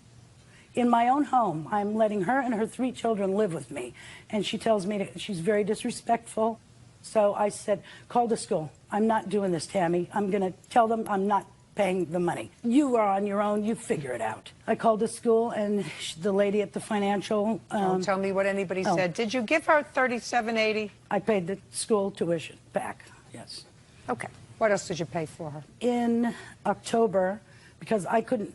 in my own home. I'm letting her and her 3 children live with me. And she tells me she's very disrespectful. So I said, call the school. I'm not doing this, Tammy. I'm going to tell them I'm not paying the money. You are on your own. You figure it out. I called the school, and the lady at the financial... Don't tell me what anybody said. Did you give her $3,780? I paid the school tuition back, yes. Okay. What else did you pay for her? In October, because I couldn't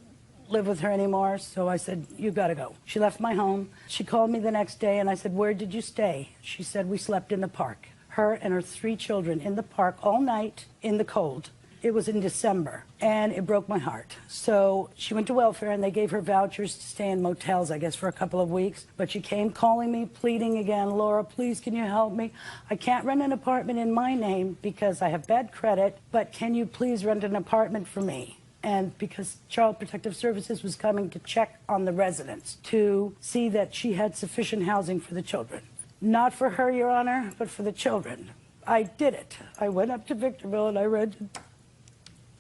live with her anymore, so I said, you gotta go. She left my home. She called me the next day, and I said, where did you stay? She said, we slept in the park. Her and her 3 children in the park all night in the cold. It was in December, and it broke my heart. So she went to welfare, and they gave her vouchers to stay in motels, I guess, for a couple of weeks. But she came calling me, pleading again, Laura, please, can you help me? I can't rent an apartment in my name because I have bad credit, but can you please rent an apartment for me? And because Child Protective Services was coming to check on the residents to see that she had sufficient housing for the children. Not for her, Your Honor, but for the children. I did it. I went up to Victorville and I rented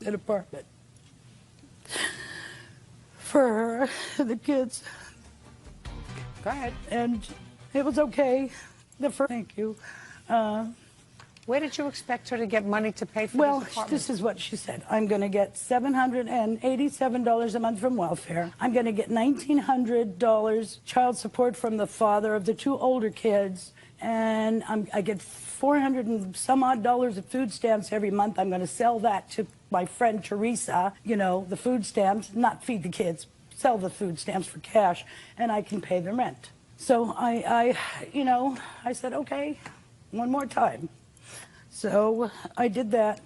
an apartment for her and the kids. Go ahead. And it was okay. Thank you. Where did you expect her to get money to pay for well, this apartment? This is what she said. I'm going to get $787 a month from welfare. I'm going to get $1,900 child support from the father of the 2 older kids. And I get $400 and some odd of food stamps every month. I'm going to sell that to my friend Teresa, you know, the food stamps, not feed the kids, sell the food stamps for cash, and I can pay the rent. So I said, okay, one more time. So I did that,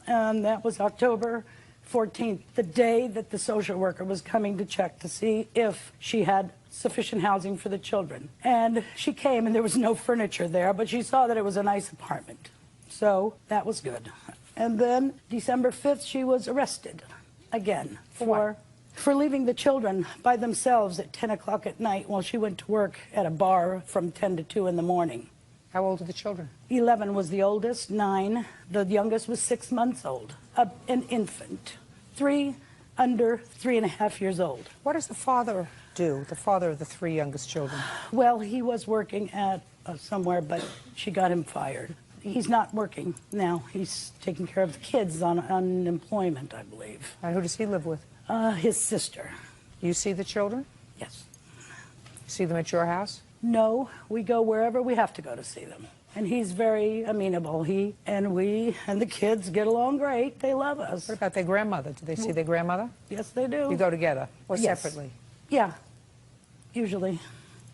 and that was October 14th, the day that the social worker was coming to check to see if she had sufficient housing for the children. And she came, and there was no furniture there, but she saw that it was a nice apartment. So that was good. And then December 5th, she was arrested again for leaving the children by themselves at 10 o'clock at night while she went to work at a bar from 10 to 2 in the morning. How old are the children? 11 was the oldest, 9. The youngest was 6 months old, an infant. 3 under 3.5 years old. What does the father do, the father of the 3 youngest children? Well, he was working at somewhere, but she got him fired. He's not working now. He's taking care of the kids on unemployment, I believe. And who does he live with? His sister. You see the children? Yes. You see them at your house? No, we go wherever we have to go to see them. And he's very amenable. We and the kids get along great. They love us. What about their grandmother? Do they see their grandmother? Yes, they do. You go together or Yes. separately? Yeah, usually.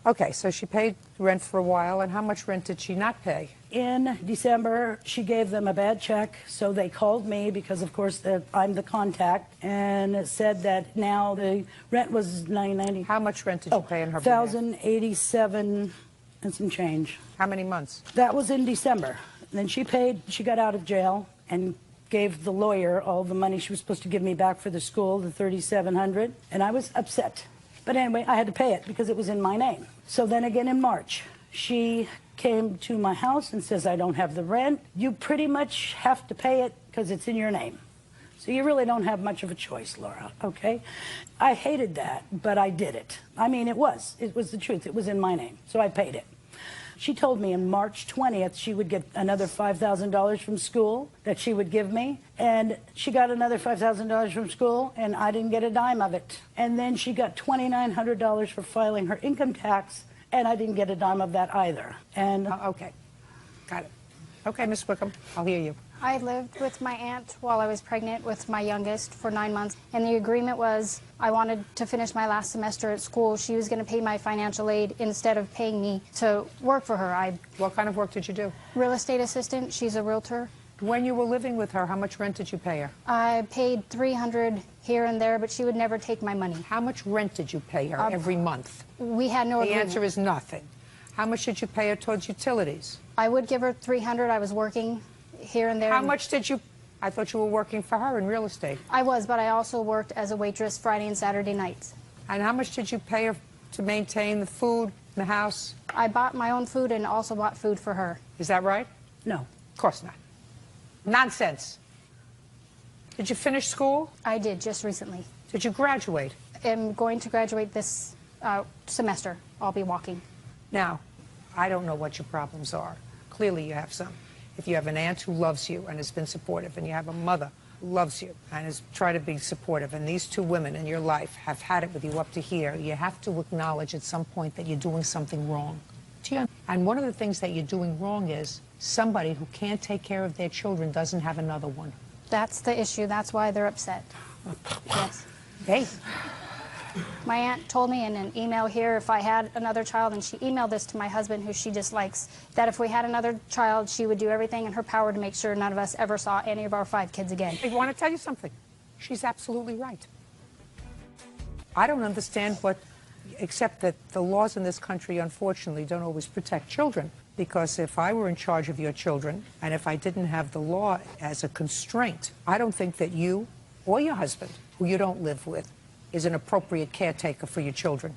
Okay, so she paid rent for a while, and how much rent did she not pay? In December, she gave them a bad check, so they called me because, of course, I'm the contact, and said that now the rent was $990. How much rent did you pay in her behalf? $1,087 and some change. How many months? That was in December. Then she paid. She got out of jail and gave the lawyer all the money she was supposed to give me back for the school, the $3,700, and I was upset. But anyway, I had to pay it because it was in my name. So then again in March, she came to my house and says, I don't have the rent. You pretty much have to pay it because it's in your name. So you really don't have much of a choice, Laura, okay? I hated that, but I did it. I mean, it was the truth. It was in my name, so I paid it. She told me on March 20th she would get another $5,000 from school that she would give me. And she got another $5,000 from school, and I didn't get a dime of it. And then she got $2,900 for filing her income tax, and I didn't get a dime of that either. And okay, got it. Okay, Ms. Wickham, I'll hear you. I lived with my aunt while I was pregnant with my youngest for 9 months, and the agreement was I wanted to finish my last semester at school. She was going to pay my financial aid instead of paying me to work for her. What kind of work did you do? Real estate assistant. She's a realtor. When you were living with her, how much rent did you pay her? I paid $300 here and there, but she would never take my money. How much rent did you pay her every month? We had no agreement. The answer is nothing. How much did you pay her towards utilities? I would give her $300. I was working here and there. How much did you? I thought you were working for her in real estate. I was, but I also worked as a waitress Friday and Saturday nights. And how much did you pay her to maintain the food in the house? I bought my own food and also bought food for her. Is that right? No. Of course not. Nonsense. Did you finish school? I did, just recently. Did you graduate? I'm going to graduate this semester. I'll be walking. Now, I don't know what your problems are. Clearly you have some. If you have an aunt who loves you and has been supportive, and you have a mother who loves you and has tried to be supportive, and these two women in your life have had it with you up to here, you have to acknowledge at some point that you're doing something wrong. And one of the things that you're doing wrong is somebody who can't take care of their children doesn't have another one. That's the issue. That's why they're upset. Yes. Hey. My aunt told me in an email here if I had another child, and she emailed this to my husband, who she dislikes, that if we had another child, she would do everything in her power to make sure none of us ever saw any of our 5 kids again. I want to tell you something. She's absolutely right. I don't understand except that the laws in this country, unfortunately, don't always protect children. Because if I were in charge of your children, and if I didn't have the law as a constraint, I don't think that you or your husband, who you don't live with, is an appropriate caretaker for your children,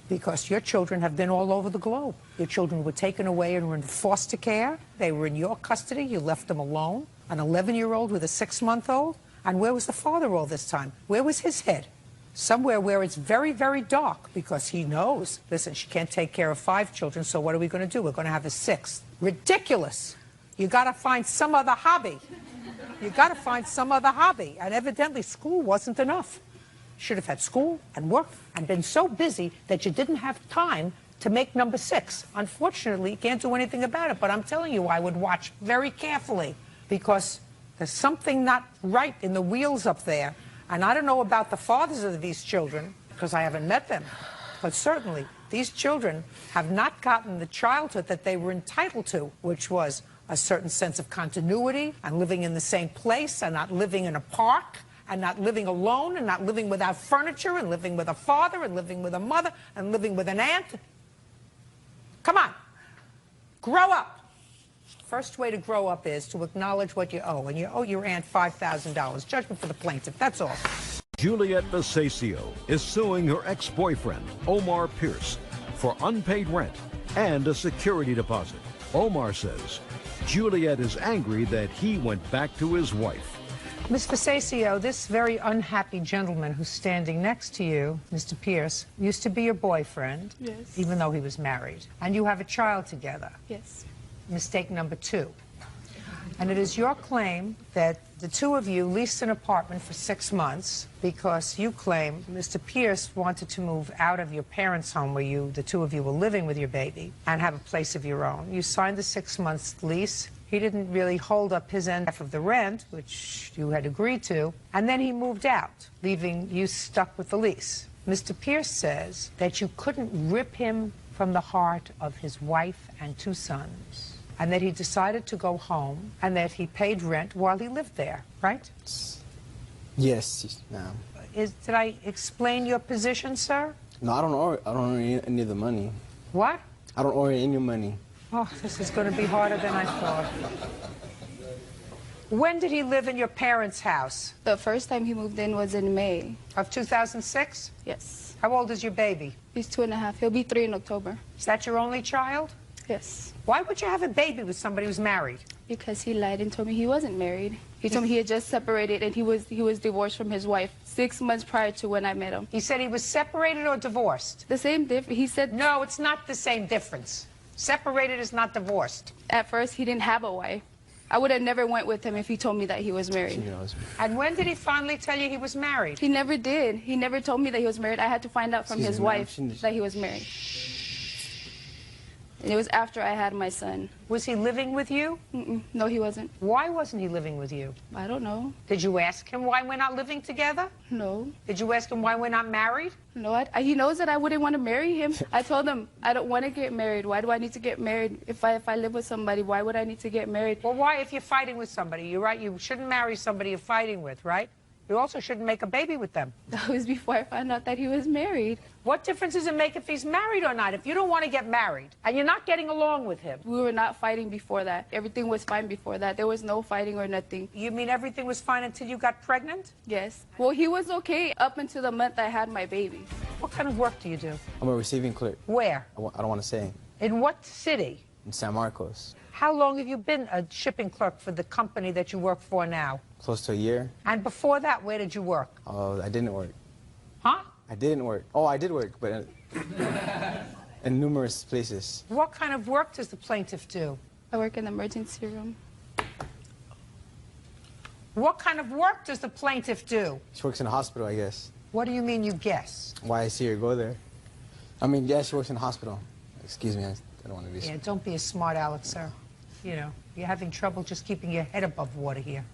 because your children have been all over the globe. Your children were taken away and were in foster care. They were in your custody. You left them alone. An 11-year-old with a 6-month-old. And where was the father all this time? Where was his head? Somewhere where it's very, very dark, because he knows, listen, she can't take care of 5 children, so what are we going to do? We're going to have a 6th. Ridiculous. You got to find some other hobby. You got to find some other hobby. And evidently school wasn't enough. Should have had school and work and been so busy that you didn't have time to make number 6. Unfortunately, you can't do anything about it, but I'm telling you, I would watch very carefully, because there's something not right in the wheels up there. And I don't know about the fathers of these children, because I haven't met them, but certainly these children have not gotten the childhood that they were entitled to, which was a certain sense of continuity and living in the same place and not living in a park, and not living alone, and not living without furniture, and living with a father, and living with a mother, and living with an aunt. Come on. Grow up. First way to grow up is to acknowledge what you owe, and you owe your aunt $5,000. Judgment for the plaintiff. That's all. Juliet Basasio is suing her ex-boyfriend, Omar Pierce, for unpaid rent and a security deposit. Omar says Juliet is angry that he went back to his wife. Ms. Basasio, this very unhappy gentleman who's standing next to you, Mr. Pierce, used to be your boyfriend, Yes. even though he was married. And you have a child together. Yes. Mistake number 2. And it is your claim that the two of you leased an apartment for 6 months because you claim Mr. Pierce wanted to move out of your parents' home where the two of you were living with your baby and have a place of your own. You signed the 6 months lease. He didn't really hold up his end of the rent, which you had agreed to, and then he moved out, leaving you stuck with the lease. Mr. Pierce says that you couldn't rip him from the heart of his wife and 2 sons, and that he decided to go home, and that he paid rent while he lived there, right? Yes, ma'am. Did I explain your position, sir? No, I don't owe any of the money. What? I don't owe any money. Oh, this is going to be harder than I thought. When did he live in your parents' house? The first time he moved in was in May. Of 2006? Yes. How old is your baby? He's 2.5. He'll be 3 in October. Is that your only child? Yes. Why would you have a baby with somebody who's married? Because he lied and told me he wasn't married. He told me he had just separated and he was divorced from his wife 6 months prior to when I met him. He said he was separated or divorced? The same difference. He said... No, it's not the same difference. Separated is not divorced. At first, he didn't have a wife. I would have never went with him if he told me that he was married. And when did he finally tell you he was married? He never did. He never told me that he was married. I had to find out from his wife that he was married. And it was after I had my son. Was he living with you? No, he wasn't. Why wasn't he living with you? I don't know. Did you ask him why we're not living together? No. Did you ask him why we're not married? No, he knows that I wouldn't want to marry him. I told him, I don't want to get married. Why do I need to get married? If I live with somebody, why would I need to get married? Well, why if you're fighting with somebody? You're right, you shouldn't marry somebody you're fighting with, right? You also shouldn't make a baby with them. That was before I found out that he was married. What difference does it make if he's married or not? If you don't want to get married and you're not getting along with him. We were not fighting before that. Everything was fine before that. There was no fighting or nothing. You mean everything was fine until you got pregnant? Yes. Well, he was okay up until the month I had my baby. What kind of work do you do? I'm a receiving clerk. Where? I don't want to say. In what city? In San Marcos. How long have you been a shipping clerk for the company that you work for now? Close to a year. And before that, where did you work? Oh, I didn't work. Huh? I didn't work. Oh, I did work, but in numerous places. What kind of work does the plaintiff do? I work in the emergency room. What kind of work does the plaintiff do? She works in a hospital, I guess. What do you mean you guess? Why I see her go there. I mean, yeah, she works in a hospital. Excuse me, I don't want to be... Yeah, don't be a smart aleck, sir. You know, you're having trouble just keeping your head above water here.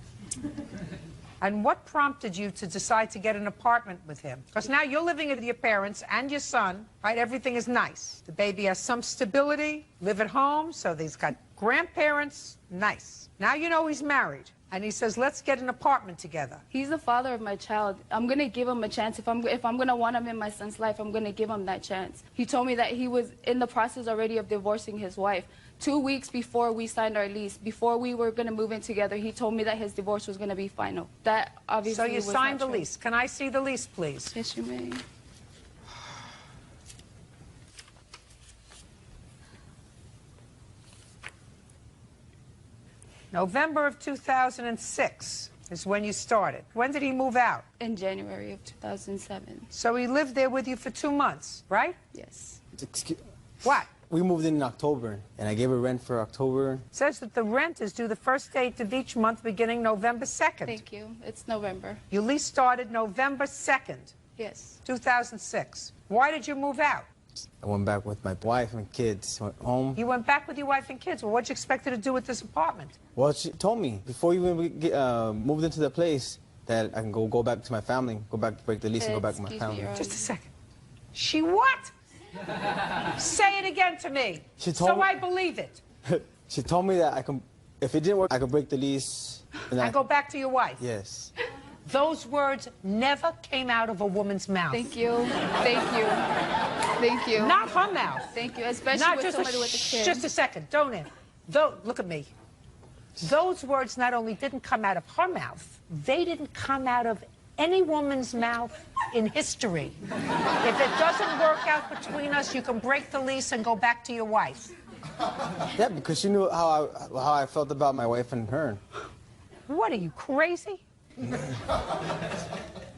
And what prompted you to decide to get an apartment with him? Because now you're living with your parents and your son, right? Everything is nice. The baby has some stability, live at home, so he's got grandparents, nice. Now you know he's married. And he says, let's get an apartment together. He's the father of my child. I'm going to give him a chance. If I'm going to want him in my son's life, I'm going to give him that chance. He told me that he was in the process already of divorcing his wife. 2 weeks before we signed our lease, before we were going to move in together, he told me that his divorce was going to be final. That obviously So you was signed the not true. lease. Can I see the lease, please? Yes, you may. November of 2006 is when you started. When did he move out? In January of 2007. So he lived there with you for 2 months, right? Yes. What? We moved in October, and I gave her rent for October. It says that the rent is due the first date of each month beginning November 2nd. Thank you. It's November. Your lease started November 2nd, Yes. 2006. Why did you move out? I went back with my wife and kids, went home. You went back with your wife and kids. Well, what you expect her to do with this apartment? Well, she told me before you even moved into the place that I can go back to my family, go back to break the lease and go back to my family. Just a second. She what? Say it again to me, She told so me- I believe it. She told me that if it didn't work, I could break the lease. And go back to your wife. Yes. Those words never came out of a woman's mouth. Thank you. Thank you. Thank you. Not her mouth. Thank you. Especially Not with just somebody with a kid. Just a second. Don't it? Look at me. Those words not only didn't come out of her mouth, they didn't come out of any woman's mouth in history. If it doesn't work out between us, you can break the lease and go back to your wife. Yeah, because she knew how I felt about my wife and her. What, are you crazy?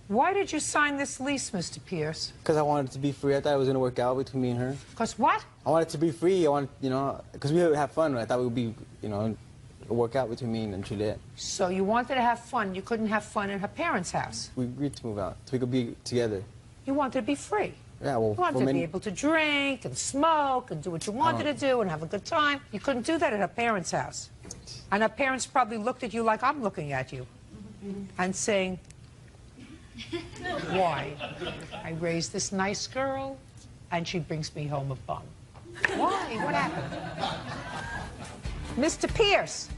Why did you sign this lease, Mr. Pierce? Because I wanted it to be free. I thought it was going to work out between me and her. Because what? I wanted it to be free. I wanted, because we would have fun. I thought it would be, work out between me and Juliet. So you wanted to have fun. You couldn't have fun in her parents' house. We agreed to move out so we could be together. You wanted to be free. Yeah, well, You wanted to be able to drink and smoke and do what you wanted to do and have a good time. You couldn't do that at her parents' house. And her parents probably looked at you like I'm looking at you and saying, why? I raised this nice girl and she brings me home a bum. Why? What happened? Mr. Pierce,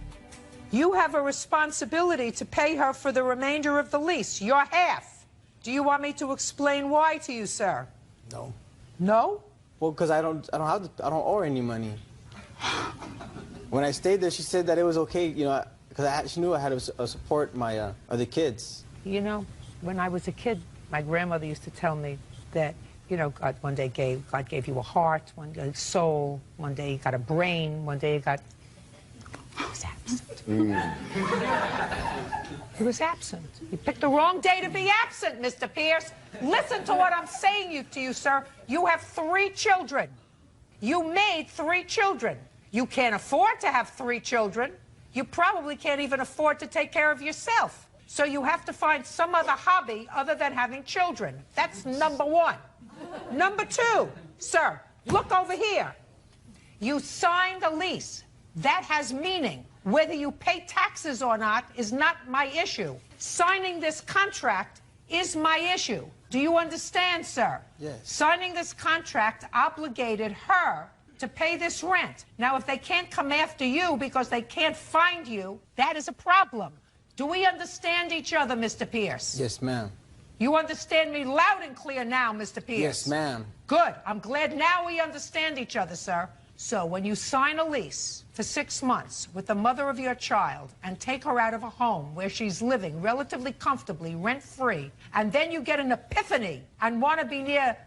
you have a responsibility to pay her for the remainder of the lease, your half. Do you want me to explain why to you, sir? No. No? Well, because I don't owe her any money. When I stayed there, she said that it was okay, because she knew I had to support my other kids. You know, when I was a kid, my grandmother used to tell me that, God one day God gave you a heart, one day a soul, one day you got a brain, one day you got... It was absent. It was absent. You picked the wrong day to be absent, Mr. Pierce. Listen to what I'm saying to you, sir. You have 3 children. You made 3 children. You can't afford to have 3 children. You probably can't even afford to take care of yourself. So you have to find some other hobby other than having children. That's number 1. Number 2, sir, look over here. You signed a lease. That has meaning. Whether you pay taxes or not is not my issue. Signing this contract is my issue. Do you understand, sir? Yes. Signing this contract obligated her to pay this rent. Now, if they can't come after you because they can't find you, that is a problem. Do we understand each other, Mr. Pierce? Yes, ma'am. You understand me loud and clear now, Mr. Pierce? Yes, ma'am. Good. I'm glad now we understand each other, sir. So when you sign a lease for 6 months with the mother of your child and take her out of a home where she's living relatively comfortably, rent-free, and then you get an epiphany and want to be near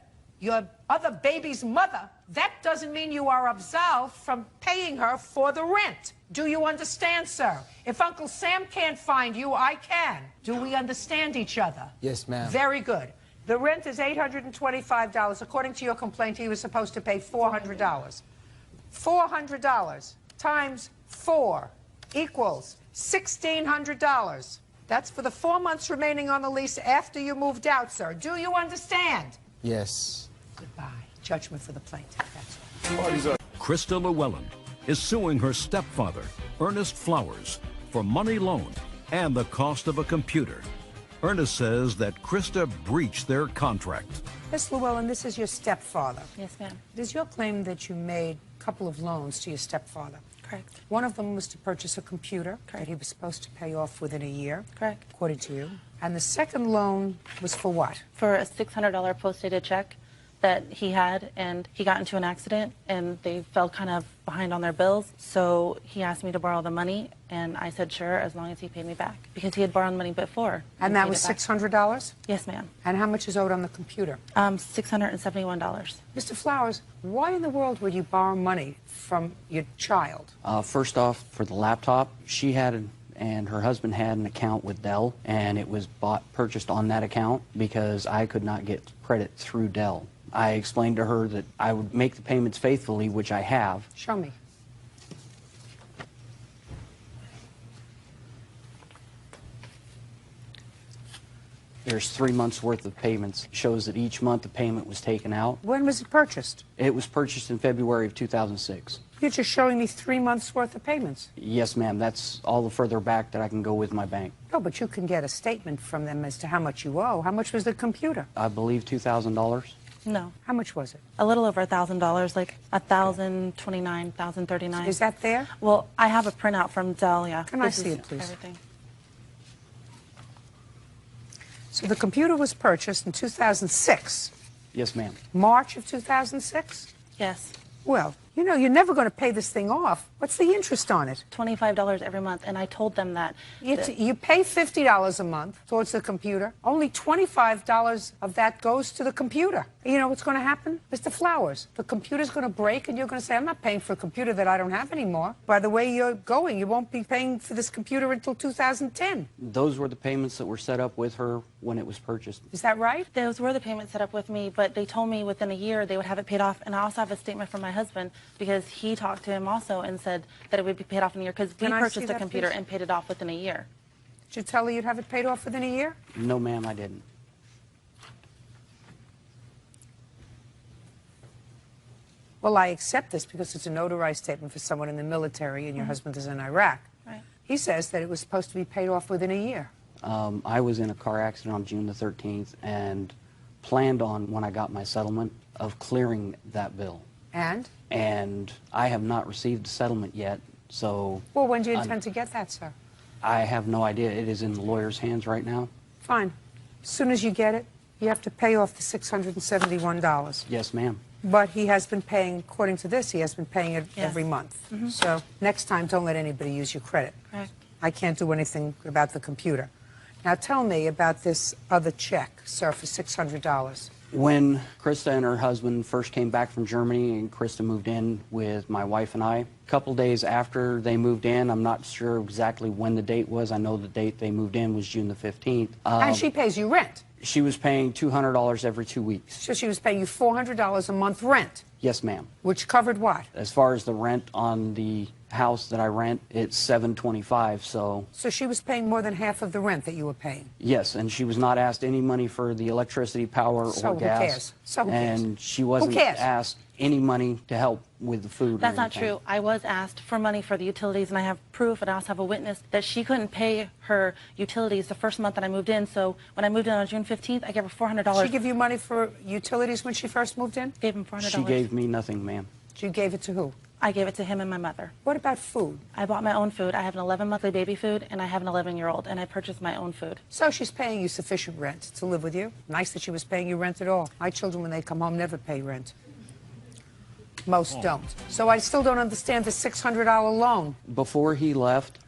your other baby's mother, that doesn't mean you are absolved from paying her for the rent. Do you understand, sir? If Uncle Sam can't find you, I can. Do we understand each other? Yes, ma'am. Very good. The rent is $825. According to your complaint, he was supposed to pay $400. $400 times 4 equals $1,600. That's for the 4 months remaining on the lease after you moved out, sir. Do you understand? Yes. Goodbye. Judgment for the plaintiff. That's all. Krista Llewellyn is suing her stepfather, Ernest Flowers, for money loaned and the cost of a computer. Ernest says that Krista breached their contract. Miss Llewellyn, this is your stepfather. Yes, ma'am. It is your claim that you made a couple of loans to your stepfather. Correct. One of them was to purchase a computer that he was supposed to pay off within a year. Correct. According to you. And the second loan was for what? For a $600 post-dated check that he had, and he got into an accident, and they fell kind of behind on their bills. So he asked me to borrow the money, and I said sure, as long as he paid me back, because he had borrowed money before. And that was $600? Yes, ma'am. And how much is owed on the computer? $671. Mr. Flowers, why in the world would you borrow money from your child? First off, for the laptop, she had and her husband had an account with Dell, and it was purchased on that account because I could not get credit through Dell. I explained to her that I would make the payments faithfully, which I have. Show me. There's 3 months worth of payments. Shows that each month the payment was taken out. When was it purchased? It was purchased in February of 2006. You're just showing me 3 months worth of payments. Yes, ma'am. That's all the further back that I can go with my bank. No, but you can get a statement from them as to how much you owe. How much was the computer? I believe $2,000. No. How much was it? A little over $1,000, like $1,029, $1,039. Is that there? Well, I have a printout from Dell, yeah. Can I This see is it, please? Everything. So the computer was purchased in 2006. Yes, ma'am. March of 2006? Yes. Well, you know, you're never going to pay this thing off. What's the interest on it? $25 every month, and I told them that. You pay $50 a month towards the computer. Only $25 of that goes to the computer. You know what's going to happen? Mr. Flowers, the computer's going to break, and you're going to say, I'm not paying for a computer that I don't have anymore. By the way you're going, you won't be paying for this computer until 2010. Those were the payments that were set up with her when it was purchased. Is that right? Those were the payments set up with me, but they told me within a year they would have it paid off. And I also have a statement from my husband because he talked to him also and said that it would be paid off in a year because we Can I see purchased the that, computer please? and paid it off within a year. Did you tell her you'd have it paid off within a year? No, ma'am, I didn't. Well, I accept this because it's a notarized statement for someone in the military and your husband is in Iraq. Right. He says that it was supposed to be paid off within a year. I was in a car accident on June the 13th and planned on, when I got my settlement, of clearing that bill. And? And I have not received a settlement yet, so... Well, when do you intend to get that, sir? I have no idea. It is in the lawyer's hands right now. Fine. As soon as you get it, you have to pay off the $671. Yes, ma'am. But he has been paying, according to this, he has been paying it Yes. every month. Mhm. So next time, don't let anybody use your credit. Correct. I can't do anything about the computer. Now tell me about this other check, sir, for $600. When Krista and her husband first came back from Germany and Krista moved in with my wife and I, a couple days after they moved in, I'm not sure exactly when the date was. I know the date they moved in was June the 15th. And she pays you rent. She was paying $200 every 2 weeks. So she was paying you $400 a month rent, Yes, ma'am. which covered what? As far as the rent on the house that I rent, it's $725. So So she was paying more than half of the rent that you were paying. yes, and she was not asked any money for the electricity, power, So or who gas. cares? So who cares? And she wasn't Who cares? asked any money to help with the food. or That's not anything. true. I was asked for money for the utilities, and I have proof, and I also have a witness that she couldn't pay her utilities the first month that I moved in. So when I moved in on June 15th, I gave her $400. She give you money for utilities when she first moved in? Gave him $400. She gave me nothing, ma'am. She gave it to who? I gave it to him and my mother. What about food? I bought my own food. I have an 11-monthly baby food, and I have an 11-year-old, and I purchased my own food. So she's paying you sufficient rent to live with you. Nice that she was paying you rent at all. My children, when they come home, never pay rent. Most don't. So I still don't understand the $600 loan. Before he left,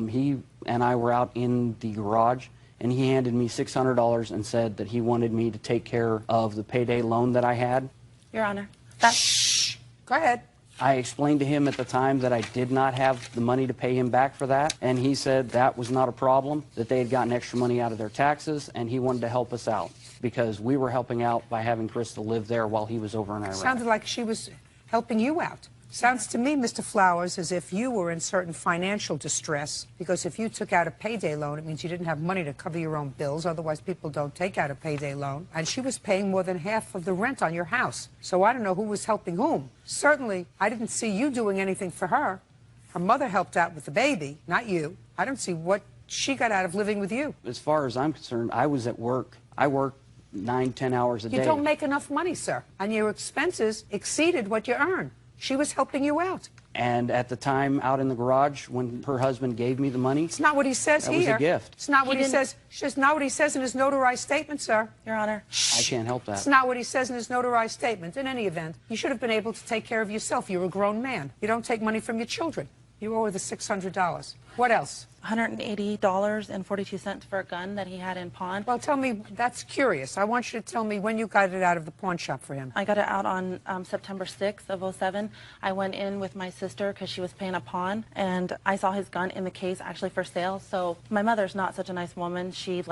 he and I were out in the garage, and he handed me $600 and said that he wanted me to take care of the payday loan that I had. Your Honor. Shh. Go ahead. I explained to him at the time that I did not have the money to pay him back for that, and he said that was not a problem, that they had gotten extra money out of their taxes, and he wanted to help us out because we were helping out by having Crystal live there while he was over in Iraq. Sounded like she was helping you out. Sounds to me, Mr. Flowers, as if you were in certain financial distress, because if you took out a payday loan, it means you didn't have money to cover your own bills. Otherwise, people don't take out a payday loan. And she was paying more than half of the rent on your house. So I don't know who was helping whom. Certainly, I didn't see you doing anything for her. Her mother helped out with the baby, not you. I don't see what she got out of living with you. As far as I'm concerned, I was at work. I worked 9-10 hours a day. You don't make enough money, sir, and your expenses exceeded what you earn. She was helping you out. And at the time out in the garage, when her husband gave me the money, It's not what he says that here. was a gift. It's not what he says. It's just not what he says in his notarized statement, sir. Your Honor. I can't help that. It's not what he says in his notarized statement. In any event, you should have been able to take care of yourself. You're a grown man. You don't take money from your children. You owe her the $600. What else? $180.42 for a gun that he had in pawn. Well, tell me, that's curious. I want you to tell me when you got it out of the pawn shop for him. I got it out on September 6th of '07. I went in with my sister because she was paying a pawn, and I saw his gun in the case actually for sale. So my mother's not such a nice woman. She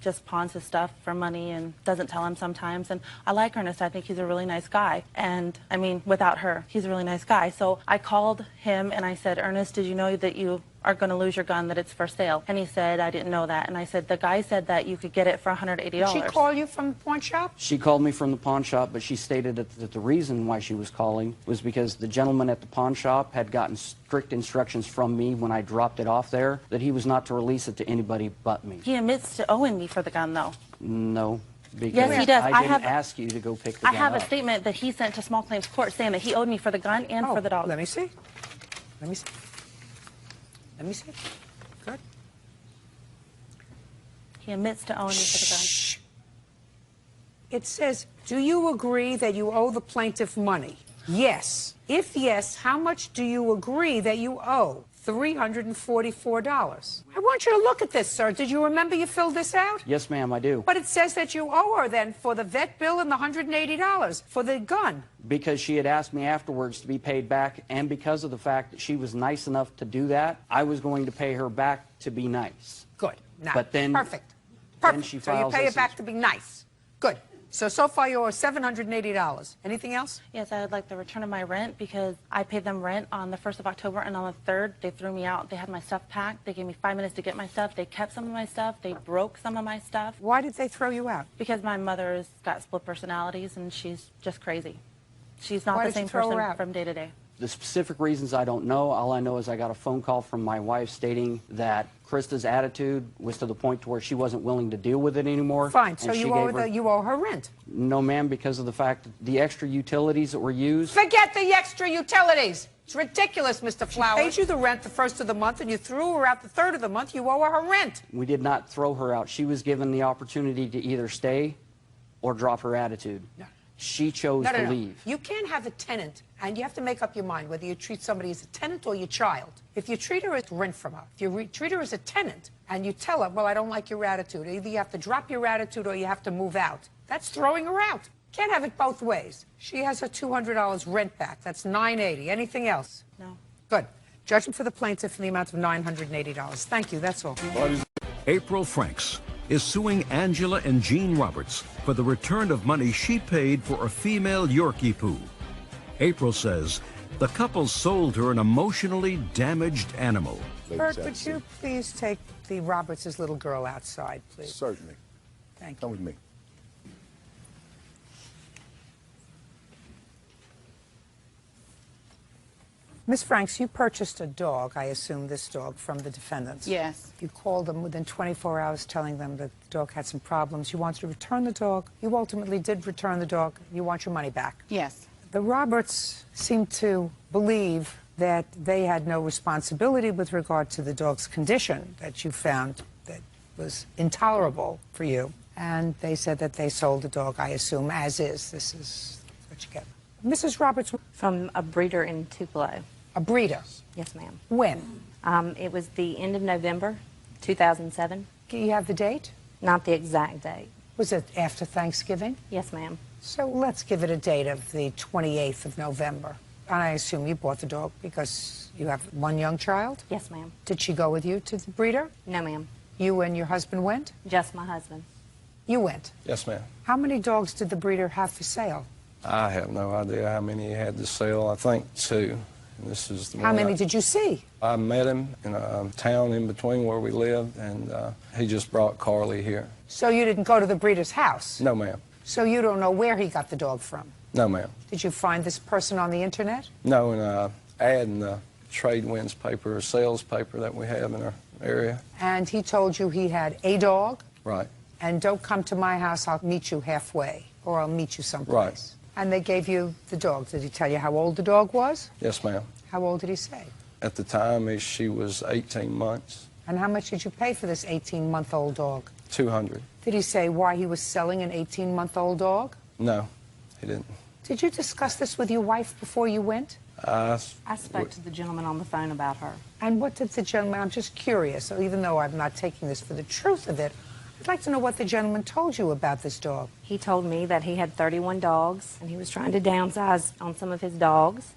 just pawns his stuff for money and doesn't tell him sometimes. And I like Ernest. I think he's a really nice guy. And I mean, without her, he's a really nice guy. So I called him and I said, Ernest, did you know that you are going to lose your gun, that it's for sale? And he said, I didn't know that. And I said, the guy said that you could get it for $180. Did she call you from the pawn shop? She called me from the pawn shop, but she stated that the reason why she was calling was because the gentleman at the pawn shop had gotten strict instructions from me when I dropped it off there that he was not to release it to anybody but me. He admits to owing me for the gun, though. No, because Yes, he does. I didn't ask you to go pick the I gun have up. a statement that he sent to small claims court saying that he owed me for the gun and for the dog. Let me see. Let me see. Let me see. Good. He admits to owing me for the gun. It says, do you agree that you owe the plaintiff money? Yes. If yes, how much do you agree that you owe? $344. I want you to look at this, sir. Did you remember you filled this out? Yes, ma'am, I do. But it says that you owe her then for the vet bill and the $180 for the gun. Because she had asked me afterwards to be paid back, and because of the fact that she was nice enough to do that, I was going to pay her back to be nice. Good. Now, But then, perfect. Then Perfect. she So you files pay this it back to be nice. Good. So far you owe $780. Anything else? Yes, I would like the return of my rent because I paid them rent on the 1st of October, and on the 3rd, they threw me out. They had my stuff packed. They gave me 5 minutes to get my stuff. They kept some of my stuff. They broke some of my stuff. Why did they throw you out? Because my mother's got split personalities, and she's just crazy. She's not Why the did you same throw her person out? from day to day. The specific reasons I don't know. All I know is I got a phone call from my wife stating that Krista's attitude was to the point to where she wasn't willing to deal with it anymore. Fine. So and she you owe, gave her- you owe her rent. No, ma'am, because of the fact that the extra utilities that were used. Forget the extra utilities. It's ridiculous, Mr. Flowers. She paid you the rent the 1st of the month, and you threw her out the 3rd of the month. You owe her her rent. We did not throw her out. She was given the opportunity to either stay or drop her attitude. No. She chose to leave. You can't have a tenant, and you have to make up your mind whether you treat somebody as a tenant or your child. If you treat her as rent from her, if you treat her as a tenant, and you tell her, well, I don't like your attitude, either you have to drop your attitude or you have to move out. That's throwing her out. Can't have it both ways. She has her $200 rent back. That's $980. Anything else? No. Good. Judgment for the plaintiff in the amount of $980. Thank you. That's all. April Franks is suing Angela and Jean Roberts for the return of money she paid for a female Yorkie poo. April says the couple sold her an emotionally damaged animal. Bert, would you please take the Roberts' little girl outside, please? Certainly. Thank you. Come with me. Miss Franks, you purchased a dog, I assume this dog, from the defendants. Yes. You called them within 24 hours telling them that the dog had some problems. You wanted to return the dog. You ultimately did return the dog. You want your money back. Yes. The Roberts seem to believe that they had no responsibility with regard to the dog's condition that you found that was intolerable for you. And they said that they sold the dog, I assume, as is. This is what you get. Mrs. Roberts. From a breeder in Tupelo. A breeder? Yes, ma'am. When? It was the end of November, 2007. Do you have the date? Not the exact date. Was it after Thanksgiving? Yes, ma'am. So let's give it a date of the 28th of November. And I assume you bought the dog because you have one young child? Yes, ma'am. Did she go with you to the breeder? No, ma'am. You and your husband went? Just my husband. You went? Yes, ma'am. How many dogs did the breeder have for sale? I have no idea how many he had to sell. I think 2. And this is the How one many did you see? I met him in a town in between where we lived, and he just brought Carly here. So you didn't go to the breeder's house? No, ma'am. So you don't know where he got the dog from? No, ma'am. Did you find this person on the internet? No, in an ad in the Trade Winds paper, a sales paper that we have in our area. And he told you he had a dog? Right. And don't come to my house, I'll meet you halfway, or I'll meet you someplace. Right. And they gave you the dog. Did he tell you how old the dog was? Yes, ma'am. How old did he say? At the time, she was 18 months. And how much did you pay for this 18-month-old dog? $200. Did he say why he was selling an 18-month-old dog? No, he didn't. Did you discuss this with your wife before you went? I spoke to the gentleman on the phone about her. And what did the gentleman, I'm just curious, so even though I'm not taking this for the truth of it, I'd like to know what the gentleman told you about this dog. He told me that he had 31 dogs, and he was trying to downsize on some of his dogs,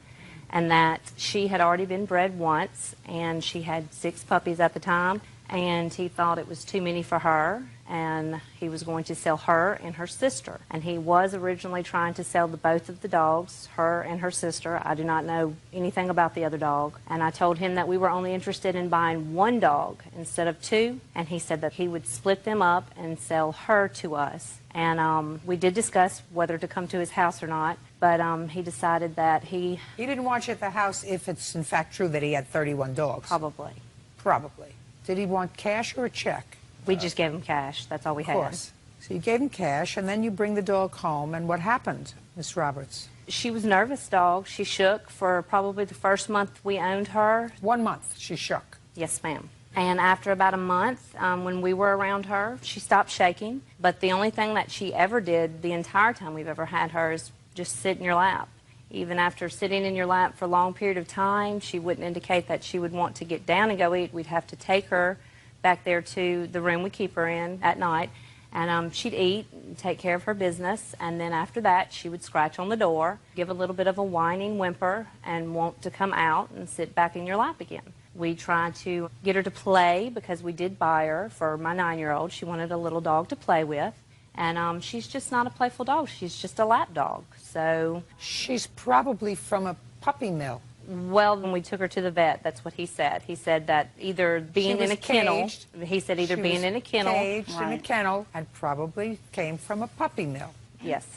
and that she had already been bred once, and she had 6 puppies at the time, and he thought it was too many for her, and he was going to sell her and her sister. And he was originally trying to sell both of the dogs, her and her sister. I do not know anything about the other dog. And I told him that we were only interested in buying 1 dog instead of 2, and he said that he would split them up and sell her to us. And we did discuss whether to come to his house or not, but he decided that he didn't want you at the house if it's in fact true that he had 31 dogs. Probably. Probably. Did he want cash or a check? We just gave him cash. That's all we had. Of course. So you gave him cash, and then you bring the dog home, and what happened, Miss Roberts? She was nervous dog. She shook for probably the first month we owned her. 1 month she shook? Yes, ma'am. And after about a month, when we were around her, she stopped shaking. But the only thing that she ever did the entire time we've ever had her is just sit in your lap. Even after sitting in your lap for a long period of time, she wouldn't indicate that she would want to get down and go eat. We'd have to take her back there to the room we keep her in at night, and she'd eat and take care of her business, and then after that she would scratch on the door, give a little bit of a whining whimper, and want to come out and sit back in your lap again. We tried to get her to play because we did buy her for my 9-year-old. She wanted a little dog to play with, and she's just not a playful dog. She's just a lap dog. So she's probably from a puppy mill. Well, when we took her to the vet, that's what he said. He said that either being in a kennel, he said either being in a kennel. Caged in a kennel, and probably came from a puppy mill. Yes.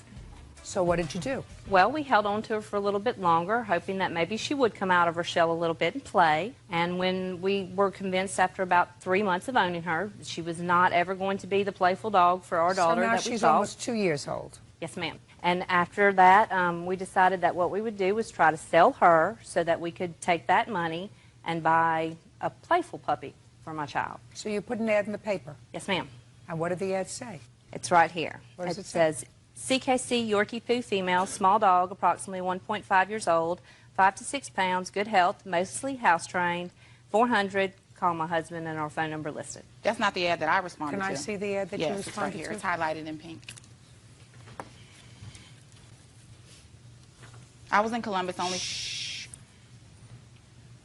So what did you do? Well, we held on to her for a little bit longer, hoping that maybe she would come out of her shell a little bit and play. And when we were convinced after about 3 months of owning her, she was not ever going to be the playful dog for our daughter that we So now she's saw. almost 2 years old. Yes, ma'am. And after that, we decided that what we would do was try to sell her so that we could take that money and buy a playful puppy for my child. So you put an ad in the paper? Yes, ma'am. And what did the ad say? It's right here. What does it it say? says, CKC Yorkie Poo female, small dog, approximately 1.5 years old, 5 to 6 pounds, good health, mostly house-trained, 400, call my husband, and our phone number listed. That's not the ad that I responded to. Can I see the ad that you responded responded to? to? It's highlighted in pink. I was in Columbus only.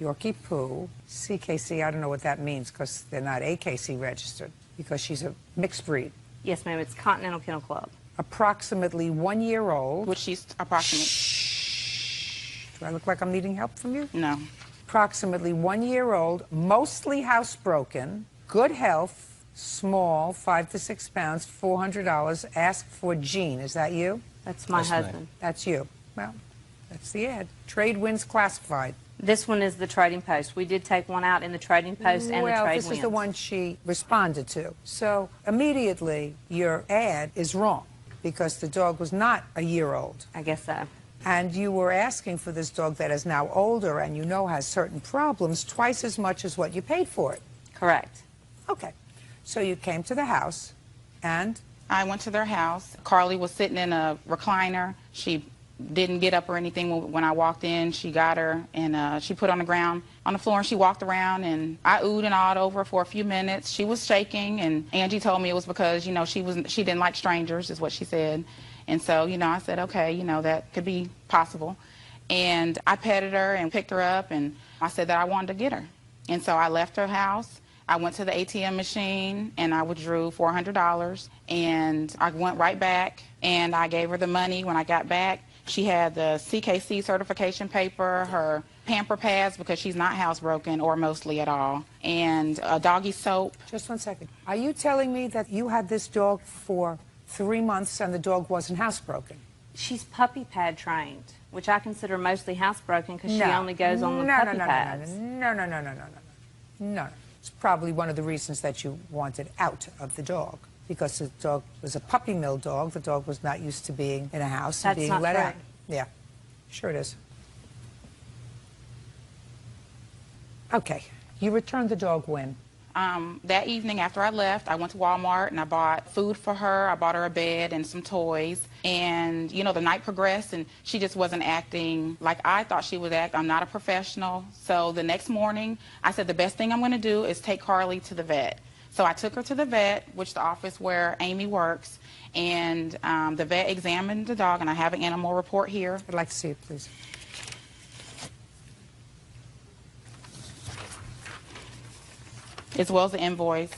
Yorkie Poo, CKC, I don't know what that means because they're not AKC registered. because she's a mixed breed. Yes, ma'am. It's Continental Kennel Club. Approximately 1 year old. Which she's approximately. Do I look like I'm needing help from you? No. Approximately 1 year old, mostly housebroken, good health, small, 5 to 6 pounds, $400. Asked for Jean. Is that you? That's my husband. That's you. Well, that's the ad. Trade winds classified. This one is the Trading Post. We did take one out in the Trading Post and the Trade Well, this Winds. is the one she responded to. So immediately, your ad is wrong because the dog was not a year old. I guess so. And you were asking for this dog that is now older and you know has certain problems twice as much as what you paid for it. Correct. Okay. So you came to the house and? I went to their house. Carly was sitting in a recliner. She didn't get up or anything when I walked in. She got her and she put on the ground on the floor and she walked around and I oohed and awed over for a few minutes. She was shaking and Angie told me it was because, you know, she didn't like strangers is what she said. And so, you know, I said, okay, you know, that could be possible. And I petted her and picked her up and I said that I wanted to get her. And so I left her house. I went to the ATM machine and I withdrew $400 and I went right back and I gave her the money when I got back. She had the CKC certification paper, her pamper pads because she's not housebroken or mostly at all, and a doggy soap. Just 1 second. Are you telling me that you had this dog for 3 months and the dog wasn't housebroken? She's puppy pad trained, which I consider mostly housebroken because she only goes on the puppy pads. No. It's probably one of the reasons that you wanted out of the dog. Because the dog was a puppy mill dog. The dog was not used to being in a house and being let out. Yeah, sure it is. Okay, you returned the dog when? That evening after I left, I went to Walmart and I bought food for her. I bought her a bed and some toys. And, you know, the night progressed and she just wasn't acting like I thought she would act. I'm not a professional. So the next morning, I said the best thing I'm going to do is take Carly to the vet. So I took her to the vet, which the office where Amy works, and the vet examined the dog, and I have an animal report here. I'd like to see it, please. As well as the invoice.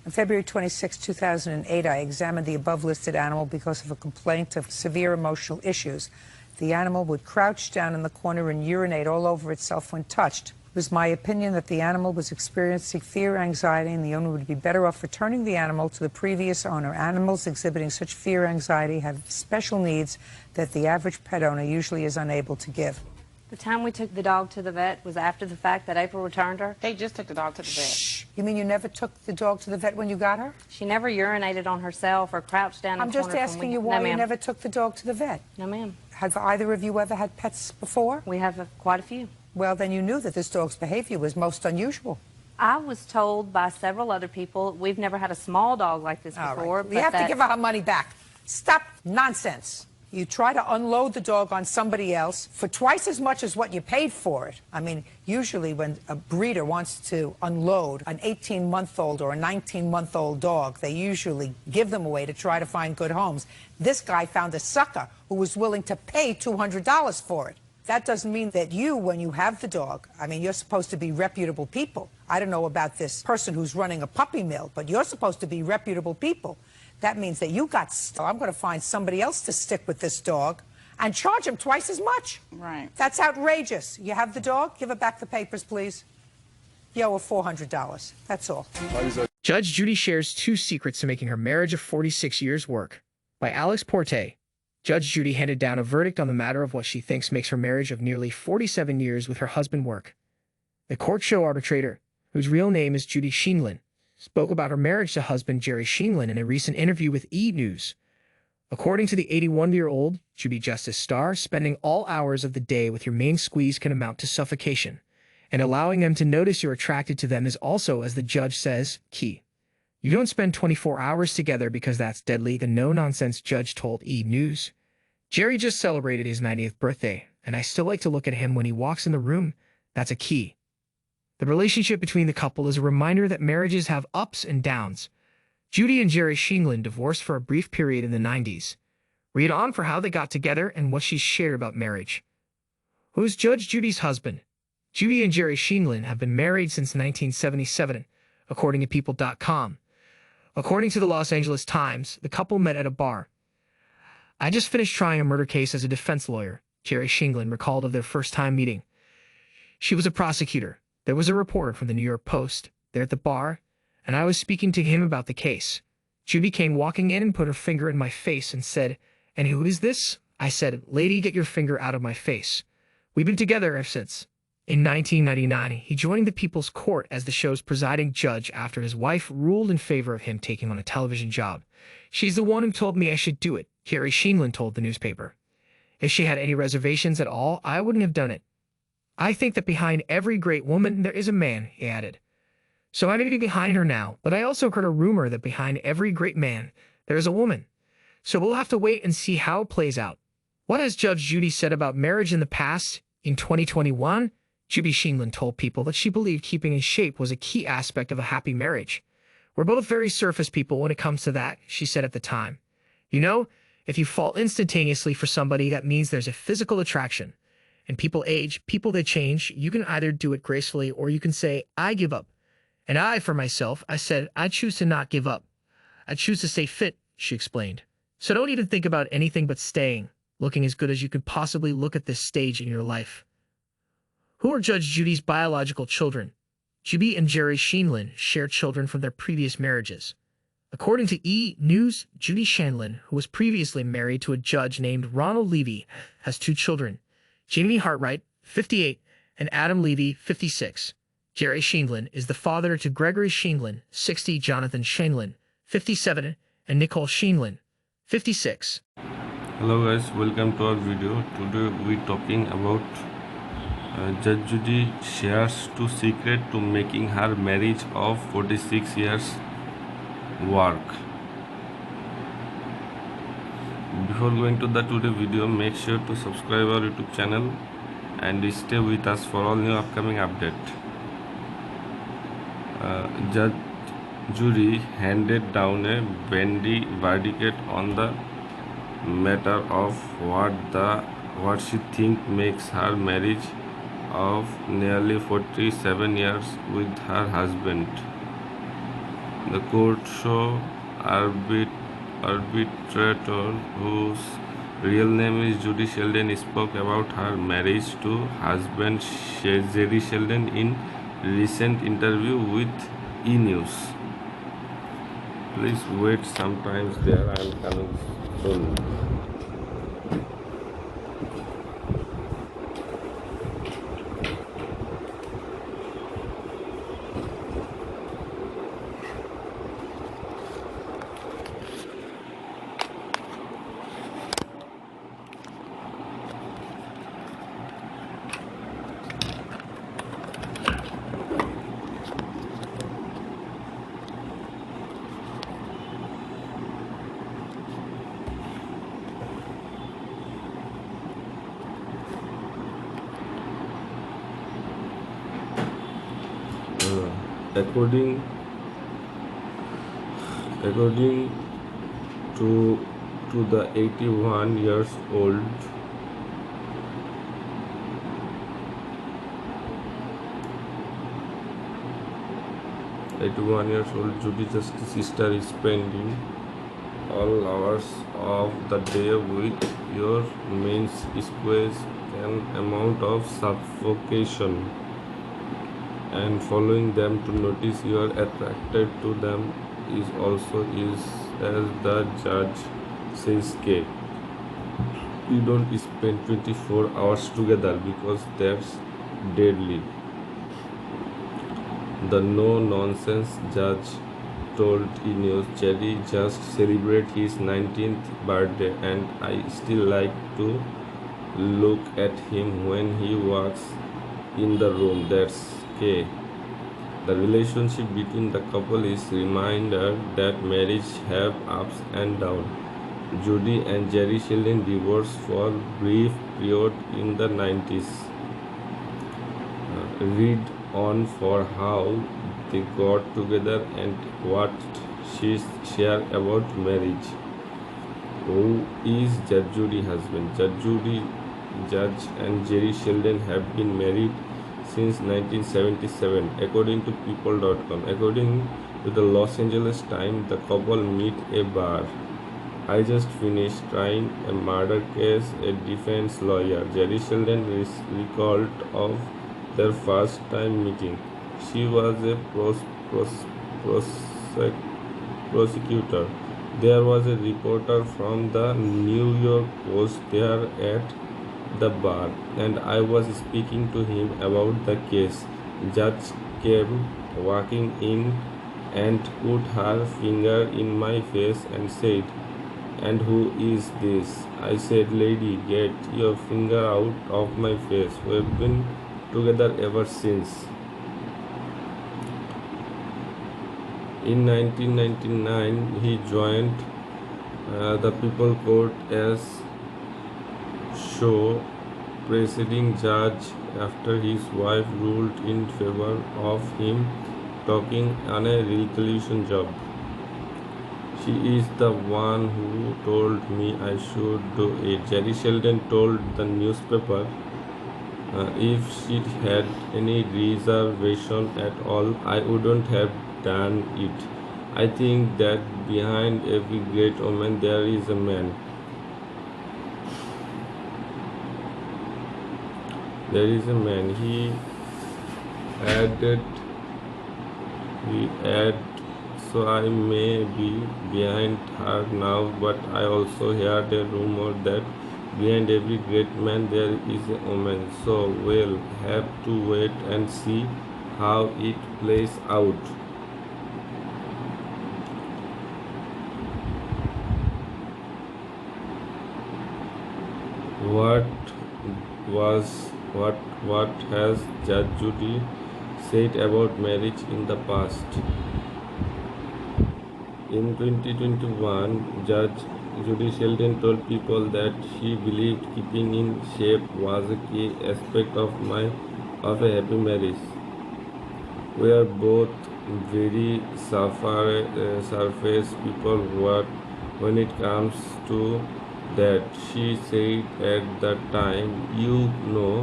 On February 26, 2008, I examined the above-listed animal because of a complaint of severe emotional issues. The animal would crouch down in the corner and urinate all over itself when touched. It was my opinion that the animal was experiencing fear, anxiety, and the owner would be better off returning the animal to the previous owner. Animals exhibiting such fear, anxiety have special needs that the average pet owner usually is unable to give. The time we took the dog to the vet was after the fact that April returned her. They just took the dog to the vet. You mean you never took the dog to the vet when you got her? She never urinated on herself or crouched down in the corner. I'm just asking you why you never took the dog to the vet. No, ma'am. Have either of you ever had pets before? We have quite a few. Well, then you knew that this dog's behavior was most unusual. I was told by several other people, we've never had a small dog like this before. Right. You have to give her money back. Stop nonsense. You try to unload the dog on somebody else for twice as much as what you paid for it. I mean, usually when a breeder wants to unload an 18-month-old or a 19-month-old dog, they usually give them away to try to find good homes. This guy found a sucker who was willing to pay $200 for it. That doesn't mean that you, when you have the dog, I mean, you're supposed to be reputable people. I don't know about this person who's running a puppy mill, but you're supposed to be reputable people. That means that you got stuck. I'm going to find somebody else to stick with this dog and charge him twice as much. Right. That's outrageous. You have the dog? Give her back the papers, please. You owe her $400. That's all. Judge Judy shares 2 secrets to making her marriage of 46 years work. By Alex Porte. Judge Judy handed down a verdict on the matter of what she thinks makes her marriage of nearly 47 years with her husband work. The court show arbitrator, whose real name is Judy Sheenlin, spoke about her marriage to husband Jerry Sheenlin in a recent interview with E! News. According to the 81-year-old Judy Justice Star, spending all hours of the day with your main squeeze can amount to suffocation, and allowing them to notice you're attracted to them is also, as the judge says, key. You don't spend 24 hours together because that's deadly, the no-nonsense judge told E! News. Jerry just celebrated his 90th birthday, and I still like to look at him when he walks in the room. That's a key. The relationship between the couple is a reminder that marriages have ups and downs. Judy and Jerry Sheenlin divorced for a brief period in the 90s. Read on for how they got together and what she's shared about marriage. Who's Judge Judy's husband? Judy and Jerry Sheenlin have been married since 1977, according to People.com. According to the Los Angeles Times, the couple met at a bar. I just finished trying a murder case as a defense lawyer, Jerry Shinglin recalled of their first-time meeting. She was a prosecutor. There was a reporter from the New York Post there at the bar, and I was speaking to him about the case. Judy came walking in and put her finger in my face and said, "And who is this?" I said, "Lady, get your finger out of my face." We've been together ever since. In 1999, he joined the People's Court as the show's presiding judge after his wife ruled in favor of him taking on a television job. "She's the one who told me I should do it," Jerry Shinglin told the newspaper. "If she had any reservations at all, I wouldn't have done it. I think that behind every great woman there is a man," he added. "So I may be behind her now, but I also heard a rumor that behind every great man there is a woman. So we'll have to wait and see how it plays out." What has Judge Judy said about marriage in the past? In 2021, Judy Shinglin told People that she believed keeping in shape was a key aspect of a happy marriage. "We're both very surface people when it comes to that," she said at the time. "You know, if you fall instantaneously for somebody, that means there's a physical attraction. And people age, people they change. You can either do it gracefully or you can say, 'I give up.' And I, for myself, I said, I choose to not give up. I choose to stay fit," she explained. "So don't even think about anything but staying, looking as good as you could possibly look at this stage in your life." Who are Judge Judy's biological children? Judy and Jerry Shinglin share children from their previous marriages. According to E! News, Judy Shinglin, who was previously married to a judge named Ronald Levy, has 2 children, Jamie Hartwright, 58, and Adam Levy, 56. Jerry Shinglin is the father to Gregory Shinglin, 60, Jonathan Shinglin, 57, and Nicole Shinglin, 56. Hello guys, welcome to our video. Today we're talking about Judge Judy shares 2 secrets to making her marriage of 46 years work. Before going to the today video, make sure to subscribe our YouTube channel and stay with us for all new upcoming updates. Judge Judy handed down a bendy verdict on the matter of what she thinks makes her marriage of nearly 47 years with her husband. The court show arbitrator, whose real name is Judy Sheldon, spoke about her marriage to husband Jerry Sheldon in recent interview with E! News. Please wait sometimes there, I am coming soon. According to the 81 years old Judy Justice's sister is spending all hours of the day with your main squeeze an amount of suffocation, and following them to notice you are attracted to them is also as the judge says, K. You don't spend 24 hours together because that's deadly. The no-nonsense judge told E! News, Jerry just celebrated his 19th birthday and I still like to look at him when he walks in the room. That's K. The relationship between the couple is a reminder that marriage have ups and downs. Judy and Jerry Sheldon divorced for a brief period in the 90s. Read on for how they got together and what she shared about marriage. Who is Judge Judy's husband? Judge and Jerry Sheldon have been married since 1977, according to People.com. According to the Los Angeles Times, the couple meet a bar. I just finished trying a murder case, a defense lawyer. Jerry Sheldon recalled of their first time meeting. She was a prosecutor. There was a reporter from the New York Post there at the bar, and I was speaking to him about the case. Judge came walking in and put her finger in my face and said, "And who is this?" I said, "Lady, get your finger out of my face. We've been together ever since." In 1999, he joined the People Court as show presiding judge after his wife ruled in favor of him talking on a television job. She is the one who told me I should do it. Jerry Sheldon told the newspaper if she'd had any reservation at all, I wouldn't have done it. I think that behind every great woman there is a man. There is a man. He added, so I may be behind her now, but I also heard a rumor that behind every great man there is a woman. So we'll have to wait and see how it plays out. What has Judge Judy said about marriage in the past? In 2021, Judge Judy Sheldon told People that she believed keeping in shape was a key aspect of a happy marriage. We are both very surface people when it comes to that. She said at the time, "You know,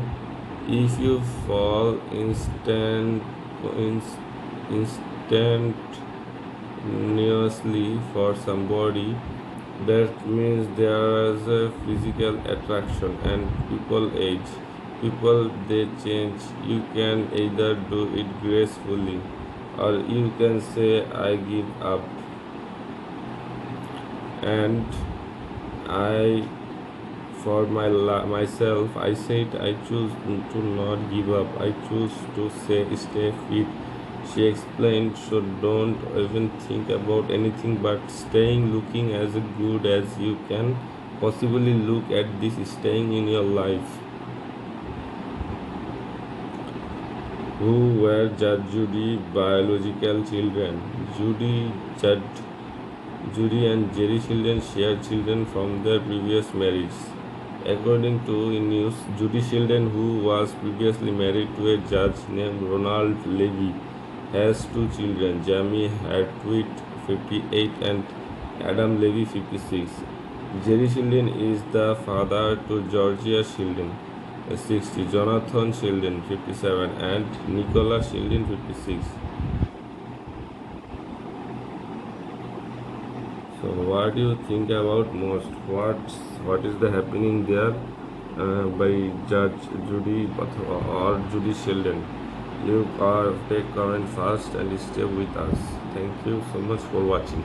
if you fall instantaneously for somebody, that means there is a physical attraction, and people age. People, they change. You can either do it gracefully, or you can say, I give up." And for myself, I said I choose to not give up. I choose to stay fit. She explained, so don't even think about anything but staying looking as good as you can possibly look at this staying in your life. Who were Judge Judy's biological children? Judy and Jerry Sheldon shared children from their previous marriage. According to news, Judy Sheldon, who was previously married to a judge named Ronald Levy, has two children, Jamie Hartwick, 58, and Adam Levy, 56. Jerry Sheldon is the father to Georgia Sheldon, 60, Jonathan Sheldon, 57, and Nicola Sheldon, 56. So what do you think about most? What is the happening there by Judge Judy or Judy Sheldon? You take comment first and stay with us. Thank you so much for watching.